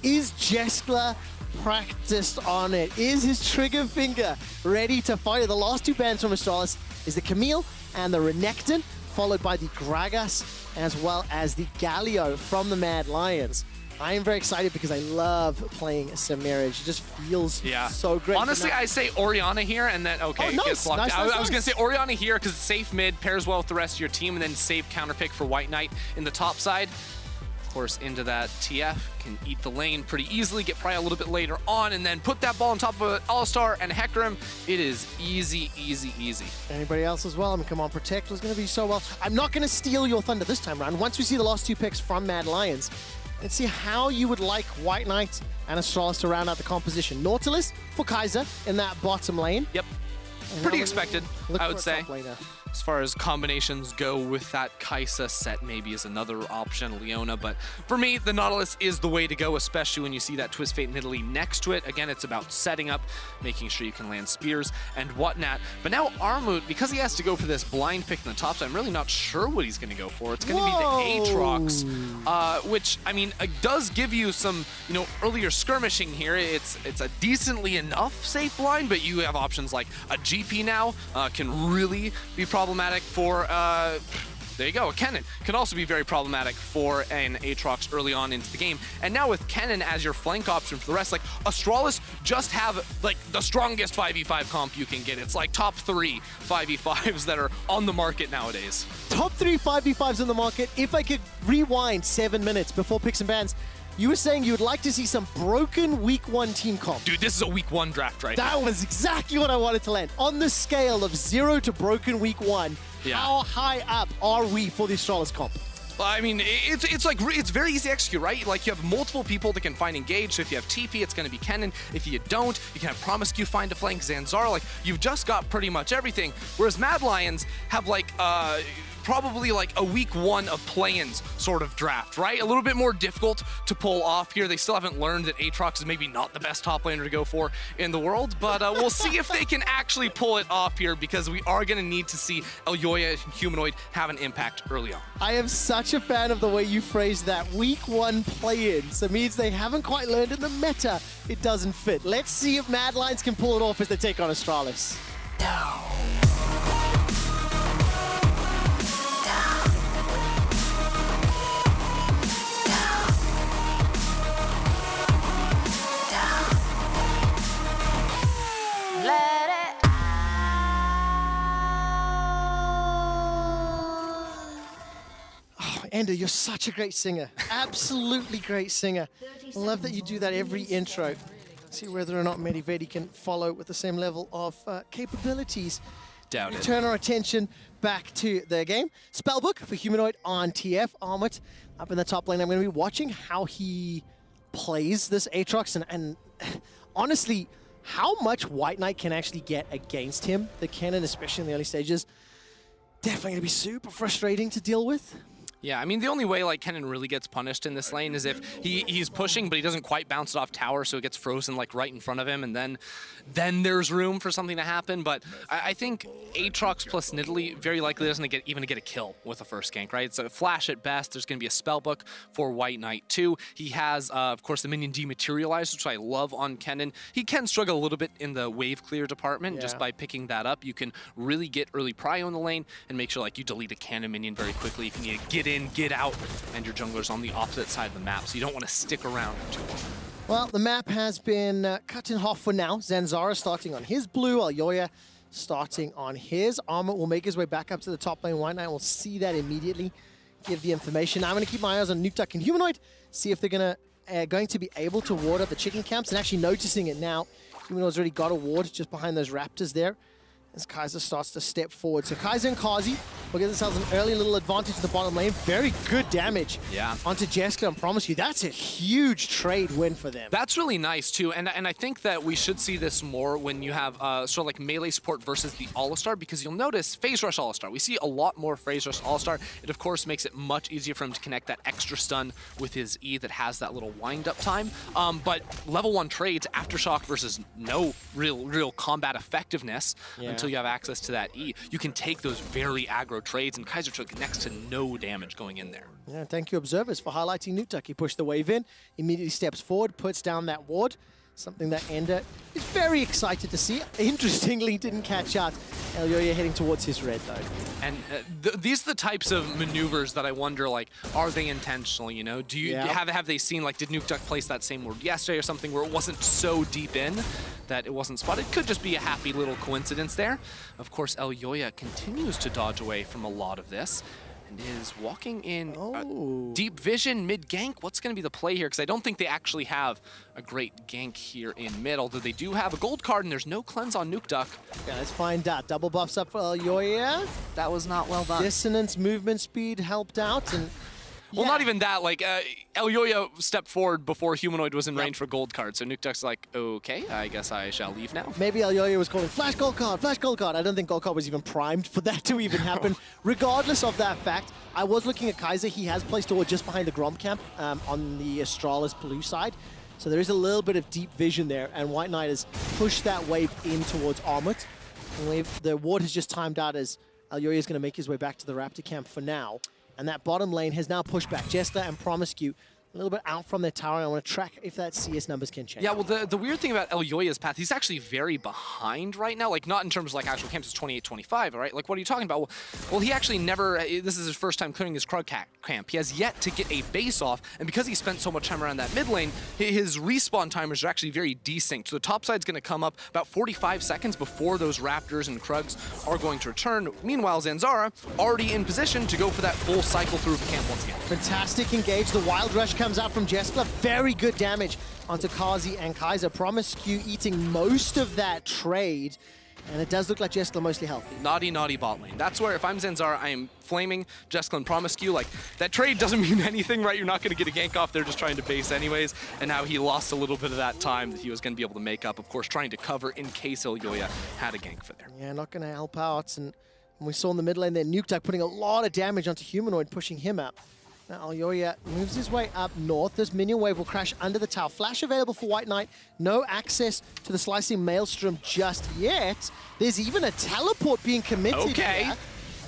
Is Jeskla practiced on it? Is his trigger finger ready to fire? The last 2 bans from Astralis is the Camille and the Renekton, followed by the Gragas, as well as the Galio from the Mad Lions. I am very excited because I love playing Samira. She just feels so great. Honestly, I say Orianna here, and then, okay, it gets locked out. I was going to say Orianna here because it's safe mid, pairs well with the rest of your team, and then safe counter pick for White Knight in the top side. Of course, into that TF, can eat the lane pretty easily, get probably a little bit later on, and then put that ball on top of an Alistar and Hecarim. It is easy, easy, easy. Anybody else as well? I mean, come on, Protect was going to be so well. I'm not going to steal your thunder this time around. Once we see the last 2 picks from Mad Lions, let's see how you would like White Knight and Astralis to round out the composition. Nautilus for Kai'Sa in that bottom lane. Yep. Pretty expected, I would say. as far as combinations go with that Kai'Sa set, maybe is another option, Leona. But for me, the Nautilus is the way to go, especially when you see that Twist Fate Nidalee next to it. Again, it's about setting up, making sure you can land spears and whatnot. But now Armut, because he has to go for this blind pick in the top side, I'm really not sure what he's going to go for. It's going to be the Aatrox, which, I mean, does give you some, you know, earlier skirmishing here. It's a decently enough safe blind, but you have options like a GP now can really be problematic for there you go. Kennen can also be very problematic for an Aatrox early on into the game. And now with Kennen as your flank option for the rest, like Astralis just have like the strongest 5v5 comp you can get. It's like top 3 5v5s that are on the market nowadays. Top 3 5v5s on the market. If I could rewind 7 minutes before picks and bans, you were saying you would like to see some broken week 1 team comp. Dude, this is a week 1 draft right now. That was exactly what I wanted to land. On the scale of 0 to broken week 1, how high up are we for the Astralis comp? I mean, it's very easy to execute, right? Like, you have multiple people that can find engage. So if you have TP, it's going to be Kennen. If you don't, you can have Promiscu find a flank Zanzara. Like, you've just got pretty much everything. Whereas Mad Lions have like probably like a week 1 of play-ins sort of draft, right? A little bit more difficult to pull off here. They still haven't learned that Aatrox is maybe not the best top laner to go for in the world, but we'll see if they can actually pull it off here, because we are going to need to see Elyoya and Humanoid have an impact early on. I am such a fan of the way you phrased that. Week 1 play-ins. It means they haven't quite learned in the meta. It doesn't fit. Let's see if Mad Lions can pull it off as they take on Astralis. Ender, you're such a great singer. Absolutely great singer. I love that you do that every intro. See whether or not Medivedi can follow with the same level of capabilities. Doubt it. Turn our attention back to the game. Spellbook for Humanoid on TF. Armut up in the top lane. I'm going to be watching how he plays this Aatrox, and honestly, how much White Knight can actually get against him. The Kennen, especially in the early stages, definitely going to be super frustrating to deal with. Yeah, I mean, the only way like Kennen really gets punished in this lane is if he's pushing, but he doesn't quite bounce it off tower, so it gets frozen like right in front of him, and then there's room for something to happen. But I think Aatrox plus Nidalee very likely doesn't even get a kill with a first gank, right? It's a flash at best. There's going to be a spellbook for White Knight too. He has, of course, the minion dematerialized, which I love on Kennen. He can struggle a little bit in the wave clear department. Just by picking that up. You can really get early prio in the lane and make sure like you delete a cannon minion very quickly if you need to get in, get out, and your jungler's on the opposite side of the map, so you don't want to stick around too long. Well, the map has been cut in half for now. Zanzara starting on his blue, Elyoya starting on his. Armut will make his way back up to the top lane. White Knight will see that immediately, give the information. I'm going to keep my eyes on NukeDuck and Humanoid, see if they're going to be able to ward up the chicken camps, and actually noticing it now. Humanoid's already got a ward just behind those raptors there, as Kai'Sa starts to step forward. So Kai'Sa and Kazi will get themselves an early little advantage in the bottom lane. Very good damage onto Jessica, and promise you, that's a huge trade win for them. That's really nice too, and I think that we should see this more when you have sort of like melee support versus the All-Star, because you'll notice Phase Rush All-Star. We see a lot more Phase Rush All-Star. It of course makes it much easier for him to connect that extra stun with his E that has that little wind-up time. But level 1 trades, Aftershock versus no real combat effectiveness until you have access to that E. You can take those very aggro trades, and Kai'Sa took next to no damage going in there. Yeah, thank you, observers, for highlighting NukeDuck. He pushed the wave in, immediately steps forward, puts down that ward, something that Ender is very excited to see. Interestingly, didn't catch out. Elyoya heading towards his red, though. And these are the types of maneuvers that I wonder, like, are they intentional, you know? Do you have they seen, like, did NukeDuck place that same ward yesterday or something where it wasn't so deep in that it wasn't spotted? Could just be a happy little coincidence there. Of course, Elyoya continues to dodge away from a lot of this, and is walking in deep vision mid-gank. What's going to be the play here? Because I don't think they actually have a great gank here in mid, although they do have a gold card, and there's no cleanse on NukeDuck. Yeah, let's find out. Double buffs up for Elyoya. That was not well done. Dissonance movement speed helped out, and Well, not even that. Like, Elyoya stepped forward before Humanoid was in range for gold card. So Nukeduck's like, okay, I guess I shall leave now. Maybe Elyoya was calling flash gold card, flash gold card. I don't think gold card was even primed for that to even happen. Regardless of that fact, I was looking at Kaiser. He has placed a ward just behind the Grom camp on the Astralis blue side. So there is a little bit of deep vision there, and White Knight has pushed that wave in towards Armut. The ward has just timed out as Elyoya is going to make his way back to the Raptor camp for now. And that bottom lane has now pushed back. Jester and Promiscu a little bit out from their tower. I want to track if that CS numbers can change. Yeah, well, the weird thing about Elyoya's path, he's actually very behind right now. Like, not in terms of like actual camps, it's 28-25, right? Like, what are you talking about? Well, he actually never, this is his first time clearing his Krug camp. He has yet to get a base off, and because he spent so much time around that mid lane, his respawn timers are actually very desynced. So the top side's going to come up about 45 seconds before those Raptors and Krugs are going to return. Meanwhile, Zanzara already in position to go for that full cycle through the camp once again. Fantastic engage. The Wild Rush comes out from Jester. Very good damage onto Kazi and Kaiser. Promiscu eating most of that trade. And it does look like Jester mostly healthy. Naughty bot lane. That's where, if I'm Zanzara, I am flaming Jester and Promiscu. Like, that trade doesn't mean anything, right? You're not going to get a gank off. They're just trying to base anyways. And now he lost a little bit of that time that he was going to be able to make up. Of course, trying to cover in case Elyoya had a gank for there. Yeah, not going to help out. And we saw in the mid lane there, Nukeduck putting a lot of damage onto Humanoid, pushing him out. Now Elyoya moves his way up north. This minion wave will crash under the tower. Flash available for White Knight. No access to the slicing Maelstrom just yet. There's even a teleport being committed here.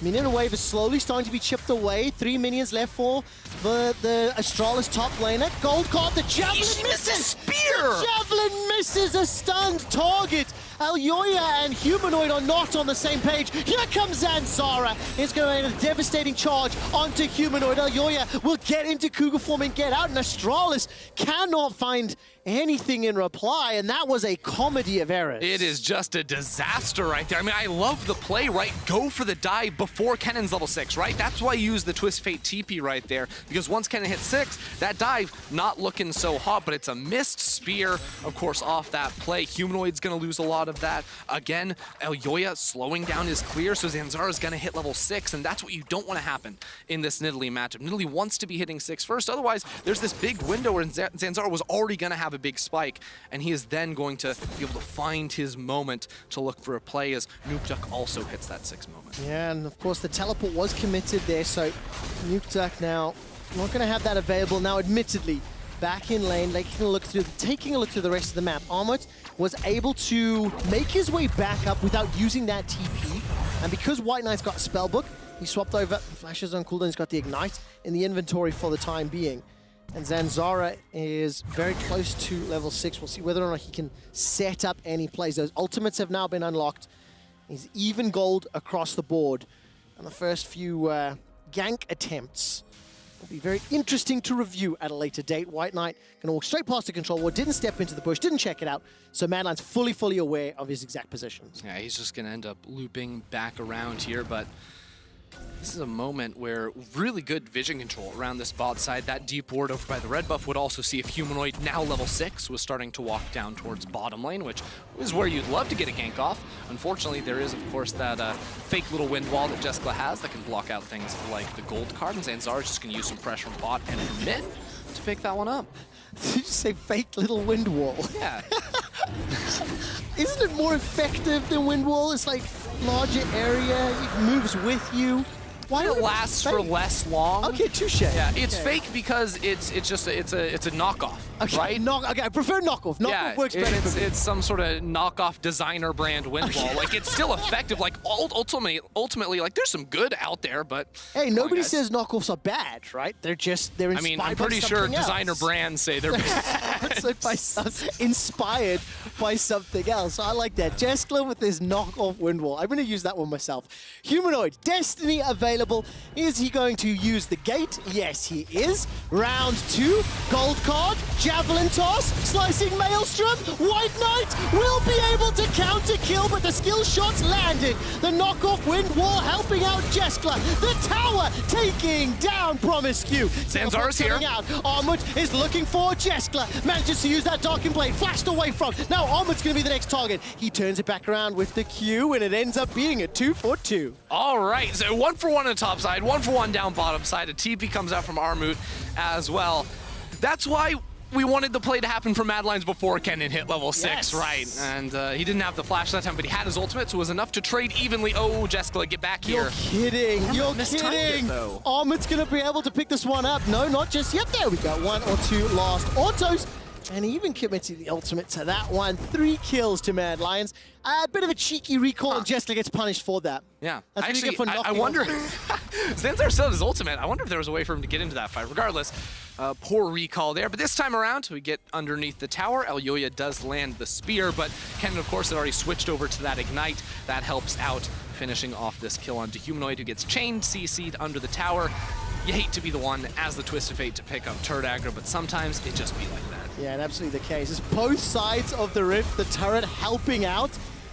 Minion wave is slowly starting to be chipped away. 3 minions left for the Astralis top laner. Gold card, the Javelin misses! Spear! The Javelin misses a stunned target. Elyoya and Humanoid are not on the same page. Here comes Zanzara. It's going to be a devastating charge onto Humanoid. Elyoya will get into Cougar form and get out, and Astralis cannot find anything in reply, and that was a comedy of errors. It is just a disaster right there. I mean, I love the play, right? Go for the dive before Kennen's level 6, right? That's why you use the Twist Fate TP right there, because once Kennen hits 6, that dive not looking so hot, but it's a missed spear, of course, off that play. Humanoid's gonna lose a lot of that. Again, Elyoya slowing down his clear, so Zanzara's gonna hit level 6, and that's what you don't want to happen in this Nidalee matchup. Nidalee wants to be hitting 6 first, otherwise there's this big window where Zanzara was already gonna have a big spike, and he is then going to be able to find his moment to look for a play as Nukeduck also hits that 6 moment. Yeah, and of course the teleport was committed there, so Nukeduck now not going to have that available. Now, admittedly, back in lane, taking a look through the rest of the map. Armut was able to make his way back up without using that TP, and because White Knight's got a spellbook, he swapped over, flashes on cooldown, he's got the Ignite in the inventory for the time being. And Zanzara is very close to level 6. We'll see whether or not he can set up any plays. Those ultimates have now been unlocked. He's even gold across the board. And the first few gank attempts will be very interesting to review at a later date. White Knight going to walk straight past the control ward, didn't step into the bush, didn't check it out. So Madline's fully aware of his exact positions. Yeah, he's just going to end up looping back around here, but this is a moment where really good vision control around this bot side. That deep ward over by the red buff would also see if Humanoid, now level 6, was starting to walk down towards bottom lane, which is where you'd love to get a gank off. Unfortunately, there is, of course, that fake little wind wall that Jessica has that can block out things like the gold card, and Zanzara's just going to use some pressure on bot and mid to fake that one up. Did you say fake little wind wall? Yeah. Isn't it more effective than wind wall? It's like larger area, it moves with you. Why it lasts for less long? Okay, touche. Yeah, it's fake because it's just it's a knockoff, right? Okay, I prefer knockoff. Knockoff works better. It's some sort of knockoff designer brand wind wall. Like, it's still effective. Like, ultimately, like, there's some good out there, but hey, nobody says knockoffs are bad, right? They're inspired. I mean, I'm pretty sure designer brands say they're inspired by something else. I like that. Jeskla with his knockoff wind wall. I'm going to use that one myself. Humanoid, Destiny available. Is he going to use the gate? Yes, he is. Round 2, gold card, javelin toss, slicing Maelstrom. White Knight will be able to counter kill, but the skill shots landed. The knockoff wind wall helping out Jeskla. The tower taking down Promiscue. Zanzara's here. Out. Armut is looking for JSKLR. Manages to use that Darkin Blade, flashed away from. Now Armut's going to be the next target. He turns it back around with the Q, and it ends up being a 2-for-2. All right, so 1-for-1 on the top side, 1-for-1 down bottom side. A TP comes out from Armut as well. That's why we wanted the play to happen for Mad Lions before Kennen hit level 6, Yes. right? And he didn't have the flash that time, but he had his ultimate, so it was enough to trade evenly. Oh, JSKLR, get back here. You're kidding. You're mistimed it, kidding. though. Armut's going to be able to pick this one up. No, not just yet. There we go. 1 or 2 lost autos. And he even committed the ultimate to that one. 3 kills to Mad Lions. A bit of a cheeky recall, and JSKLR gets punished for that. Yeah, That's what you actually, get for I knocking wonder. off. Zanzar still has his ultimate. I wonder if there was a way for him to get into that fight. Regardless, poor recall there. But this time around, we get underneath the tower. Elyoya does land the spear, but Kennen, of course, had already switched over to that ignite. That helps out, finishing off this kill onto Humanoid, who gets chained, CC'd under the tower. You hate to be the one, as the twist of fate, to pick up turret aggro, but sometimes it just be like that. Yeah, and absolutely the case. It's both sides of the rift, the turret helping out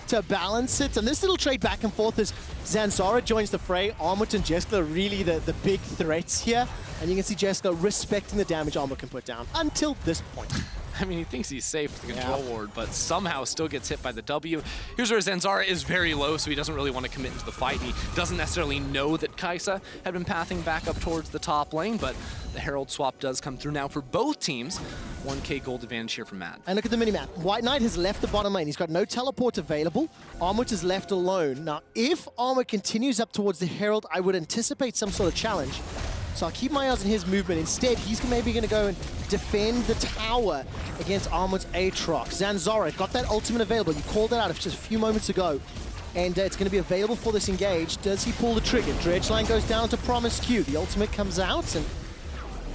to balance it. And this little trade back and forth as Zanzara joins the fray. Armut and JSKLR are really the big threats here. And you can see JSKLR respecting the damage Armut can put down until this point. I mean, he thinks he's safe with the control ward, but somehow still gets hit by the W. Here's where Zanzara is very low, so he doesn't really want to commit into the fight. He doesn't necessarily know that Kai'Sa had been pathing back up towards the top lane, but the Herald swap does come through now for both teams. 1k gold advantage here for Mad. And look at the minimap. White Knight has left the bottom lane. He's got no teleport available. Armut is left alone. Now, if Armut continues up towards the Herald, I would anticipate some sort of challenge. So I'll keep my eyes on his movement. Instead, he's maybe going to go and defend the tower against Armut's Aatrox. Zanzara got that ultimate available. You called it out just a few moments ago. And it's going to be available for this engage. Does he pull the trigger? Dredgeline goes down to Promiscue. The ultimate comes out, and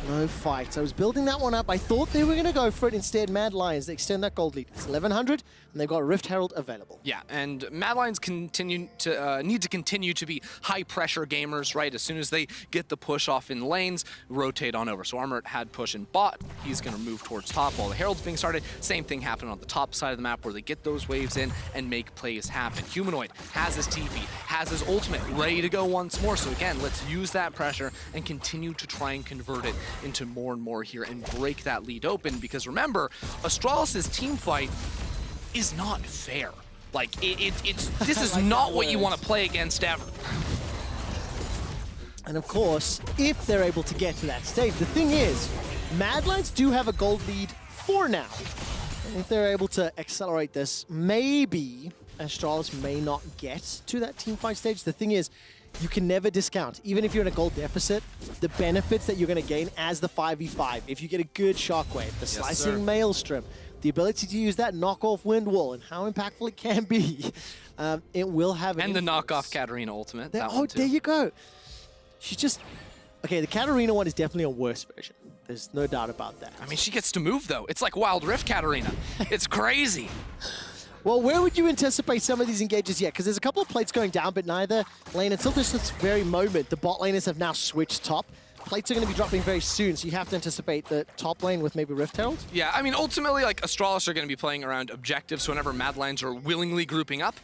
no fight. So I was building that one up. I thought they were going to go for it. Instead, Mad Lions, they extend that gold lead. It's 1100, and they've got Rift Herald available. Yeah, and Mad Lions continue to need to continue to be high-pressure gamers, right? As soon as they get the push off in lanes, rotate on over. So Armut had push in bot. He's going to move towards top while the Herald's being started. Same thing happened on the top side of the map where they get those waves in and make plays happen. Humanoid has his TP, has his ultimate, ready to go once more. So again, let's use that pressure and continue to try and convert it into more and more here and break that lead open, because remember, Astralis' team fight is not fair. Like, this is not what you want to play against ever. And of course, if they're able to get to that stage, the thing is, Mad Lions do have a gold lead for now. And if they're able to accelerate this, maybe Astralis may not get to that team fight stage. The thing is, you can never discount, even if you're in a gold deficit, the benefits that you're going to gain as the 5v5. If you get a good shockwave, the slicing maelstrom, the ability to use that knockoff wind wall and how impactful it can be, it will have an And the influence. knockoff Katarina ultimate. There you go. She's just... Okay, the Katarina one is definitely a worse version. There's no doubt about that. I mean, she gets to move, though. It's like Wild Rift Katarina. It's crazy. Well, where would you anticipate some of these engages yet? Because there's a couple of plates going down, but neither lane, until this very moment, the bot laners have now switched top. Plates are going to be dropping very soon, so you have to anticipate the top lane with maybe Rift Herald? Yeah, I mean, ultimately, like, Astralis are going to be playing around objectives, so whenever Mad Lions are willingly grouping up.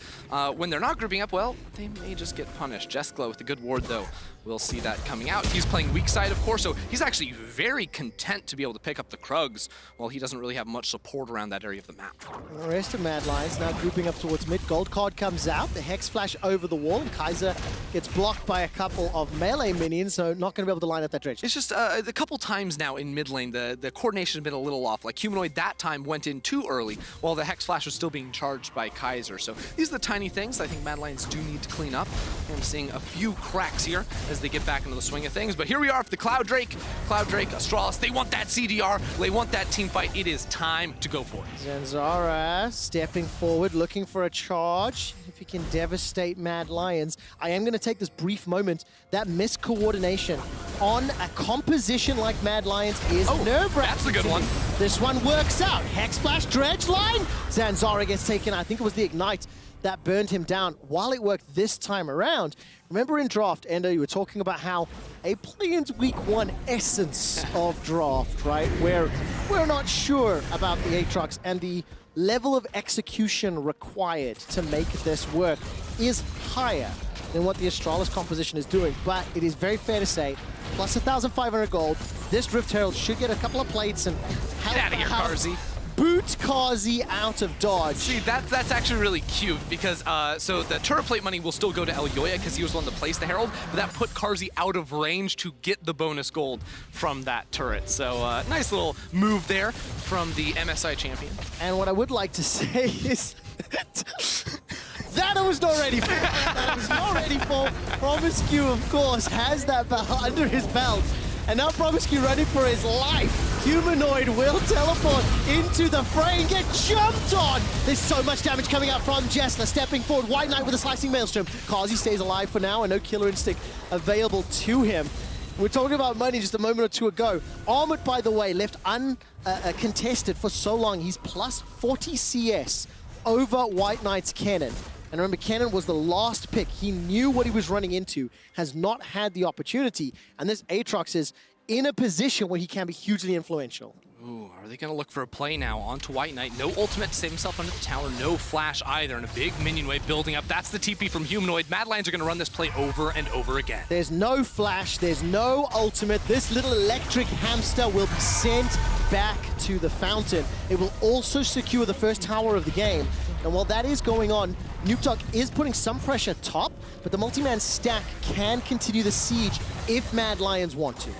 When they're not grouping up, well, they may just get punished. JSKLR with the good ward, though. We'll see that coming out. He's playing weak side, of course, so he's actually very content to be able to pick up the Krugs, while he doesn't really have much support around that area of the map. The rest of Mad Lions now grouping up towards mid. Gold card comes out, the Hex Flash over the wall, and Kai'Sa gets blocked by a couple of melee minions, so not going to be able to line up that dredge. It's just a couple times now in mid lane, the coordination has been a little off. Like, Humanoid that time went in too early, while the Hex Flash was still being charged by Kai'Sa. So these are the tiny things I think Mad Lions do need to clean up. I'm seeing a few cracks here as they get back into the swing of things. But here we are with the Cloud Drake, Astralis. They want that CDR. They want that team fight. It is time to go for it. Zanzara stepping forward, looking for a charge. If he can devastate Mad Lions. I am going to take this brief moment. That miscoordination on a composition like Mad Lions is nerve-wracking. That's a good one. This one works out. Hex Flash, Dredge Line. Zanzara gets taken. I think it was the Ignite that burned him down. While it worked this time around, remember in Draft, Endo, you were talking about how a play-in's week one essence of Draft, right? Where we're not sure about the Aatrox and the level of execution required to make this work is higher than what the Astralis composition is doing, but it is very fair to say, plus 1,500 gold, this Drift Herald should get a couple of plates and Get out of here, Carzzy. boot Carzzy out of dodge. See, that's actually really cute because so the turret plate money will still go to Elyoya because he was the one to place the Herald, but that put Carzzy out of range to get the bonus gold from that turret. So nice little move there from the MSI champion. And what I would like to say is that I was not ready for. That I was not ready for. Promiscu, of course, has that under his belt. And now Promiscu running for his life. Humanoid will teleport into the fray and get jumped on. There's so much damage coming out from Jessler. Stepping forward, White Knight with a slicing maelstrom. Carzzy stays alive for now and no killer instinct available to him. We're talking about money just a moment or two ago. Armut, by the way, left uncontested for so long. He's plus 40 CS over White Knight's Cannon. And remember, Cannon was the last pick. He knew what he was running into, has not had the opportunity. And this Aatrox is in a position where he can be hugely influential. Ooh, are they going to look for a play now onto White Knight? No ultimate to save himself under the tower, no flash either, and a big minion wave building up. That's the TP from Humanoid. Mad Lions are going to run this play over and over again. There's no flash, there's no ultimate. This little electric hamster will be sent back to the fountain. It will also secure the first tower of the game. And while that is going on, NukeDog is putting some pressure top, but the multi-man stack can continue the siege if Mad Lions want to.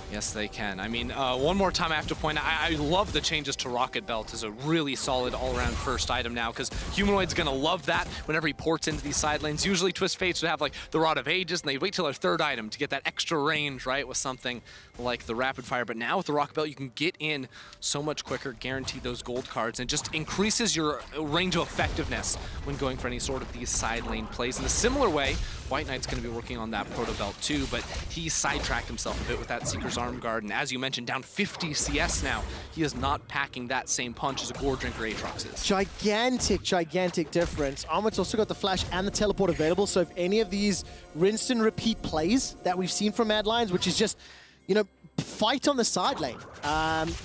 Yes, they can. I mean, one more time I have to point out, I love the changes to Rocket Belt as a really solid all-around first item now, because Humanoid's going to love that whenever he ports into these side lanes. Usually Twist Fates would have like the Rod of Ages, and they wait till their third item to get that extra range, right, with something like the Rapid Fire. But now with the Rocket Belt, you can get in so much quicker, guarantee those gold cards, and just increases your range of effectiveness when going for any sort of these side lane plays. In a similar way, White Knight's going to be working on that Proto Belt too, but he sidetracked himself a bit with that Seeker's Arm Guard, and as you mentioned, down 50 CS now. He is not packing that same punch as a Gore Drinker Aatrox is. Gigantic, gigantic difference. Armut's also got the flash and the teleport available, so if any of these rinse and repeat plays that we've seen from Mad Lions, which is just, you know, fight on the side lane,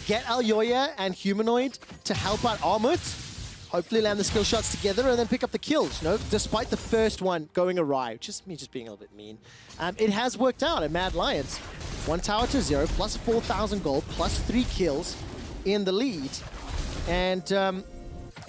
get Elyoya and Humanoid to help out Armut, hopefully land the skill shots together and then pick up the kills, you know, despite the first one going awry, just me just being a little bit mean. It has worked out at Mad Lions. 1 tower to 0, plus 4,000 gold, plus 3 kills in the lead. And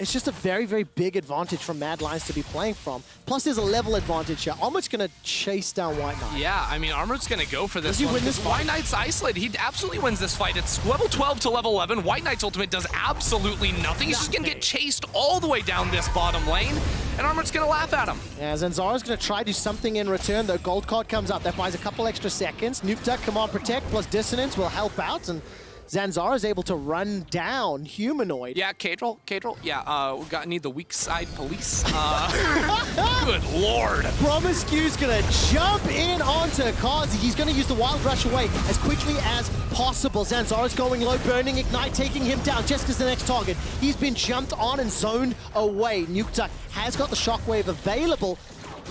it's just a very, very big advantage from Mad Lions to be playing from. Plus, there's a level advantage here. Armut's going to chase down White Knight. Yeah, I mean, Armut's going to go for this Does he one. win this White Knight's isolated. He absolutely wins this fight. It's level 12 to level 11. White Knight's ultimate does absolutely nothing. He's just going to get chased all the way down this bottom lane, and Armut's going to laugh at him. Yeah, Zanzara's going to try to do something in return. The gold card comes up. That buys a couple extra seconds. NukeDog, Command Protect plus Dissonance will help out, and Zanzara is able to run down Humanoid. Yeah, Kadril, yeah, we need the weak side police. Good lord. Promiscu's gonna jump in onto Carzzy. He's gonna use the Wild Rush away as quickly as possible. Zanzara's going low, burning Ignite, taking him down. Jessica's the next target. He's been jumped on and zoned away. NukeDog has got the Shockwave available,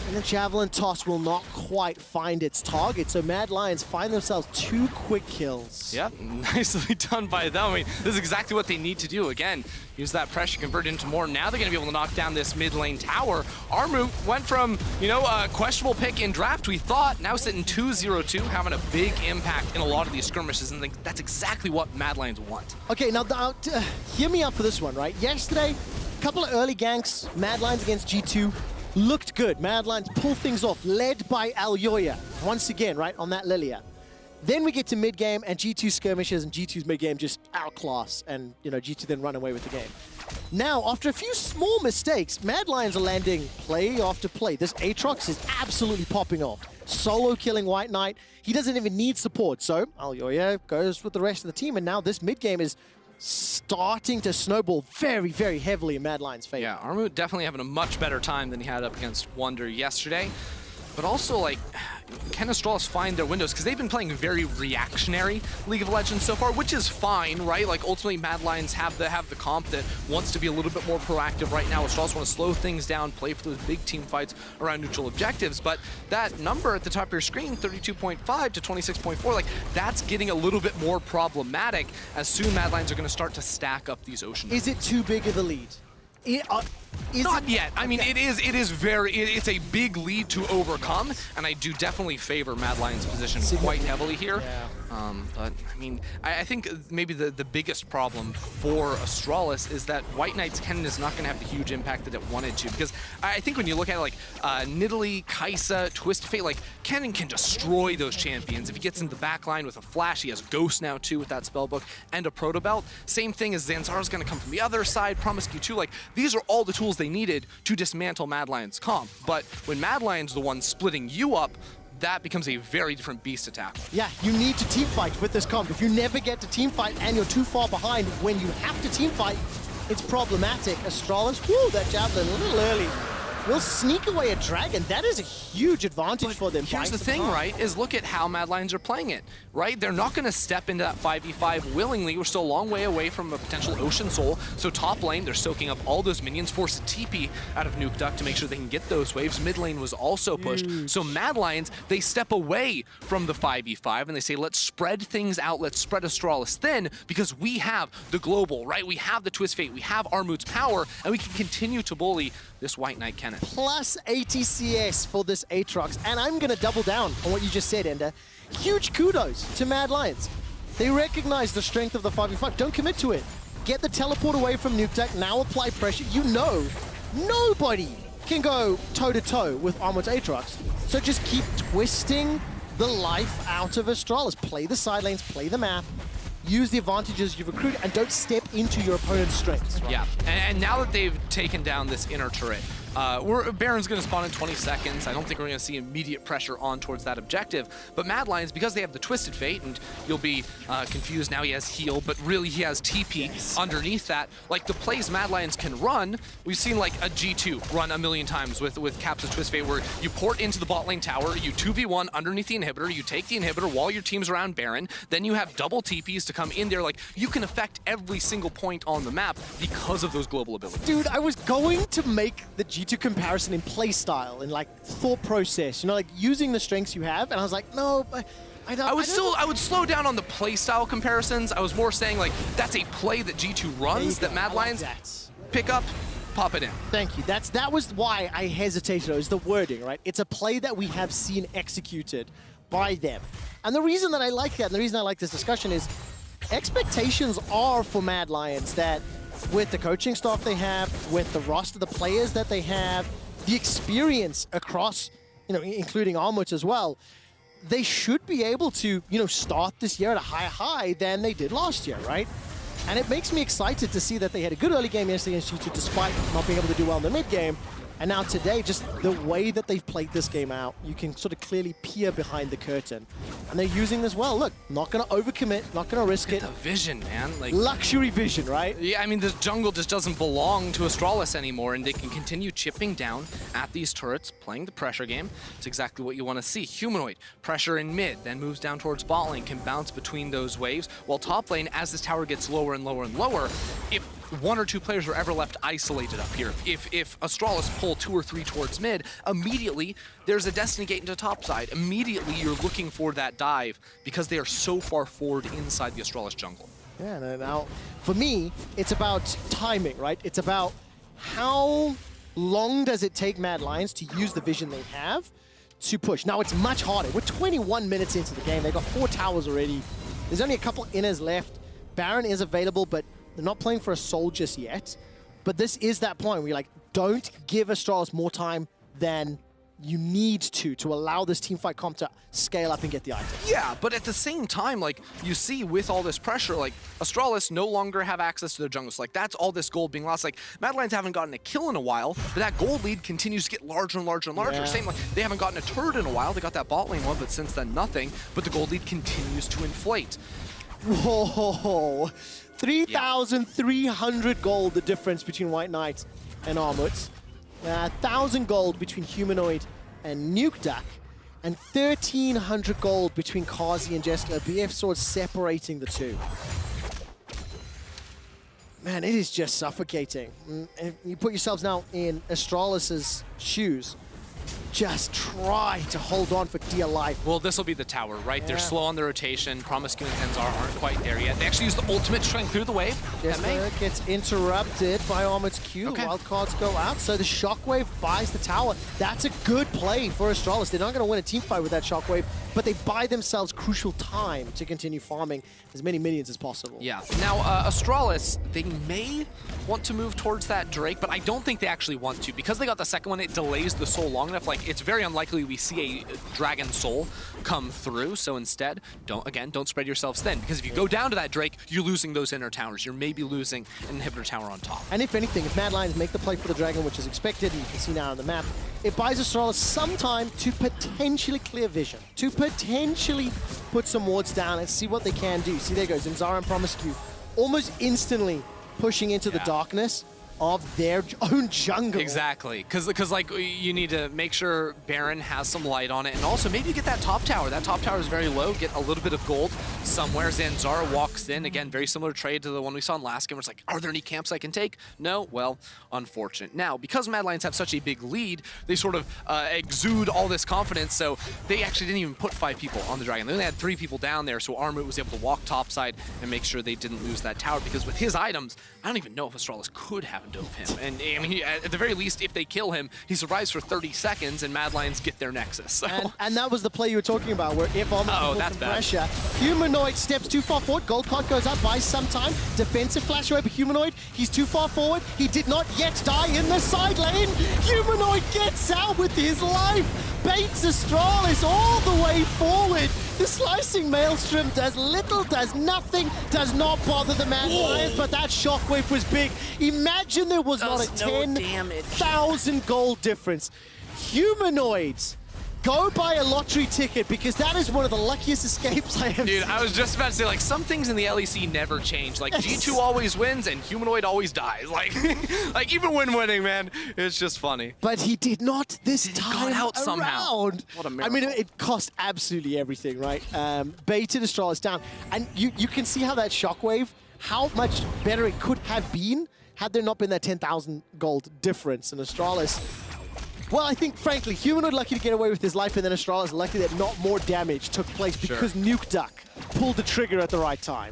and the Javelin Toss will not quite find its target, so Mad Lions find themselves 2 quick kills. Yep, nicely done by them. I mean, this is exactly what they need to do. Again, use that pressure, convert it into more. Now they're going to be able to knock down this mid lane tower. Armu went from, you know, a questionable pick in draft, we thought, now sitting 2-0-2, having a big impact in a lot of these skirmishes, and that's exactly what Mad Lions want. Okay, now hear me out for this one, right? Yesterday, a couple of early ganks, Mad Lions against G2, looked good. Mad Lions pull things off, led by Elyoya. Once again, right, on that Lilia. Then we get to mid-game, and G2 skirmishes, and G2's mid-game just outclass, and, you know, G2 then run away with the game. Now, after a few small mistakes, Mad Lions are landing play after play. This Aatrox is absolutely popping off. Solo killing White Knight. He doesn't even need support, so Elyoya goes with the rest of the team, and now this mid-game is starting to snowball very, very heavily in Mad Lions' favor. Yeah, Armu definitely having a much better time than he had up against Wonder yesterday. But also, like, can Astralis find their windows? Because they've been playing very reactionary League of Legends so far, which is fine, right? Like, ultimately, Mad Lions have the comp that wants to be a little bit more proactive right now. Astralis want to slow things down, play for those big team fights around neutral objectives. But that number at the top of your screen, 32.5 to 26.4, like, that's getting a little bit more problematic as soon Mad Lions are going to start to stack up these ocean. Is it too big of a lead? Not yet. I mean, it's a big lead to overcome, and I do definitely favor Mad Lion's position quite heavily here. Yeah. But I mean, I think maybe the biggest problem for Astralis is that White Knight's Kennen is not going to have the huge impact that it wanted to, because I think when you look at it, like Nidalee, Kai'Sa, Twisted Fate, like Kennen can destroy those champions. If he gets into the back line with a flash, he has Ghost now too with that spellbook and a Proto Belt. Same thing as Zanzara's going to come from the other side, Promiscu too. Like, these are all the tools they needed to dismantle Mad Lion's comp. But when Mad Lion's the one splitting you up, that becomes a very different beast to tackle. Yeah, you need to team fight with this comp. If you never get to team fight and you're too far behind when you have to team fight, it's problematic. Astralis, whoo, that javelin a little early. Will sneak away a dragon. That is a huge advantage for them. Here's the thing, right, is look at how Mad Lions are playing it, right? They're not going to step into that 5v5 willingly. We're still a long way away from a potential Ocean Soul. So top lane, they're soaking up all those minions, force a TP out of Nuke Duck to make sure they can get those waves. Mid lane was also pushed. So Mad Lions, they step away from the 5v5 and they say, let's spread things out. Let's spread Astralis thin because we have the global, right? We have the Twist Fate. We have Armut's power, and we can continue to bully this White Knight Kennen. Plus 80 CS for this Aatrox. And I'm going to double down on what you just said, Ender. Huge kudos to Mad Lions. They recognize the strength of the 5v5. Don't commit to it. Get the teleport away from Nuke Duck. Now apply pressure. You know, nobody can go toe-to-toe with Armut's Aatrox. So just keep twisting the life out of Astralis. Play the side lanes, play the map. Use the advantages you've accrued and don't step into your opponent's strengths. Right? Yeah, and now that they've taken down this inner turret, Baron's going to spawn in 20 seconds. I don't think we're going to see immediate pressure on towards that objective. But Mad Lions, because they have the Twisted Fate, and you'll be confused now, he has heal, but really he has TP underneath that. Like, the plays Mad Lions can run, we've seen like a G2 run a million times with Caps of Twist Fate, where you port into the bot lane tower, you 2v1 underneath the inhibitor, you take the inhibitor while your team's around Baron, then you have double TPs to come in there. Like, you can affect every single point on the map because of those global abilities. Dude, I was going to make the G2 comparison in playstyle and like thought process, you know, like using the strengths you have, and I was like, no, but I would slow down on the playstyle comparisons. I was more saying like that's a play that G2 runs that Mad Lions pick up, pop it in. Thank you. That was why I hesitated. It was the wording, right? It's a play that we have seen executed by them. And the reason that I like that, and the reason I like this discussion is expectations are for Mad Lions that with the coaching staff they have, with the roster, the players that they have, the experience across, you know, including Armut as well, they should be able to, you know, start this year at a higher high than they did last year, right? And it makes me excited to see that they had a good early game yesterday against G2 despite not being able to do well in the mid game. And now today, just the way that they've played this game out, you can sort of clearly peer behind the curtain. And they're using this well. Look, not going to overcommit, not going to risk it. The vision, man. Like luxury vision, right? Yeah, I mean, this jungle just doesn't belong to Astralis anymore, and they can continue chipping down at these turrets, playing the pressure game. It's exactly what you want to see. Humanoid, pressure in mid, then moves down towards bot lane, can bounce between those waves, while top lane, as this tower gets lower and lower and lower, if one or two players are ever left isolated up here, if Astralis pull 2 or 3 towards mid, immediately there's a Destiny Gate into top side. Immediately you're looking for that dive because they are so far forward inside the Astralis jungle. Yeah, now for me, it's about timing, right? It's about how long does it take Mad Lions to use the vision they have to push. Now it's much harder. We're 21 minutes into the game. They've got 4 towers already. There's only a couple inners left. Baron is available, but they're not playing for a soul just yet. But this is that point where you're like, don't give Astralis more time than you need to allow this teamfight comp to scale up and get the item. Yeah, but at the same time, like, you see with all this pressure, like, Astralis no longer have access to their jungles. Like, that's all this gold being lost. Like, Mad Lions haven't gotten a kill in a while, but that gold lead continues to get larger and larger and larger. Yeah. Same, like, they haven't gotten a turret in a while. They got that bot lane one, but since then, nothing. But the gold lead continues to inflate. Whoa, 3,300 gold, the difference between White Knight and Armut. 1,000 gold between Humanoid and Nuke Duck. And 1,300 gold between Kazi and Jessica. BF Sword separating the two. Man, it is just suffocating. And you put yourselves now in Astralis's shoes. just try to hold on for dear life. Well, this will be the tower, right? They're slow on the rotation. Promiscue and Zenzar aren't quite there yet. They actually use the ultimate to try and clear the wave. Yes, gets interrupted by Armored's Q. Okay. Wild cards go out, so the Shockwave buys the tower. That's a good play for Astralis. They're not going to win a team fight with that Shockwave, but they buy themselves crucial time to continue farming as many minions as possible. Yeah. Now, Astralis, they may want to move towards that Drake, but I don't think they actually want to. Because they got the second one, it delays the soul long enough. Like, it's very unlikely we see a Dragon Soul come through. So instead, don't spread yourselves thin. Because if you go down to that Drake, you're losing those inner towers. You're maybe losing an inhibitor tower on top. And if anything, if Mad Lions make the play for the Dragon, which is expected, and you can see now on the map, it buys Astralis some time to potentially clear vision, to potentially put some wards down and see what they can do. See, there goes Zenzara and Promiscue almost instantly pushing into the darkness of their own jungle. Exactly, because like you need to make sure Baron has some light on it, and also maybe get that top tower. That top tower is very low. Get a little bit of gold somewhere. Zanzara walks in again, very similar trade to the one we saw in last game. Where it's like, are there any camps I can take? No. Well, unfortunate. Now, because Mad Lions have such a big lead, they sort of exude all this confidence. So they actually didn't even put 5 people on the Dragon. They only had 3 people down there. So Armut was able to walk topside and make sure they didn't lose that tower. Because with his items, I don't even know if Astralis could have dove him. And I mean, at the very least, if they kill him, he survives for 30 seconds, and Mad Lions get their Nexus. So. And that was the play you were talking about, where if Armut puts some pressure, Humanoid steps too far forward, gold card goes up, buys some time, defensive flash away, but Humanoid, he's too far forward, he did not yet die in the side lane. Humanoid gets out with his life, baits Astralis all the way forward. The slicing Maelstrom does little, does nothing, does not bother the Mad Lions, but that shockwave was big. Imagine there was not a 10,000 gold difference. Humanoids, go buy a lottery ticket, because that is one of the luckiest escapes I have seen. I was just about to say, like, some things in the LEC never change. Like, G2 always wins and Humanoid always dies. Like, like even when winning, man, it's just funny. But he did not this time got out somehow. What a miracle. I mean, it cost absolutely everything, right? Baited Astralis down. And you can see how that shockwave, how much better it could have been had there not been that 10,000 gold difference in Astralis. Well, I think, frankly, Humanoid lucky to get away with his life, and then Astralis lucky that not more damage took place because Nuke Duck pulled the trigger at the right time.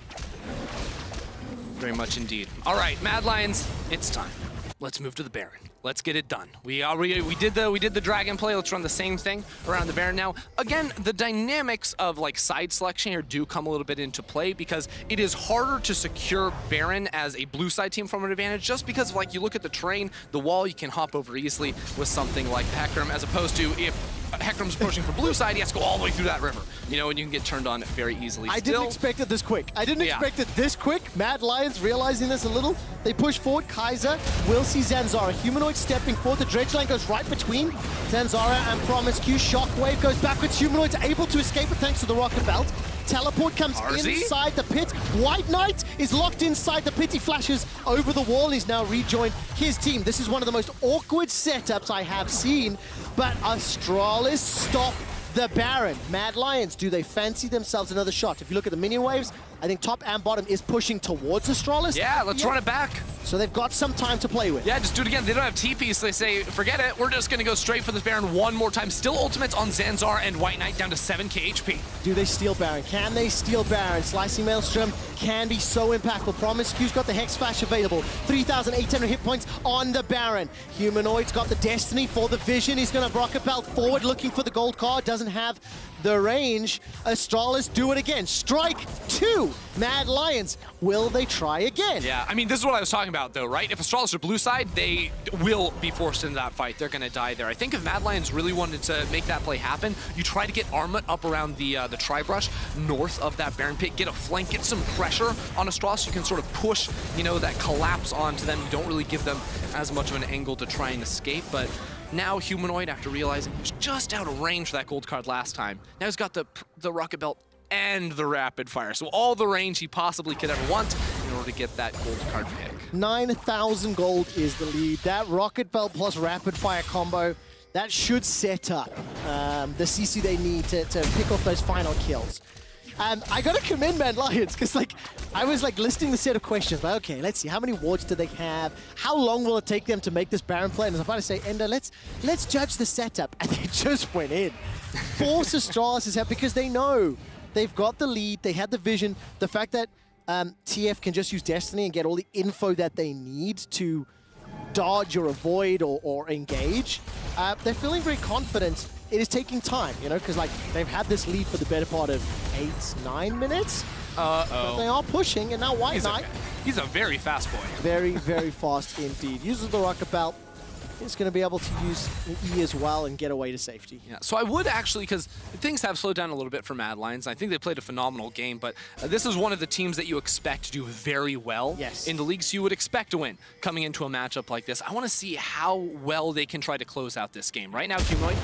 Very much indeed. All right, Mad Lions, it's time. Let's move to the Baron. Let's get it done. We did the Dragon play. Let's run the same thing around the Baron now. Again, the dynamics of like side selection here do come a little bit into play, because it is harder to secure Baron as a blue side team from an advantage, just because like you look at the terrain, the wall you can hop over easily with something like Hecarim, as opposed to if Hecarim's pushing for blue side, he has to go all the way through that river, you know, and you can get turned on very easily. I didn't expect it this quick. I didn't expect it this quick. Mad Lions realizing this a little. They push forward. Kaiser will see Zanzara. Humanoid stepping forward. The dredge line goes right between Zanzara and Promiscue. Shockwave goes backwards. Humanoid's able to escape it thanks to the rocket belt. Teleport comes inside the pit. White Knight is locked inside the pit. He flashes over the wall. He's now rejoined his team. This is one of the most awkward setups I have seen, but Astralis stop the Baron. Mad Lions, do they fancy themselves another shot? If you look at the minion waves, I think top and bottom is pushing towards Astralis. Yeah, let's run it back. So they've got some time to play with. Yeah, just do it again. They don't have TP, so they say, forget it. We're just going to go straight for this Baron one more time. Still ultimates on Zanzar and White Knight down to 7k HP. Do they steal Baron? Can they steal Baron? Slicing Maelstrom can be so impactful. Promiscue's got the Hex Flash available. 3,800 hit points on the Baron. Humanoid's got the Destiny for the Vision. He's going to rocket belt forward looking for the gold card. Doesn't have the range. Astralis do it again. Strike 2. Mad Lions, will they try again? Yeah, I mean, this is what I was talking about, though, right? If Astralis are blue side, they will be forced into that fight. They're going to die there. I think if Mad Lions really wanted to make that play happen, you try to get Armut up around the Tri-Brush north of that Baron pit, get a flank, get some pressure on Astralis. You can sort of push, you know, that collapse onto them. You don't really give them as much of an angle to try and escape, but now Humanoid, after realizing he was just out of range for that gold card last time, now he's got the rocket belt and the rapid fire. So all the range he possibly could ever want in order to get that gold card pick. 9,000 gold is the lead. That rocket belt plus rapid fire combo, that should set up the CC they need to pick off those final kills. I gotta commend Mad Lions, because like I was like listing the set of questions. Like, okay, let's see, how many wards do they have? How long will it take them to make this Baron play? And I was about to say, Ender, let's judge the setup. And they just went in. Force Astralis is out because they know they've got the lead, they had the vision, the fact that TF can just use Destiny and get all the info that they need to dodge or avoid or engage. They're feeling very confident. It is taking time, you know, because like they've had this lead for the better part of 8-9 minutes. But they are pushing, and now White Knight. He's a very fast boy. Very, very fast indeed. Uses the rocket belt. He's going to be able to use an E as well and get away to safety. Yeah, so I would actually, because things have slowed down a little bit for Mad Lions. I think they played a phenomenal game, but this is one of the teams that you expect to do very well in the leagues. You would expect to win coming into a matchup like this. I want to see how well they can try to close out this game. Right now, Humanoid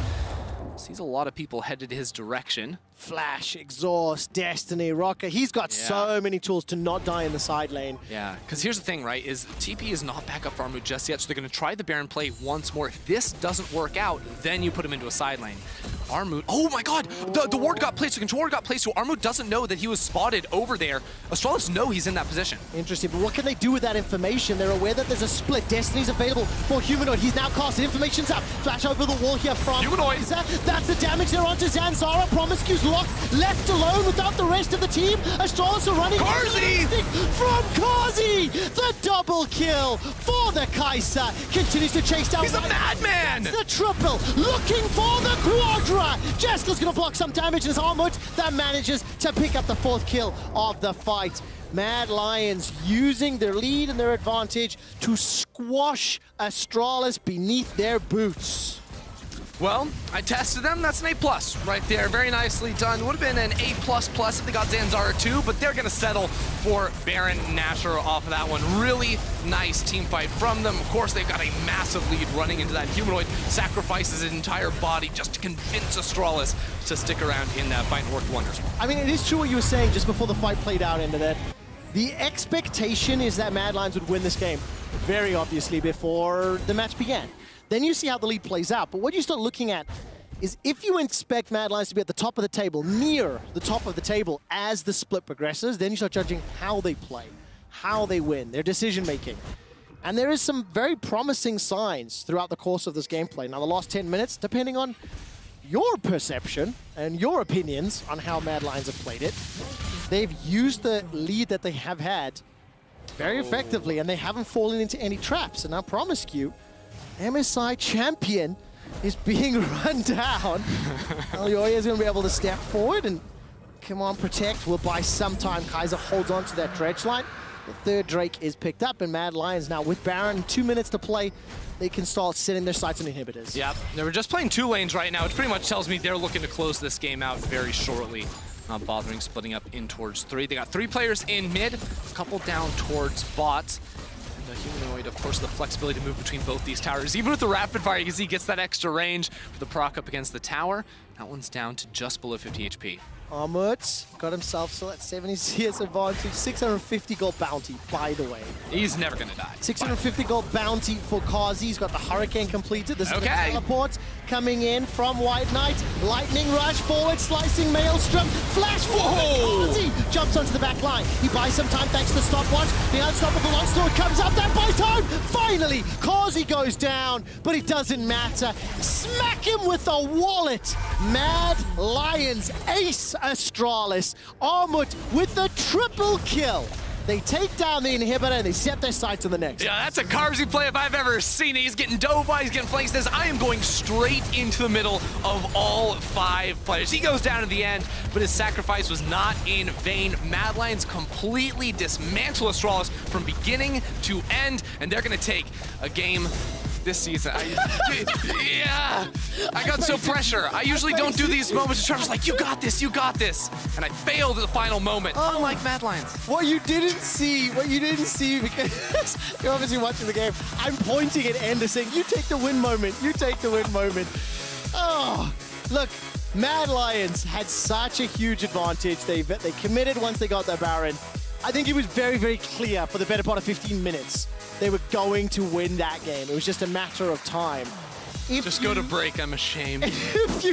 sees a lot of people headed his direction. Flash, Exhaust, Destiny, Rocket. He's got so many tools to not die in the side lane. Yeah, because here's the thing, right, is TP is not back up for Armut just yet, so they're going to try the Baron play once more. If this doesn't work out, then you put him into a side lane. Armut, oh my god, the ward got placed, the control ward got placed, so Armut doesn't know that he was spotted over there. Astralis know he's in that position. Interesting, but what can they do with that information? They're aware that there's a split. Destiny's available for Humanoid. He's now casted. Information's up. Flash over the wall here from Humanoid. That's the damage there onto Zanzara. Promiscue's locked, left alone without the rest of the team. Astralis are running. Karzi! From Karzi! The double kill for the Kai'Sa. Continues to chase down. He's a madman! The triple, looking for the quadra. Jeska's gonna block some damage as Armut that manages to pick up the 4th kill of the fight. Mad Lions using their lead and their advantage to squash Astralis beneath their boots. Well, I tested them. That's an A+ right there. Very nicely done. Would have been an A++ if they got Zanzara too, but they're going to settle for Baron Nashor off of that one. Really nice team fight from them. Of course, they've got a massive lead running into that. Humanoid sacrifices his entire body just to convince Astralis to stick around in that fight and work wonders. I mean, it is true what you were saying just before the fight played out into that. The expectation is that Mad Lions would win this game, very obviously, before the match began. Then you see how the lead plays out. But what you start looking at is if you expect Mad Lions to be at the top of the table, near the top of the table as the split progresses, then you start judging how they play, how they win, their decision-making. And there is some very promising signs throughout the course of this gameplay. Now, the last 10 minutes, depending on your perception and your opinions on how Mad Lions have played it, they've used the lead that they have had very effectively, and they haven't fallen into any traps. And I promise you, MSI champion is being run down. Alioya is going to be able to step forward and come on, protect. Will buy some time. Kai'Sa holds on to that dredge line. The 3rd Drake is picked up, and Mad Lions now with Baron, 2 minutes to play. They can start setting their sights on inhibitors. Yep, they were just playing 2 lanes right now, which pretty much tells me they're looking to close this game out very shortly. Not bothering splitting up in towards 3. They got 3 players in mid, a couple down towards bot. The Humanoid, of course, the flexibility to move between both these towers. Even with the rapid fire, because he gets that extra range for the proc up against the tower. That one's down to just below 50 HP. Armut got himself still at 70 CS advantage. 650 gold bounty, by the way. He's never going to die. 650 gold bounty for Karzi. He's got the Hurricane completed. This is the teleport coming in from White Knight. Lightning Rush, forward slicing Maelstrom. Flash forward. Karzi jumps onto the back line. He buys some time thanks to the stopwatch. The unstoppable onslaught comes up. That buys time. Finally, Karzi goes down, but it doesn't matter. Smack him with a wallet. Mad Lions ace Astralis. Armut with the triple kill. They take down the inhibitor and they set their sights on the next. Yeah, that's a Karzi play if I've ever seen it. He's getting dove by, he's getting flanked. Says, I am going straight into the middle of all 5 players. He goes down at the end, but his sacrifice was not in vain. Mad Lions completely dismantle Astralis from beginning to end, and they're gonna take a game this season. Yeah, I got so pressure. I usually don't do these moments. Trevor's like, you got this, and I failed at the final moment. Unlike Mad Lions. What you didn't see, because you're obviously watching the game, I'm pointing at Ender saying, you take the win moment, you take the win moment. Oh, look, Mad Lions had such a huge advantage. They committed once they got their Baron. I think it was very, very clear for the better part of 15 minutes. They were going to win that game. It was just a matter of time. Just go to break, I'm ashamed. If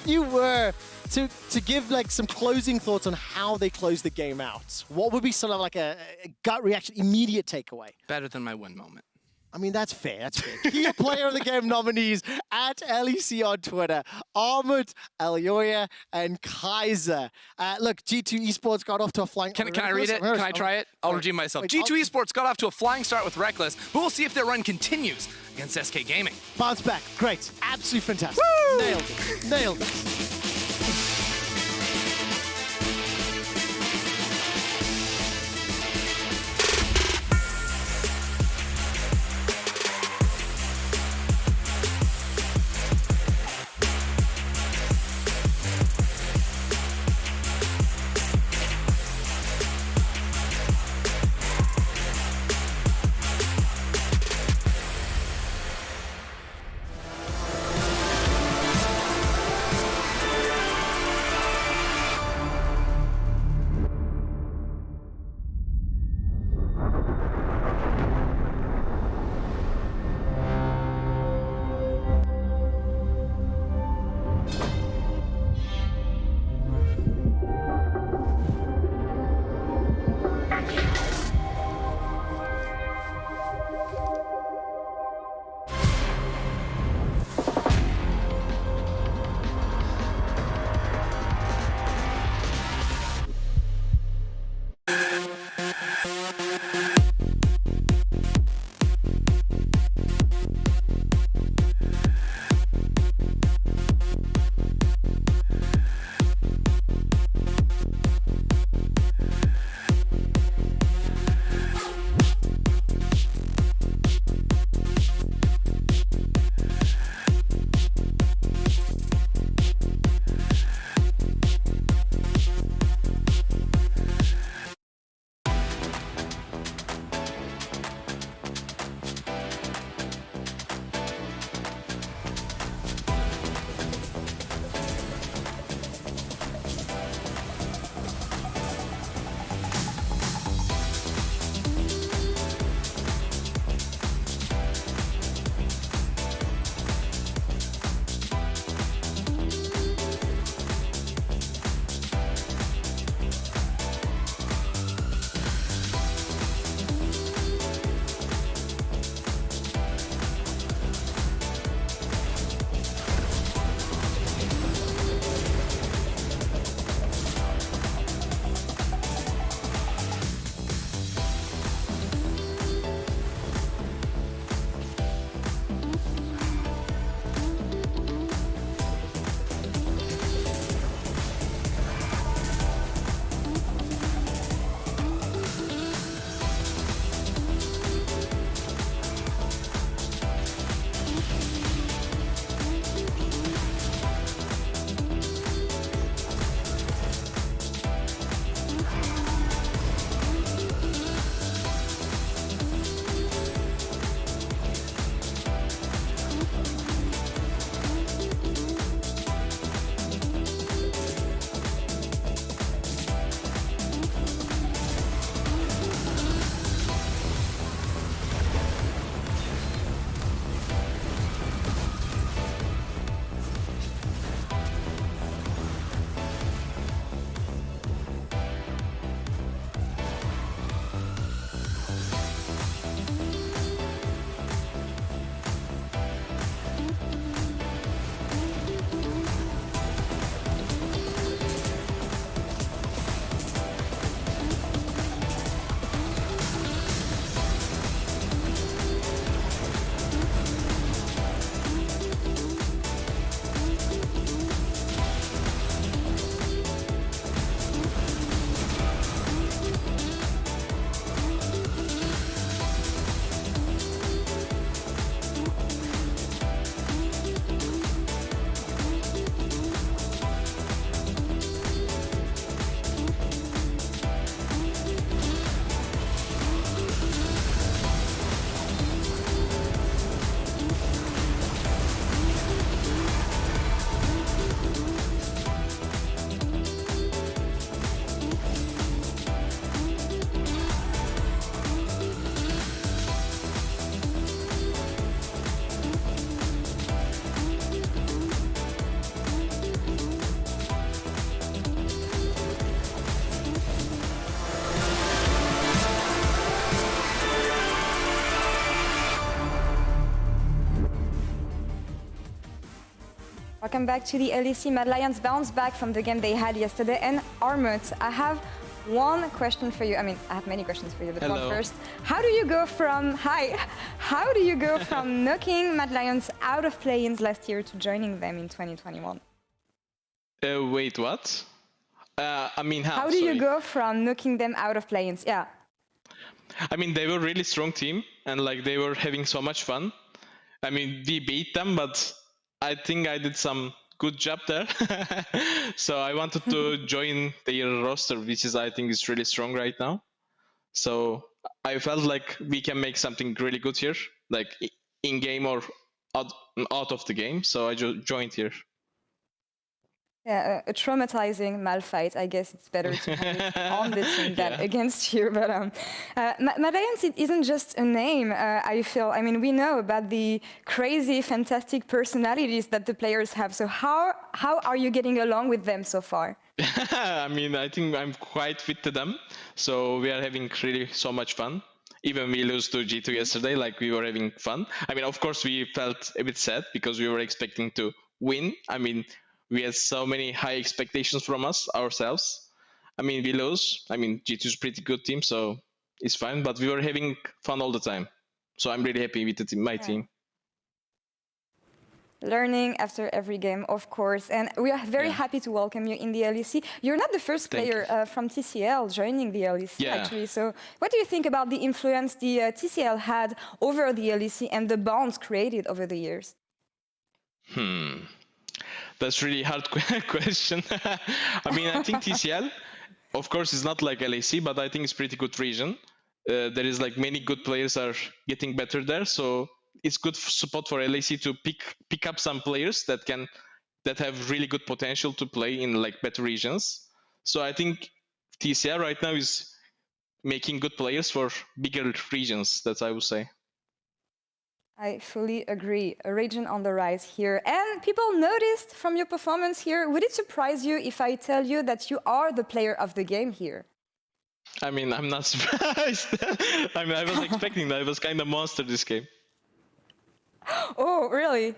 you were to give like some closing thoughts on how they close the game out, what would be sort of like a gut reaction, immediate takeaway? Better than my win moment. I mean, that's fair. That's fair. Key Player of the Game nominees at LEC on Twitter: Armut, Elyoya, and Kaiser. Look, G2 Esports got off to a flying... Can I read it? Can I try it? I'll redeem myself. G2 Esports got off to a flying start with Reckless, but we'll see if their run continues against SK Gaming. Bounce back. Great. Absolutely fantastic. Woo! Nailed it. Nailed it. Welcome back to the LEC. Mad Lions bounced back from the game they had yesterday. And Armut, I have one question for you. I mean, I have many questions for you, but Hello. one first. How do you go from How do you go from knocking Mad Lions out of play-ins last year to joining them in 2021? Wait, what? I mean, How do you go from knocking them out of play-ins? Yeah. I mean, they were a really strong team, and like they were having so much fun. I mean, we beat them, but I think I did some good job there. So I wanted to join their roster, which is I think is really strong right now. So I felt like we can make something really good here, like in game or out of the game. So I joined here. Yeah, a traumatizing Malphite. I guess it's better to have it on the team than against you. But Mad Lions, it isn't just a name, I feel. I mean, we know about the crazy, fantastic personalities that the players have. So how are you getting along with them so far? I mean, I think I'm quite fit to them. So we are having really so much fun. Even we lose to G2 yesterday, like we were having fun. I mean, of course, we felt a bit sad because we were expecting to win. I mean, we had so many high expectations from ourselves. I mean, we lose. I mean, G2 is a pretty good team, so it's fine. But we were having fun all the time. So I'm really happy with my team. Learning after every game, of course. And we are very happy to welcome you in the LEC. You're not the first player from TCL joining the LEC, actually. So what do you think about the influence the TCL had over the LEC and the bonds created over the years? That's really hard question. I mean, I think TCL, of course, is not like LEC, but I think it's pretty good region. There is like many good players are getting better there, so it's good support for LEC to pick up some players that have really good potential to play in like better regions. So I think TCL right now is making good players for bigger regions. That's I would say. I fully agree. A region on the rise here. And people noticed from your performance here, would it surprise you if I tell you that you are the player of the game here? I mean, I'm not surprised. I mean, I was expecting that. I was kind of monster this game. Oh, really?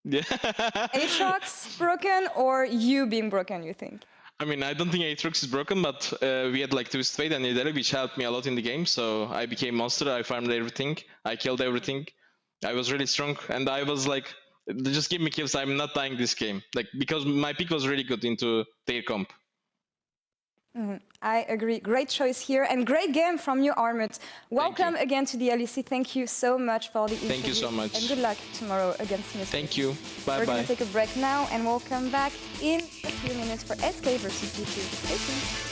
Yeah. Aatrox broken or you being broken, you think? I mean, I don't think Aatrox is broken, but we had like Twisted Fate and Nidalee, which helped me a lot in the game. So I became monster. I farmed everything. I killed everything. I was really strong, and I was like, just give me kills. I'm not dying this game, like because my pick was really good into their comp. I agree. Great choice here and great game from you, Armut. Welcome again to the LEC. Thank you so much for the interview. Thank you so much. And good luck tomorrow against Mr. Thank you. Bye-bye. We're going to take a break now, and we'll come back in a few minutes for SK versus G2. Stay tuned.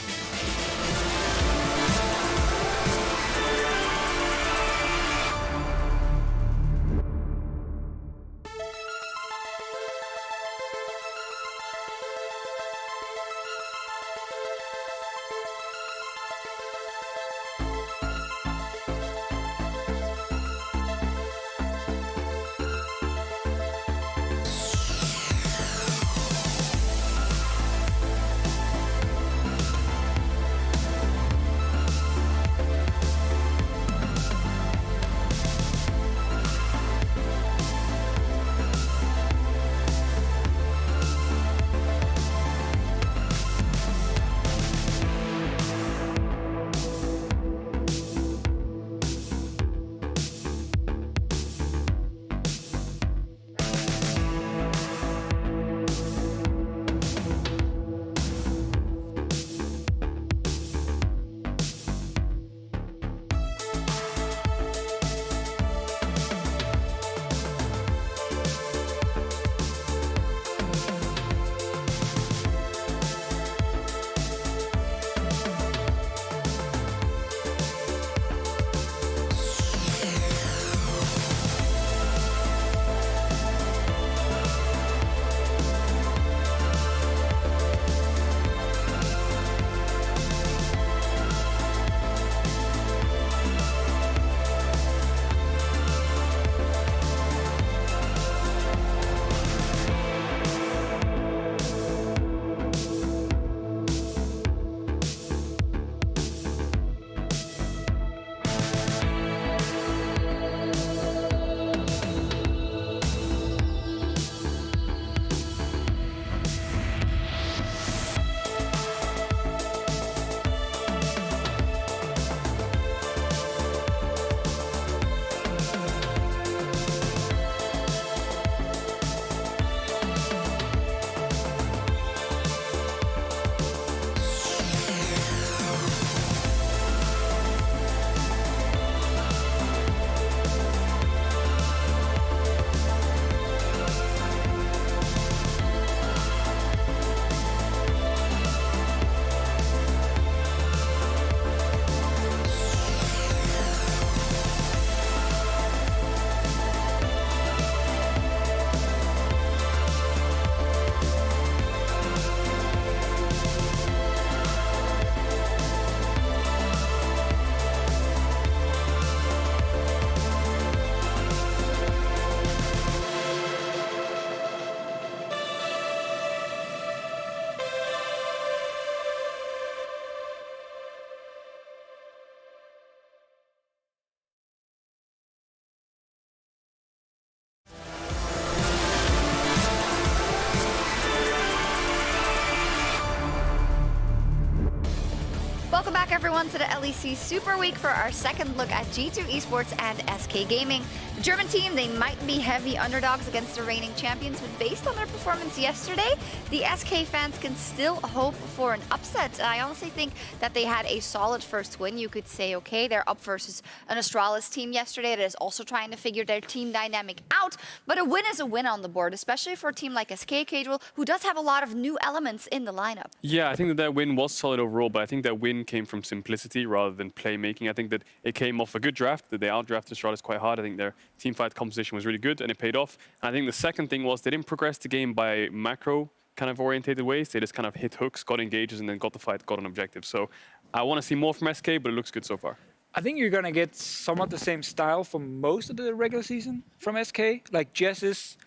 back, everyone, to the LEC Super Week for our second look at G2 Esports and SK Gaming. The German team, they might be heavy underdogs against the reigning champions, but based on their performance yesterday, the SK fans can still hope for an upset. I honestly think that they had a solid first win. You could say, okay, they're up versus an Astralis team yesterday that is also trying to figure their team dynamic out, but a win is a win on the board, especially for a team like SK Casual, who does have a lot of new elements in the lineup. Yeah, I think that their win was solid overall, but I think that win came from simplicity rather than playmaking. I think that it came off a good draft, that they outdrafted Astralis quite hard. I think their teamfight composition was really good and it paid off. And I think the second thing was they didn't progress the game by macro kind of orientated ways. They just kind of hit hooks, got engages, and then got the fight, got an objective. So I want to see more from SK, but it looks good so far. I think you're going to get somewhat the same style for most of the regular season from SK. Like Jess,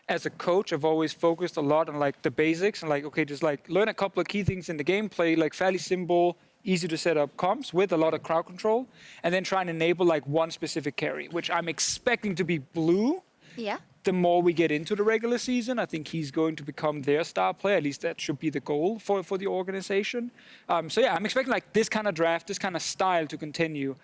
as a coach, I've always focused a lot on like the basics and like, okay, just like learn a couple of key things in the gameplay, like fairly simple, easy to set up comps with a lot of crowd control, and then try and enable like one specific carry, which I'm expecting to be Blue. Yeah. The more we get into the regular season, I think he's going to become their star player. At least that should be the goal for the organization. So yeah, I'm expecting like this kind of draft, this kind of style to continue.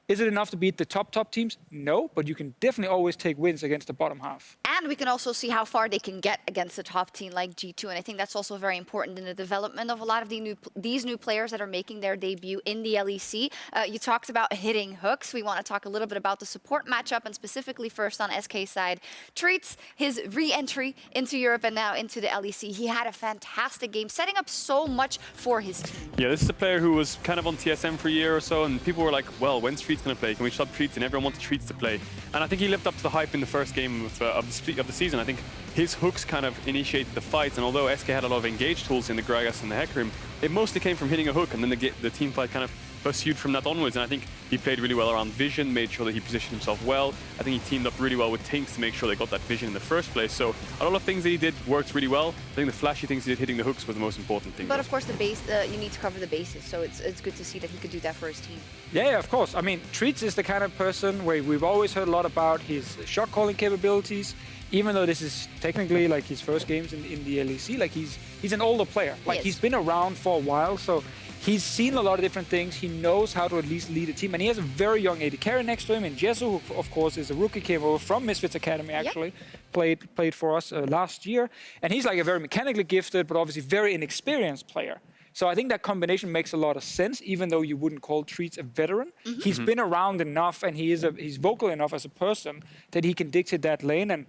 Is it enough to beat the top teams? No, but you can definitely always take wins against the bottom half. And we can also see how far they can get against a top team like G2. And I think that's also very important in the development of a lot of these new players that are making their debut in the LEC. You talked about hitting hooks. We want to talk a little bit about the support matchup, and specifically first on SK side. Treats, his re-entry into Europe and now into the LEC. He had a fantastic game, setting up so much for his team. Yeah, this is a player who was kind of on TSM for a year or so, and people were like, well, when's Treats going to play? Can we stop Treats? And everyone wanted Treats to play. And I think he lived up to the hype in the first game of the season. I think his hooks kind of initiated the fights, and although SK had a lot of engage tools in the Gragas and the Hecarim, it mostly came from hitting a hook, and then the team fight kind of pursued from that onwards. And I think he played really well around vision, made sure that he positioned himself well. I think he teamed up really well with Tinks to make sure they got that vision in the first place. So a lot of things that he did worked really well. I think the flashy things he did hitting the hooks was the most important thing. But of course, the base you need to cover the bases, so it's good to see that he could do that for his team. Yeah, of course. I mean, Treats is the kind of person where we've always heard a lot about his shot calling capabilities. Even though this is technically like his first games in the LEC, like he's an older player. Like he's been around for a while, so he's seen a lot of different things. He knows how to at least lead a team, and he has a very young AD carry next to him. And Jesu, who of course is a rookie, came over from Misfits Academy actually, played for us last year, and he's like a very mechanically gifted, but obviously very inexperienced player. So I think that combination makes a lot of sense, even though you wouldn't call Treats a veteran. He's been around enough, and he's vocal enough as a person that he can dictate that lane and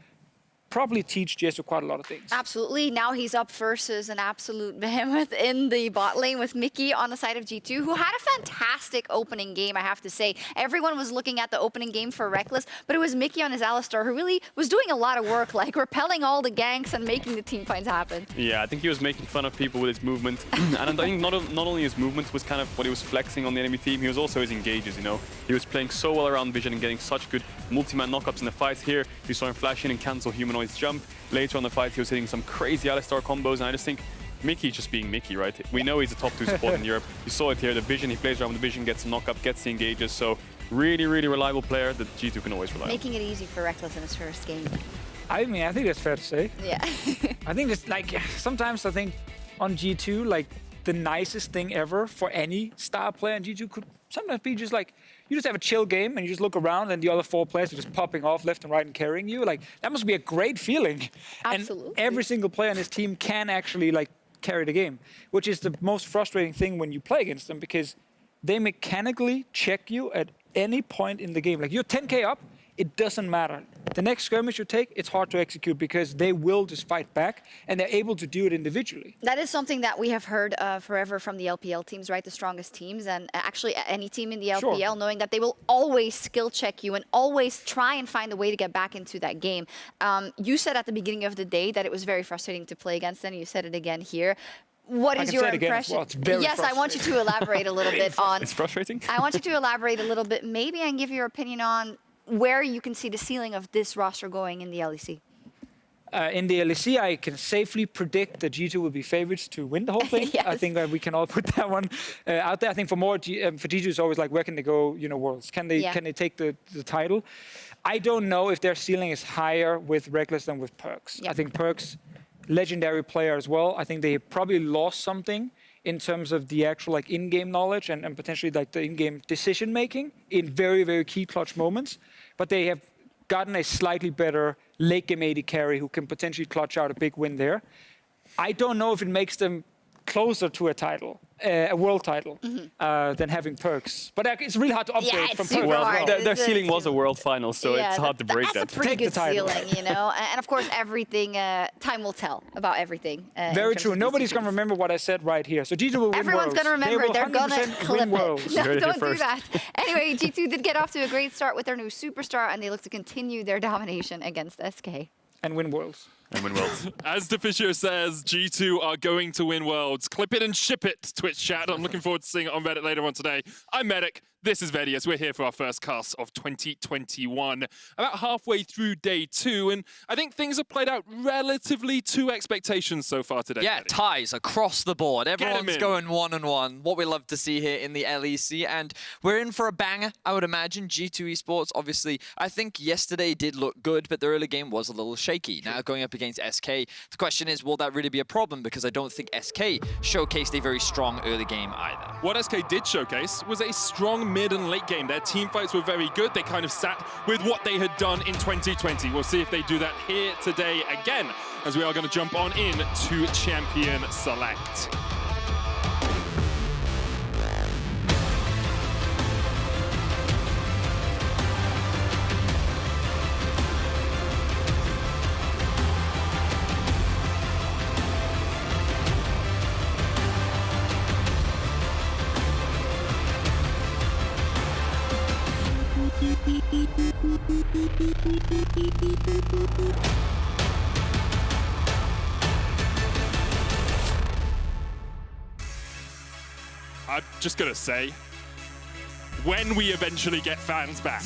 probably teach Jesu quite a lot of things. Absolutely. Now he's up versus an absolute behemoth in the bot lane with Mickey on the side of G2, who had a fantastic opening game, I have to say. Everyone was looking at the opening game for Reckless, but it was Mickey on his Alistar who really was doing a lot of work, like repelling all the ganks and making the team fights happen. Yeah, I think he was making fun of people with his movement. And I think not only his movement was kind of what he was flexing on the enemy team, he was also his engages, you know. He was playing so well around vision and getting such good multi-man knockups in the fights. Here, you saw him flash in and cancel Humanoid's jump. Later on the fight, he was hitting some crazy Alistar combos, and I just think Mickey just being Mickey, right? We know he's a top 2 support in Europe. You saw it here, the vision, he plays around with the vision, gets a knockup, gets the engages, so really, really reliable player that G2 can always rely on. Making it easy for Reckless in his first game. I mean, I think that's fair to say. Yeah. I think it's like, sometimes I think on G2, like the nicest thing ever for any star player in G2 could sometimes be just like, you just have a chill game and you just look around and the other 4 players are just popping off left and right and carrying you. Like, that must be a great feeling. Absolutely. And every single player on his team can actually like carry the game, which is the most frustrating thing when you play against them, because they mechanically check you at any point in the game. Like, you're 10k up, it doesn't matter. The next skirmish you take, it's hard to execute because they will just fight back, and they're able to do it individually. That is something that we have heard forever from the LPL teams, right? The strongest teams, and actually any team in the LPL, knowing that they will always skill check you and always try and find a way to get back into that game. You said at the beginning of the day that it was very frustrating to play against them, and you said it again here. What is your impression? Well, yes, I want you to elaborate a little bit on... It's frustrating? I want you to elaborate a little bit, maybe, and give your opinion on where you can see the ceiling of this roster going in the LEC. In the LEC, I can safely predict that G2 will be favorites to win the whole thing. Yes. I think that we can all put that one out there. I think for G2, it's always like, where can they go, Worlds? Can they take the title? I don't know if their ceiling is higher with Reckless than with Perks. I think Perks, legendary player as well. I think they probably lost something in terms of the actual like in-game knowledge and potentially like the in-game decision making in very, very key clutch moments. But they have gotten a slightly better late game AD carry who can potentially clutch out a big win there. I don't know if it makes them closer to a title, a world title, than having perks. But it's really hard to upgrade from perks. Well, their ceiling was a world final, so it's hard to break that. That's a pretty good ceiling, you know. And of course, everything, time will tell about everything. Very true. Nobody's going to remember what I said right here. So G2 will win Everyone's Worlds. going to remember. They're going to clip it. No, don't do first. that. Anyway, G2 did get off to a great start with their new superstar, and they look to continue their domination against SK. And win Worlds. And win Worlds. As Deficio says, G2 are going to win Worlds. Clip it and ship it, Twitch chat. I'm looking forward to seeing it on Reddit later on today. I'm Medic. This is Vedius. We're here for our first cast of 2021. About halfway through day 2, and I think things have played out relatively to expectations so far today. Yeah, Vedi. ties across the board. Everyone's in. going 1-1. What we love to see here in the LEC, and we're in for a banger, I would imagine. G2 Esports, obviously, I think yesterday did look good, but the early game was a little shaky. Now going up against SK, the question is, will that really be a problem? Because I don't think SK showcased a very strong early game either. What SK did showcase was a strong mid and late game. Their team fights were very good. They kind of sat with what they had done in 2020. We'll see if they do that here today again, as we are going to jump on in to Champion Select. I'm just going to say, when we eventually get fans back,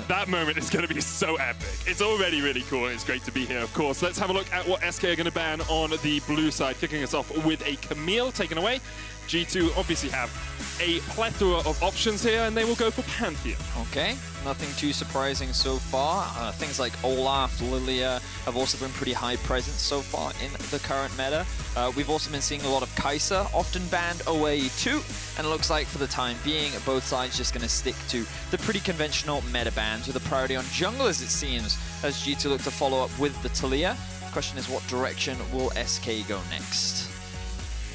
that moment is going to be so epic. It's already really cool. It's great to be here, of course. Let's have a look at what SK are going to ban on the blue side, kicking us off with a Camille taken away. G2 obviously have a plethora of options here, and they will go for Pantheon. Okay, nothing too surprising so far. Things like Olaf, Lilia have also been pretty high presence so far in the current meta. We've also been seeing a lot of Kai'Sa often banned away too, and it looks like for the time being, both sides just going to stick to the pretty conventional meta bans with a priority on junglers, it seems, as G2 look to follow up with the Talia. The question is, what direction will SK go next?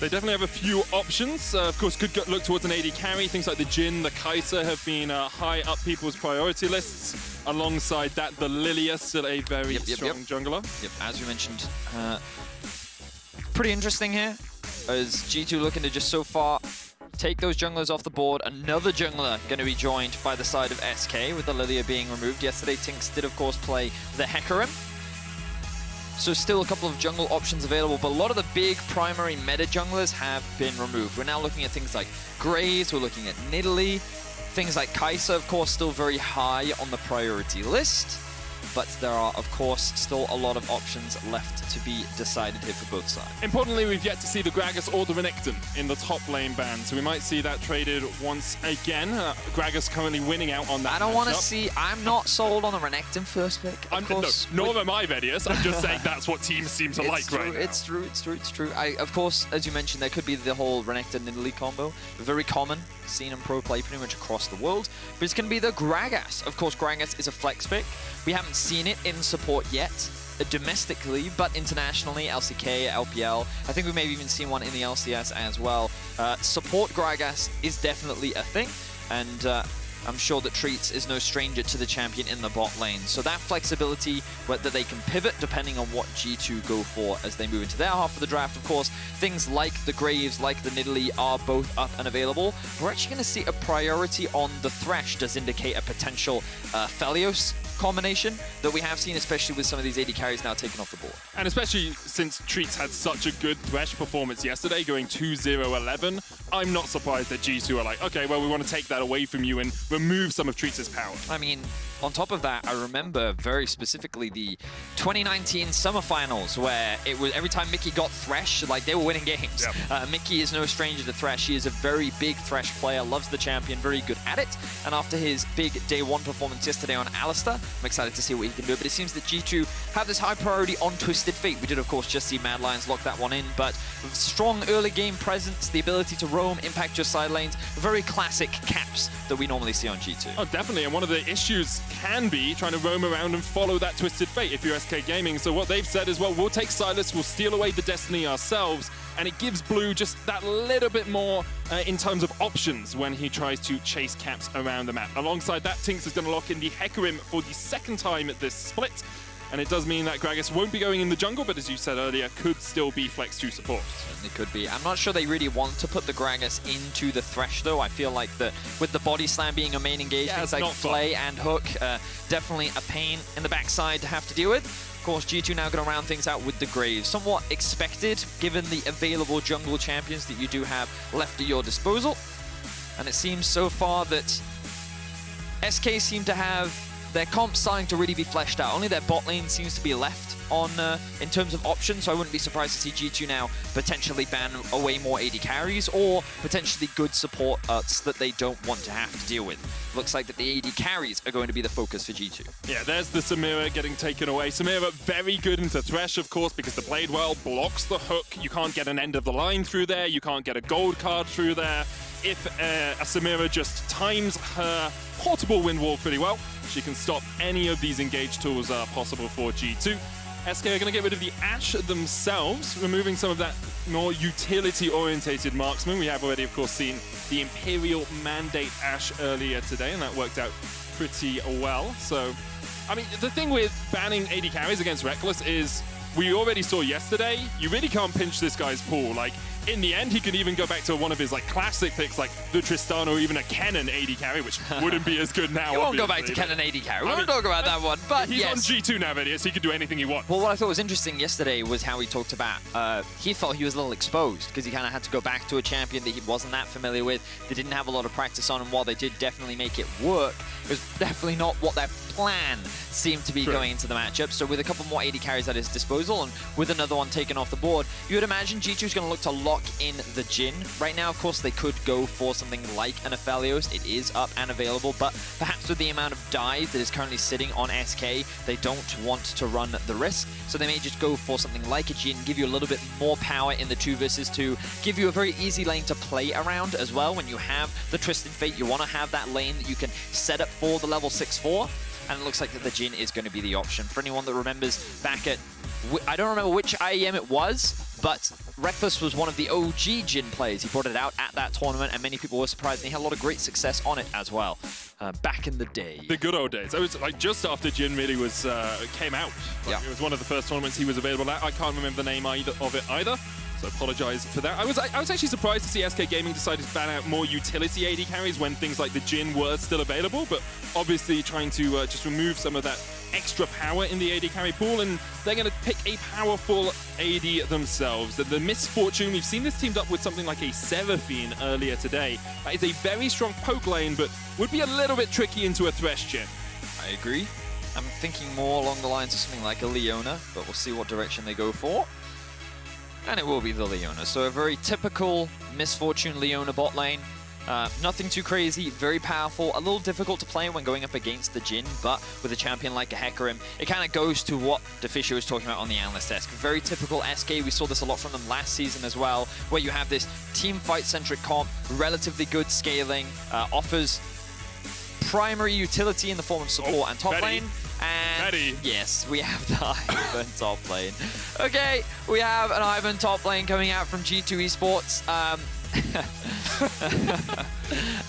They definitely have a few options. Of course, could look towards an AD carry. Things like the Jhin, the Kai'Sa have been high up people's priority lists. Alongside that, the Lilia, still a very strong jungler. Yep, as we mentioned, pretty interesting here, as G2 looking to just so far take those junglers off the board. Another jungler going to be joined by the side of SK, with the Lilia being removed. Yesterday, Tinks did, of course, play the Hecarim. So still a couple of jungle options available, but a lot of the big primary meta junglers have been removed. We're now looking at things like Graves, we're looking at Nidalee, things like Kai'Sa, of course, still very high on the priority list. But there are, of course, still a lot of options left to be decided here for both sides. Importantly, we've yet to see the Gragas or the Renekton in the top lane ban, so we might see that traded once again. Gragas currently winning out on that. I don't want to see. I'm not sold on the Renekton first pick. Nor am I, Vedius. I'm just saying that's what teams seem to like right now. It's true. Of course, as you mentioned, there could be the whole Renekton-Nidalee combo. Very common. Seen in pro play pretty much across the world, but it's going to be the Gragas. Of course, Gragas is a flex pick. We haven't seen it in support yet, domestically, but internationally, LCK, LPL. I think we may have even seen one in the LCS as well. Support Gragas is definitely a thing, and I'm sure that Treats is no stranger to the champion in the bot lane. So that flexibility, whether they can pivot depending on what G2 go for as they move into their half of the draft, of course, things like the Graves, like the Nidalee are both up and available. We're actually going to see a priority on the Thresh, does indicate a potential Phelios combination that we have seen, especially with some of these AD carries now taken off the board. And especially since Treats had such a good Thresh performance yesterday, going 2-0-11, I'm not surprised that G2 are like, okay, well, we want to take that away from you and remove some of Treats' power. I mean, on top of that, I remember very specifically the 2019 summer finals where it was every time Mickey got Thresh, like they were winning games. Yep. Mickey is no stranger to Thresh. He is a very big Thresh player, loves the champion, very good at it. And after his big day one performance yesterday on Alistar, I'm excited to see what he can do. But it seems that G2 have this high priority on Twisted Fate. We did, of course, just see Mad Lions lock that one in, but strong early game presence, the ability to roam, impact your side lanes, very classic caps that we normally see on G2. Oh, definitely, and one of the issues can be trying to roam around and follow that Twisted Fate if you're SK Gaming. So what they've said is, well, we'll take Silas, we'll steal away the Destiny ourselves, and it gives Blue just that little bit more in terms of options when he tries to chase caps around the map. Alongside that, Tinks is going to lock in the Hecarim for the second time at this split. And it does mean that Gragas won't be going in the jungle, but as you said earlier, could still be flex to support. Certainly could be. I'm not sure they really want to put the Gragas into the Thresh, though. I feel like that with the body slam being a main engagement, things like Flay and Hook, definitely a pain in the backside to have to deal with. Of course, G2 now going to round things out with the Graves. Somewhat expected, given the available jungle champions that you do have left at your disposal. And it seems so far that SK seem to have their comp starting to really be fleshed out. Only their bot lane seems to be left on in terms of options, so I wouldn't be surprised to see G2 now potentially ban away more AD carries or potentially good support ults that they don't want to have to deal with. Looks like that the AD carries are going to be the focus for G2. Yeah, there's the Samira getting taken away. Samira very good into Thresh, of course, because the Blade Well blocks the hook. You can't get an end of the line through there. You can't get a gold card through there. If a Samira just times her portable wind wall pretty well, she can stop any of these engage tools possible for G2. SK are going to get rid of the Ashe themselves, removing some of that more utility-orientated marksman. We have already, of course, seen the Imperial Mandate Ashe earlier today, and that worked out pretty well. So, I mean, the thing with banning AD carries against Reckless is we already saw yesterday, you really can't pinch this guy's pool. Like, in the end, he could even go back to one of his like classic picks, like the Tristan or even a Kennen AD carry, which wouldn't be as good now. You won't go back to Kennen AD carry. We won't talk about that one, but he's on G2 now, so he can do anything he wants. Well, what I thought was interesting yesterday was how he talked about, he felt he was a little exposed because he kind of had to go back to a champion that he wasn't that familiar with. They didn't have a lot of practice on, and while they did definitely make it work, it was definitely not what their plan seemed to be going into the matchup. So with a couple more AD carries at his disposal and with another one taken off the board, you would imagine G2 is going to look to lock in the Jhin. Right now, of course, they could go for something like an Aphelios. It is up and available, but perhaps with the amount of dive that is currently sitting on SK, they don't want to run the risk. So they may just go for something like a Jhin, give you a little bit more power in the 2 versus 2, give you a very easy lane to play around as well. When you have the Twisted Fate, you want to have that lane that you can set up for the level 6-4. And it looks like that the Jhin is going to be the option. For anyone that remembers back at, I don't remember which IEM it was, but Reckless was one of the OG Jhin players. He brought it out at that tournament, and many people were surprised, and he had a lot of great success on it as well, back in the day. The good old days. It was like just after Jhin really was came out. Like, it was one of the first tournaments he was available at. I can't remember the name of it either. So apologize for that. I was actually surprised to see SK Gaming decided to ban out more utility AD carries when things like the Jhin were still available, but obviously trying to just remove some of that extra power in the AD carry pool, and they're going to pick a powerful AD themselves. The Misfortune, we've seen this teamed up with something like a Seraphine earlier today. That is a very strong poke lane, but would be a little bit tricky into a Thresh Jhin. I agree. I'm thinking more along the lines of something like a Leona, but we'll see what direction they go for. And it will be the Leona. So a very typical Misfortune Leona bot lane. Nothing too crazy, very powerful, a little difficult to play when going up against the Jhin, but with a champion like a Hecarim, it kind of goes to what Deficio was talking about on the analyst desk. Very typical SK, we saw this a lot from them last season as well, where you have this team fight-centric comp, relatively good scaling, offers primary utility in the form of support and top lane. And yes, we have the Ivan top lane. Okay, we have an Ivan top lane coming out from G2 Esports.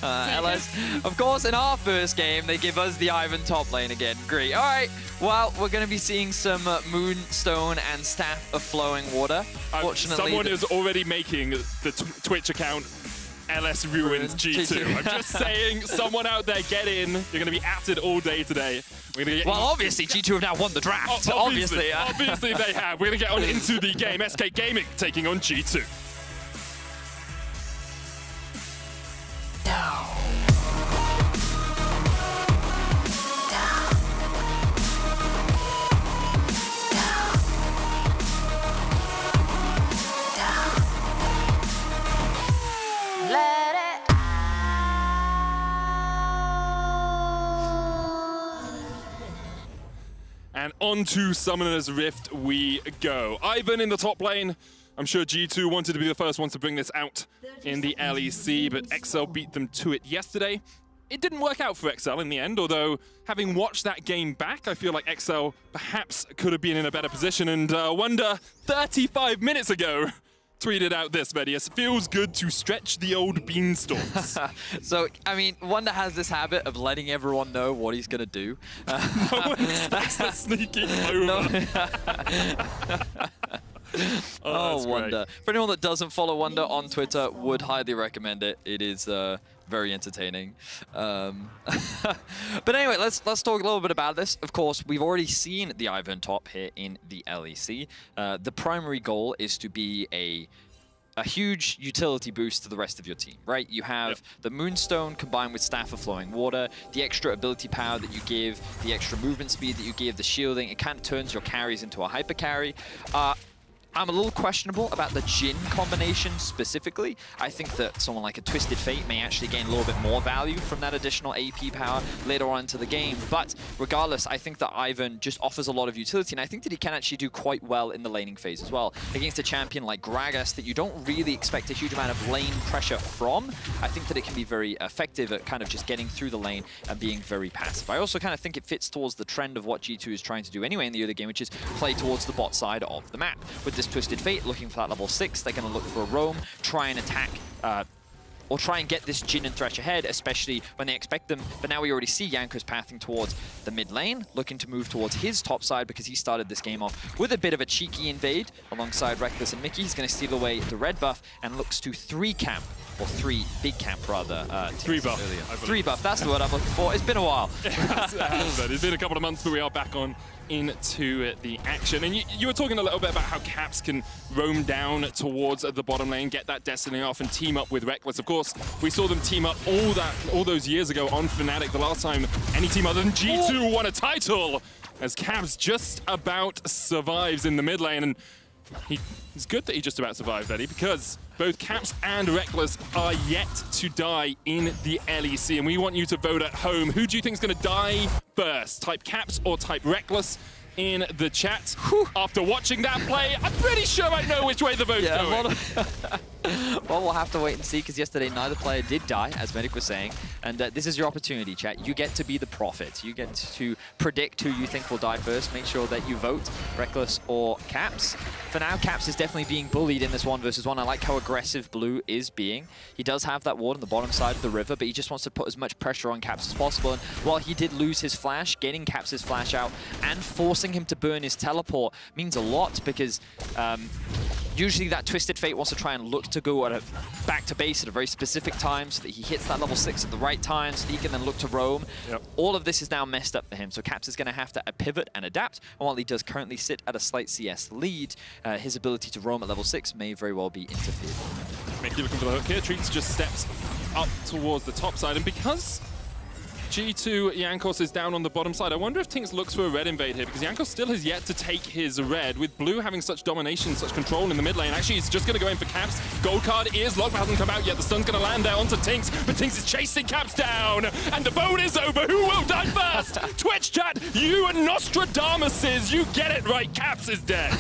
LS, of course, in our first game, they give us the Ivan top lane again. Great. All right. Well, we're going to be seeing some Moonstone and Staff of Flowing Water. Fortunately, someone is already making the Twitch account LS Ruins G2. I'm just saying, someone out there, get in. You're going to be at it all day today. We're gonna get obviously, G2 have now won the draft. Obviously they have. We're going to get on into the game. SK Gaming taking on G2. Down. on to Summoner's Rift we go. Ivan in the top lane. I'm sure G2 wanted to be the first ones to bring this out in the LEC, but XL beat them to it yesterday. It didn't work out for XL in the end, although having watched that game back, I feel like XL perhaps could have been in a better position, and Wonder 35 minutes ago tweeted out this, Medius. Feels good to stretch the old beanstalks. So, I mean, Wonder has this habit of letting everyone know what he's going to do. No one expects that sneaking over. Oh, Wonder. For anyone that doesn't follow Wonder on Twitter, would highly recommend it. It is very entertaining. But anyway, let's talk a little bit about this. Of course, we've already seen the Ivan top here in the LEC. The primary goal is to be a huge utility boost to the rest of your team, right? You have the Moonstone combined with Staff of Flowing Water, the extra ability power that you give, the extra movement speed that you give, the shielding. It kind of turns your carries into a hyper carry. I'm a little questionable about the Jhin combination specifically. I think that someone like a Twisted Fate may actually gain a little bit more value from that additional AP power later on into the game. But regardless, I think that Ivan just offers a lot of utility, and I think that he can actually do quite well in the laning phase as well. Against a champion like Gragas that you don't really expect a huge amount of lane pressure from, I think that it can be very effective at kind of just getting through the lane and being very passive. I also kind of think it fits towards the trend of what G2 is trying to do anyway in the early game, which is play towards the bot side of the map. With this Twisted Fate looking for that level 6, they're going to look for a roam, try and attack, or try and get this Jhin and Thresh ahead, especially when they expect them. But now we already see Jankos pathing towards the mid lane, looking to move towards his top side because he started this game off with a bit of a cheeky invade alongside Reckless and Mickey. He's going to steal away the red buff and looks to 3 camp, or 3 big camp rather. 3 buff. 3 buff, that's the word I'm looking for. It's been a while. It's been a couple of months, but we are back on into the action. And you were talking a little bit about how Caps can roam down towards the bottom lane, get that Destiny off, and team up with Reckless. Of course, we saw them team up all those years ago on Fnatic, the last time any team other than G2 won a title, as Caps just about survives in the mid lane. And it's good that he just about survived, Eddie, because both Caps and Reckless are yet to die in the LEC, and we want you to vote at home. Who do you think is going to die first? Type Caps or type Reckless in the chat. After watching that play, I'm pretty sure I know which way the vote's going. Well, we'll have to wait and see, because yesterday neither player did die, as Medic was saying. And this is your opportunity, chat. You get to be the prophet. You get to predict who you think will die first. Make sure that you vote Reckless or Caps. For now, Caps is definitely being bullied in this 1v1. I like how aggressive Blue is being. He does have that ward on the bottom side of the river, but he just wants to put as much pressure on Caps as possible. And while he did lose his flash, getting Caps' flash out and forcing him to burn his teleport means a lot, because usually that Twisted Fate wants to try and look to go at back to base at a very specific time so that he hits that level 6 at the right time so that he can then look to roam. All of this is now messed up for him, so Caps is going to have to pivot and adapt. And while he does currently sit at a slight CS lead, his ability to roam at level 6 may very well be interfered. Mickey looking for the hook here. Treats just steps up towards the top side, and because G2 Jankos is down on the bottom side, I wonder if Tinks looks for a red invade here, because Jankos still has yet to take his red, with Blue having such domination, such control in the mid lane. Actually, he's just going to go in for Caps. Gold card is locked, but hasn't come out yet. The stun's going to land there onto Tinks, but Tinks is chasing Caps down, and the vote is over. Who will die first? Twitch chat, you and Nostradamuses, you get it right. Caps is dead.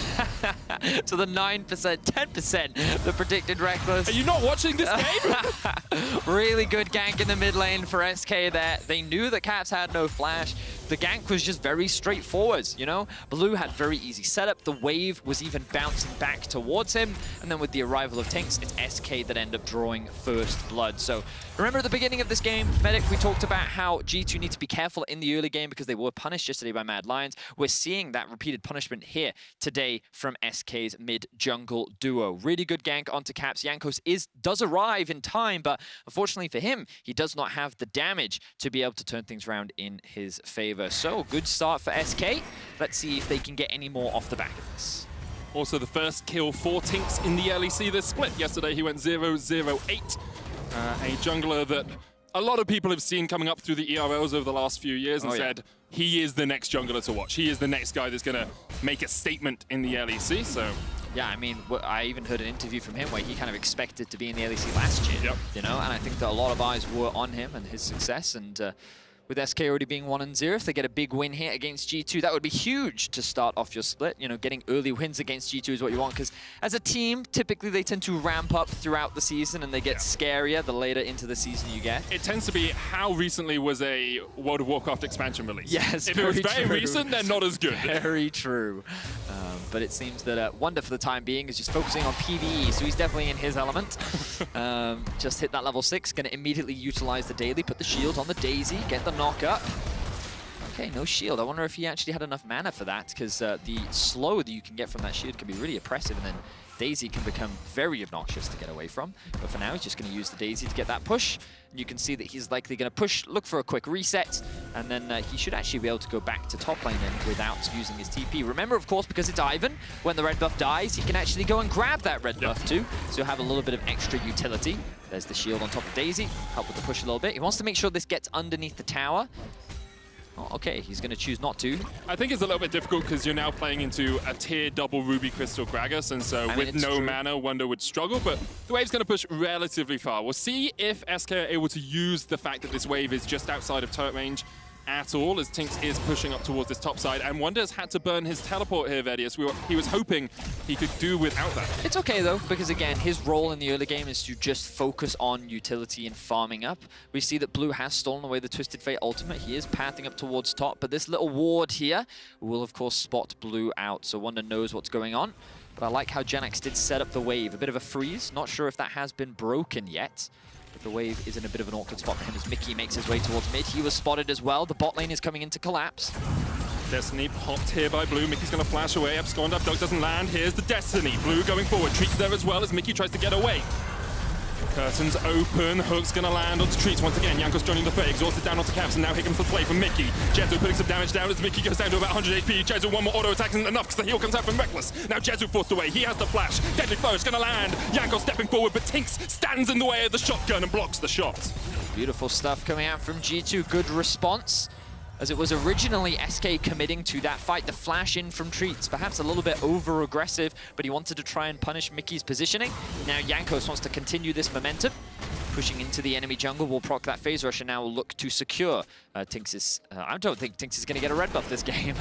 So the 9%, 10%, the predicted Reckless. Are you not watching this game? Really good gank in the mid lane for SK there. They knew that Caps had no flash. The gank was just very straightforward, you know? Blue had very easy setup. The wave was even bouncing back towards him. And then with the arrival of Tinks, it's SK that end up drawing first blood. So remember at the beginning of this game, Medic, we talked about how G2 need to be careful in the early game because they were punished yesterday by Mad Lions. We're seeing that repeated punishment here today from SK's mid-jungle duo. Really good gank onto Caps. Jankos does arrive in time, but unfortunately for him, he does not have the damage to be able to turn things around in his favor. So, good start for SK. Let's see if they can get any more off the back of this. Also, the first kill for Tinks in the LEC. This split yesterday, he went 0-0-8. A jungler that a lot of people have seen coming up through the ERLs over the last few years and said, he is the next jungler to watch. He is the next guy that's going to make a statement in the LEC, so... Yeah, I mean, I even heard an interview from him where he kind of expected to be in the LEC last year, you know, and I think that a lot of eyes were on him and his success, and with SK already being 1-0. If they get a big win here against G2, that would be huge to start off your split. You know, getting early wins against G2 is what you want, because as a team, typically they tend to ramp up throughout the season and they get scarier the later into the season you get. It tends to be how recently was a World of Warcraft expansion release. Yes, if it was very recent, they're not as good. Very true. But it seems that Wonder for the time being is just focusing on PvE, so he's definitely in his element. Just hit that level 6, going to immediately utilize the daily, put the shield on the Daisy, get the knock up. Okay, no shield. I wonder if he actually had enough mana for that, because the slow that you can get from that shield can be really oppressive, and then Daisy can become very obnoxious to get away from. But for now, he's just going to use the Daisy to get that push. And you can see that he's likely going to push, look for a quick reset, and then he should actually be able to go back to top lane then without using his TP. Remember, of course, because it's Ivan, when the red buff dies, he can actually go and grab that red buff too. So you'll have a little bit of extra utility. There's the shield on top of Daisy, help with the push a little bit. He wants to make sure this gets underneath the tower. Oh, okay, he's going to choose not to. I think it's a little bit difficult because you're now playing into a tier double Ruby Crystal Gragas, and so with no mana, Wonder would struggle, but the wave's going to push relatively far. We'll see if SK are able to use the fact that this wave is just outside of turret range at all, as Tinks is pushing up towards this top side, and Wonder's had to burn his teleport here, Vedius. He was hoping he could do without that. It's okay though, because again, his role in the early game is to just focus on utility and farming up. We see that Blue has stolen away the Twisted Fate ultimate. He is pathing up towards top, but this little ward here will of course spot Blue out, so Wonder knows what's going on. But I like how Genax did set up the wave. A bit of a freeze, not sure if that has been broken yet. But the wave is in a bit of an awkward spot for him as Mickey makes his way towards mid. He was spotted as well. The bot lane is coming into collapse. Destiny popped here by Blue. Mickey's going to flash away. Abscond up. Dog doesn't land. Here's the Destiny. Blue going forward. Treats there as well as Mickey tries to get away. Curtains open. Hook's going to land onto Treats once again. Jankos joining the fray. Exhausted down onto Caps, and now here comes the play from Mickey. Jezu putting some damage down as Mickey goes down to about 100 HP. Jezu, one more auto attack isn't enough because the heal comes out from Reckless. Now Jezu forced away. He has the flash. Deadly Flourish going to land. Jankos stepping forward, but Tinks stands in the way of the shotgun and blocks the shot. Beautiful stuff coming out from G2. Good response, as it was originally SK committing to that fight. The flash in from Treats, perhaps a little bit over-aggressive, but he wanted to try and punish Mickey's positioning. Now Jankos wants to continue this momentum. Pushing into the enemy jungle will proc that phase rush, and now will look to secure Tinks'. I don't think Tinks is going to get a red buff this game.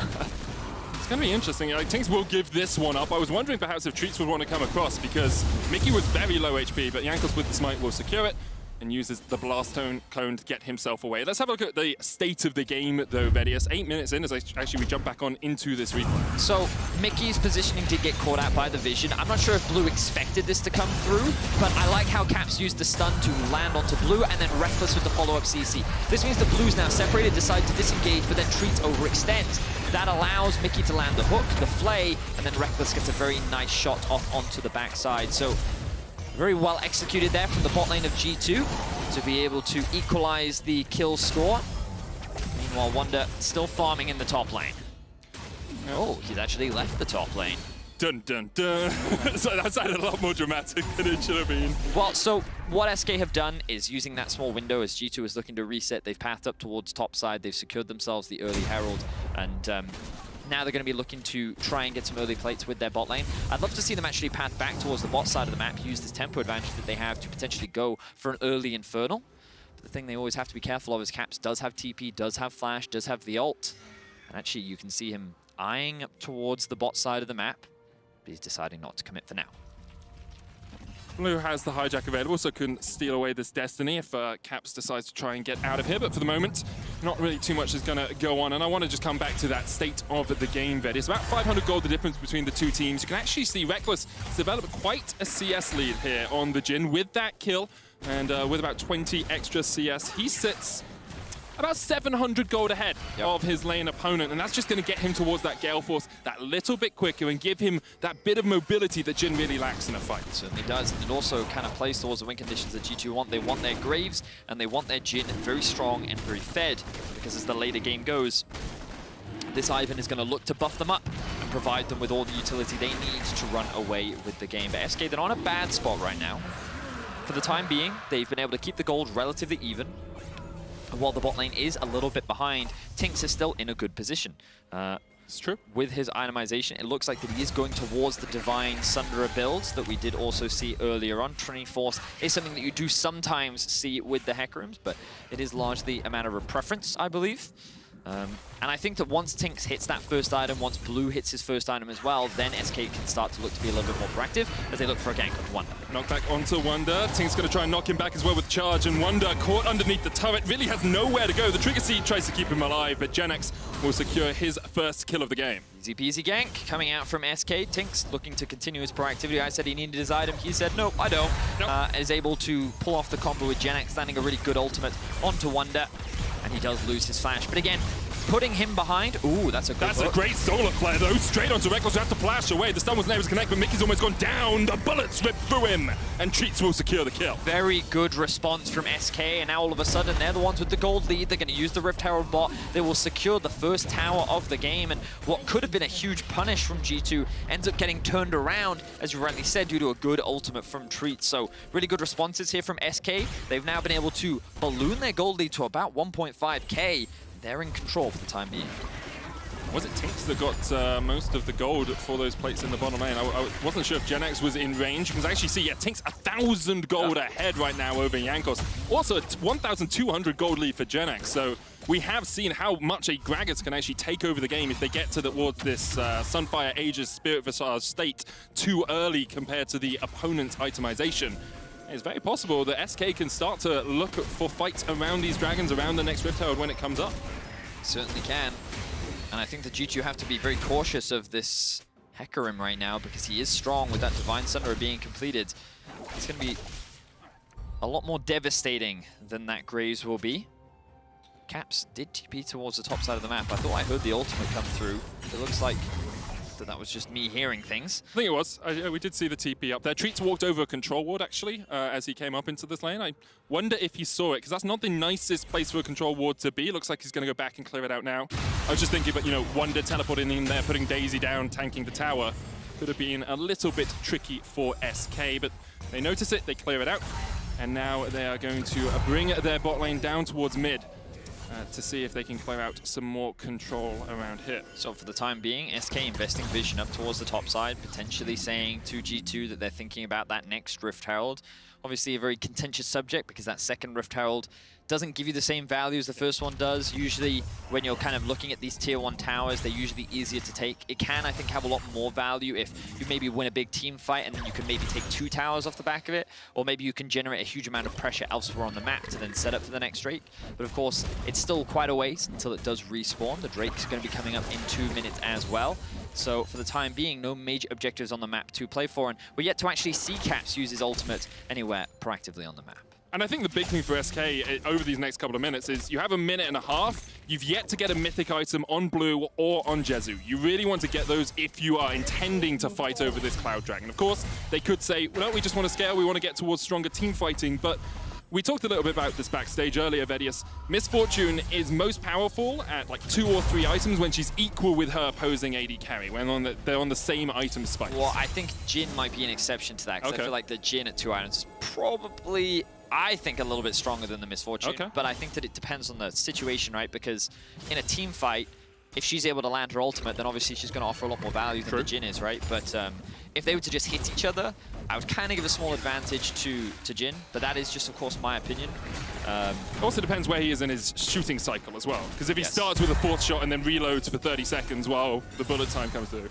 It's going to be interesting. Tinks will give this one up. I was wondering perhaps if Treats would want to come across, because Mickey was very low HP, but Jankos with the smite will secure it and uses the blast cone to get himself away. Let's have a look at the state of the game, though, Vedius. 8 minutes in as actually we jump back on into this replay. So Mickey's positioning did get caught out by the vision. I'm not sure if Blue expected this to come through, but I like how Caps used the stun to land onto Blue and then Reckless with the follow-up CC. This means the Blues now separated, decide to disengage, but then Treats overextends. That allows Mickey to land the hook, the flay, and then Reckless gets a very nice shot off onto the backside. So very well executed there from the bot lane of G2 to be able to equalize the kill score. Meanwhile, Wonder still farming in the top lane. Oh, he's actually left the top lane. Dun, dun, dun. So that sounded a lot more dramatic than it should have been. Well, so what SK have done is using that small window as G2 is looking to reset. They've pathed up towards top side. They've secured themselves the early Herald, and now they're going to be looking to try and get some early plates with their bot lane. I'd love to see them actually path back towards the bot side of the map, use this tempo advantage that they have to potentially go for an early Infernal. But the thing they always have to be careful of is Caps does have TP, does have Flash, does have the ult. And actually you can see him eyeing up towards the bot side of the map, but he's deciding not to commit for now. Blue has the hijack available, so couldn't steal away this Destiny if Caps decides to try and get out of here. But for the moment, not really too much is going to go on. And I want to just come back to that state of the game, Ved. It's about 500 gold, the difference between the two teams. You can actually see Reckless develop quite a CS lead here on the Jhin with that kill. And with about 20 extra CS, he sits about 700 gold ahead of his lane opponent, and that's just going to get him towards that Gale Force that little bit quicker and give him that bit of mobility that Jhin really lacks in a fight. Certainly does, and it also kind of plays towards the win conditions that G2 want. They want their Graves, and they want their Jhin very strong and very fed, because as the later game goes, this Ivan is going to look to buff them up and provide them with all the utility they need to run away with the game. But SK, they're on a bad spot right now. For the time being, they've been able to keep the gold relatively even. While the bot lane is a little bit behind, Tinks is still in a good position. It's true. With his itemization, it looks like that he is going towards the Divine Sundera builds that we did also see earlier on. Trinity Force is something that you do sometimes see with the Hecarims, but it is largely a matter of preference, I believe. And I think that once Tinks hits that first item, once Blue hits his first item as well, then SK can start to look to be a little bit more proactive as they look for a gank on Wonder. Knockback onto Wonder. Tinks going to try and knock him back as well with charge, and Wonder caught underneath the turret, really has nowhere to go. The Trigger Seed tries to keep him alive, but GenX will secure his first kill of the game. Easy peasy gank coming out from SK. Tinks looking to continue his proactivity. I said he needed his item. He said, nope, I don't. Nope. Is able to pull off the combo with GenX, landing a really good ultimate onto Wonder. And he does lose his flash. But again, putting him behind. Ooh, that's a good That's a great solar flare, though. Straight onto Reckless, who has to flash away. The stun wasn't able to connect, but Mickey's almost gone down. The bullets rip through him, and Treats will secure the kill. Very good response from SK, and now all of a sudden, they're the ones with the gold lead. They're going to use the Rift Herald bot. They will secure the first tower of the game, and what could have been a huge punish from G2 ends up getting turned around, as you rightly said, due to a good ultimate from Treats. So really good responses here from SK. They've now been able to balloon their gold lead to about 1.5k. They're in control for the time being. Was it Tinks that got most of the gold for those plates in the bottom lane? I wasn't sure if GenX was in range. You can actually see, yeah, Tinks 1,000 gold ahead right now over Jankos. Also, a 1,200 gold lead for GenX. So we have seen how much a Gragas can actually take over the game if they get towards this Sunfire Aegis Spirit Visage state too early compared to the opponent's itemization. It's very possible that SK can start to look for fights around these dragons, around the next Rift Herald when it comes up. Certainly can. And I think the G2 have to be very cautious of this Hecarim right now because he is strong with that Divine Sundera being completed. It's going to be a lot more devastating than that Graves will be. Caps did TP towards the top side of the map. I thought I heard the ultimate come through. It looks like that was just me hearing things. I think it was. We did see the TP up there. Treats walked over a control ward, actually, as he came up into this lane. I wonder if he saw it, because that's not the nicest place for a control ward to be. Looks like he's going to go back and clear it out now. I was just thinking about, you know, Wonder teleporting in there, putting Daisy down, tanking the tower. Could have been a little bit tricky for SK, but they notice it, they clear it out, and now they are going to bring their bot lane down towards mid. To see if they can clear out some more control around here. So for the time being, SK investing vision up towards the top side, potentially saying to G2 that they're thinking about that next Rift Herald. Obviously a very contentious subject because that second Rift Herald doesn't give you the same value as the first one does. Usually when you're kind of looking at these tier 1 towers, they're usually easier to take. It can, I think, have a lot more value if you maybe win a big team fight and then you can maybe take 2 towers off the back of it, or maybe you can generate a huge amount of pressure elsewhere on the map to then set up for the next Drake. But of course, it's still quite a ways until it does respawn. The Drake's going to be coming up in 2 minutes as well. So for the time being, no major objectives on the map to play for, and we're yet to actually see Caps use his ultimate anywhere proactively on the map. And I think the big thing for SK over these next couple of minutes is you have a minute and a half. You've yet to get a mythic item on Blue or on Jezu. You really want to get those if you are intending to fight over this Cloud Dragon. Of course, they could say, well, we just want to scale, we want to get towards stronger team fighting, but we talked a little bit about this backstage earlier, Vedius. Miss Fortune is most powerful at like 2 or 3 items when she's equal with her opposing AD carry, when they're on the same item spike. Well, I think Jhin might be an exception to that, because I feel like the Jhin at 2 items is probably, I think, a little bit stronger than the Miss Fortune. But I think that it depends on the situation, right? Because in a team fight, if she's able to land her ultimate, then obviously she's going to offer a lot more value than the Jhin is, right? But if they were to just hit each other, I would kind of give a small advantage to Jhin, but that is just, of course, my opinion. It also depends where he is in his shooting cycle as well, because if he starts with a 4th shot and then reloads for 30 seconds while the bullet time comes through.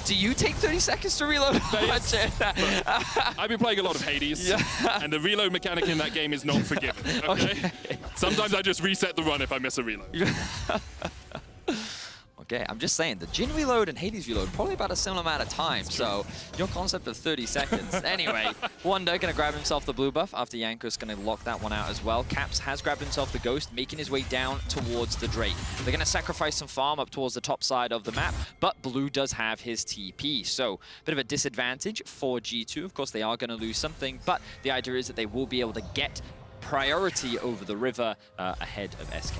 Do you take 30 seconds to reload? I've been playing a lot of Hades, and the reload mechanic in that game is not forgiven, okay? Sometimes I just reset the run if I miss a reload. Okay, I'm just saying, the Jhin reload and Hades reload, probably about a similar amount of time, so your concept of 30 seconds. Anyway, Wonder going to grab himself the blue buff after Jankos going to lock that one out as well. Caps has grabbed himself the Ghost, making his way down towards the Drake. They're going to sacrifice some farm up towards the top side of the map, but Blue does have his TP, so a bit of a disadvantage for G2. Of course, they are going to lose something, but the idea is that they will be able to get priority over the river ahead of SK.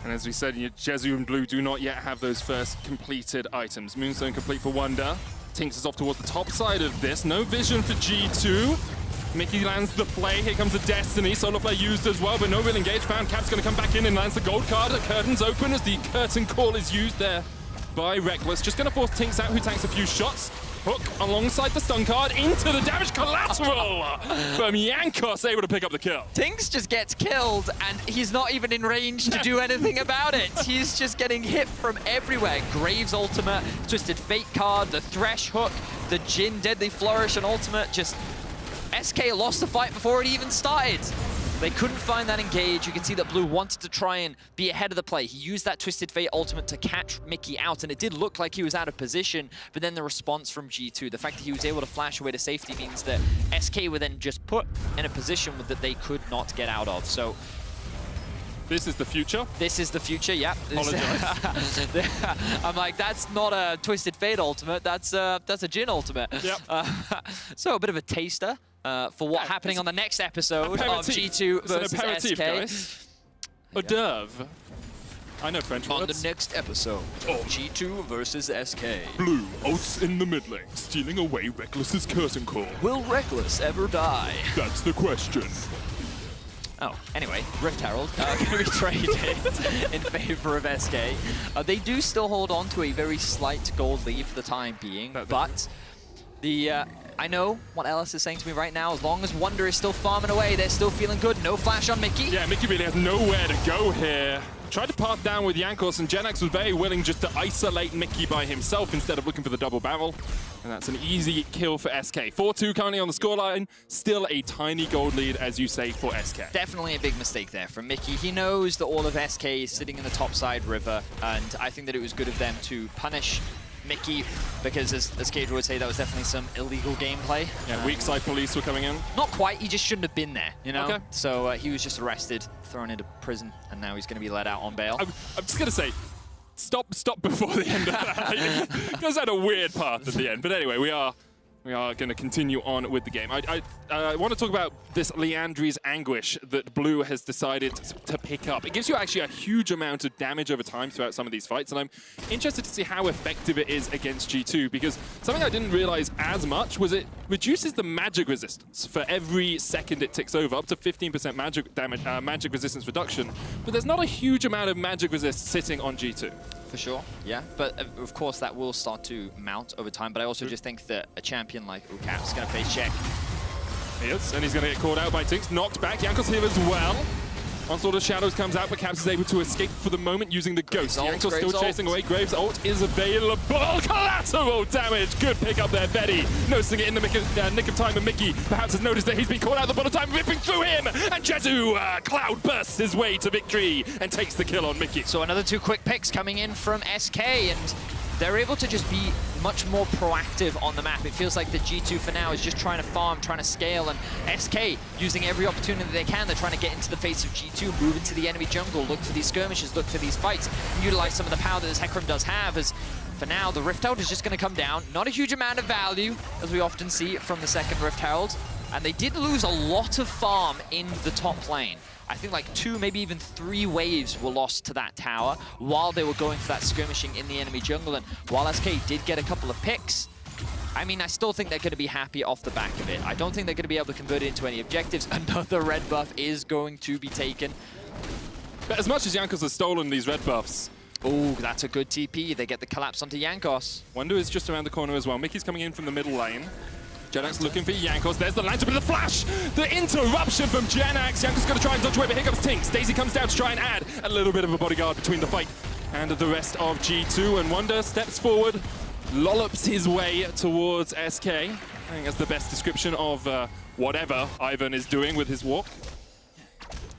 And as we said, Jezu and Blue do not yet have those first completed items. Moonstone complete for Wonder. Tinks is off towards the top side of this. No vision for G2. Mickey lands the play. Here comes the Destiny. Solar Flare used as well, but no real engage found. Cap's going to come back in and lands the gold card. The curtains open as the curtain call is used there by Reckless. Just going to force Tinks out, who tanks a few shots. Hook alongside the stun card into the damage collateral from Jankos, able to pick up the kill. Tinks just gets killed, and he's not even in range to do anything about it. He's just getting hit from everywhere. Graves ultimate, Twisted Fate card, the Thresh hook, the Jhin Deadly Flourish and ultimate. Just SK lost the fight before it even started. They couldn't find that engage. You can see that Blue wanted to try and be ahead of the play. He used that Twisted Fate ultimate to catch Mickey out, and it did look like he was out of position, but then the response from G2, the fact that he was able to flash away to safety means that SK were then just put in a position that they could not get out of. So this is the future? This is the future, yeah. Apologize. I'm like, that's not a Twisted Fate ultimate, that's a Jhin ultimate. Yep. So a bit of a taster for what's happening on the next episode of G2 versus SK. Guys. A d'oeuvre. I know French on words. The next episode of G2 versus SK. Blue ults in the mid lane, stealing away Reckless's curtain call. Will Reckless ever die? That's the question. Oh, anyway, Rift Herald going to be traded in favor of SK. They do still hold on to a very slight gold lead for the time being, but the I know what Ellis is saying to me right now. As long as Wonder is still farming away, they're still feeling good. No flash on Mickey. Yeah, Mickey really has nowhere to go here. Tried to path down with Jankos, and Genax was very willing just to isolate Mickey by himself instead of looking for the double barrel. And that's an easy kill for SK. 4-2 currently on the scoreline. Still a tiny gold lead, as you say, for SK. Definitely a big mistake there from Mickey. He knows that all of SK is sitting in the topside river, and I think that it was good of them to punish Mickey, because as Cadra would say, that was definitely some illegal gameplay. Yeah, weak side police were coming in. Not quite, he just shouldn't have been there, you know? Okay. So he was just arrested, thrown into prison, and now he's going to be let out on bail. I'm just going to say, stop before the end of that. It goes down a weird path at the end. But anyway, we are going to continue on with the game. I want to talk about this Liandry's Anguish that Blue has decided to pick up. It gives you actually a huge amount of damage over time throughout some of these fights, and I'm interested to see how effective it is against G2, because something I didn't realize as much was it reduces the magic resistance for every second it ticks over, up to 15% magic damage, magic resistance reduction, but there's not a huge amount of magic resist sitting on G2. For sure, yeah. But of course, that will start to mount over time. But I also just think that a champion like Ucap's going to face check. He is, and he's going to get caught out by Tinks. Knocked back. Jankos here as well. Onslaught of Shadows comes out, but Caps is able to escape for the moment using the Ghost. Jankos still chasing away. Graves' ult is available. Collateral damage. Good pick up there, Betty. Noticing it in the nick of time, and Mickey perhaps has noticed that he's been caught out at the bottom time, ripping through him. And Jetu Cloud bursts his way to victory and takes the kill on Mickey. So another 2 quick picks coming in from SK, and they're able to just be much more proactive on the map. It feels like the G2 for now is just trying to farm, trying to scale, and SK using every opportunity they can. They're trying to get into the face of G2, move into the enemy jungle, look for these skirmishes, look for these fights, and utilize some of the power that this Hecarim does have, as for now the Rift Herald is just going to come down. Not a huge amount of value, as we often see from the second Rift Herald, and they did lose a lot of farm in the top lane. I think like 2, maybe even 3 waves were lost to that tower while they were going for that skirmishing in the enemy jungle. And while SK did get a couple of picks, I mean, I still think they're going to be happy off the back of it. I don't think they're going to be able to convert it into any objectives. Another red buff is going to be taken. But as much as Jankos has stolen these red buffs, oh, that's a good TP. They get the collapse onto Jankos. Wonder is just around the corner as well. Mickey's coming in from the middle lane. Genax looking for Jankos. There's the lantern with the flash. The interruption from Genax. Jankos going to try and dodge away, but here comes Tinks. Daisy comes down to try and add a little bit of a bodyguard between the fight and the rest of G2. And Wonder steps forward, lollops his way towards SK. I think that's the best description of whatever Ivan is doing with his walk.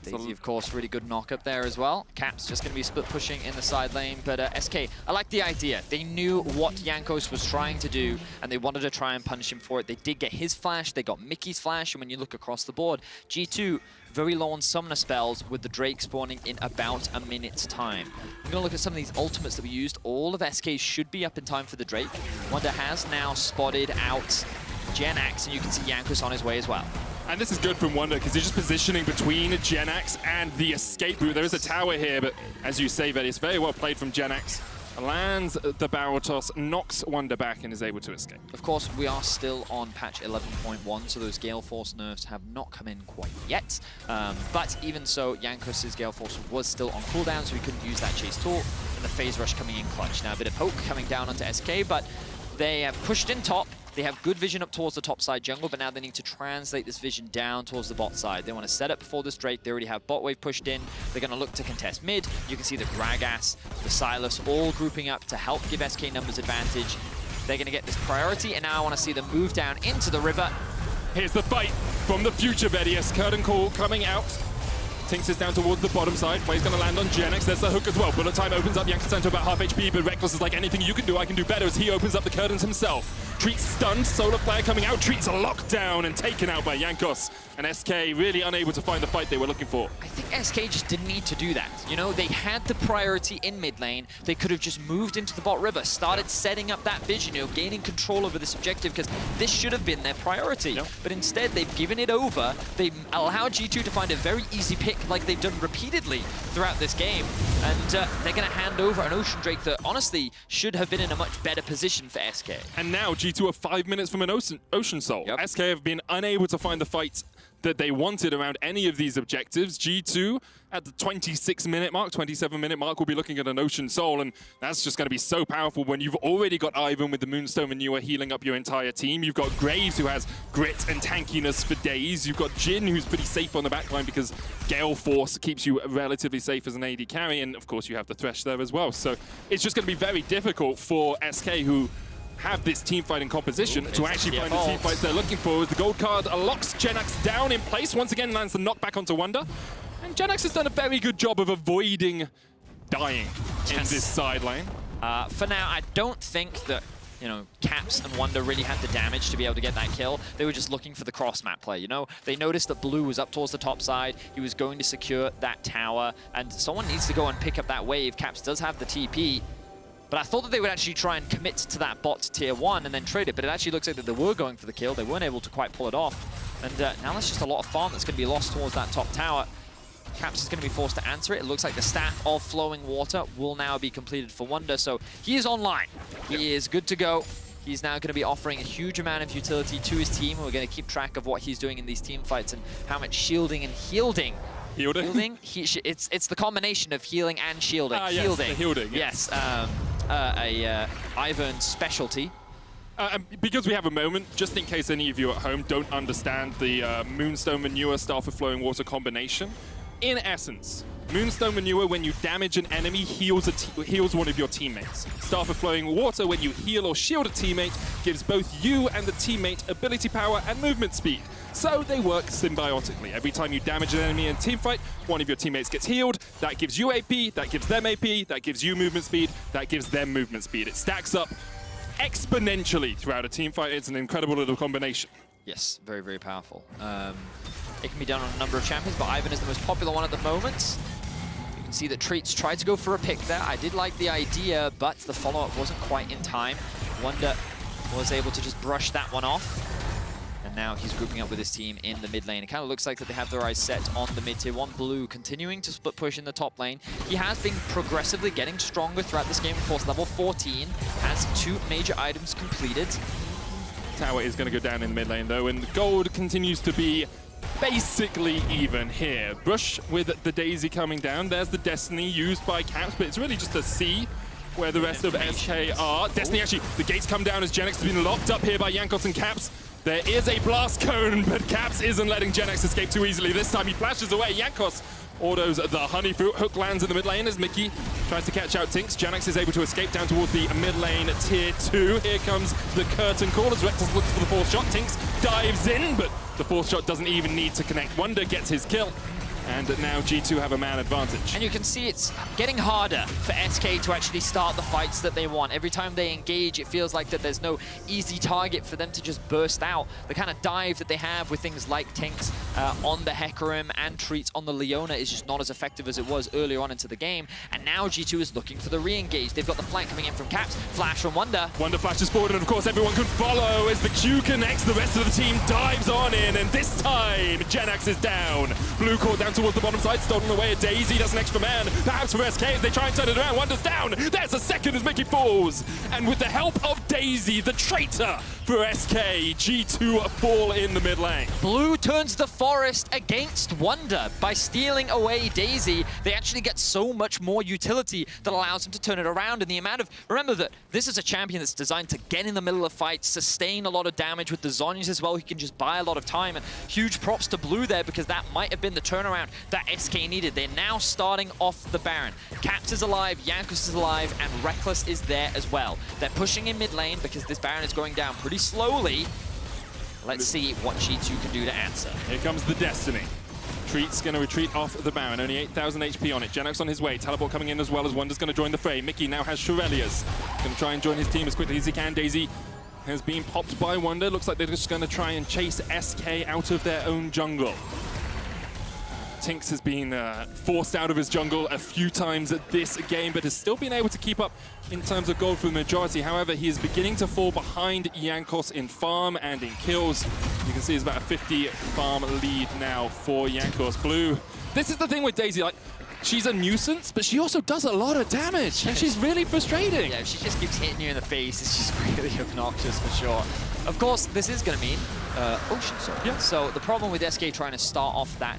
Daisy, of course, really good knock up there as well. Caps just going to be split pushing in the side lane, but SK, I like the idea. They knew what Jankos was trying to do, and they wanted to try and punish him for it. They did get his flash, they got Mickey's flash, and when you look across the board, G2 very low on summoner spells with the Drake spawning in about a minute's time. I'm going to look at some of these ultimates that we used. All of SK's should be up in time for the Drake. Wonder has now spotted out Genax, and you can see Jankos on his way as well. And this is good from Wonder, because he's just positioning between Genax and the escape route. There is a tower here, but as you say, Veddy, it's very well played from Genax. lands the barrel toss, knocks Wonder back, and is able to escape. Of course, we are still on patch 11.1, so those Gale Force nerfs have not come in quite yet. But even so, Jankos' Gale Force was still on cooldown, so he couldn't use that chase tool, and the phase rush coming in clutch. Now a bit of poke coming down onto SK, but they have pushed in top. They have good vision up towards the top side jungle, but now they need to translate this vision down towards the bot side. They want to set up before this Drake. They already have bot wave pushed in. They're going to look to contest mid. You can see the Gragas, the Silas all grouping up to help give SK numbers advantage. They're going to get this priority, and now I want to see them move down into the river. Here's the fight from the future Vedius. Curtain Call coming out. Tinks is down towards the bottom side. Wave's going to land on Genex. There's the hook as well. Bullet time opens up. Jankos down to about half HP, but Reckless is like, anything you can do, I can do better, as he opens up the curtains himself. Treat's stunned. Solar Flare coming out. Treat's locked down and taken out by Jankos. And SK really unable to find the fight they were looking for. I think SK just didn't need to do that. You know, they had the priority in mid lane. They could have just moved into the bot river, started setting up that vision, you know, gaining control over this objective, because this should have been their priority. But instead, they've given it over. They allowed G2 to find a very easy pick, like they've done repeatedly throughout this game. And they're going to hand over an Ocean Drake that honestly should have been in a much better position for SK. And now G2 are 5 minutes from an Ocean Soul. SK have been unable to find the fight that they wanted around any of these objectives. G2 at the 26-minute mark, 27-minute mark, will be looking at an Ocean Soul, and that's just going to be so powerful when you've already got Ivan with the Moonstone and you are healing up your entire team. You've got Graves, who has grit and tankiness for days. You've got Jin, who's pretty safe on the backline because Gale Force keeps you relatively safe as an AD carry, and of course you have the Thresh there as well. So it's just going to be very difficult for SK, who have this team fighting composition, to actually find the team fights they're looking for. As the gold card locks Genax down in place, once again lands the knockback onto Wonder. And Genax has done a very good job of avoiding dying in this side lane. For now, I don't think that, you know, Caps and Wonder really had the damage to be able to get that kill. They were just looking for the cross-map play, you know? They noticed that Blue was up towards the top side. He was going to secure that tower, and someone needs to go and pick up that wave. Caps does have the TP. But I thought that they would actually try and commit to that bot tier 1 and then trade it, but it actually looks like that they were going for the kill. They weren't able to quite pull it off. And now there's just a lot of farm that's going to be lost towards that top tower. Caps is going to be forced to answer it. It looks like the Staff of Flowing Water will now be completed for Wonder, so he is online. He is good to go. He's now going to be offering a huge amount of utility to his team. We're going to keep track of what he's doing in these team fights and how much shielding and healing. Healing? It's the combination of healing and shielding. Shielding. Yes. Ivern's specialty. Because we have a moment, just in case any of you at home don't understand the Moonstone Manure Staff of Flowing Water combination, in essence, Moonstone Manure, when you damage an enemy, heals one of your teammates. Staff of Flowing Water, when you heal or shield a teammate, gives both you and the teammate ability power and movement speed. So they work symbiotically. Every time you damage an enemy in a team fight, one of your teammates gets healed. That gives you AP, that gives them AP, that gives you movement speed, that gives them movement speed. It stacks up exponentially throughout a team fight. It's an incredible little combination. Yes, very, very powerful. It can be done on a number of champions, but Ivan is the most popular one at the moment. You can see that Treats tried to go for a pick there. I did like the idea, but the follow-up wasn't quite in time. Wonder was able to just brush that one off. And now he's grouping up with his team in the mid lane. It kind of looks like that they have their eyes set on the mid tier 1. Blue continuing to split push in the top lane. He has been progressively getting stronger throughout this game. Of course, level 14 has 2 major items completed. Tower is going to go down in the mid lane though, and the gold continues to be basically even here. Brush with the Daisy coming down. There's the Destiny used by Caps, but it's really just a C where the rest of SK are. Destiny actually, the gates come down as Genex has been locked up here by Jankos and Caps. There is a blast cone, but Caps isn't letting Genex escape too easily. This time he flashes away. Jankos autos the honey fruit. Hook lands in the mid lane as Mickey tries to catch out Tinks. Genex is able to escape down towards the mid lane tier 2. Here comes the curtain call as Rectus looks for the 4th shot. Tinks dives in, but the 4th shot doesn't even need to connect. Wonder gets his kill. And now G2 have a man advantage. And you can see it's getting harder for SK to actually start the fights that they want. Every time they engage, it feels like that there's no easy target for them to just burst out. The kind of dive that they have with things like Tinks on the Hecarim and Treats on the Leona is just not as effective as it was earlier on into the game. And now G2 is looking for the re-engage. They've got the flank coming in from Caps, flash from Wonder. Wonder flashes forward, and of course everyone can follow as the Q connects. The rest of the team dives on in, and this time Genax is down. Blue caught down towards the bottom side, stolen away. Daisy does an extra man, perhaps for SK as they try and turn it around. Wonder's down. There's a second as Mickey falls. And with the help of Daisy, the traitor for SK, G2 fall in the mid lane. Blue turns the forest against Wonder by stealing away Daisy. They actually get so much more utility that allows them to turn it around. And the amount of, remember that this is a champion that's designed to get in the middle of fights, sustain a lot of damage with the Zhonya's as well. He can just buy a lot of time. And huge props to Blue there, because that might have been the turnaround that SK needed. They're now starting off the Baron. Caps is alive, Jankos is alive, and Reckless is there as well. They're pushing in mid lane because this Baron is going down pretty slowly. Let's see what G2 can do to answer. Here comes the Destiny. Treat's going to retreat off the Baron, only 8,000 HP on it. Janox on his way, Teleport coming in as well as Wonder's going to join the fray. Mickey now has Shurelius. Going to try and join his team as quickly as he can. Daisy has been popped by Wonder. Looks like they're just going to try and chase SK out of their own jungle. Tinks has been forced out of his jungle a few times at this game, but has still been able to keep up in terms of gold for the majority. However, he is beginning to fall behind Jankos in farm and in kills. You can see it's about a 50 farm lead now for Jankos. Blue, this is the thing with Daisy, like, she's a nuisance, but she also does a lot of damage, and she's really frustrating. Yeah, if she just keeps hitting you in the face, it's just really obnoxious for sure. Of course, this is going to mean Ocean Sword. Yeah. So the problem with SK trying to start off that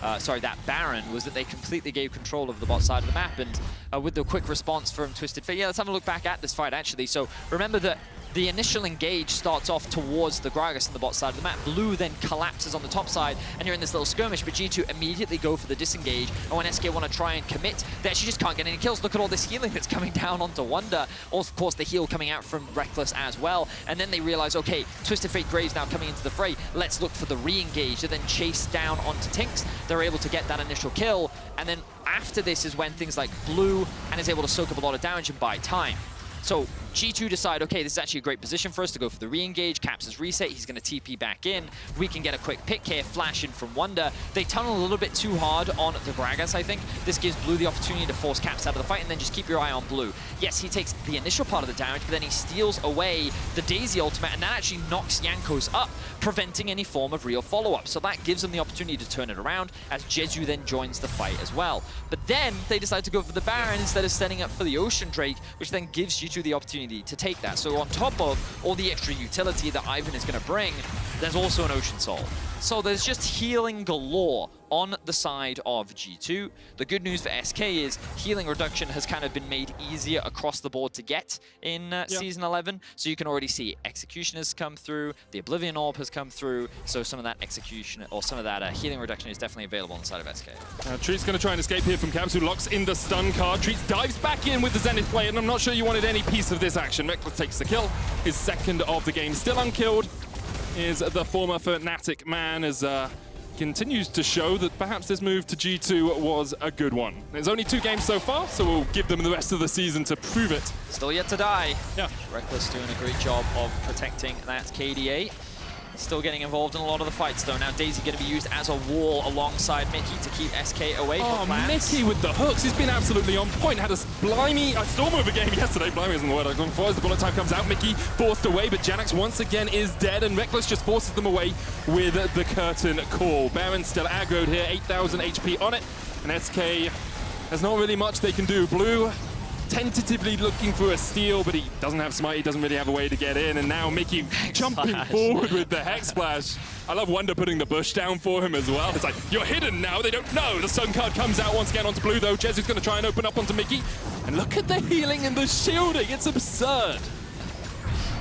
that Baron, was that they completely gave control of the bot side of the map, and with the quick response from Twisted Fate. Yeah, let's have a look back at this fight, actually. So remember that the initial engage starts off towards the Gragas on the bot side of the map. Blue then collapses on the top side, and you're in this little skirmish, but G2 immediately go for the disengage, and when SK want to try and commit, they actually just can't get any kills. Look at all this healing that's coming down onto Wonder. Also, of course, the heal coming out from Reckless as well, and then they realize, okay, Twisted Fate Graves now coming into the fray. Let's look for the re-engage, and then chase down onto Tinks. They're able to get that initial kill, and then after this is when things like Blue and is able to soak up a lot of damage and buy time. So G2 decide, okay, this is actually a great position for us to go for the re-engage. Caps is reset, he's going to TP back in. We can get a quick pick here, flash in from Wonder. They tunnel a little bit too hard on the Gragas, I think. This gives Blue the opportunity to force Caps out of the fight, and then just keep your eye on Blue. Yes, he takes the initial part of the damage, but then he steals away the Daisy ultimate, and that actually knocks Jankos up, preventing any form of real follow-up. So that gives them the opportunity to turn it around, as Jeju then joins the fight as well. But then they decide to go for the Baron instead of setting up for the Ocean Drake, which then gives G2 the opportunity to take that. So on top of all the extra utility that Ivan is going to bring, there's also an Ocean Soul. So there's just healing galore on the side of G2. The good news for SK is healing reduction has kind of been made easier across the board to get in Season 11. So you can already see Execution has come through, the Oblivion Orb has come through, so some of that execution, or some of that healing reduction is definitely available on the side of SK. Treat's going to try and escape here from Caps, who locks in the stun card. Treat dives back in with the Zenith play, and I'm not sure you wanted any piece of this action. Reckless takes the kill, his second of the game. Still unkilled is the former Fnatic man, as continues to show that perhaps this move to G2 was a good one. There's only 2 games so far, so we'll give them the rest of the season to prove it. Still yet to die. Yeah. Reckless doing a great job of protecting that KDA. Still getting involved in a lot of the fights, though. Now Daisy going to be used as a wall alongside Mickey to keep SK away from plants. Mickey with the hooks. He's been absolutely on point. Had a storm over game yesterday. Blimey isn't the word I was going for. As the bullet time comes out, Mickey forced away, but Janox once again is dead, and Reckless just forces them away with the curtain call. Baron still aggroed here, 8,000 HP on it, and SK has not really much they can do. Blue tentatively looking for a steal, but he doesn't have smite, he doesn't really have a way to get in, and now Mickey jumping forward with the Hex Splash. I love Wonder putting the bush down for him as well. It's like, you're hidden now, they don't know. The stun card comes out once again onto Blue, though. Jezu's going to try and open up onto Mickey, and look at the healing and the shielding, it's absurd.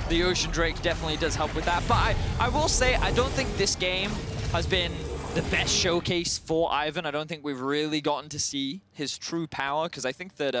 The Ocean Drake definitely does help with that, but I will say, I don't think this game has been the best showcase for Ivan. I don't think we've really gotten to see his true power, because I think that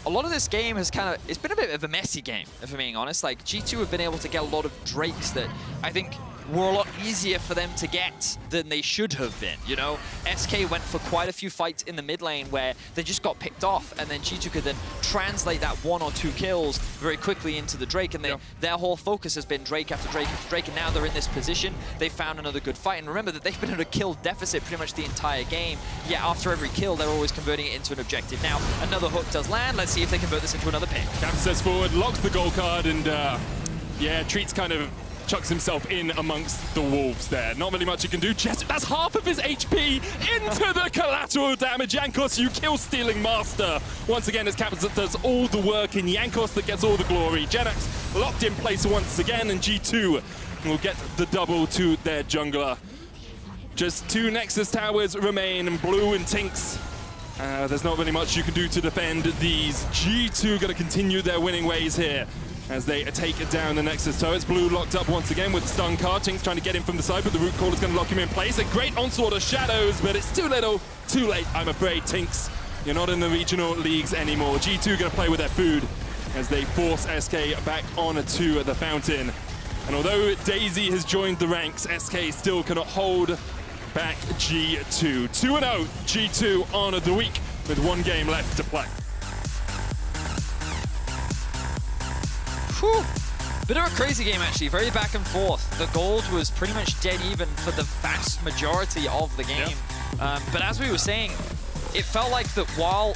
a lot of this game has it's been a bit of a messy game, if I'm being honest. Like, G2 have been able to get a lot of Drakes that I think were a lot easier for them to get than they should have been, you know? SK went for quite a few fights in the mid lane where they just got picked off, and then G2 could then translate that 1 or 2 kills very quickly into the Drake, and their whole focus has been Drake after Drake after Drake, and now they're in this position. They found another good fight, and remember that they've been in a kill deficit pretty much the entire game, yet after every kill, they're always converting it into an objective. Now, another hook does land. Let's see if they convert this into another pick. Cam says forward, locks the gold card, and yeah, Treat's kind of chucks himself in amongst the wolves there. Not really much he can do. That's half of his HP into the collateral damage. Jankos, you kill-stealing master. Once again, as Captain does all the work in Jankos that gets all the glory. JerAx locked in place once again, and G2 will get the double to their jungler. Just 2 Nexus towers remain, and Blue and Tinks. There's not really much you can do to defend these. G2 going to continue their winning ways here as they take down the Nexus turrets. Blue locked up once again with the stun card. Tinks trying to get in from the side, but the root call is going to lock him in place. A great onslaught of shadows, but it's too little, too late, I'm afraid. Tinks, you're not in the regional leagues anymore. G2 going to play with their food as they force SK back onto the fountain. And although Daisy has joined the ranks, SK still cannot hold back G2. 2-0 G2 on the week with 1 game left to play. Whew. Bit of a crazy game, actually. Very back and forth. The gold was pretty much dead even for the vast majority of the game. Yep. But as we were saying, it felt like that while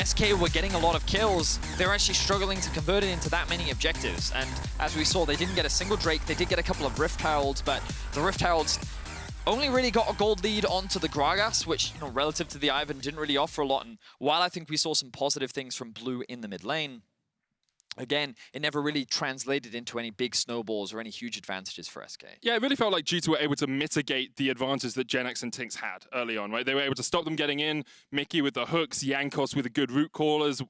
SK were getting a lot of kills, they were actually struggling to convert it into that many objectives. And as we saw, they didn't get a single Drake. They did get a couple of Rift Heralds, but the Rift Heralds only really got a gold lead onto the Gragas, which, you know, relative to the Ivern, didn't really offer a lot. And while I think we saw some positive things from Blue in the mid lane, again, it never really translated into any big snowballs or any huge advantages for SK. Yeah, it really felt like G2 were able to mitigate the advantage that JerAx and Tinks had early on, right? They were able to stop them getting in, Mickey with the hooks, Jankos with the good root callers,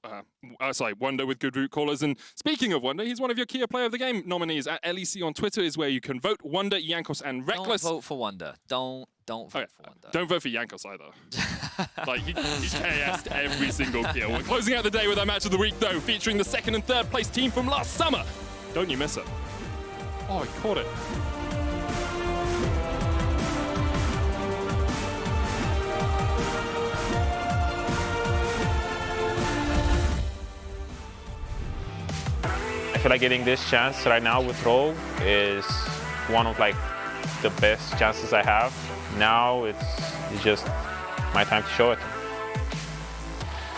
Wonder with good root callers. And speaking of Wonder, he's one of your Key Player of the Game nominees. At LEC on Twitter is where you can vote. Wonder, Jankos, and Reckless. Don't vote for Wonder. Don't vote for Wonder. Don't vote for Jankos either. Like, he's KS'd every single kill. We're closing out the day with our match of the week, though, featuring the 2nd and 3rd place team from last summer. Don't you miss it. Oh, he caught it. I feel like getting this chance right now with Rogue is one of like the best chances I have. Now it's just my time to show it.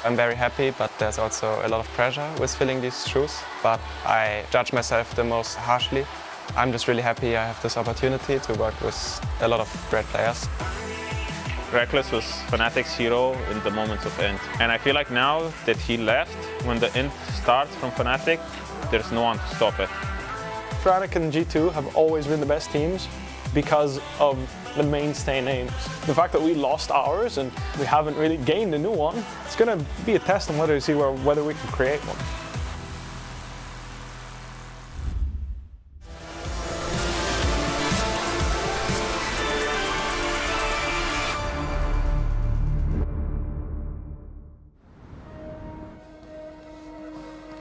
I'm very happy, but there's also a lot of pressure with filling these shoes. But I judge myself the most harshly. I'm just really happy I have this opportunity to work with a lot of great players. Reckless was Fnatic's hero in the moments of end. And I feel like now that he left, when the end starts from Fnatic, there's no one to stop it. Fnatic and G2 have always been the best teams because of the mainstay names. The fact that we lost ours and we haven't really gained a new one, it's going to be a test on whether we can create one.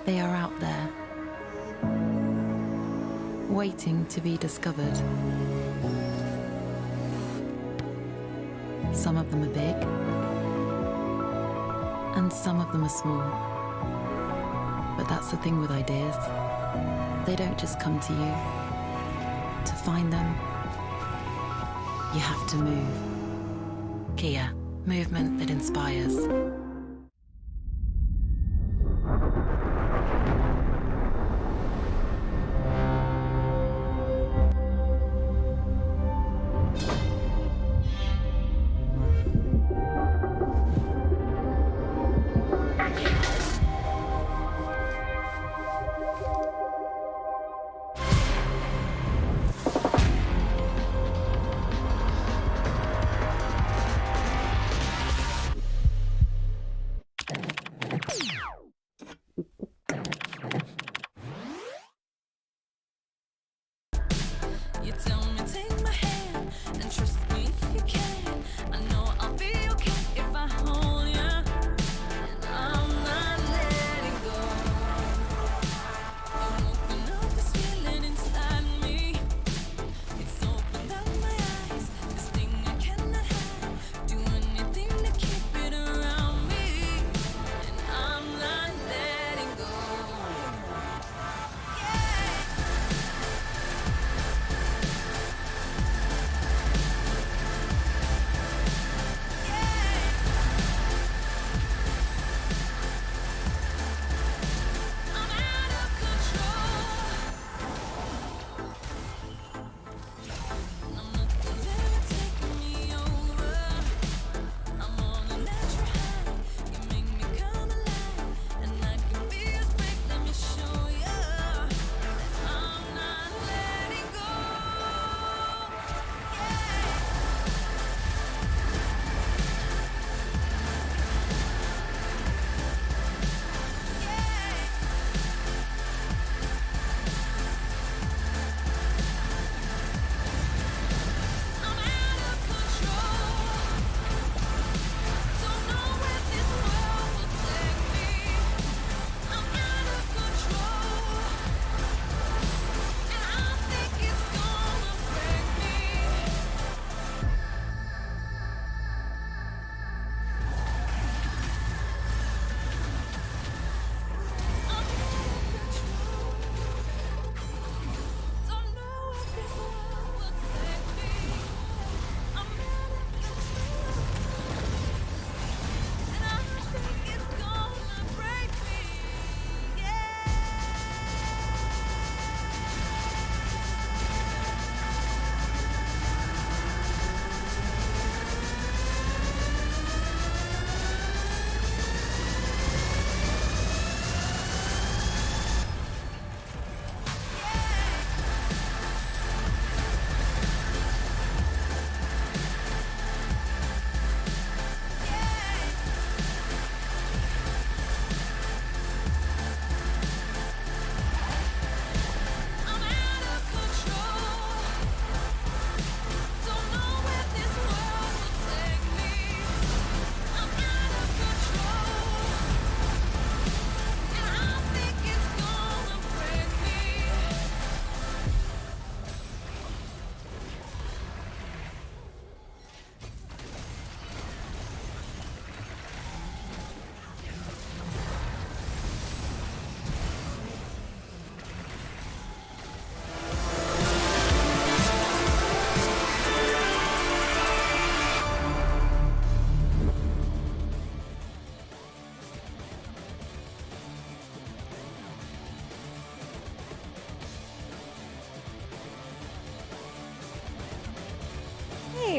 They are out there, waiting to be discovered. Some of them are big, and some of them are small. But that's the thing with ideas. They don't just come to you. To find them, you have to move. Kia, movement that inspires. You tell me take my hand and trust me if you can. I know I'll be okay if I hold you, and I'm not letting go. You open up this feeling inside me. It's opened up my eyes. This thing I cannot hide. Do anything to keep it around me, and I'm not letting go.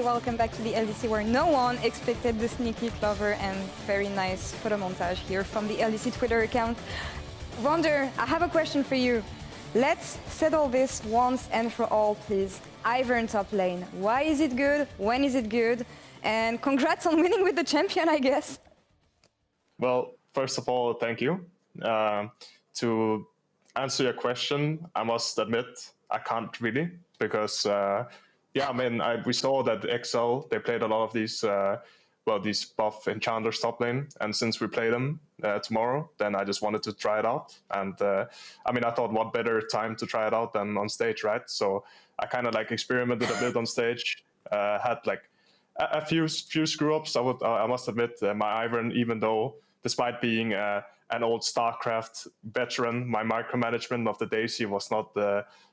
Hey, welcome back to the LEC where no one expected the sneaky, clever and very nice photo montage here from the LEC Twitter account. Wonder, I have a question for you. Let's settle this once and for all, please. Ivern top lane. Why is it good? When is it good? And congrats on winning with the champion, I guess. Well, first of all, thank you. To answer your question, I must admit I can't really because, we saw that XL, they played a lot of these, these buff enchanters top lane, and since we play them tomorrow, then I just wanted to try it out. And I thought what better time to try it out than on stage, right? So I kind of like experimented a bit on stage, had like a few screw ups. I must admit, my Ivern, even though despite being an old StarCraft veteran, my micromanagement of the Daisy was not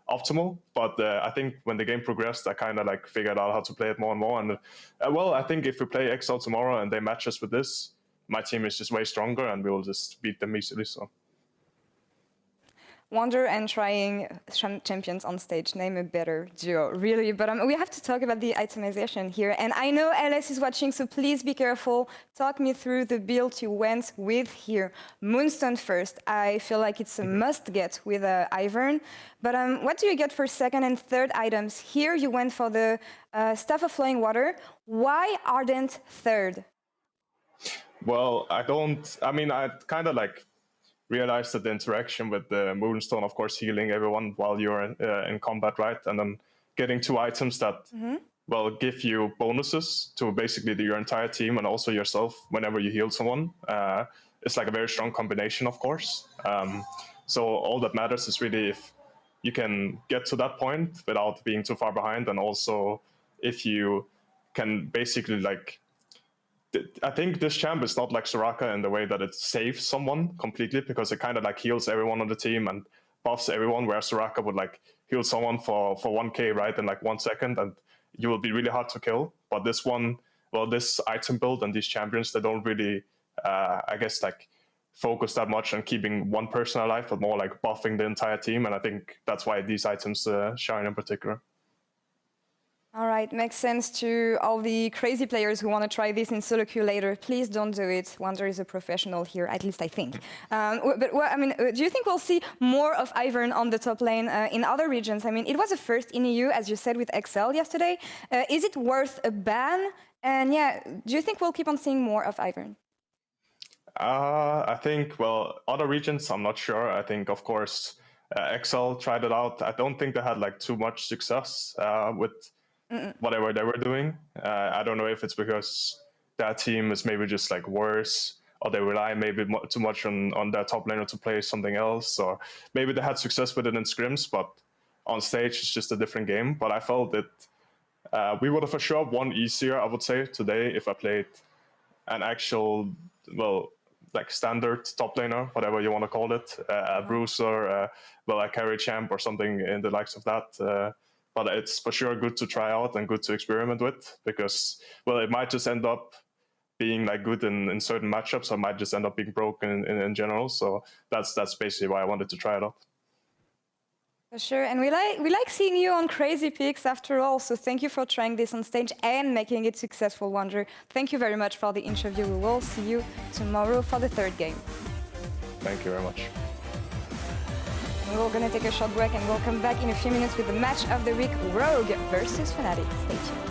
optimal. But I think when the game progressed, I kind of like figured out how to play it more and more. And I think if we play XL tomorrow and they match us with this, my team is just way stronger and we will just beat them easily. So. Wonder and trying champions on stage, name a better duo, really. But we have to talk about the itemization here. And I know LS is watching, so please be careful. Talk me through the build you went with here. Moonstone first. I feel like it's a must-get with Ivern. But what do you get for second and third items? Here you went for the Staff of Flowing Water. Why Ardent third? Well, I kind of like realized that the interaction with the Moonstone, of course, healing everyone while you're in combat, right? And then getting two items that, give you bonuses to basically your entire team and also yourself whenever you heal someone. It's like a very strong combination, of course. So all that matters is really if you can get to that point without being too far behind, and also if you can basically like, I think this champ is not like Soraka in the way that it saves someone completely, because it kind of like heals everyone on the team and buffs everyone, where Soraka would like heal someone for 1k, right, in like 1 second, and you will be really hard to kill. But this one, this item build and these champions, they don't really, focus that much on keeping one person alive, but more like buffing the entire team. And I think that's why these items shine in particular. All right, makes sense to all the crazy players who want to try this in solo queue later. Please don't do it. Wonder is a professional here, at least I think. Do you think we'll see more of Ivern on the top lane in other regions? I mean, it was a first in EU, as you said, with XL yesterday. Is it worth a ban? And yeah, do you think we'll keep on seeing more of Ivern? I think, other regions, I'm not sure. I think, of course, XL tried it out. I don't think they had like too much success with whatever they were doing. I don't know if it's because that team is maybe just like worse, or they rely maybe too much on their top laner to play something else, or maybe they had success with it in scrims, but on stage it's just a different game. But I felt that we would have for sure won easier, I would say, today if I played an actual, like standard top laner, whatever you want to call it, a bruiser, a carry champ or something in the likes of that. But it's for sure good to try out and good to experiment with, because, it might just end up being like good in certain matchups, or might just end up being broken in general. So that's basically why I wanted to try it out. For sure, and we like seeing you on crazy picks after all, so thank you for trying this on stage and making it successful, Wonder. Thank you very much for the interview. We will see you tomorrow for the third game. Thank you very much. We're going to take a short break and we'll come back in a few minutes with the match of the week, Rogue versus Fnatic. Stay tuned.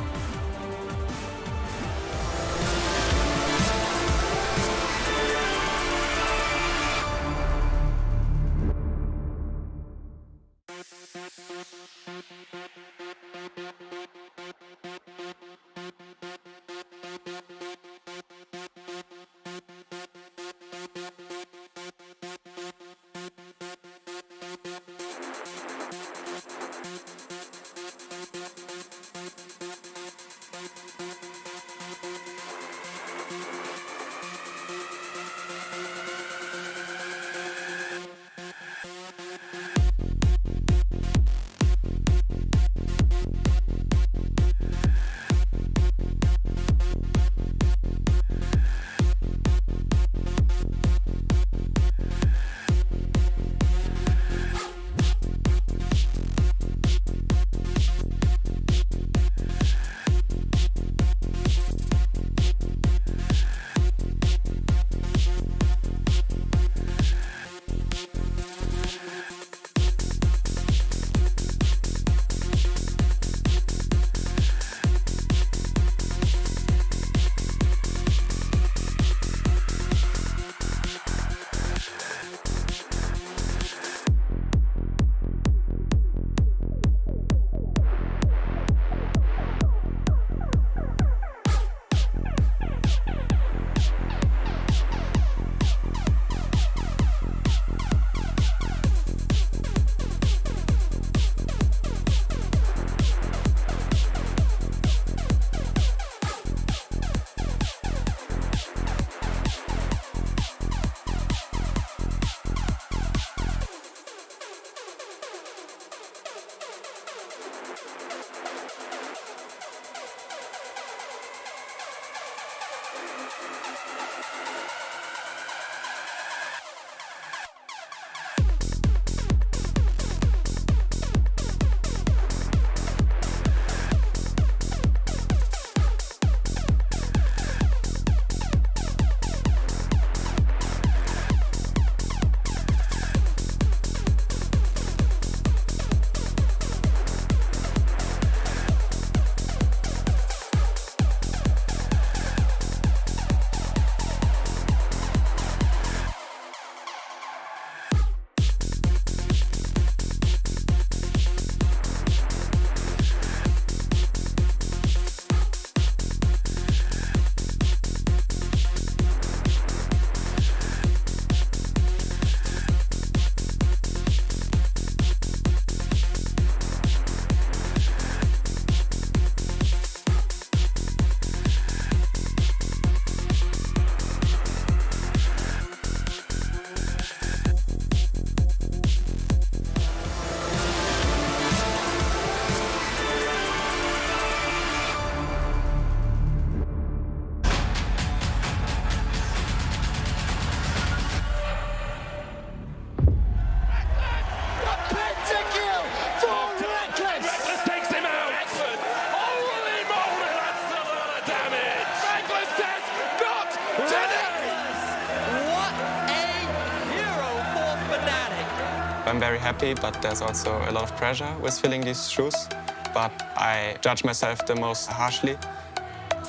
I'm very happy, but there's also a lot of pressure with filling these shoes. But I judge myself the most harshly.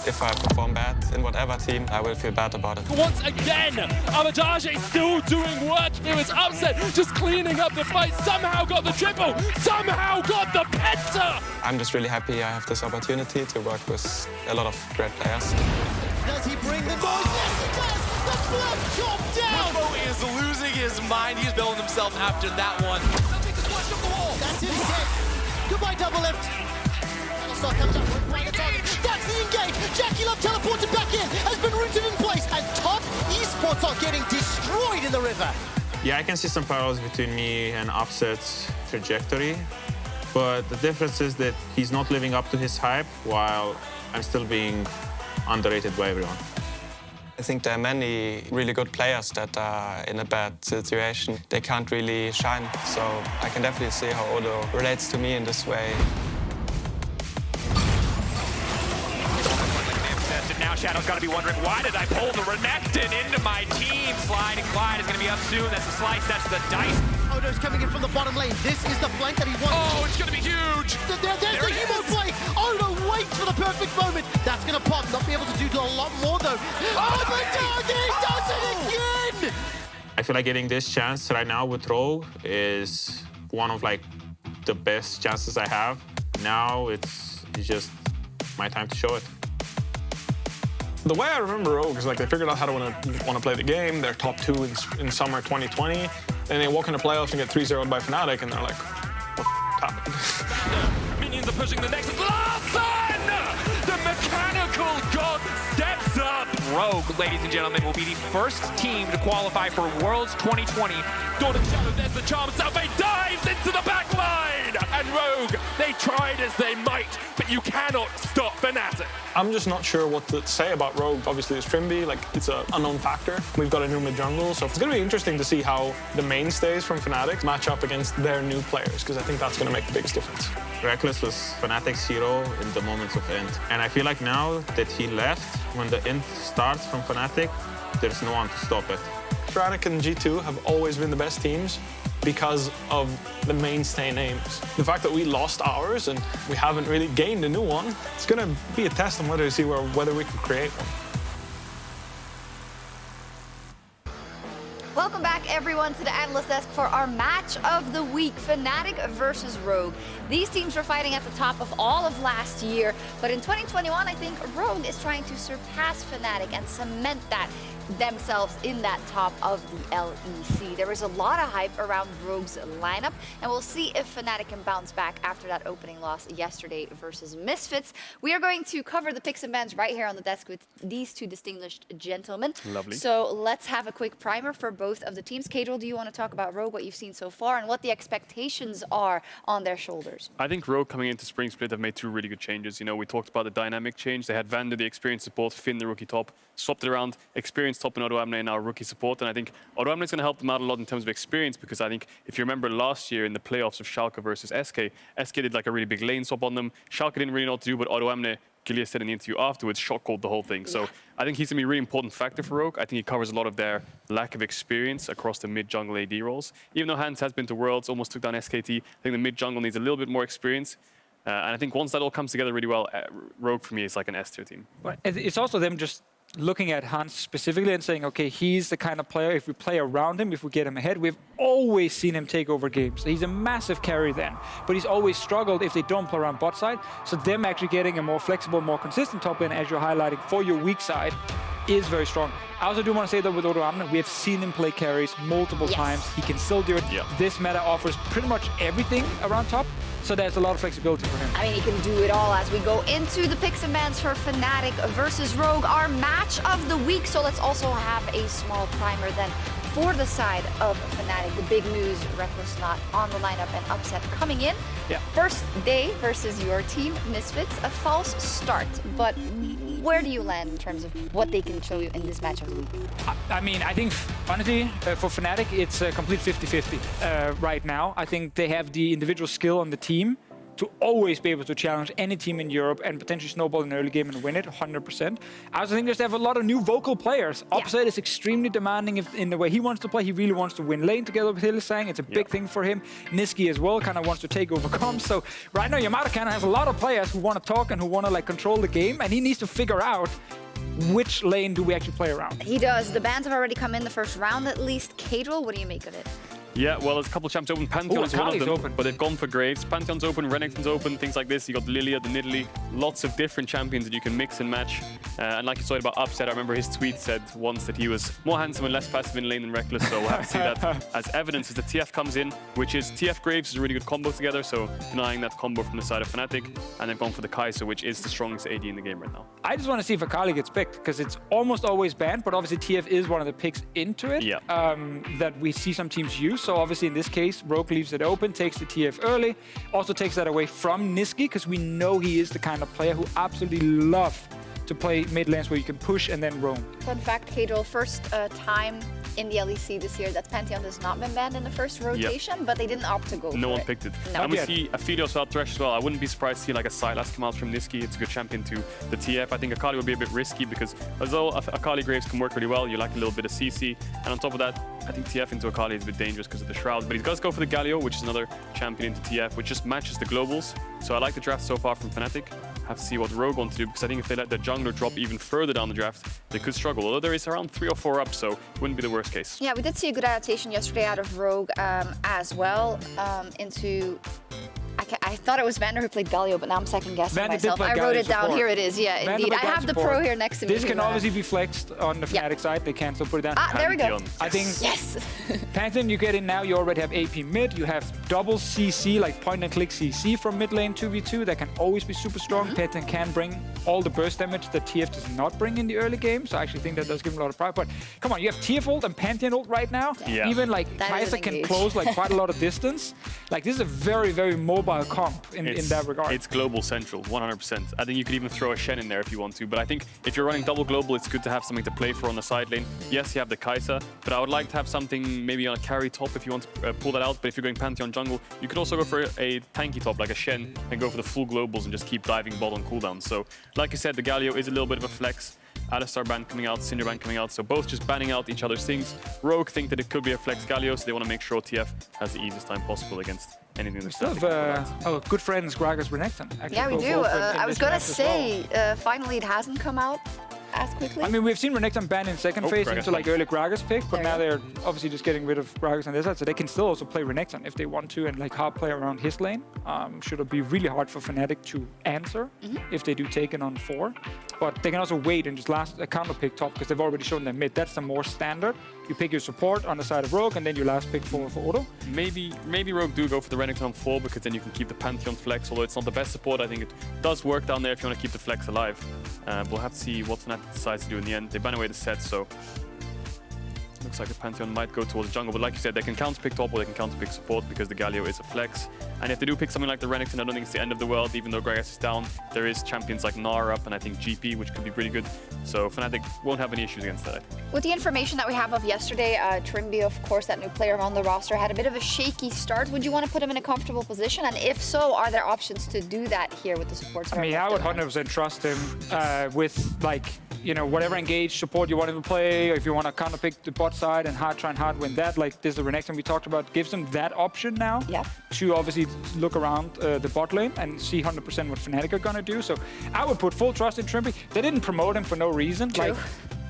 If I perform bad in whatever team, I will feel bad about it. Once again, RDYCHK still doing work here as Upset, just cleaning up the fight, somehow got the triple, somehow got the penta! I'm just really happy I have this opportunity to work with a lot of great players. Does he bring the boys? Yes, he does! The blood chop down! Mufo is losing his mind. He's building himself after that one. Something just flushed up the wall. That's it, he's dead. Goodbye, double lift. Star comes up, right the target. That's the engage. Jackie Love teleported back in, has been rooted in place, and top esports are getting destroyed in the river. Yeah, I can see some parallels between me and Upset's trajectory, but the difference is that he's not living up to his hype, while I'm still being underrated by everyone. I think there are many really good players that are in a bad situation. They can't really shine, so I can definitely see how Odo relates to me in this way. Now Shadow's got to be wondering, why did I pull the Renekton into my team? Slide and Clyde is going to be up soon. That's the slice, that's the dice. Odo's coming in from the bottom lane. This is the flank that he wants. Oh, it's going to be huge. There's the Humo flank. Odo waits for the perfect moment. That's going to pop. Not be able to do a lot more, though. Oh, the target! He does it again! I feel like getting this chance right now with Rogue is one of like the best chances I have. Now it's just my time to show it. The way I remember Rogue is like they figured out how to want to play the game. They're top 2 in summer 2020, and they walk into playoffs and get 3-0'd by Fnatic, and they're like, what happened? Minions are pushing the Nexus. Larson! The mechanical god steps up! Rogue, ladies and gentlemen, will be the first team to qualify for Worlds 2020. Dawn of Shadow, there's the charm. Salve dives into the back line! And Rogue, they tried as they might, but you cannot stop Fnatic. I'm just not sure what to say about Rogue. Obviously, it's Trimby, like it's an unknown factor. We've got a new mid-jungle, so it's going to be interesting to see how the mainstays from Fnatic match up against their new players, because I think that's going to make the biggest difference. Reckless was Fnatic's hero in the moments of end. And I feel like now that he left, when the end starts from Fnatic, there's no one to stop it. Fnatic and G2 have always been the best teams because of the mainstay names. The fact that we lost ours and we haven't really gained a new one, it's going to be a test on whether we can create one. Welcome back, everyone, to the Analyst Desk for our match of the week, Fnatic versus Rogue. These teams were fighting at the top of all of last year, but in 2021, I think Rogue is trying to surpass Fnatic and cement that themselves in that top of the LEC. There was a lot of hype around Rogue's lineup, and we'll see if Fnatic can bounce back after that opening loss yesterday versus Misfits. We are going to cover the picks and bans right here on the desk with these two distinguished gentlemen. Lovely. So let's have a quick primer for both of the teams. Kadril, do you want to talk about Rogue, what you've seen so far, and what the expectations are on their shoulders? I think Rogue coming into Spring Split have made 2 really good changes. You know, we talked about the dynamic change. They had Vander, the experienced support, Finn, the rookie top, swapped it around, experienced top and RDYCHK and now rookie support. And I think RDYCHK is going to help them out a lot in terms of experience, because I think if you remember last year in the playoffs of Schalke versus SK did like a really big lane swap on them. Schalke didn't really know what to do, but RDYCHK, Gilius said in the interview afterwards, shot called the whole thing. So I think he's going to be a really important factor for Rogue. I think he covers a lot of their lack of experience across the mid-jungle AD roles. Even though Hans has been to Worlds, almost took down SKT, I think the mid-jungle needs a little bit more experience. And I think once that all comes together really well, Rogue for me is like an S tier team. But it's also them just looking at Hans specifically and saying, okay, he's the kind of player, if we play around him, if we get him ahead, we've always seen him take over games. He's a massive carry then, but he's always struggled if they don't play around bot side. So them actually getting a more flexible, more consistent top lane, as you're highlighting, for your weak side is very strong. I also do want to say that with RDYCHK, we have seen him play carries multiple times. He can still do it. This meta offers pretty much everything around top, so there's a lot of flexibility for him. I mean, he can do it all as we go into the picks and bans for Fnatic versus Rogue, our match of the week. So let's also have a small primer then for the side of Fnatic. The big news, Reckless not on the lineup and Upset coming in. First day versus your team, Misfits, a false start. But where do you land in terms of what they can show you in this match of the week? I mean, I think, honestly, for Fnatic, it's a complete 50-50 right now. I think they have the individual skill on the team to always be able to challenge any team in Europe and potentially snowball in an early game and win it 100%. I also think they have a lot of new vocal players. Upset is extremely demanding in the way he wants to play. He really wants to win lane together with Hylissang. It's a big thing for him. Nisqy as well kind of wants to take over comms. So right now Yamato kind of has a lot of players who want to talk and who want to like control the game, and he needs to figure out which lane do we actually play around. He does. The bans have already come in the first round at least. Kadril, what do you make of it? Yeah, well, there's a couple of champs open. Pantheon is one of them, open. but they've gone for Graves. Pantheon's open, Renekton's open, things like this. You got Lilia, the Nidalee, lots of different champions that you can mix and match. And like you saw about Upset, I remember his tweet said once that he was more handsome and less passive in lane than Reckless, so we'll have to see that as evidence as the TF comes in, which is TF Graves is a really good combo together, so denying that combo from the side of Fnatic, and they've gone for the Kai'Sa, which is the strongest AD in the game right now. I just want to see if Akali gets picked, because it's almost always banned, but obviously TF is one of the picks into it that we see some teams use. So obviously in this case, Rogue leaves it open, takes the TF early, also takes that away from Nisqy, because we know he is the kind of player who absolutely loves to play mid lanes where you can push and then roam. Fun fact, Kadril, first time in the LEC this year that Pantheon has not been banned in the first rotation, but they didn't opt to go for it. No one picked it. No. And we see Aphelios without Thresh as well. I wouldn't be surprised to see like a Sylas come out from Nisqy. It's a good champion to the TF. I think Akali would be a bit risky because although Akali Graves can work really well, you like a little bit of CC. And on top of that, I think TF into Akali is a bit dangerous because of the Shroud. But he does go for the Galio, which is another champion into TF, which just matches the globals. So I like the draft so far from Fnatic. Have to see what Rogue wants to do, because I think if they let the jungler drop even further down the draft, they could struggle. Although there is around 3 or 4 up, so it wouldn't be the worst case. Yeah, we did see a good adaptation yesterday out of Rogue as well into... I thought it was Vander who played Galio, but now I'm second guessing myself. I wrote it down. Here it is. Yeah, Vander indeed. I have the pro here next to me. This can obviously be flexed on the Fnatic side. They can still put it down. Ah, there we go. I think yes. Pantheon, you get in now. You already have AP mid. You have double CC, like point and click CC from mid lane 2v2. That can always be super strong. Pantheon can bring all the burst damage that TF does not bring in the early game. So I actually think that does give him a lot of pride. But come on, you have TF ult and Pantheon ult right now. Yeah. Even like Kai'Sa can close like quite a lot of distance. Like this is a very, very mobile comp in that regard. It's global central, 100%. I think you could even throw a Shen in there if you want to, but I think if you're running double global, it's good to have something to play for on the side lane. Yes, you have the Kai'Sa, but I would like to have something maybe on a carry top if you want to pull that out, but if you're going Pantheon jungle, you could also go for a tanky top like a Shen and go for the full globals and just keep diving bot on cooldown. So, like you said, the Galio is a little bit of a flex. Alistar ban coming out, Cinder ban coming out, so both just banning out each other's things. Rogue think that it could be a flex Galio, so they want to make sure TF has the easiest time possible against anything that's still have good friends, Gragas Renekton. Yeah, we do. I was going to say, finally it hasn't come out as quickly. I mean, we've seen Renekton ban in second phase into like early Gragas pick, but now they're obviously just getting rid of Gragas on this side, so they can still also play Renekton if they want to and like hard play around his lane. Should it be really hard for Fnatic to answer if they do take it on 4. But they can also wait and just last a counter pick top because they've already shown their mid. That's the more standard. You pick your support on the side of Rogue and then your last pick for Auto. Maybe Rogue do go for the Renekton 4 because then you can keep the Pantheon flex, although it's not the best support. I think it does work down there if you want to keep the flex alive. We'll have to see what Fnatic decides to do in the end. They ban away the set, so looks like the Pantheon might go towards the jungle, but like you said, they can counter-pick top or they can counter-pick support because the Galio is a flex. And if they do pick something like the Renekton, I don't think it's the end of the world, even though Gragas is down. There is champions like Gnar up and I think GP, which could be pretty good. So Fnatic won't have any issues against that. With the information that we have of yesterday, Trimby, of course, that new player on the roster, had a bit of a shaky start. Would you want to put him in a comfortable position? And if so, are there options to do that here with the support? I mean, I would 100% trust him with like, you know, whatever engaged support you want him to play, or if you want to counter pick the bot side and try and hard win that, like this is the Renekton we talked about, gives them that option now to obviously look around the bot lane and see 100% what Fnatic are going to do. So I would put full trust in Trimby. They didn't promote him for no reason. True. Like,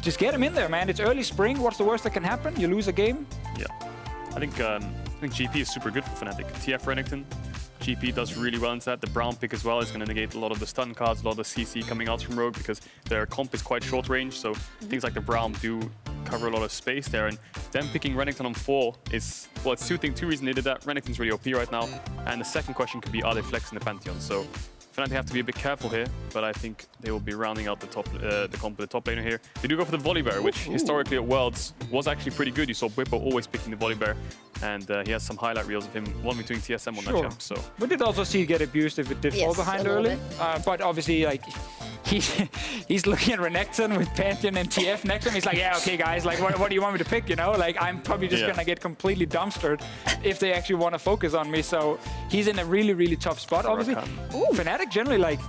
just get him in there, man. It's early spring. What's the worst that can happen? You lose a game? Yeah. I think GP is super good for Fnatic. TF Renekton. GP does really well into that. The Brown pick as well is going to negate a lot of the stun cards, a lot of the CC coming out from Rogue because their comp is quite short range. So things like the Brown do cover a lot of space there. And them picking Renekton on 4 is, well, it's two reasons they did that. Renekton's really OP right now. And the second question could be, are they flexing the Pantheon? So Fnatic have to be a bit careful here, but I think they will be rounding out the top, the comp with the top laner here. They do go for the Volibear, which historically at Worlds was actually pretty good. You saw Bwipo always picking the Volibear, and he has some highlight reels of him 1v2ing TSM on that champ. So we did also see it get abused if it did fall behind early, but obviously like he's looking at Renekton with Pantheon and TF next to him. He's like, yeah, okay, guys, like, what do you want me to pick, you know? Like, I'm probably just gonna get completely dumpstered if they actually want to focus on me. So he's in a really, really tough spot, obviously. Fnatic generally, like,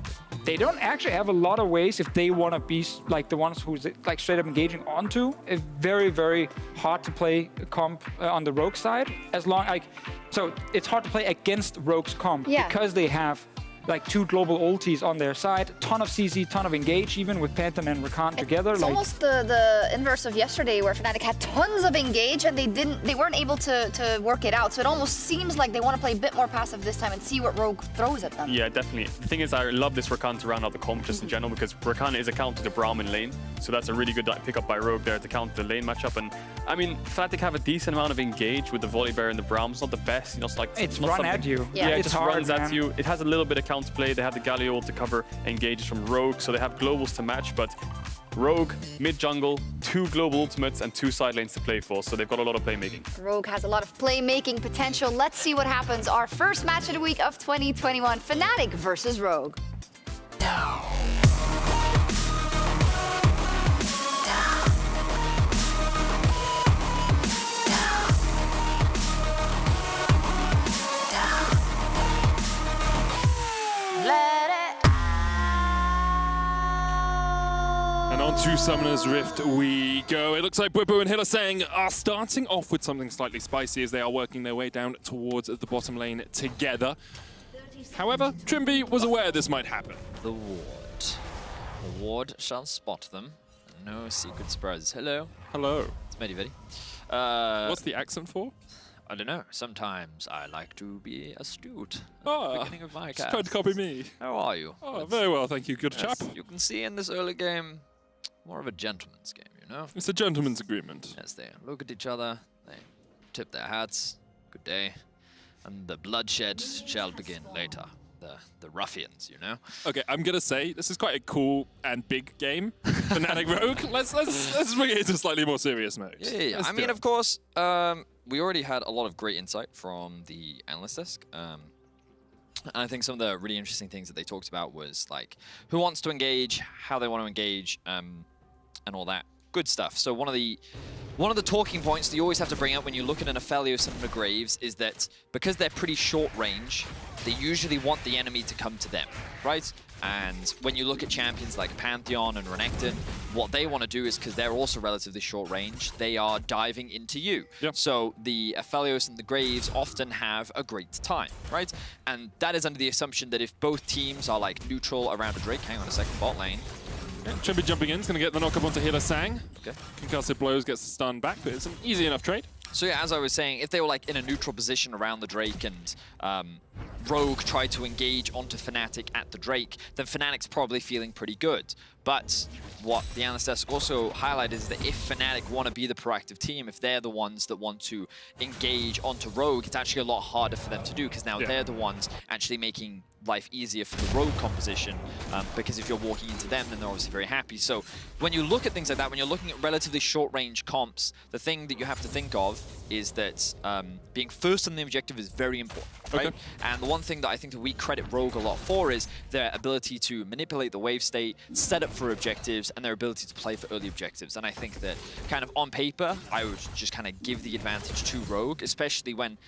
they don't actually have a lot of ways if they want to be like the ones who's like straight up engaging onto. It's very, very hard to play comp on the Rogue side. So it's hard to play against Rogue's comp because they have like 2 global ultis on their side, ton of CC, ton of engage, even with Pantheon and Rakan together. It's almost the inverse of yesterday, where Fnatic had tons of engage and they weren't able to work it out. So it almost seems like they want to play a bit more passive this time and see what Rogue throws at them. Yeah, definitely. The thing is, I love this Rakan to round out the comp just in general, because Rakan is a counter to Braum in lane, so that's a really good pickup by Rogue there to counter the lane matchup. And I mean, Fnatic have a decent amount of engage with the Volibear and the Braum. It's not the best, you know, it's like it's run at you. Yeah, it it's just hard, runs man. at you. It has a little bit of counterplay. They have the Galio ult to cover engages from Rogue, so they have globals to match, but Rogue, mid-jungle, 2 global ultimates, and 2 side lanes to play for, so they've got a lot of playmaking. Rogue has a lot of playmaking potential. Let's see what happens. Our first match of the week of 2021, Fnatic versus Rogue. And on to Summoner's Rift we go. It looks like Bwipo and Hylissang are starting off with something slightly spicy as they are working their way down towards the bottom lane together. However, Trimby was aware this might happen. The ward. The ward shall spot them. No secret surprises. Hello. Hello. It's Medivedi. What's the accent for? I don't know. Sometimes I like to be astute at the beginning of my just cast. tried to copy me. How are you? Oh, very well, thank you. Good Yes, chap. you can see in this early game, more of a gentleman's game, you know? It's a gentleman's agreement. Yes, they look at each other, they tip their hats, good day, and the bloodshed shall begin later. The ruffians, you know? Okay, I'm gonna say this is quite a cool and big game, Fnatic Rogue. Let's bring it into slightly more serious mode. Yeah. I mean, of course, we already had a lot of great insight from the analyst desk. And I think some of the really interesting things that they talked about was like who wants to engage, how they want to engage, and all that good stuff. So one of the talking points that you always have to bring up when you look at an Aphelios and a Graves is that because they're pretty short range, they usually want the enemy to come to them, right? And when you look at champions like Pantheon and Renekton, what they want to do is, because they're also relatively short range, they are diving into you. Yep. So the Aphelios and the Graves often have a great time, right? And that is under the assumption that if both teams are like neutral around a Drake, hang on a second, bot lane. Trimby jumping in, is gonna get the knock up onto Hylissang. Okay. Concussive blows, gets the stun back, but it's an easy enough trade. So yeah, as I was saying, if they were like in a neutral position around the Drake and Rogue tried to engage onto Fnatic at the Drake, then Fnatic's probably feeling pretty good. But what the analyst desk also highlighted is that if Fnatic want to be the proactive team, if they're the ones that want to engage onto Rogue, it's actually a lot harder for them to do, because now they're the ones actually making life easier for the Rogue composition, because if you're walking into them, then they're obviously very happy. So when you look at things like that, when you're looking at relatively short-range comps, the thing that you have to think of is that being first on the objective is very important, right? Okay. And the one thing that I think that we credit Rogue a lot for is their ability to manipulate the wave state, set up for objectives, and their ability to play for early objectives. And I think that kind of on paper, I would just kind of give the advantage to Rogue, especially when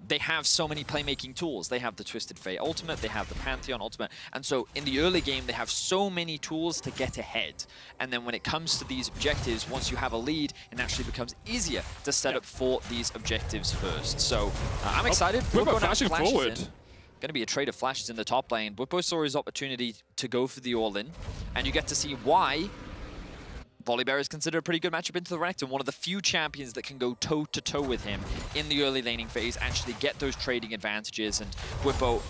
they have so many playmaking tools. They have the Twisted Fate ultimate, they have the Pantheon ultimate, and so in the early game they have so many tools to get ahead. And then when it comes to these objectives, once you have a lead, it actually becomes easier to set up for these objectives first. So I'm excited. We're going flashing forward. Going to be a trade of flashes in the top lane. Bwipo saw his opportunity to go for the all-in, and you get to see why Volibear is considered a pretty good matchup into the Renekton, one of the few champions that can go toe-to-toe with him in the early laning phase, actually get those trading advantages, and Bwipo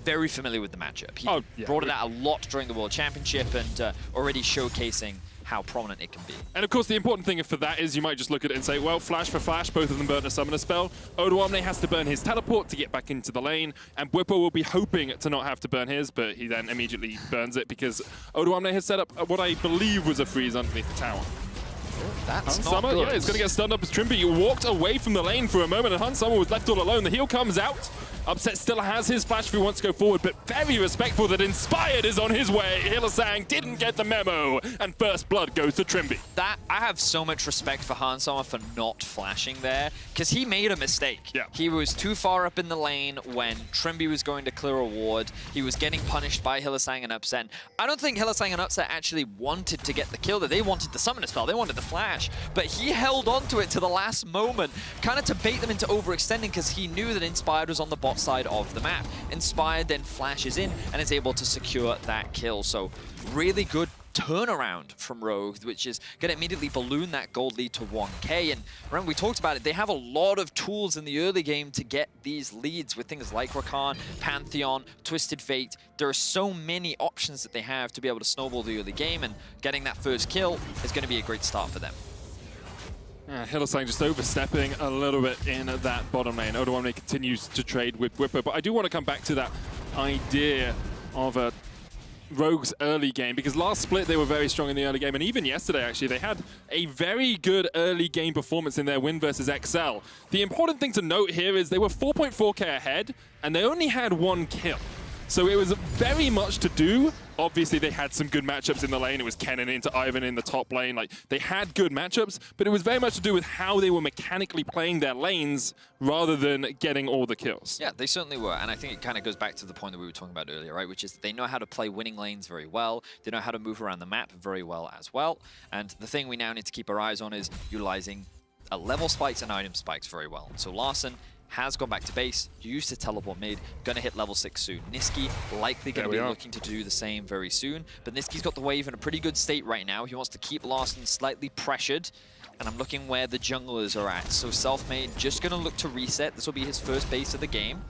very familiar with the matchup. He brought it out a lot during the World Championship and already showcasing how prominent it can be. And of course, the important thing for that is you might just look at it and say, well, flash for flash, both of them burn a summoner spell. Odoamne has to burn his teleport to get back into the lane, and Bwipo will be hoping to not have to burn his, but he then immediately burns it because Odoamne has set up what I believe was a freeze underneath the tower. That's not Summer, good. yeah, it's going to get stunned up as Trimby walked away from the lane for a moment, and Hunt Summer was left all alone. The heal comes out. Upset still has his flash if he wants to go forward, but very respectful that Inspired is on his way. Hylissang didn't get the memo, and first blood goes to Trimby. That, I have so much respect for Hansama for not flashing there, because he made a mistake. Yeah. He was too far up in the lane when Trimby was going to clear a ward. He was getting punished by Hylissang and Upset. I don't think Hylissang and Upset actually wanted to get the kill there. They wanted the summoner spell, they wanted the flash, but he held on to it to the last moment, kind of to bait them into overextending, because he knew that Inspired was on the bot side of the map. Inspired then flashes in and is able to secure that kill. So really good turnaround from Rogue, which is going to immediately balloon that gold lead to 1K. And remember, we talked about it, they have a lot of tools in the early game to get these leads with things like Rakan, Pantheon, Twisted Fate. There are so many options that they have to be able to snowball the early game, and getting that first kill is going to be a great start for them. Hylissang just overstepping a little bit in that bottom lane. RDYCHK continues to trade with Whipper, but I do want to come back to that idea of Rogue's early game, because last split they were very strong in the early game, and even yesterday actually they had a very good early game performance in their win versus XL. The important thing to note here is they were 4.4k ahead and they only had 1 kill. So it was very much to do. Obviously, they had some good matchups in the lane. It was Kennen into Ivan in the top lane. Like, they had good matchups, but it was very much to do with how they were mechanically playing their lanes rather than getting all the kills. Yeah, they certainly were. And I think it kind of goes back to the point that we were talking about earlier, right? Which is they know how to play winning lanes very well. They know how to move around the map very well as well. And the thing we now need to keep our eyes on is utilizing level spikes and item spikes very well. So Larssen has gone back to base, used to teleport mid, gonna hit level 6 soon. Nisqy likely gonna be looking to do the same very soon, but Nisqy's got the wave in a pretty good state right now. He wants to keep Larssen slightly pressured, and I'm looking where the junglers are at. So Selfmade just gonna look to reset. This will be his first base of the game.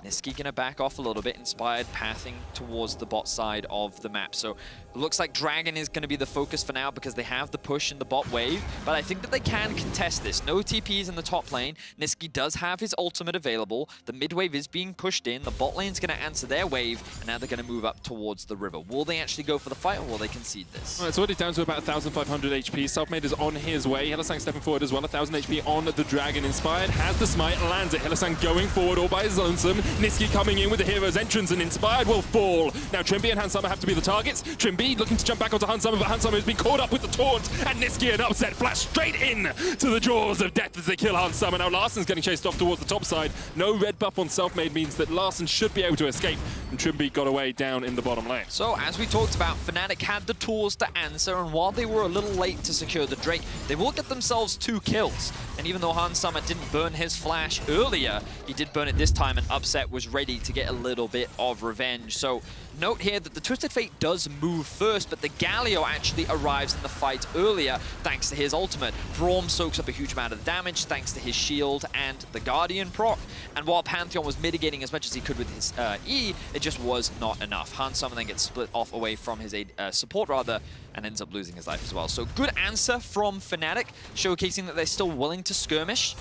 Nisqy gonna back off a little bit, Inspired pathing towards the bot side of the map. So it looks like Dragon is gonna be the focus for now because they have the push in the bot wave, but I think that they can contest this. No TPs in the top lane. Nisqy does have his ultimate available. The mid wave is being pushed in. The bot lane's gonna answer their wave, and now they're gonna move up towards the river. Will they actually go for the fight, or will they concede this? Well, it's already down to about 1,500 HP. Selfmade is on his way. Hylissang stepping forward as well. 1,000 HP on the Dragon. Inspired has the smite, lands it. Hylissang going forward all by his lonesome. Nisqy coming in with the hero's entrance, and Inspired will fall. Now Trimby and Hansama have to be the targets. Trimby looking to jump back onto Hansama, but Hansama has been caught up with the taunt, and Nisqy and Upset flash straight in to the jaws of death as they kill Hansama. Now Larssen's getting chased off towards the top side. No red buff on Selfmade means that Larssen should be able to escape, and Trimby got away down in the bottom lane. So as we talked about, Fnatic had the tools to answer, and while they were a little late to secure the Drake, they will get themselves 2 kills. And even though Hansama didn't burn his flash earlier, he did burn it this time, and Upset was ready to get a little bit of revenge. So note here that the Twisted Fate does move first, but the Galio actually arrives in the fight earlier thanks to his ultimate. Braum soaks up a huge amount of damage thanks to his shield and the Guardian proc. And while Pantheon was mitigating as much as he could with his E, it just was not enough. Hansama then gets split off away from his support rather, and ends up losing his life as well. So good answer from Fnatic, showcasing that they're still willing to skirmish,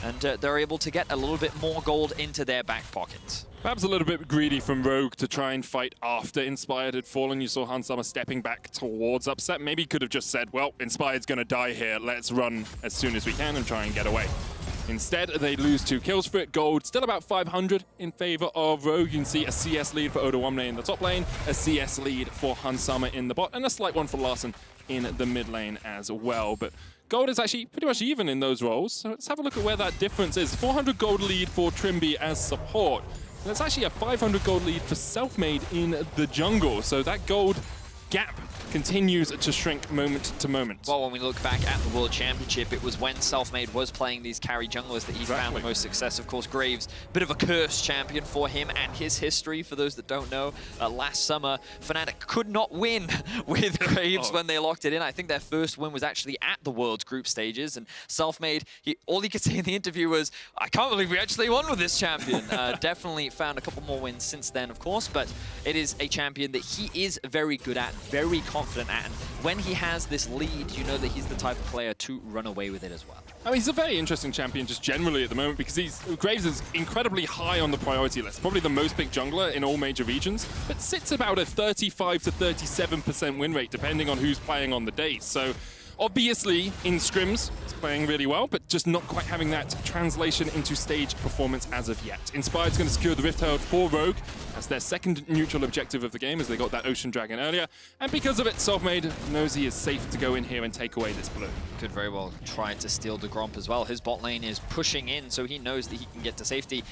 and they're able to get a little bit more gold into their back pockets. Perhaps a little bit greedy from Rogue to try and fight after Inspired had fallen. You saw Hansama stepping back towards Upset. Maybe he could have just said, well, Inspired's going to die here. Let's run as soon as we can and try and get away. Instead, they lose 2 kills for it. Gold still about 500 in favor of Rogue. You can see a CS lead for RDYCHK in the top lane, a CS lead for Hansama in the bot, and a slight one for Larssen in the mid lane as well. But gold is actually pretty much even in those roles. So let's have a look at where that difference is. 400 gold lead for Trimby as support. And that's actually a 500 gold lead for Selfmade in the jungle. So that gold gap continues to shrink moment to moment. Well, when we look back at the World Championship, it was when Selfmade was playing these carry junglers that he found the most success. Of course, Graves, bit of a cursed champion for him and his history, for those that don't know. Last summer, Fnatic could not win with Graves when they locked it in. I think their first win was actually at the World's group stages, and Selfmade, all he could say in the interview was, I can't believe we actually won with this champion. Definitely found a couple more wins since then, of course, but it is a champion that he is very good at, very confident at, and when he has this lead, you know that he's the type of player to run away with it as well. I mean, he's a very interesting champion just generally at the moment because Graves is incredibly high on the priority list, probably the most picked jungler in all major regions, but sits about a 35 to 37% win rate depending on who's playing on the day. So Obviously, in scrims, it's playing really well, but just not quite having that translation into stage performance as of yet. Inspired's going to secure the Rift Herald for Rogue. That's their second neutral objective of the game, as they got that Ocean Dragon earlier. And because of it, Selfmade knows he is safe to go in here and take away this blue. Could very well try to steal the Gromp as well. His bot lane is pushing in, so he knows that he can get to safety.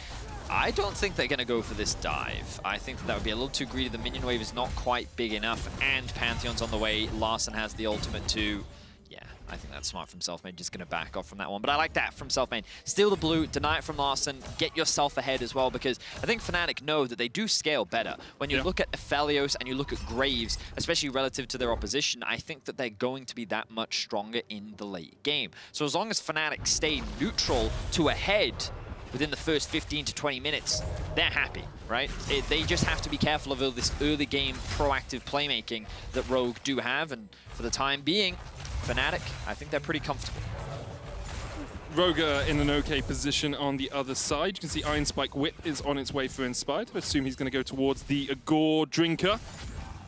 I don't think they're going to go for this dive. I think that would be a little too greedy. The minion wave is not quite big enough, and Pantheon's on the way. Larssen has the ultimate too. Yeah, I think that's smart from Selfmade. Just going to back off from that one. But I like that from Selfmade. Steal the blue, deny it from Larssen, get yourself ahead as well, because I think Fnatic know that they do scale better. When you look at Aphelios and you look at Graves, especially relative to their opposition, I think that they're going to be that much stronger in the late game. So as long as Fnatic stay neutral to ahead within the first 15 to 20 minutes, they're happy, right? They just have to be careful of all this early game proactive playmaking that Rogue do have, and for the time being, Fnatic, I think they're pretty comfortable. Rogue in an okay position on the other side. You can see Iron Spike Whip is on its way for Inspired. I assume he's going to go towards the Gore Drinker.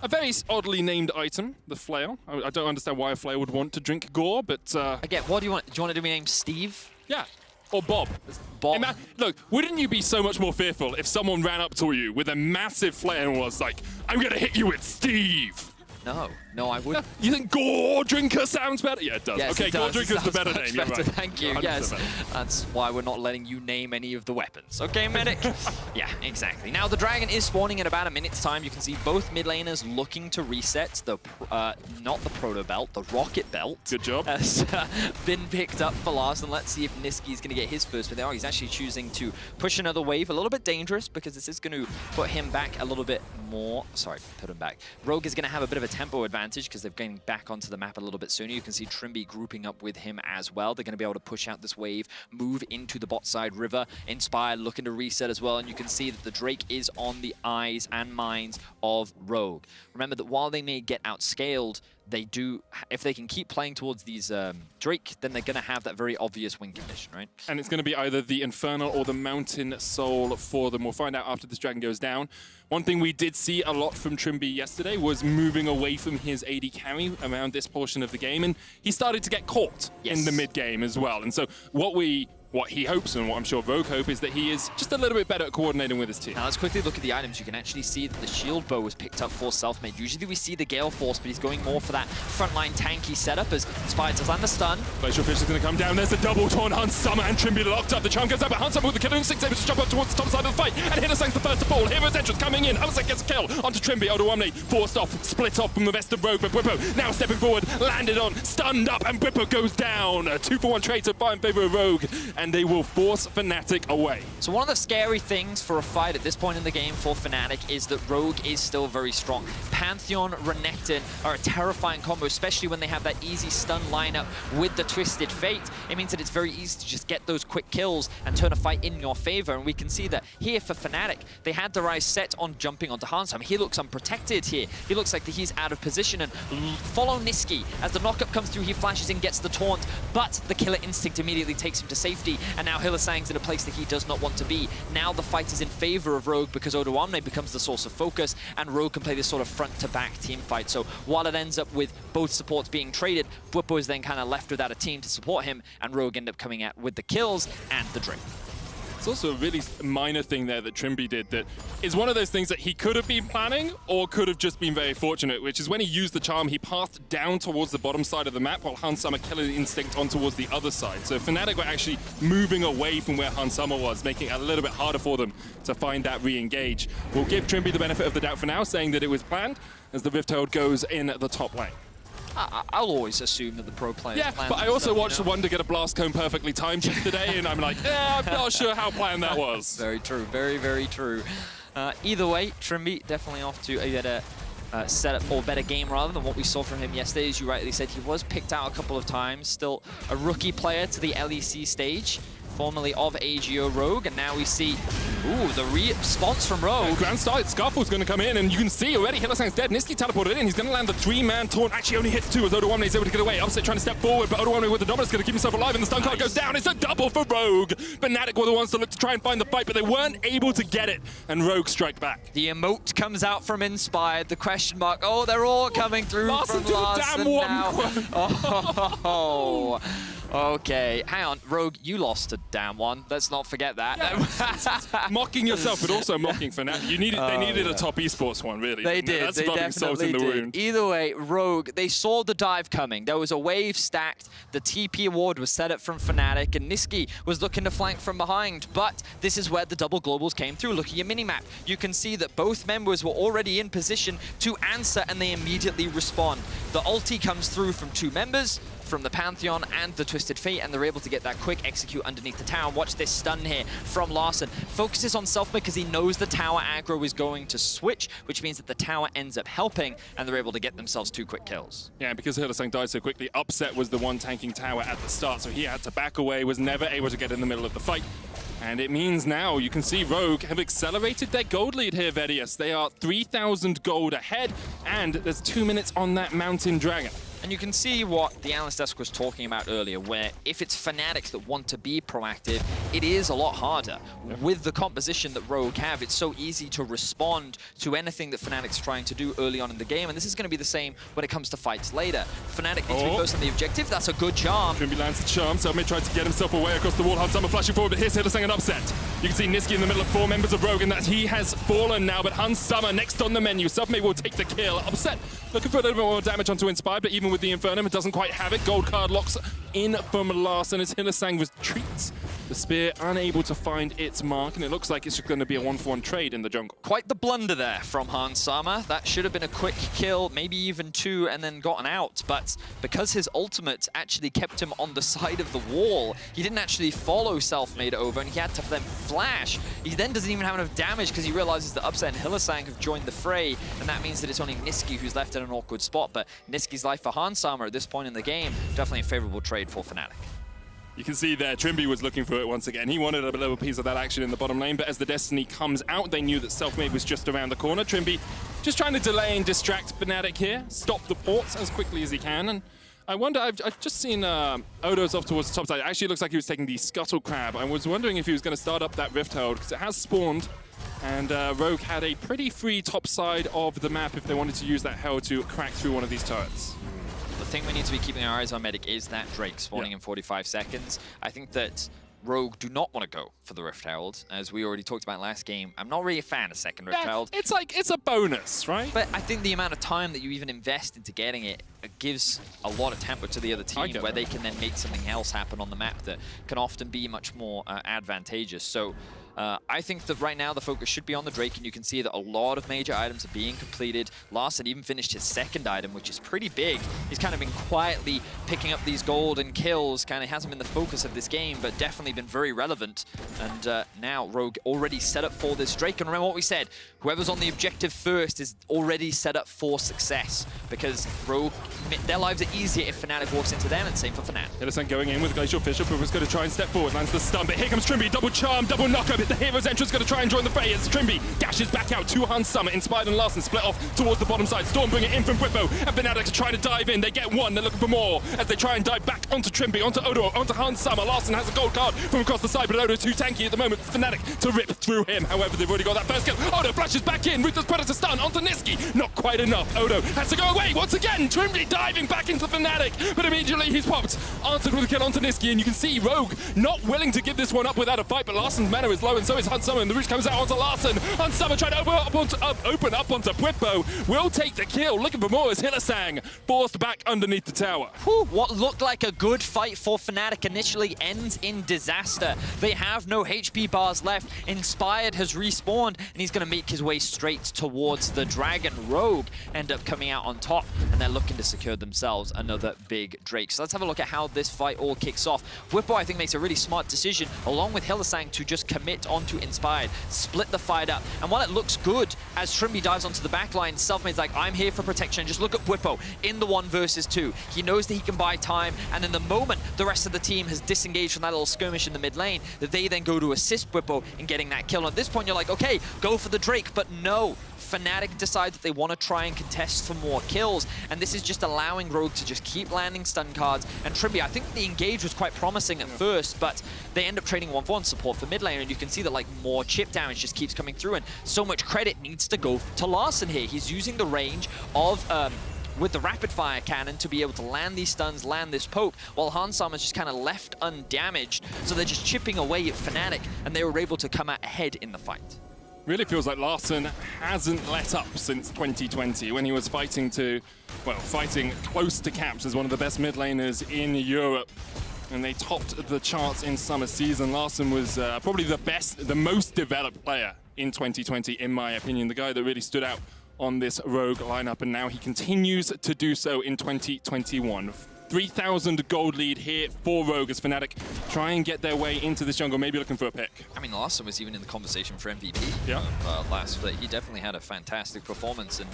A very oddly named item, the Flail. I don't understand why a Flail would want to drink Gore, but... Again, what do you want? Do you want it to be named Steve? Yeah. Or Bob. Bob. Look, wouldn't you be so much more fearful if someone ran up to you with a massive flare and was like, I'm going to hit you with Steve? No, I wouldn't. You think Gore Drinker sounds better? Yeah, it does. Yes, okay, it does. Gore Drinker's the better name. You're right. Thank you. 100%. Yes, that's why we're not letting you name any of the weapons. Okay, Medic? Yeah, exactly. Now, the Dragon is spawning in about a minute's time. You can see both mid laners looking to reset the, not the Proto Belt, the Rocket Belt. Good job. Has been picked up for Larssen. Let's see if Niski's going to get his first, but he's actually choosing to push another wave. A little bit dangerous, because this is going to put him back a little bit more. Sorry, put him back. Rogue is going to have a bit of a tempo advantage, because they're getting back onto the map a little bit sooner. You can see Trimby grouping up with him as well. They're going to be able to push out this wave, move into the bot side river. Inspired looking to reset as well, and you can see that the Drake is on the eyes and minds of Rogue. Remember that while they may get outscaled, they do, if they can keep playing towards these Drake, then they're going to have that very obvious win condition, right? And it's going to be either the Infernal or the Mountain Soul for them. We'll find out after this Dragon goes down. One thing we did see a lot from Trimby yesterday was moving away from his AD carry around this portion of the game, and he started to get caught in the mid game as well. And so what he hopes, and what I'm sure Rogue hope, is that he is just a little bit better at coordinating with his team. Now let's quickly look at the items. You can actually see that the shield bow was picked up for Selfmade. Usually we see the Gale Force, but he's going more for that frontline tanky setup as Inspired does land the stun. Glacial Fish is going to come down. There's a double taunt. Hans Summer and Trimby locked up. The charm goes out, but Hans Summer with the killer instinct able to jump up towards the top side of the fight. And Hittersank's the first to fall. Hero's entrance coming in. Hammersack gets a kill onto Trimby. Odoamne forced off, split off from the rest of Rogue, but Bwipo now stepping forward, landed on, stunned up, and Bwipo goes down. A 2-for-1 trade to buy in favor of Rogue, and they will force Fnatic away. So one of the scary things for a fight at this point in the game for Fnatic is that Rogue is still very strong. Pantheon, Renekton are a terrifying combo, especially when they have that easy stun lineup with the Twisted Fate. It means that it's very easy to just get those quick kills and turn a fight in your favor. And we can see that here for Fnatic, they had the Rise set on jumping onto Hansam. He looks unprotected here. He looks like he's out of position, and follow Niski. As the knockup comes through, he flashes in, gets the taunt, but the Killer Instinct immediately takes him to safety, and now Hillisang's in a place that he does not want to be. Now the fight is in favor of Rogue, because Odoamne becomes the source of focus, and Rogue can play this sort of front-to-back team fight. So while it ends up with both supports being traded, Bwipo is then kind of left without a team to support him, and Rogue end up coming out with the kills and the Drake. It's also a really minor thing there that Trimby did that is one of those things that he could have been planning or could have just been very fortunate, which is when he used the charm, he pathed down towards the bottom side of the map while Hans Summer Killer Instinct on towards the other side. So Fnatic were actually moving away from where Hans Summer was, making it a little bit harder for them to find that re-engage. We'll give Trimby the benefit of the doubt for now, saying that it was planned as the Rift Herald goes in the top lane. I'll always assume that the pro players plan. But I also watched the one to get a blast cone perfectly timed yesterday, and I'm like, yeah, I'm not sure how planned that was. Very true, very, very true. Either way, Trimby definitely off to a better setup, or better game rather, than what we saw from him yesterday. As you rightly said, he was picked out a couple of times. Still a rookie player to the LEC stage. formerly of AGO Rogue, and now we see, ooh, the response from Rogue. Grand start, Scarfall's going to come in, and you can see already Hylissang's dead. Nisqy teleported in, he's going to land the 3-man taunt. Actually only hits 2 as Odoamne is able to get away. Upset trying to step forward, but Odoamne with the dominance is going to keep himself alive, and the stun card goes down. It's a double for Rogue. Fnatic were the ones to look to try and find the fight, but they weren't able to get it, and Rogue strike back. The emote comes out from Inspired, the question mark. Oh, they're all coming through Larson from Larson damn now. Oh, okay. Hang on, Rogue, you lost a damn one. Let's not forget that. Yeah. Mocking yourself, but also mocking Fnatic. They needed a top esports one, really. They did. That's They rubbing salt in definitely the did. wound. Either way, Rogue, they saw the dive coming. There was a wave stacked. The TP award was set up from Fnatic, and Nisqy was looking to flank from behind. But this is where the double globals came through. Look at your minimap. You can see that both members were already in position to answer, and they immediately respond. The ulti comes through from 2 members, from the Pantheon and the Twisted Fate, and they're able to get that quick execute underneath the tower. Watch this stun here from Larson. Focuses on self because he knows the tower aggro is going to switch, which means that the tower ends up helping, and they're able to get themselves 2 quick kills. Yeah, because Hylissang died so quickly, Upset was the one tanking tower at the start, so he had to back away, was never able to get in the middle of the fight. And it means now you can see Rogue have accelerated their gold lead here, Vedius. They are 3,000 gold ahead, and there's 2 minutes on that Mountain Dragon. And you can see what the analyst desk was talking about earlier, where if it's Fnatic that want to be proactive, it is a lot harder. With the composition that Rogue have, it's so easy to respond to anything that Fnatic's trying to do early on in the game, and this is going to be the same when it comes to fights later. Fnatic needs to be first on the objective. That's a good charm. Trimby lands the charm, so tried to get himself away across the wall. Hunsummer flashing forward, but here's Hylissang and Upset. You can see Nisqy in the middle of 4 members of Rogue, and that he has fallen now, but Hunsummer next on the menu. Submate will take the kill. Upset looking for a little bit more damage onto Inspired, but even with the Infernum, it doesn't quite have it. Gold card locks in from Larson as Hylissang retreats. The spear unable to find its mark, and it looks like it's going to be a 1-for-1 trade in the jungle. Quite the blunder there from Hansama. That should have been a quick kill, maybe even 2, and then gotten out. But because his ultimate actually kept him on the side of the wall, he didn't actually follow Selfmade over, and he had to then flash. He then doesn't even have enough damage because he realizes that Upset and Hylissang have joined the fray, and that means that it's only Nisqy who's left in an awkward spot. But Nisqy's life for Hansama at this point in the game, definitely a favorable trade for Fnatic. You can see there, Trimby was looking for it once again. He wanted a little piece of that action in the bottom lane, but as the Destiny comes out, they knew that Selfmade was just around the corner. Trimby just trying to delay and distract Fnatic here, stop the ports as quickly as he can. And I wonder, I've just seen Odo's off towards the top side. Actually, it looks like he was taking the Scuttle Crab. I was wondering if he was going to start up that Rift Herald, because it has spawned, and Rogue had a pretty free top side of the map if they wanted to use that Herald to crack through one of these turrets. The thing we need to be keeping our eyes on, Medic, is that Drake spawning in 45 seconds. I think that Rogue do not want to go for the Rift Herald, as we already talked about last game. I'm not really a fan of second Rift Herald. It's like, it's a bonus, right? But I think the amount of time that you even invest into getting it gives a lot of tempo to the other team, where they can then make something else happen on the map that can often be much more advantageous. So I think that right now the focus should be on the Drake, and you can see that a lot of major items are being completed. Larson even finished his second item, which is pretty big. He's kind of been quietly picking up these golden kills, kind of hasn't been the focus of this game, but definitely been very relevant. And now Rogue already set up for this Drake. And remember what we said, whoever's on the objective first is already set up for success, because Rogue, their lives are easier if Fnatic walks into them, and same for Fnatic. Hylissang going in with Glacial Fisher, but was going to try and step forward, lands the stun, but here comes Trimby, double charm, double knockup. The hero's entrance going to try and join the fray as Trimby dashes back out to Hansummer. Inspired and Larson split off towards the bottom side. Storm bring it in from Whippo, and Fnatic are trying to dive in. They get one, they're looking for more as they try and dive back onto Trimby, onto Odo, onto Hansummer. Larson has a gold card from across the side, but Odo's too tanky at the moment for Fnatic to rip through him. However, they've already got that first kill. Odo flashes back in, Ruthless Predator stun onto Nisqy. Not quite enough. Odo has to go away once again. Trimby diving back into Fnatic, but immediately he's popped. Answered with a kill onto Nisqy, and you can see Rogue not willing to give this one up without a fight, but Larson's mana is low, and so is Hansummer, and the root comes out onto Larson. Hansummer trying to open up onto Whippo. Will take the kill, looking for more as Hylissang forced back underneath the tower. Whew, what looked like a good fight for Fnatic initially ends in disaster. They have no HP bars left. Inspired has respawned, and he's going to make his way straight towards the Dragon. Rogue end up coming out on top, and they're looking to secure themselves another big Drake. So let's have a look at how this fight all kicks off. Whippo, I think, makes a really smart decision, along with Hylissang, to just commit locked onto Inspired, split the fight up. And while it looks good, as Trimby dives onto the back line, Selfmade's like, I'm here for protection. Just look at Whippo in the 1 versus 2. He knows that he can buy time, and then the moment the rest of the team has disengaged from that little skirmish in the mid lane, that they then go to assist Whippo in getting that kill. And at this point, you're like, okay, go for the Drake, but no. Fnatic decide that they want to try and contest for more kills, and this is just allowing Rogue to just keep landing stun cards. And Trimby, I think the engage was quite promising at first, but they end up trading 1-4 support for mid lane, and you can see that like more chip damage just keeps coming through, and so much credit needs to go to Larssen here. He's using the range of with the rapid fire cannon to be able to land these stuns, land this poke, while Hansama's just kind of left undamaged. So they're just chipping away at Fnatic, and they were able to come out ahead in the fight. Really feels like Larssen hasn't let up since 2020 when he was fighting close to caps as one of the best mid laners in Europe. And they topped the charts in summer season. Larssen was probably the most developed player in 2020, in my opinion. The guy that really stood out on this Rogue lineup, and now he continues to do so in 2021. 3,000 gold lead here for Rogue as Fnatic try and get their way into this jungle, maybe looking for a pick. I mean, Larssen was even in the conversation for MVP yeah. Last, but he definitely had a fantastic performance. And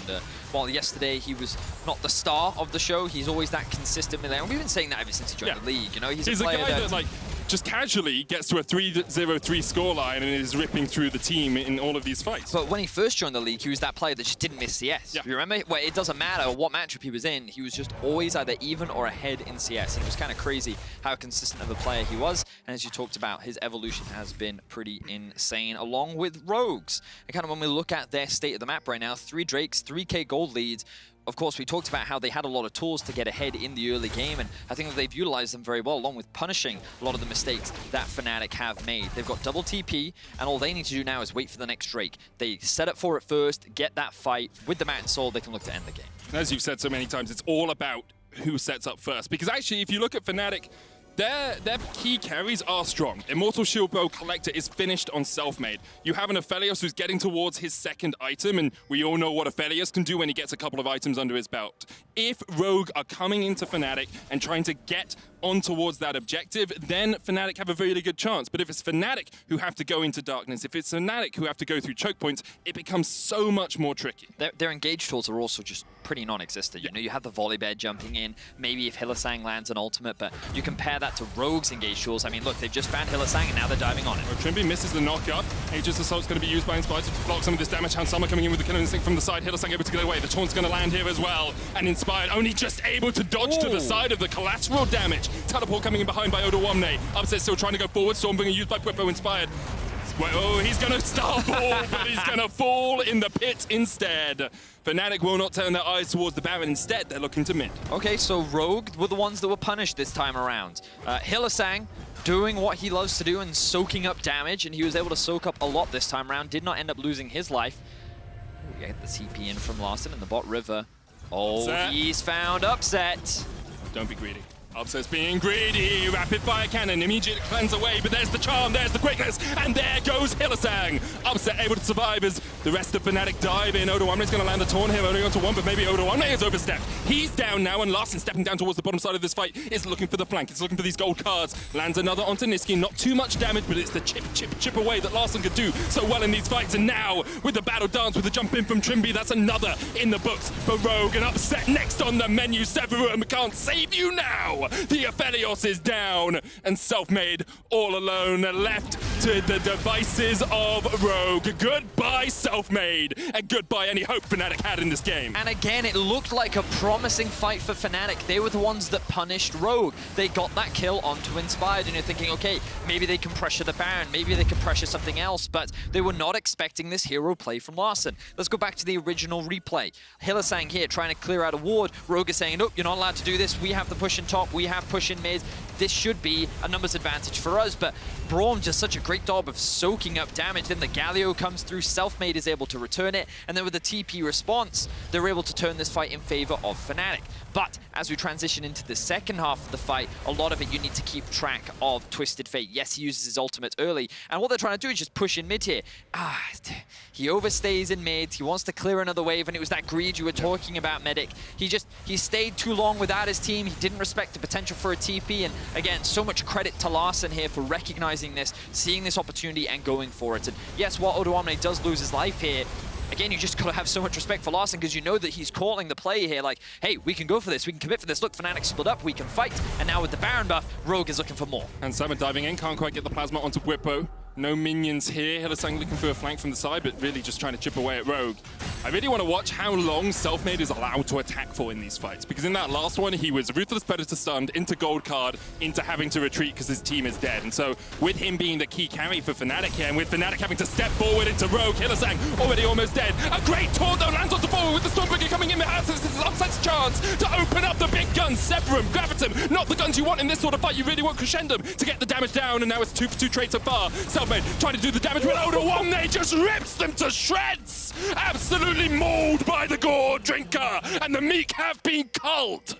while yesterday he was not the star of the show, he's always that consistent mid laner. We've been saying that ever since he joined the league. You know, he's a player guy that like just casually gets to a 3-0-3 scoreline and is ripping through the team in all of these fights. But when he first joined the league, he was that player that just didn't miss CS. Yeah. You remember? Well, it doesn't matter what matchup he was in, he was just always either even or ahead in CS. And it was kind of crazy how consistent of a player he was. And as you talked about, his evolution has been pretty insane, along with Rogues. And kind of when we look at their state of the map right now, 3 Drakes, 3K gold leads. Of course, we talked about how they had a lot of tools to get ahead in the early game, and I think that they've utilized them very well, along with punishing a lot of the mistakes that Fnatic have made. They've got double TP, and all they need to do now is wait for the next Drake. They set up for it first, get that fight. With the Mountain Soul, they can look to end the game. As you've said so many times, it's all about who sets up first. Because actually, if you look at Fnatic, their key carries are strong. Immortal Shield Bow Collector is finished on Selfmade. You have an Aphelios who's getting towards his second item, and we all know what Aphelios can do when he gets a couple of items under his belt. If Rogue are coming into Fnatic and trying to get on towards that objective, then Fnatic have a really good chance. But if it's Fnatic who have to go into darkness, if it's Fnatic who have to go through choke points, it becomes so much more tricky. Their engage tools are also just pretty non-existent. You know, you have the volley bear jumping in, maybe if Hylissang lands an ultimate, but you compare that to Rogue's engage tools. I mean, look, they've just found Hylissang and now they're diving on it. Well, Trimby misses the knockup. Aegis Assault's going to be used by Inspired to block some of this damage. Hansama coming in with the killing instinct from the side. Hylissang able to get away. The taunt's going to land here as well. And Inspired only just able to dodge to the side of the collateral damage. Teleport coming in behind by Odawamne. Upset still trying to go forward. Stormbringer used by Whippo. Inspired. Oh, he's going to starboard, but he's going to fall in the pit instead. Fnatic will not turn their eyes towards the Baron. Instead, they're looking to mid. Okay, so Rogue were the ones that were punished this time around. Hylissang doing what he loves to do and soaking up damage, and he was able to soak up a lot this time around. Did not end up losing his life. We get the CP in from Larssen in the bot river. Oh, Upset. He's found Upset. Don't be greedy. Upset's being greedy. Rapid fire cannon immediately cleanse away, but there's the charm, there's the quickness, and there goes Hylissang. Upset able to survive as the rest of Fnatic dive in. Odawamne's going to land the taunt here, only onto one, but maybe Odawamne has overstepped. He's down now, and Larssen stepping down towards the bottom side of this fight is looking for the flank. It's looking for these gold cards. Lands another onto Niski. Not too much damage, but it's the chip away that Larssen could do so well in these fights. And now, with the battle dance, with the jump in from Trimby, that's another in the books for Rogue. And Upset next on the menu. Severum can't save you now. The Aphelios is down, and Selfmade all alone, left to the devices of Rogue. Goodbye, Selfmade, and goodbye any hope Fnatic had in this game. And again, it looked like a promising fight for Fnatic. They were the ones that punished Rogue. They got that kill onto Inspired, and you're thinking, okay, maybe they can pressure the Baron, maybe they can pressure something else, but they were not expecting this hero play from Larssen. Let's go back to the original replay. Hylissang here trying to clear out a ward. Rogue is saying, nope, you're not allowed to do this. We have the push in top, we have push in mid. This should be a numbers advantage for us, but Braum just such a great job of soaking up damage. Then the Galio comes through, Selfmade is able to return it, and then with the TP response, they're able to turn this fight in favor of Fnatic. But as we transition into the second half of the fight, a lot of it you need to keep track of Twisted Fate. Yes, he uses his ultimate early, and what they're trying to do is just push in mid here. He overstays in mid, he wants to clear another wave, and it was that greed you were talking about, Medic. He stayed too long without his team, he didn't respect the potential for a TP, and again, so much credit to Larssen here for recognizing this, seeing seeing this opportunity and going for it. And yes, while RDYCHK does lose his life here, again, you just gotta have so much respect for Larssen because you know that he's calling the play here like, hey, we can go for this, we can commit for this. Look, Fnatic split up, we can fight. And now with the Baron buff, Rogue is looking for more. And Simon diving in, can't quite get the plasma onto Whippo. No minions here. Hylissang looking for a flank from the side, but really just trying to chip away at Rogue. I really want to watch how long Selfmade is allowed to attack for in these fights, because in that last one, he was Ruthless Predator stunned, into Gold Card, into having to retreat because his team is dead. And so with him being the key carry for Fnatic here, and with Fnatic having to step forward into Rogue, Hylissang already almost dead. A great taunt though lands onto forward with the Stormbreaker coming in behind. This is Upset's chance to open up the big guns. Severum, Gravitum, not the guns you want in this sort of fight. You really want Crescendum to get the damage down, and now it's 2 for 2 trades so far. Selfmade trying to do the damage, but RDYCHK just rips them to shreds! Absolutely mauled by the Gore Drinker, and the Meek have been culled!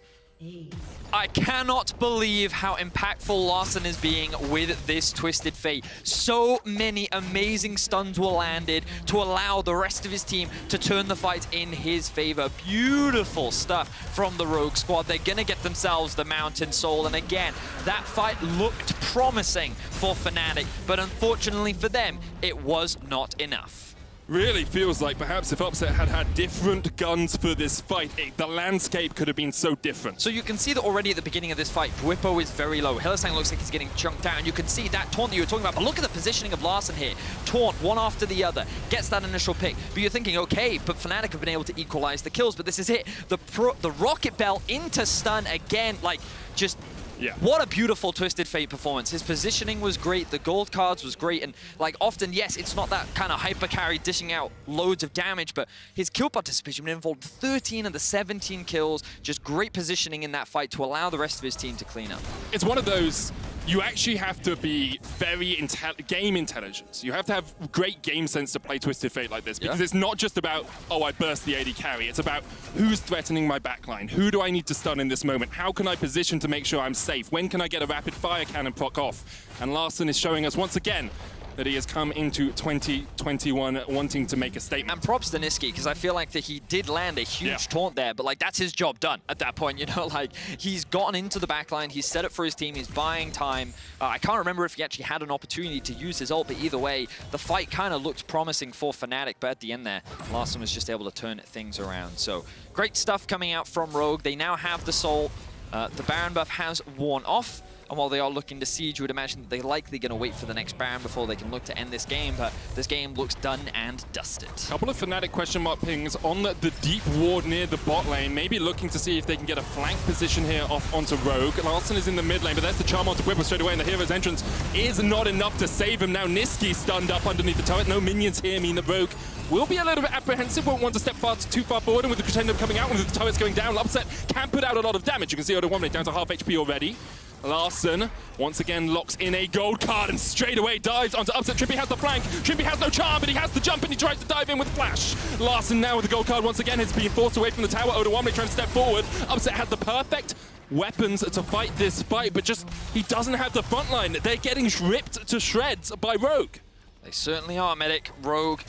I cannot believe how impactful Larssen is being with this Twisted Fate. So many amazing stuns were landed to allow the rest of his team to turn the fight in his favor. Beautiful stuff from the Rogue squad. They're gonna get themselves the Mountain Soul, and again, that fight looked promising for Fnatic, but unfortunately for them, it was not enough. Really feels like perhaps if Upset had had different guns for this fight, the landscape could have been so different. So you can see that already at the beginning of this fight, Whippo is very low. Hylissang looks like he's getting chunked out, and you can see that taunt that you were talking about. But look at the positioning of Larssen here. Taunt, one after the other, gets that initial pick. But you're thinking, okay, but Fnatic have been able to equalize the kills, but this is it. The Rocket Bell into stun again, like, just... Yeah. What a beautiful Twisted Fate performance. His positioning was great, the gold cards was great, and like often, yes, it's not that kind of hyper carry dishing out loads of damage, but his kill participation involved 13 of the 17 kills, just great positioning in that fight to allow the rest of his team to clean up. It's one of those, you actually have to be very game intelligence. You have to have great game sense to play Twisted Fate like this, because it's not just about, oh, I burst the AD carry. It's about who's threatening my backline? Who do I need to stun in this moment? How can I position to make sure I'm safe? When can I get a rapid fire cannon proc off? And Larssen is showing us once again that he has come into 2021 wanting to make a statement. And props to Niski, because I feel like that he did land a huge taunt there, but like that's his job done at that point, you know, like he's gotten into the backline, he's set it for his team, he's buying time. I can't remember if he actually had an opportunity to use his ult, but either way, the fight kind of looked promising for Fnatic, but at the end there, Larssen was just able to turn things around. So great stuff coming out from Rogue. They now have the Soul. The Baron buff has worn off, and while they are looking to siege, you would imagine that they're likely going to wait for the next Baron before they can look to end this game, but this game looks done and dusted. Couple of Fnatic question mark pings on the deep ward near the bot lane, maybe looking to see if they can get a flank position here off onto Rogue. Larssen is in the mid lane, but there's the charm onto Whippo straight away, and the hero's entrance is not enough to save him. Now Niski stunned up underneath the turret. No minions here mean that Rogue will be a little bit apprehensive, won't want to step too far forward, and with the Crescendo coming out and with the turrets going down, Upset can put out a lot of damage. You can see RDYCHK down to half HP already. Larssen once again locks in a gold card and straight away dives onto Upset. Trippy has the flank. Trippy has no charm, but he has the jump and he tries to dive in with flash. Larssen now with the gold card once again has been forced away from the tower. RDYCHK trying to step forward. Upset has the perfect weapons to fight this fight, but just he doesn't have the front line. They're getting ripped to shreds by Rogue. They certainly are, Medic. Rogue.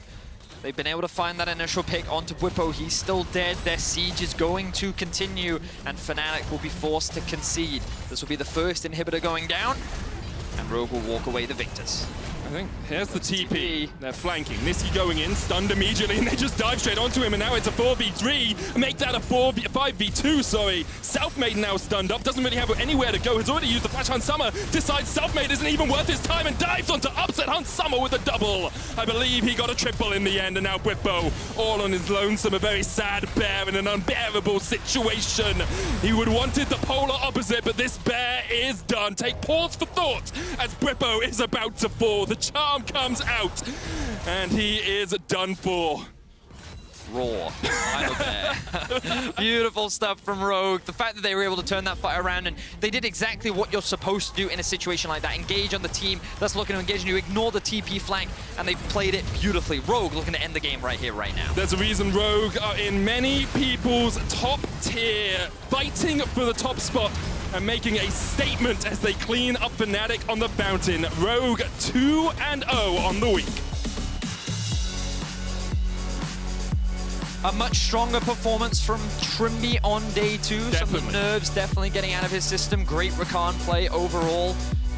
They've been able to find that initial pick onto Whippo. He's still dead. Their siege is going to continue, and Fnatic will be forced to concede. This will be the first inhibitor going down, and Rogue will walk away the victors. I think here's the TP. They're flanking. Niski going in, stunned immediately, and they just dive straight onto him, and now it's a 4v3. Make that a 5v2, sorry. Selfmade now stunned up, doesn't really have anywhere to go. Has already used the flash. Hunt Summer decides Selfmade isn't even worth his time and dives onto Upset. Hunt Summer with a double. I believe he got a triple in the end, and now Whippo all on his lonesome. A very sad bear in an unbearable situation. He would wanted the polar opposite, but this bear is done. Take pause for thought as Whippo is about to fall. The charm comes out, and he is done for. Raw. Final bear. Beautiful stuff from Rogue. The fact that they were able to turn that fight around, and they did exactly what you're supposed to do in a situation like that. Engage on the team that's looking to engage, and you ignore the TP flank, and they played it beautifully. Rogue looking to end the game right here, right now. There's a reason Rogue are in many people's top tier, fighting for the top spot and making a statement as they clean up Fnatic on the Fountain. Rogue 2-0 on the week. A much stronger performance from Trimby on day 2. Some of the nerves definitely getting out of his system. Great Rakan play overall.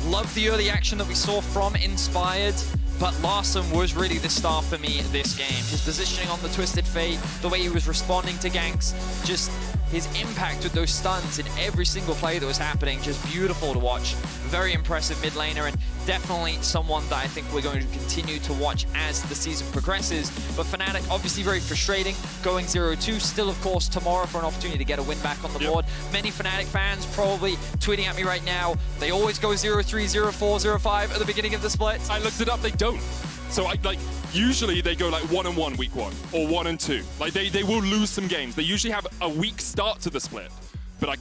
Love the early action that we saw from Inspired, but Larson was really the star for me in this game. His positioning on the Twisted Fate, the way he was responding to ganks, just his impact with those stuns in every single play that was happening, just beautiful to watch. Very impressive mid laner, and definitely someone that I think we're going to continue to watch as the season progresses. But Fnatic, obviously very frustrating, going 0-2. Still, of course, tomorrow for an opportunity to get a win back on the board. Many Fnatic fans probably tweeting at me right now. They always go 0-3, 0-4, 0-5 at the beginning of the split. I looked it up, they don't. So usually they go like 1-1 week 1 or 1-2. Like they will lose some games. They usually have a weak start to the split. But I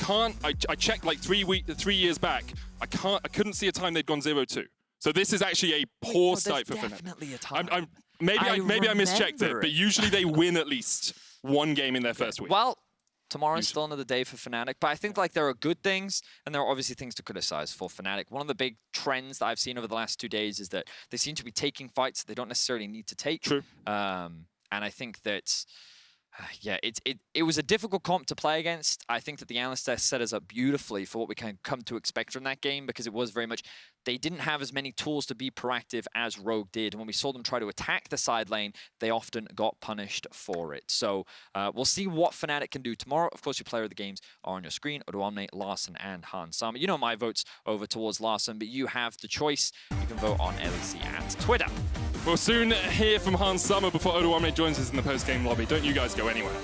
checked like 3 years back. I couldn't see a time they'd gone 0-2. So this is actually a poor start for Fnatic. Definitely a time. Maybe I mischecked it, but usually they win at least one game in their first week. Well, tomorrow's still another day for Fnatic, but I think like there are good things and there are obviously things to criticize for Fnatic. One of the big trends that I've seen over the last 2 days is that they seem to be taking fights that they don't necessarily need to take. True. And I think that yeah, it was a difficult comp to play against. I think that the analyst test set us up beautifully for what we can come to expect from that game, because it was very much, they didn't have as many tools to be proactive as Rogue did. And when we saw them try to attack the side lane, they often got punished for it. So we'll see what Fnatic can do tomorrow. Of course, your player of the games are on your screen: RDYCHK, Larson, and Hans Sama. You know my votes over towards Larson, but you have the choice. You can vote on LEC at Twitter. We'll soon hear from Hans Sama before RDYCHK joins us in the post-game lobby. Don't you guys go anywhere.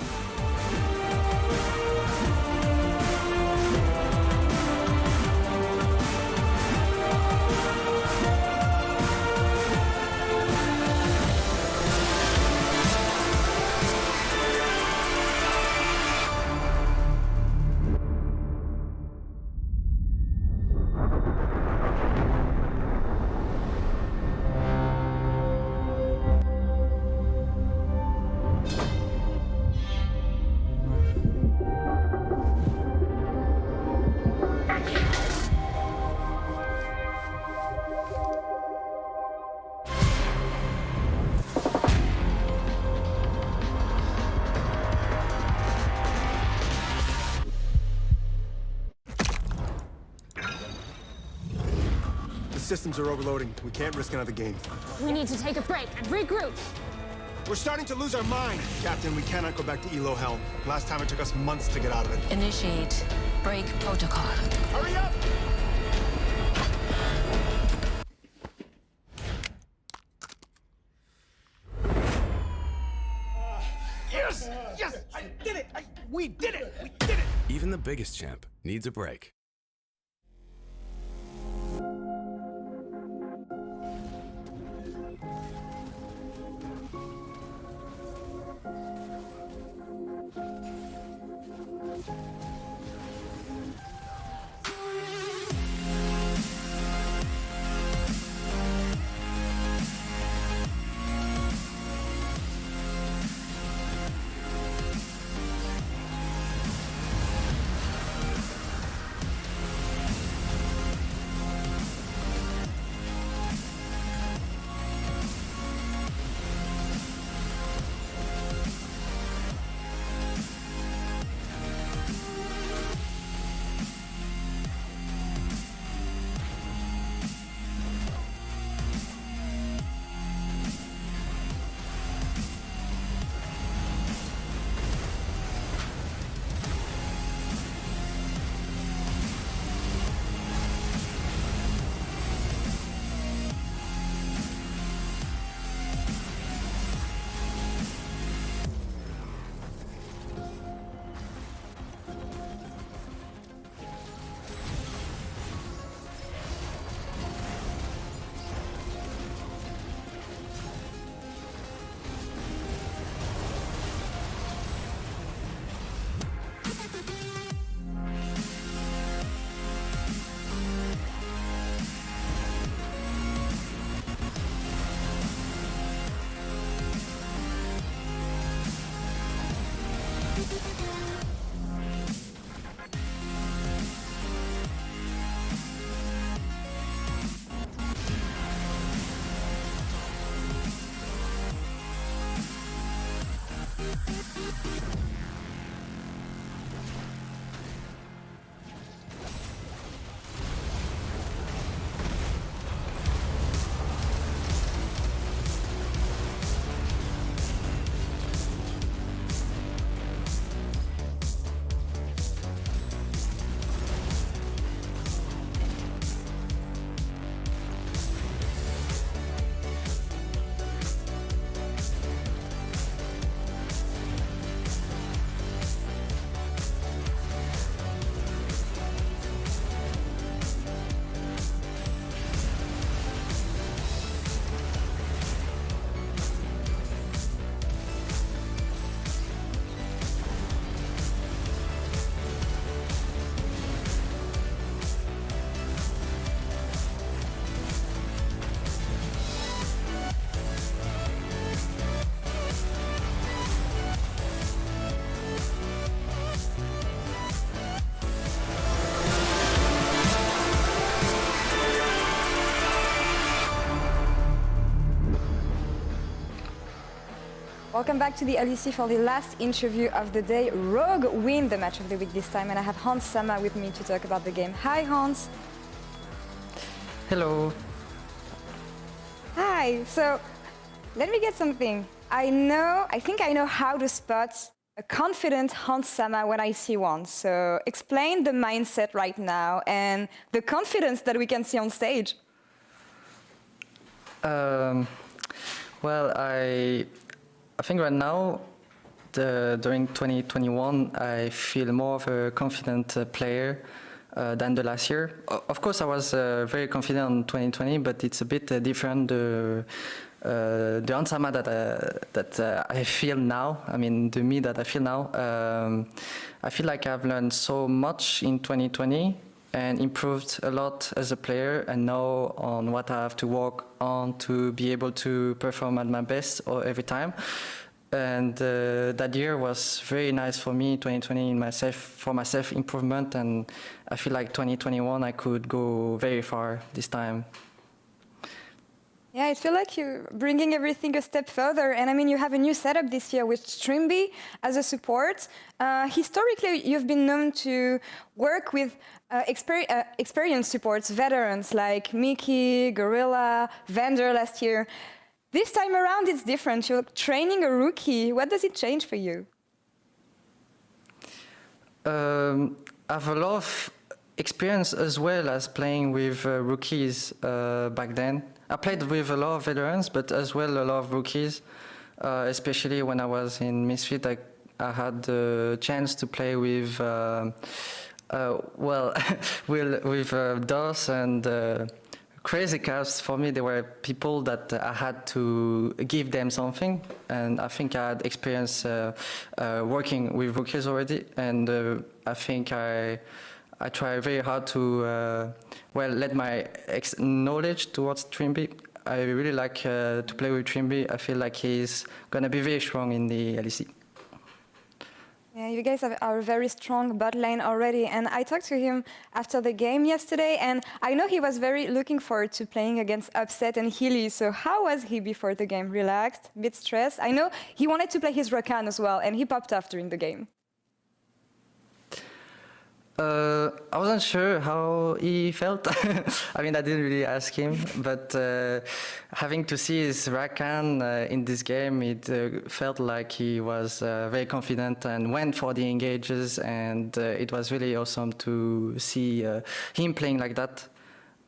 Systems are overloading. We can't risk another game. We need to take a break and regroup. We're starting to lose our mind. Captain, we cannot go back to Elo Helm. Last time it took us months to get out of it. Initiate break protocol. Hurry up! Yes! Yes! I did it! We did it! We did it! Even the biggest champ needs a break. Welcome back to the LEC for the last interview of the day. Rogue win the match of the week this time, and I have Hans Sama with me to talk about the game. Hi, Hans. Hello. Hi. So, let me get something. I think I know how to spot a confident Hans Sama when I see one. So, explain the mindset right now and the confidence that we can see on stage. Well, I think right now, during 2021, I feel more of a confident player than the last year. Of course, I was very confident in 2020, but it's a bit different. The Hans Sama that I feel now, I mean, the me that I feel now, I feel like I've learned so much in 2020 and improved a lot as a player, and know on what I have to work on to be able to perform at my best every time. And that year was very nice for me, 2020, for my self-improvement, and I feel like 2021 I could go very far this time. Yeah, I feel like you're bringing everything a step further. And I mean, you have a new setup this year with Strimby as a support. Historically, you've been known to work with experienced supports, veterans like Mickey, Gorilla, Vander last year. This time around, it's different. You're training a rookie. What does it change for you? I have a lot of experience as well as playing with rookies back then. I played with a lot of veterans, but as well a lot of rookies. Especially when I was in Misfit, I had the chance to play with, with DOS and Crazy Cats. For me, they were people that I had to give them something, and I think I had experience working with rookies already, and I think I try very hard to let my knowledge towards Strimby. I really like to play with Strimby. I feel like he's gonna be very strong in the LEC. Yeah, you guys are a very strong bot lane already, and I talked to him after the game yesterday, and I know he was very looking forward to playing against Upset and Healy. So how was he before the game? Relaxed, a bit stressed? I know he wanted to play his Rakan as well, and he popped off during the game. I wasn't sure how he felt. I mean, I didn't really ask him, but having to see his Rakan in this game, it felt like he was very confident and went for the engages, and it was really awesome to see him playing like that.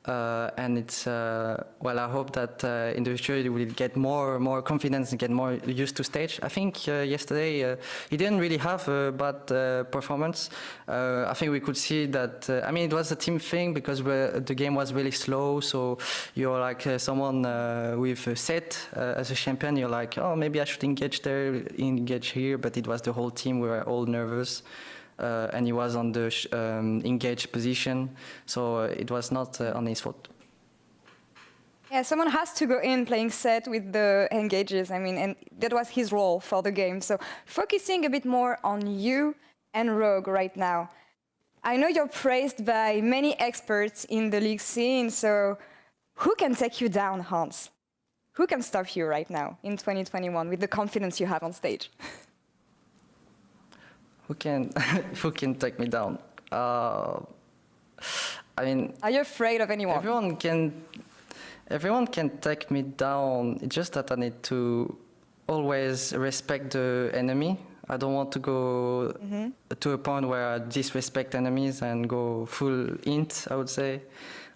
And it's I hope that in the future he will get more confidence and get more used to stage. I think yesterday he didn't really have a bad performance. I think we could see that. I mean, it was a team thing because the game was really slow. So you're like someone with a set as a champion. You're like, oh, maybe I should engage there, engage here. But it was the whole team. We were all nervous. And he was on the engaged position, so it was not on his fault. Yeah, someone has to go in playing set with the engages, I mean, and that was his role for the game. So focusing a bit more on you and Rogue right now. I know you're praised by many experts in the league scene, so who can take you down, Hans? Who can stop you right now in 2021 with the confidence you have on stage? Who can take me down? I mean, are you afraid of anyone? Everyone can take me down. It's just that I need to always respect the enemy. I don't want to go to a point where I disrespect enemies and go full int, I would say.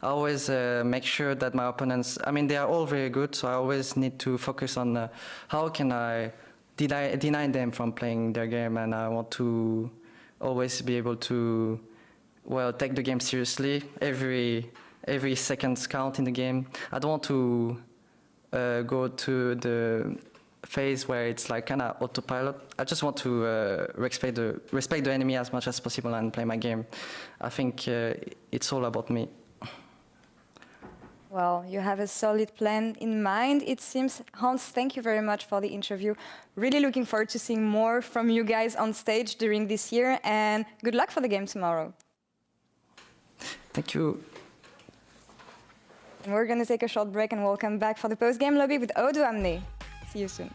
I always make sure that my opponents, I mean, they are all very good, so I always need to focus on how can I deny them from playing their game, and I want to always be able to, take the game seriously. Every second count in the game. I don't want to go to the phase where it's like kind of autopilot. I just want to respect the enemy as much as possible and play my game. I think it's all about me. Well, you have a solid plan in mind, it seems. Hans, thank you very much for the interview. Really looking forward to seeing more from you guys on stage during this year, and good luck for the game tomorrow. Thank you. And we're going to take a short break and we'll come back for the post-game lobby with Odo Amne. See you soon.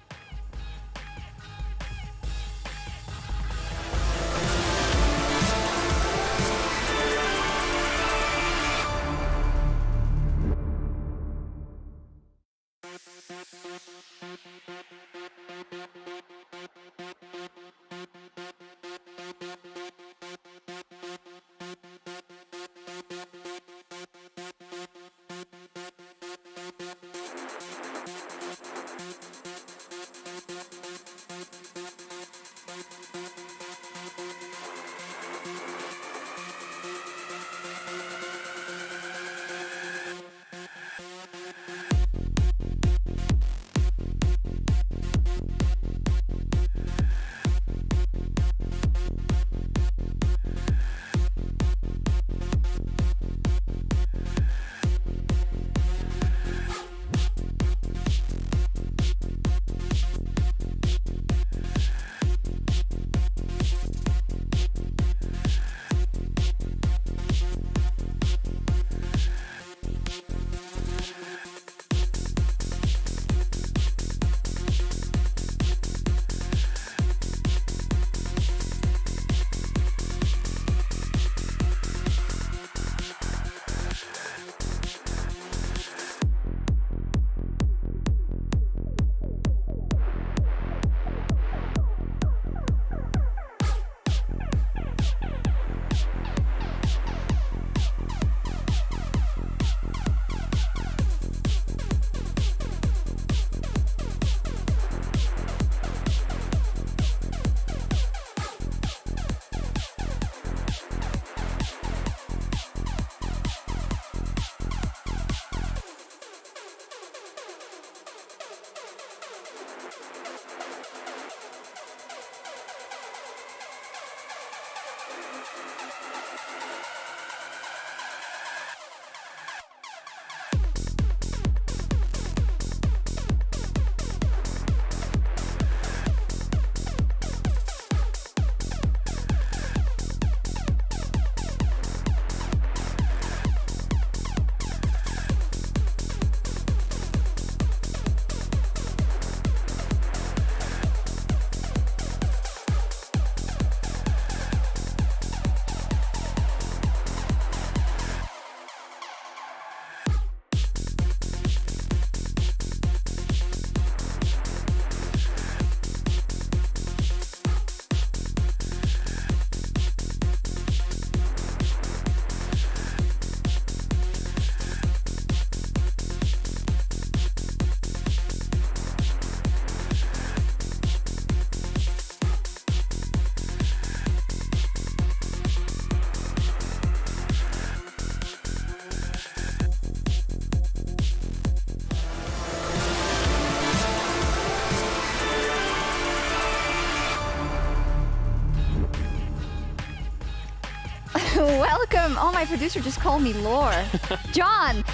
Welcome. Oh, my producer just called me Lore. John,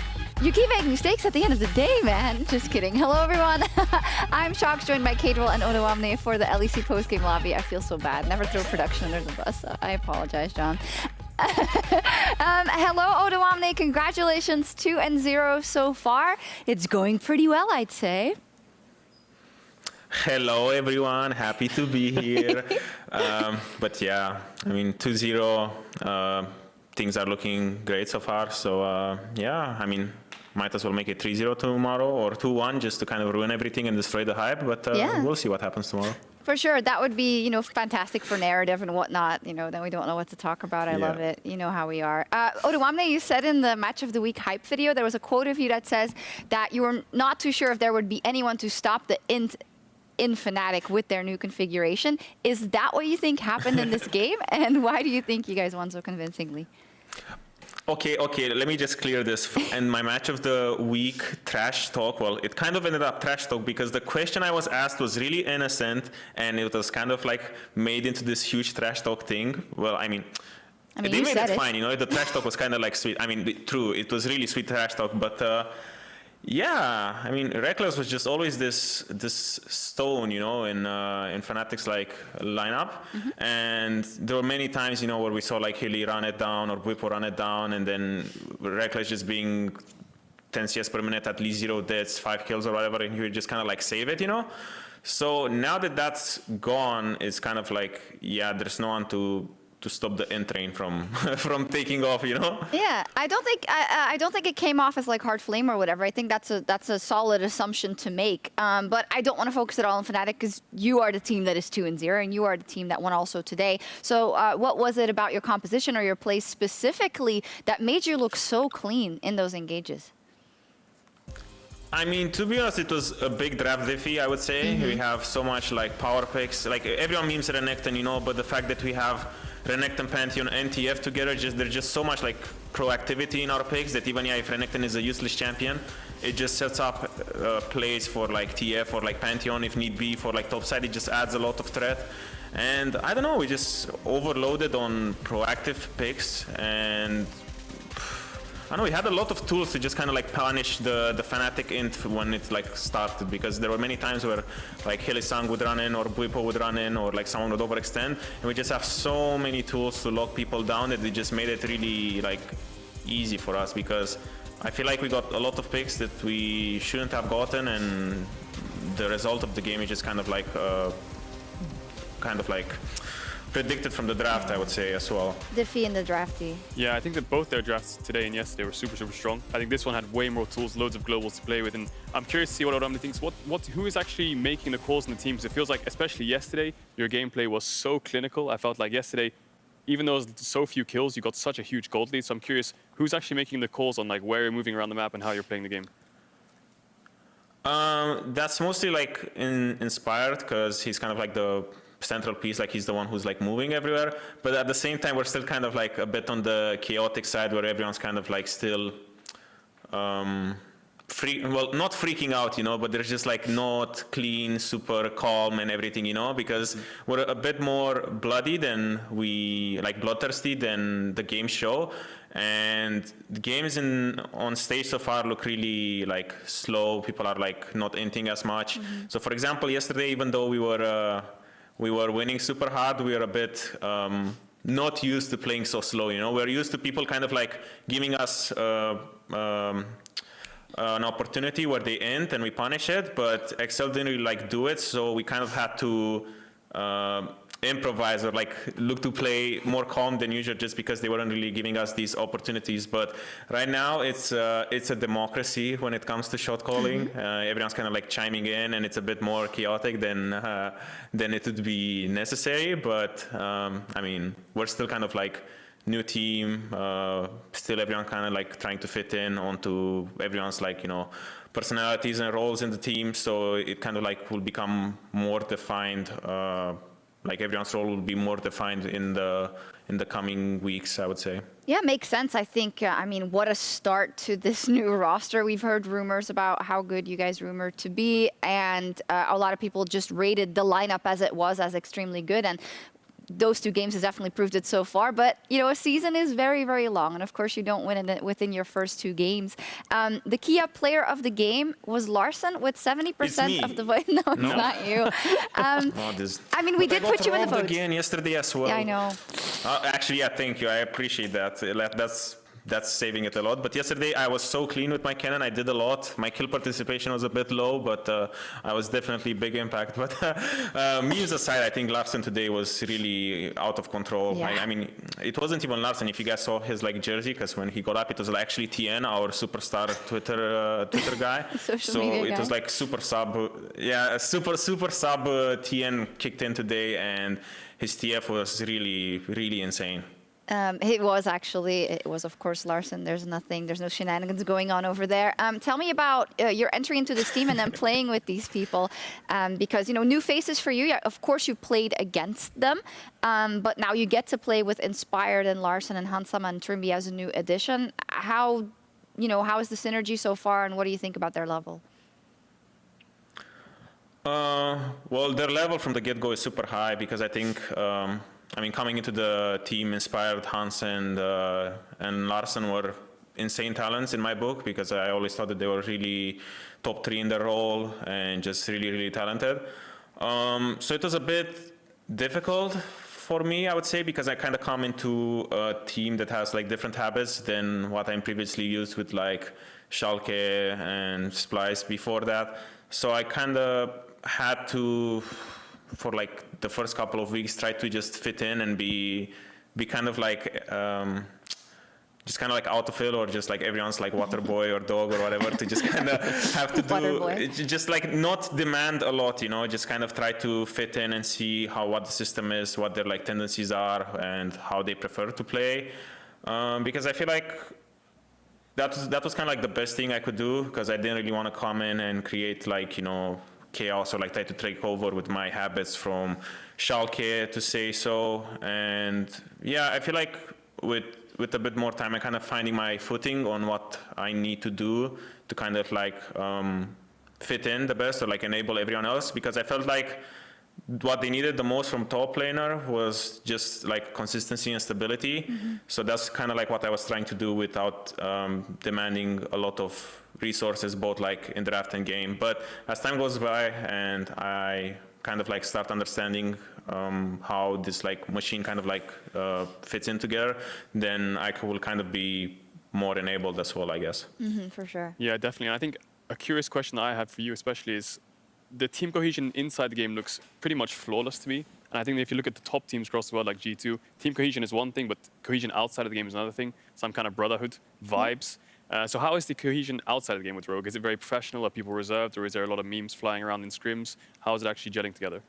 you keep making mistakes at the end of the day, man. Just kidding. Hello, everyone. I'm Shox, joined by Cadril and Odoamne for the LEC postgame lobby. I feel so bad. Never throw production under the bus. I apologize, John. Hello, Odoamne. Congratulations, 2-0 so far. It's going pretty well, I'd say. Hello, everyone. Happy to be here. But yeah, I mean, 2-0. Things are looking great so far. So yeah, I mean, might as well make it 3-0 tomorrow or 2-1 just to kind of ruin everything and destroy the hype. But we'll see what happens tomorrow. For sure, that would be, you know, fantastic for narrative and whatnot. You know, then we don't know what to talk about. I love it. You know how we are. Odoamne, you said in the Match of the Week hype video, there was a quote of you that says that you were not too sure if there would be anyone to stop the in Fnatic with their new configuration. Is that what you think happened in this game? And why do you think you guys won so convincingly? Okay, let me just clear this. In my Match of the Week trash talk, well, it kind of ended up trash talk because the question I was asked was really innocent and it was kind of like made into this huge trash talk thing. Well, I mean they made it fine, you know, the trash talk was kind of like sweet. I mean, true, it was really sweet trash talk, but yeah, I mean, Reckless was just always this stone, you know, in Fnatic's like lineup, and there were many times, you know, where we saw like Hilly run it down or Bwipo run it down, and then Reckless just being 10 CS per minute, at least 0 deaths, 5 kills or whatever, and he would just kind of like save it, you know. So now that that's gone, it's kind of like, yeah, there's no one to stop the N train from taking off, you know? Yeah, I don't think it came off as like hard flame or whatever. I think that's a solid assumption to make. But I don't want to focus it all on Fnatic because you are the team that is 2-0 and you are the team that won also today. So what was it about your composition or your play specifically that made you look so clean in those engages? I mean, to be honest, it was a big draft diffy, I would say. We have so much like power picks, like everyone memes Renekton, you know, but the fact that we have Renekton, Pantheon, and TF together, there's just so much like proactivity in our picks that even if Renekton is a useless champion, it just sets up plays for like TF or like Pantheon if need be for like topside. It just adds a lot of threat. And I don't know, we just overloaded on proactive picks, and I know we had a lot of tools to just kind of like punish the Fnatic int when it like started, because there were many times where like Hillisang would run in or Bwipo would run in or like someone would overextend, and we just have so many tools to lock people down that it just made it really like easy for us, because I feel like we got a lot of picks that we shouldn't have gotten, and the result of the game is just kind of like predicted from the draft, I would say, as well. Diffy and the drafty. Yeah, I think that both their drafts today and yesterday were super, super strong. I think this one had way more tools, loads of globals to play with, and I'm curious to see what Odoamne thinks. Who is actually making the calls in the team? Because it feels like, especially yesterday, your gameplay was so clinical. I felt like yesterday, even though it was so few kills, you got such a huge gold lead. So I'm curious, who's actually making the calls on like where you're moving around the map and how you're playing the game? That's mostly like inspired, because he's kind of like the central piece, like he's the one who's like moving everywhere, but at the same time we're still kind of like a bit on the chaotic side where everyone's kind of like still not freaking out, you know, but there's just like not clean, super calm and everything, you know, because we're a bit more bloody than bloodthirsty than the games show. And the games on stage so far look really like slow. People are like not inting as much. So for example, yesterday, even though we were winning super hard, we were a bit not used to playing so slow, you know. We're used to people kind of like giving us an opportunity where they end and we punish it, but Excel didn't really like do it, so we kind of had to improvise or like look to play more calm than usual just because they weren't really giving us these opportunities. But right now it's a democracy when it comes to shot calling. Everyone's kind of like chiming in, and it's a bit more chaotic than it would be necessary. But I mean, we're still kind of like new team, still everyone kind of like trying to fit in onto everyone's like, you know, personalities and roles in the team. So it kind of like will become more defined, like everyone's role will be more defined in the coming weeks, I would say. Yeah, makes sense. I think, I mean, what a start to this new roster. We've heard rumors about how good you guys rumored to be, and a lot of people just rated the lineup as it was as extremely good. And those two games has definitely proved it so far, but you know, a season is very, very long, and of course you don't win it within your first two games. The Kia player of the game was Larson with 70% of the vote. No, it's not you. I mean, we did put you in the vote again yesterday as well. Yeah, I know. Actually, yeah, thank you. I appreciate that. That's saving it a lot. But yesterday I was so clean with my cannon. I did a lot. My kill participation was a bit low, but I was definitely big impact. But memes aside, I think Larson today was really out of control. Yeah. I mean, it wasn't even Larson. If you guys saw his like jersey, because when he got up, it was actually TN, our superstar Twitter guy. Social media it guy. was like super sub. Yeah, super sub TN kicked in today, and his TF was really, really insane. It was of course Larson. There's no shenanigans going on over there. Tell me about your entry into this team and then playing with these people, because, you know, new faces for you. Yeah, of course you played against them, but now you get to play with Inspired and Larson and Hansama and Trimby as a new addition. How is the synergy so far, and what do you think about their level? Well, their level from the get-go is super high because I think, I mean, coming into the team, Inspired, Hans and Larson were insane talents in my book, because I always thought that they were really top 3 in their role and just really, really talented. So it was a bit difficult for me, I would say, because I kind of come into a team that has like different habits than what I'm previously used with, like Schalke and Splice before that. So I kind of had to, for like the first couple of weeks, try to just fit in and be kind of like just kind of like autofill, or just like everyone's like water boy or dog or whatever, to just kind of have to do just like not demand a lot, you know, just kind of try to fit in and see what the system is, what their like tendencies are, and how they prefer to play, because I feel like that was kind of like the best thing I could do, because I didn't really want to come in and create like, you know, chaos or like try to take over with my habits from Schalke, to say so. And yeah, I feel like with a bit more time, I kind of finding my footing on what I need to do to kind of like fit in the best, or like enable everyone else, because I felt like what they needed the most from top laner was just like consistency and stability. So that's kind of like what I was trying to do without demanding a lot of resources, both like in draft and game. But as time goes by and I kind of like start understanding how this like machine kind of like fits in together, then I will kind of be more enabled as well, I guess. For sure. Yeah, definitely. And I think a curious question that I have for you especially is, the team cohesion inside the game looks pretty much flawless to me. And I think that if you look at the top teams across the world, like G2, team cohesion is one thing, but cohesion outside of the game is another thing. Some kind of brotherhood, vibes. So how is the cohesion outside of the game with Rogue? Is it very professional? Are people reserved? Or is there a lot of memes flying around in scrims? How is it actually gelling together?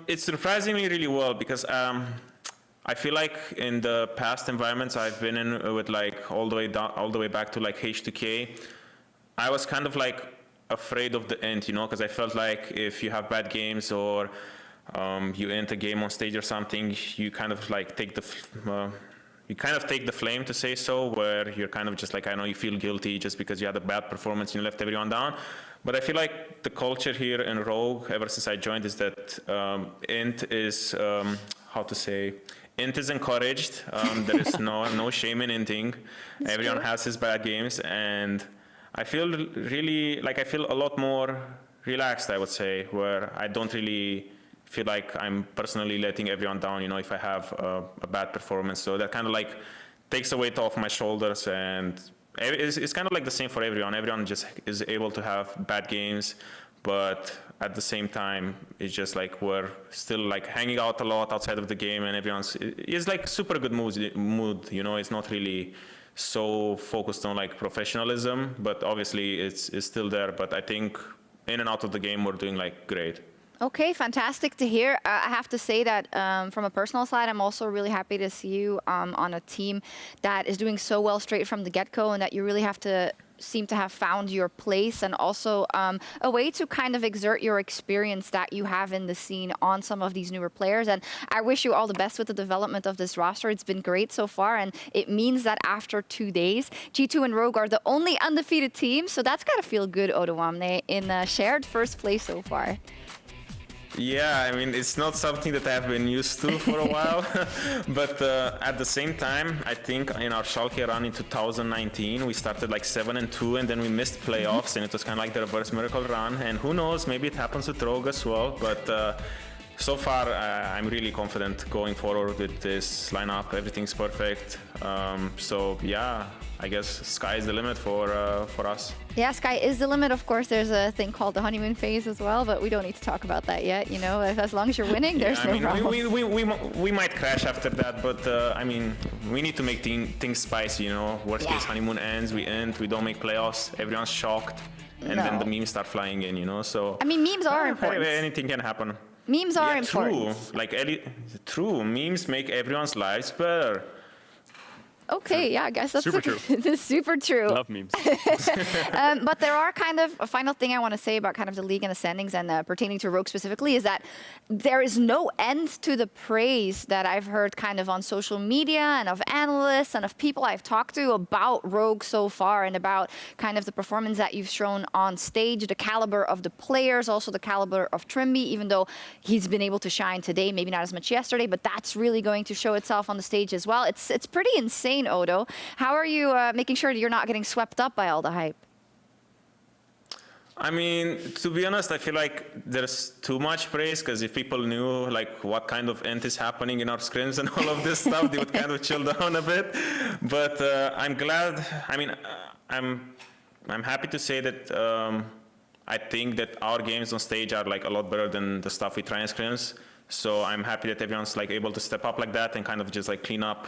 It's surprisingly really well, because I feel like in the past environments I've been in with like all the way back to like H2K, I was kind of like afraid of the end, you know, because I felt like if you have bad games or you end a game on stage or something, you kind of like take you kind of take the flame, to say so, where you're kind of just like, I know you feel guilty just because you had a bad performance and you left everyone down. But I feel like the culture here in Rogue, ever since I joined, is that int is, how to say, int is encouraged. There is no shame in inting. Everyone has his bad games, and I feel really like I feel a lot more relaxed, I would say, where I don't really feel like I'm personally letting everyone down, you know, if I have a bad performance. So that kind of like takes the weight off my shoulders, and it's kind of like the same for everyone. Everyone just is able to have bad games, but at the same time, it's just like we're still like hanging out a lot outside of the game, and it's like super good mood, you know. It's not really so focused on like professionalism, but obviously it's still there. But I think in and out of the game, we're doing like great. Okay, fantastic to hear. I have to say that from a personal side, I'm also really happy to see you on a team that is doing so well straight from the get-go, and that you really seem to have found your place, and also a way to kind of exert your experience that you have in the scene on some of these newer players. And I wish you all the best with the development of this roster. It's been great so far, and it means that after 2 days, G2 and Rogue are the only undefeated team, so that's gotta feel good, Odawamne, in shared first place so far. Yeah, I mean, it's not something that I've been used to for a while, but at the same time, I think in our Schalke run in 2019, we started like 7-2, and then we missed playoffs, and it was kind of like the reverse miracle run. And who knows, maybe it happens with Rogue as well, but so far, I'm really confident going forward with this lineup. Everything's perfect. So yeah, I guess sky is the limit for us. Yeah, sky is the limit. Of course, there's a thing called the honeymoon phase as well, but we don't need to talk about that yet. You know, as long as you're winning, there's no problem. We might crash after that, but I mean, we need to make things spicy. You know, worst case honeymoon ends, we end, we don't make playoffs, everyone's shocked, and then the memes start flying in. You know, so I mean, memes are important. Anything can happen. Memes are important. True. Memes make everyone's lives better. Okay, yeah, I guess that's super true. This is super true. Love memes. But there are kind of a final thing I want to say about kind of the league and the standings, and pertaining to Rogue specifically, is that there is no end to the praise that I've heard kind of on social media and of analysts and of people I've talked to about Rogue so far, and about kind of the performance that you've shown on stage, the caliber of the players, also the caliber of Trimby, even though he's been able to shine today, maybe not as much yesterday, but that's really going to show itself on the stage as well. It's pretty insane, Odo. How are you making sure that you're not getting swept up by all the hype? I mean, to be honest, I feel like there's too much praise, because if people knew like what kind of int is happening in our scrims and all of this stuff, they would kind of chill down a bit. But I'm glad. I mean, I'm happy to say that I think that our games on stage are like a lot better than the stuff we try in scrims. So I'm happy that everyone's like able to step up like that and kind of just like clean up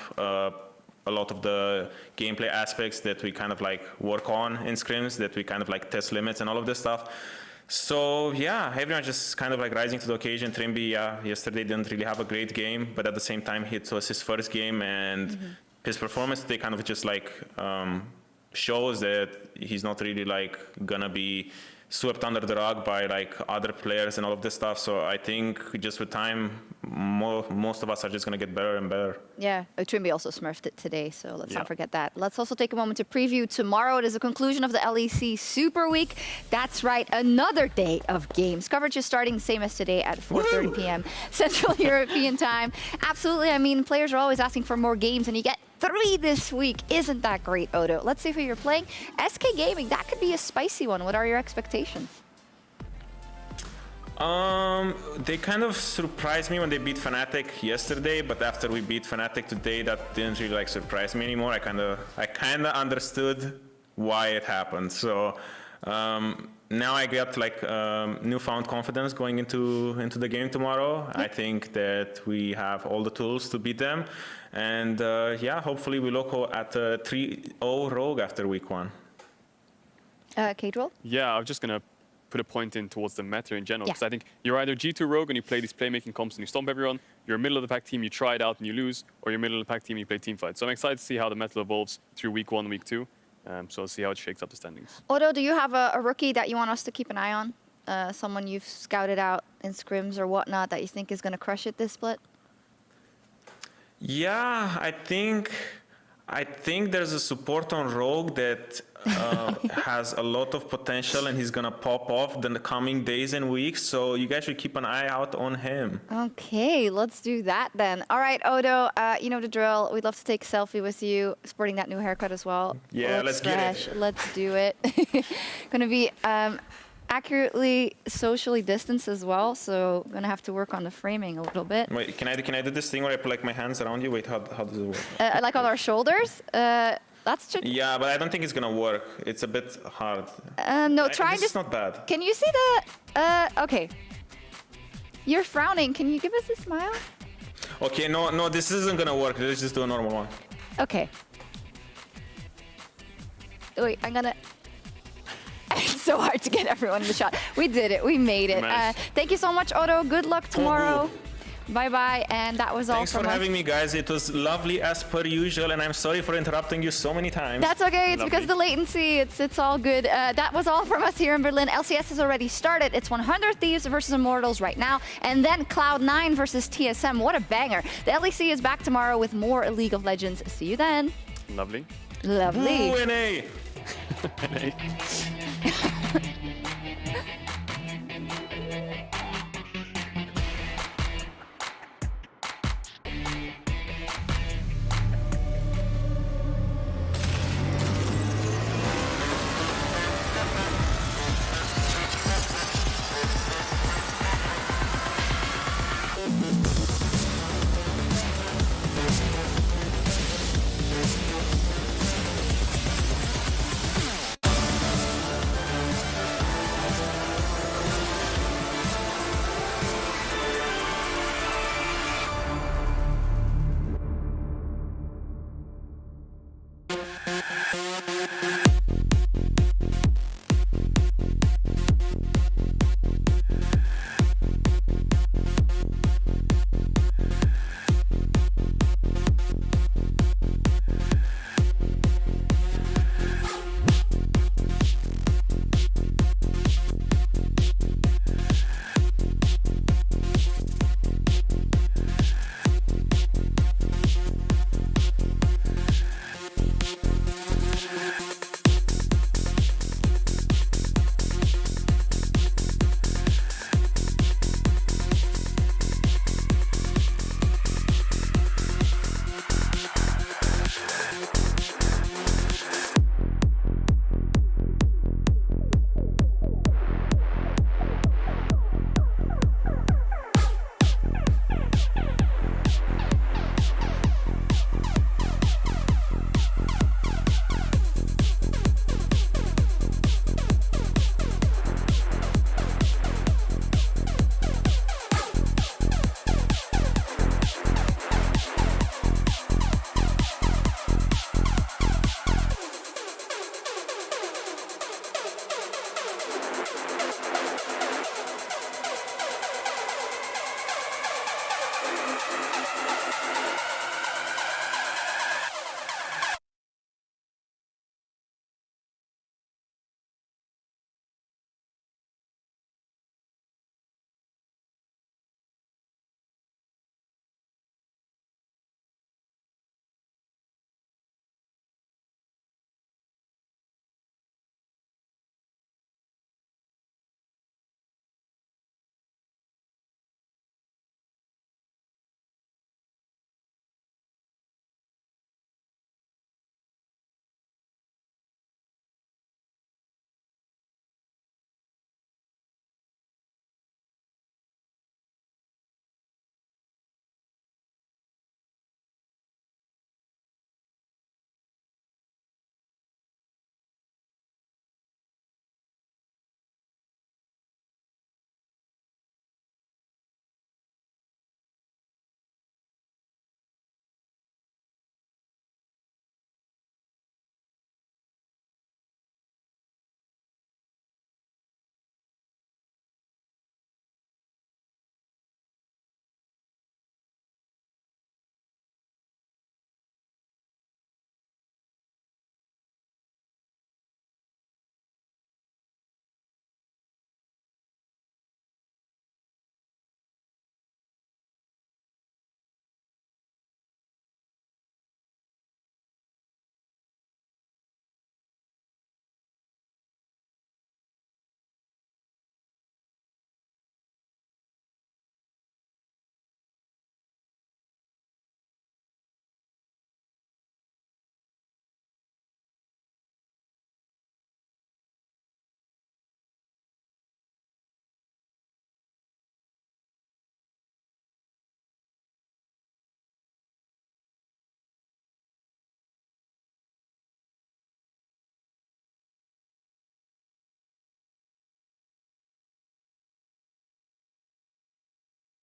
a lot of the gameplay aspects that we kind of like work on in scrims, that we kind of like test limits and all of this stuff. So yeah, everyone just kind of like rising to the occasion. Trimby, yesterday didn't really have a great game, but at the same time, it was his first game, and his performance today kind of just like shows that he's not really like gonna be swept under the rug by like other players and all of this stuff. So I think just with time, most of us are just going to get better and better. Yeah, Trimby also smurfed it today, so let's not forget that. Let's also take a moment to preview tomorrow. It is the conclusion of the LEC Super Week. That's right, another day of games. Coverage is starting the same as today at 4:30 p.m. Central European time. Absolutely, I mean, players are always asking for more games, and you get 3 this week. Isn't that great, Odo? Let's see who you're playing. SK Gaming, that could be a spicy one. What are your expectations? They kind of surprised me when they beat Fnatic yesterday, but after we beat Fnatic today, that didn't really like surprise me anymore. I kind of understood why it happened. So now I got like newfound confidence going into the game tomorrow. I think that we have all the tools to beat them, and yeah, hopefully we look at 3-0 Rogue after week 1. Kadril? Yeah, I'm just gonna put a point in towards the meta in general, because I think you're either G2 Rogue and you play these playmaking comps and you stomp everyone, you're a middle of the pack team, you try it out and you lose, or you're middle of the pack team and you play team fight. So I'm excited to see how the meta evolves through week 1, week 2. So we'll see how it shakes up the standings. Odo, do you have a rookie that you want us to keep an eye on? Someone you've scouted out in scrims or whatnot that you think is going to crush it this split? Yeah, I think there's a support on Rogue that has a lot of potential, and he's gonna pop off in the coming days and weeks. So you guys should keep an eye out on him. Okay, let's do that then. All right, Odo, you know the drill. We'd love to take a selfie with you, sporting that new haircut as well. Yeah, let's get it. Let's do it. Gonna be accurately socially distanced as well, so gonna have to work on the framing a little bit. Wait, can I do this thing where I put like my hands around you? Wait, how does it work? Like on our shoulders. That's tricky. Yeah, but I don't think it's gonna work. It's a bit hard. No, try this just. is not bad. Can you see the? Okay. You're frowning. Can you give us a smile? Okay, no, this isn't gonna work. Let's just do a normal one. Okay. Wait, I'm gonna. It's so hard to get everyone in the shot. We did it. We made it. Nice. Thank you so much, Odo. Good luck tomorrow. Bye-bye. And that was all Thanks from for us. having me, guys. It was lovely as per usual, and I'm sorry for interrupting you so many times. That's okay. It's because of the latency. It's all good. That was all from us here in Berlin. LCS has already started. It's 100 Thieves versus Immortals right now, and then Cloud9 versus TSM. What a banger. The LEC is back tomorrow with more League of Legends. See you then. Lovely. Lovely. Ooh, NA. NA.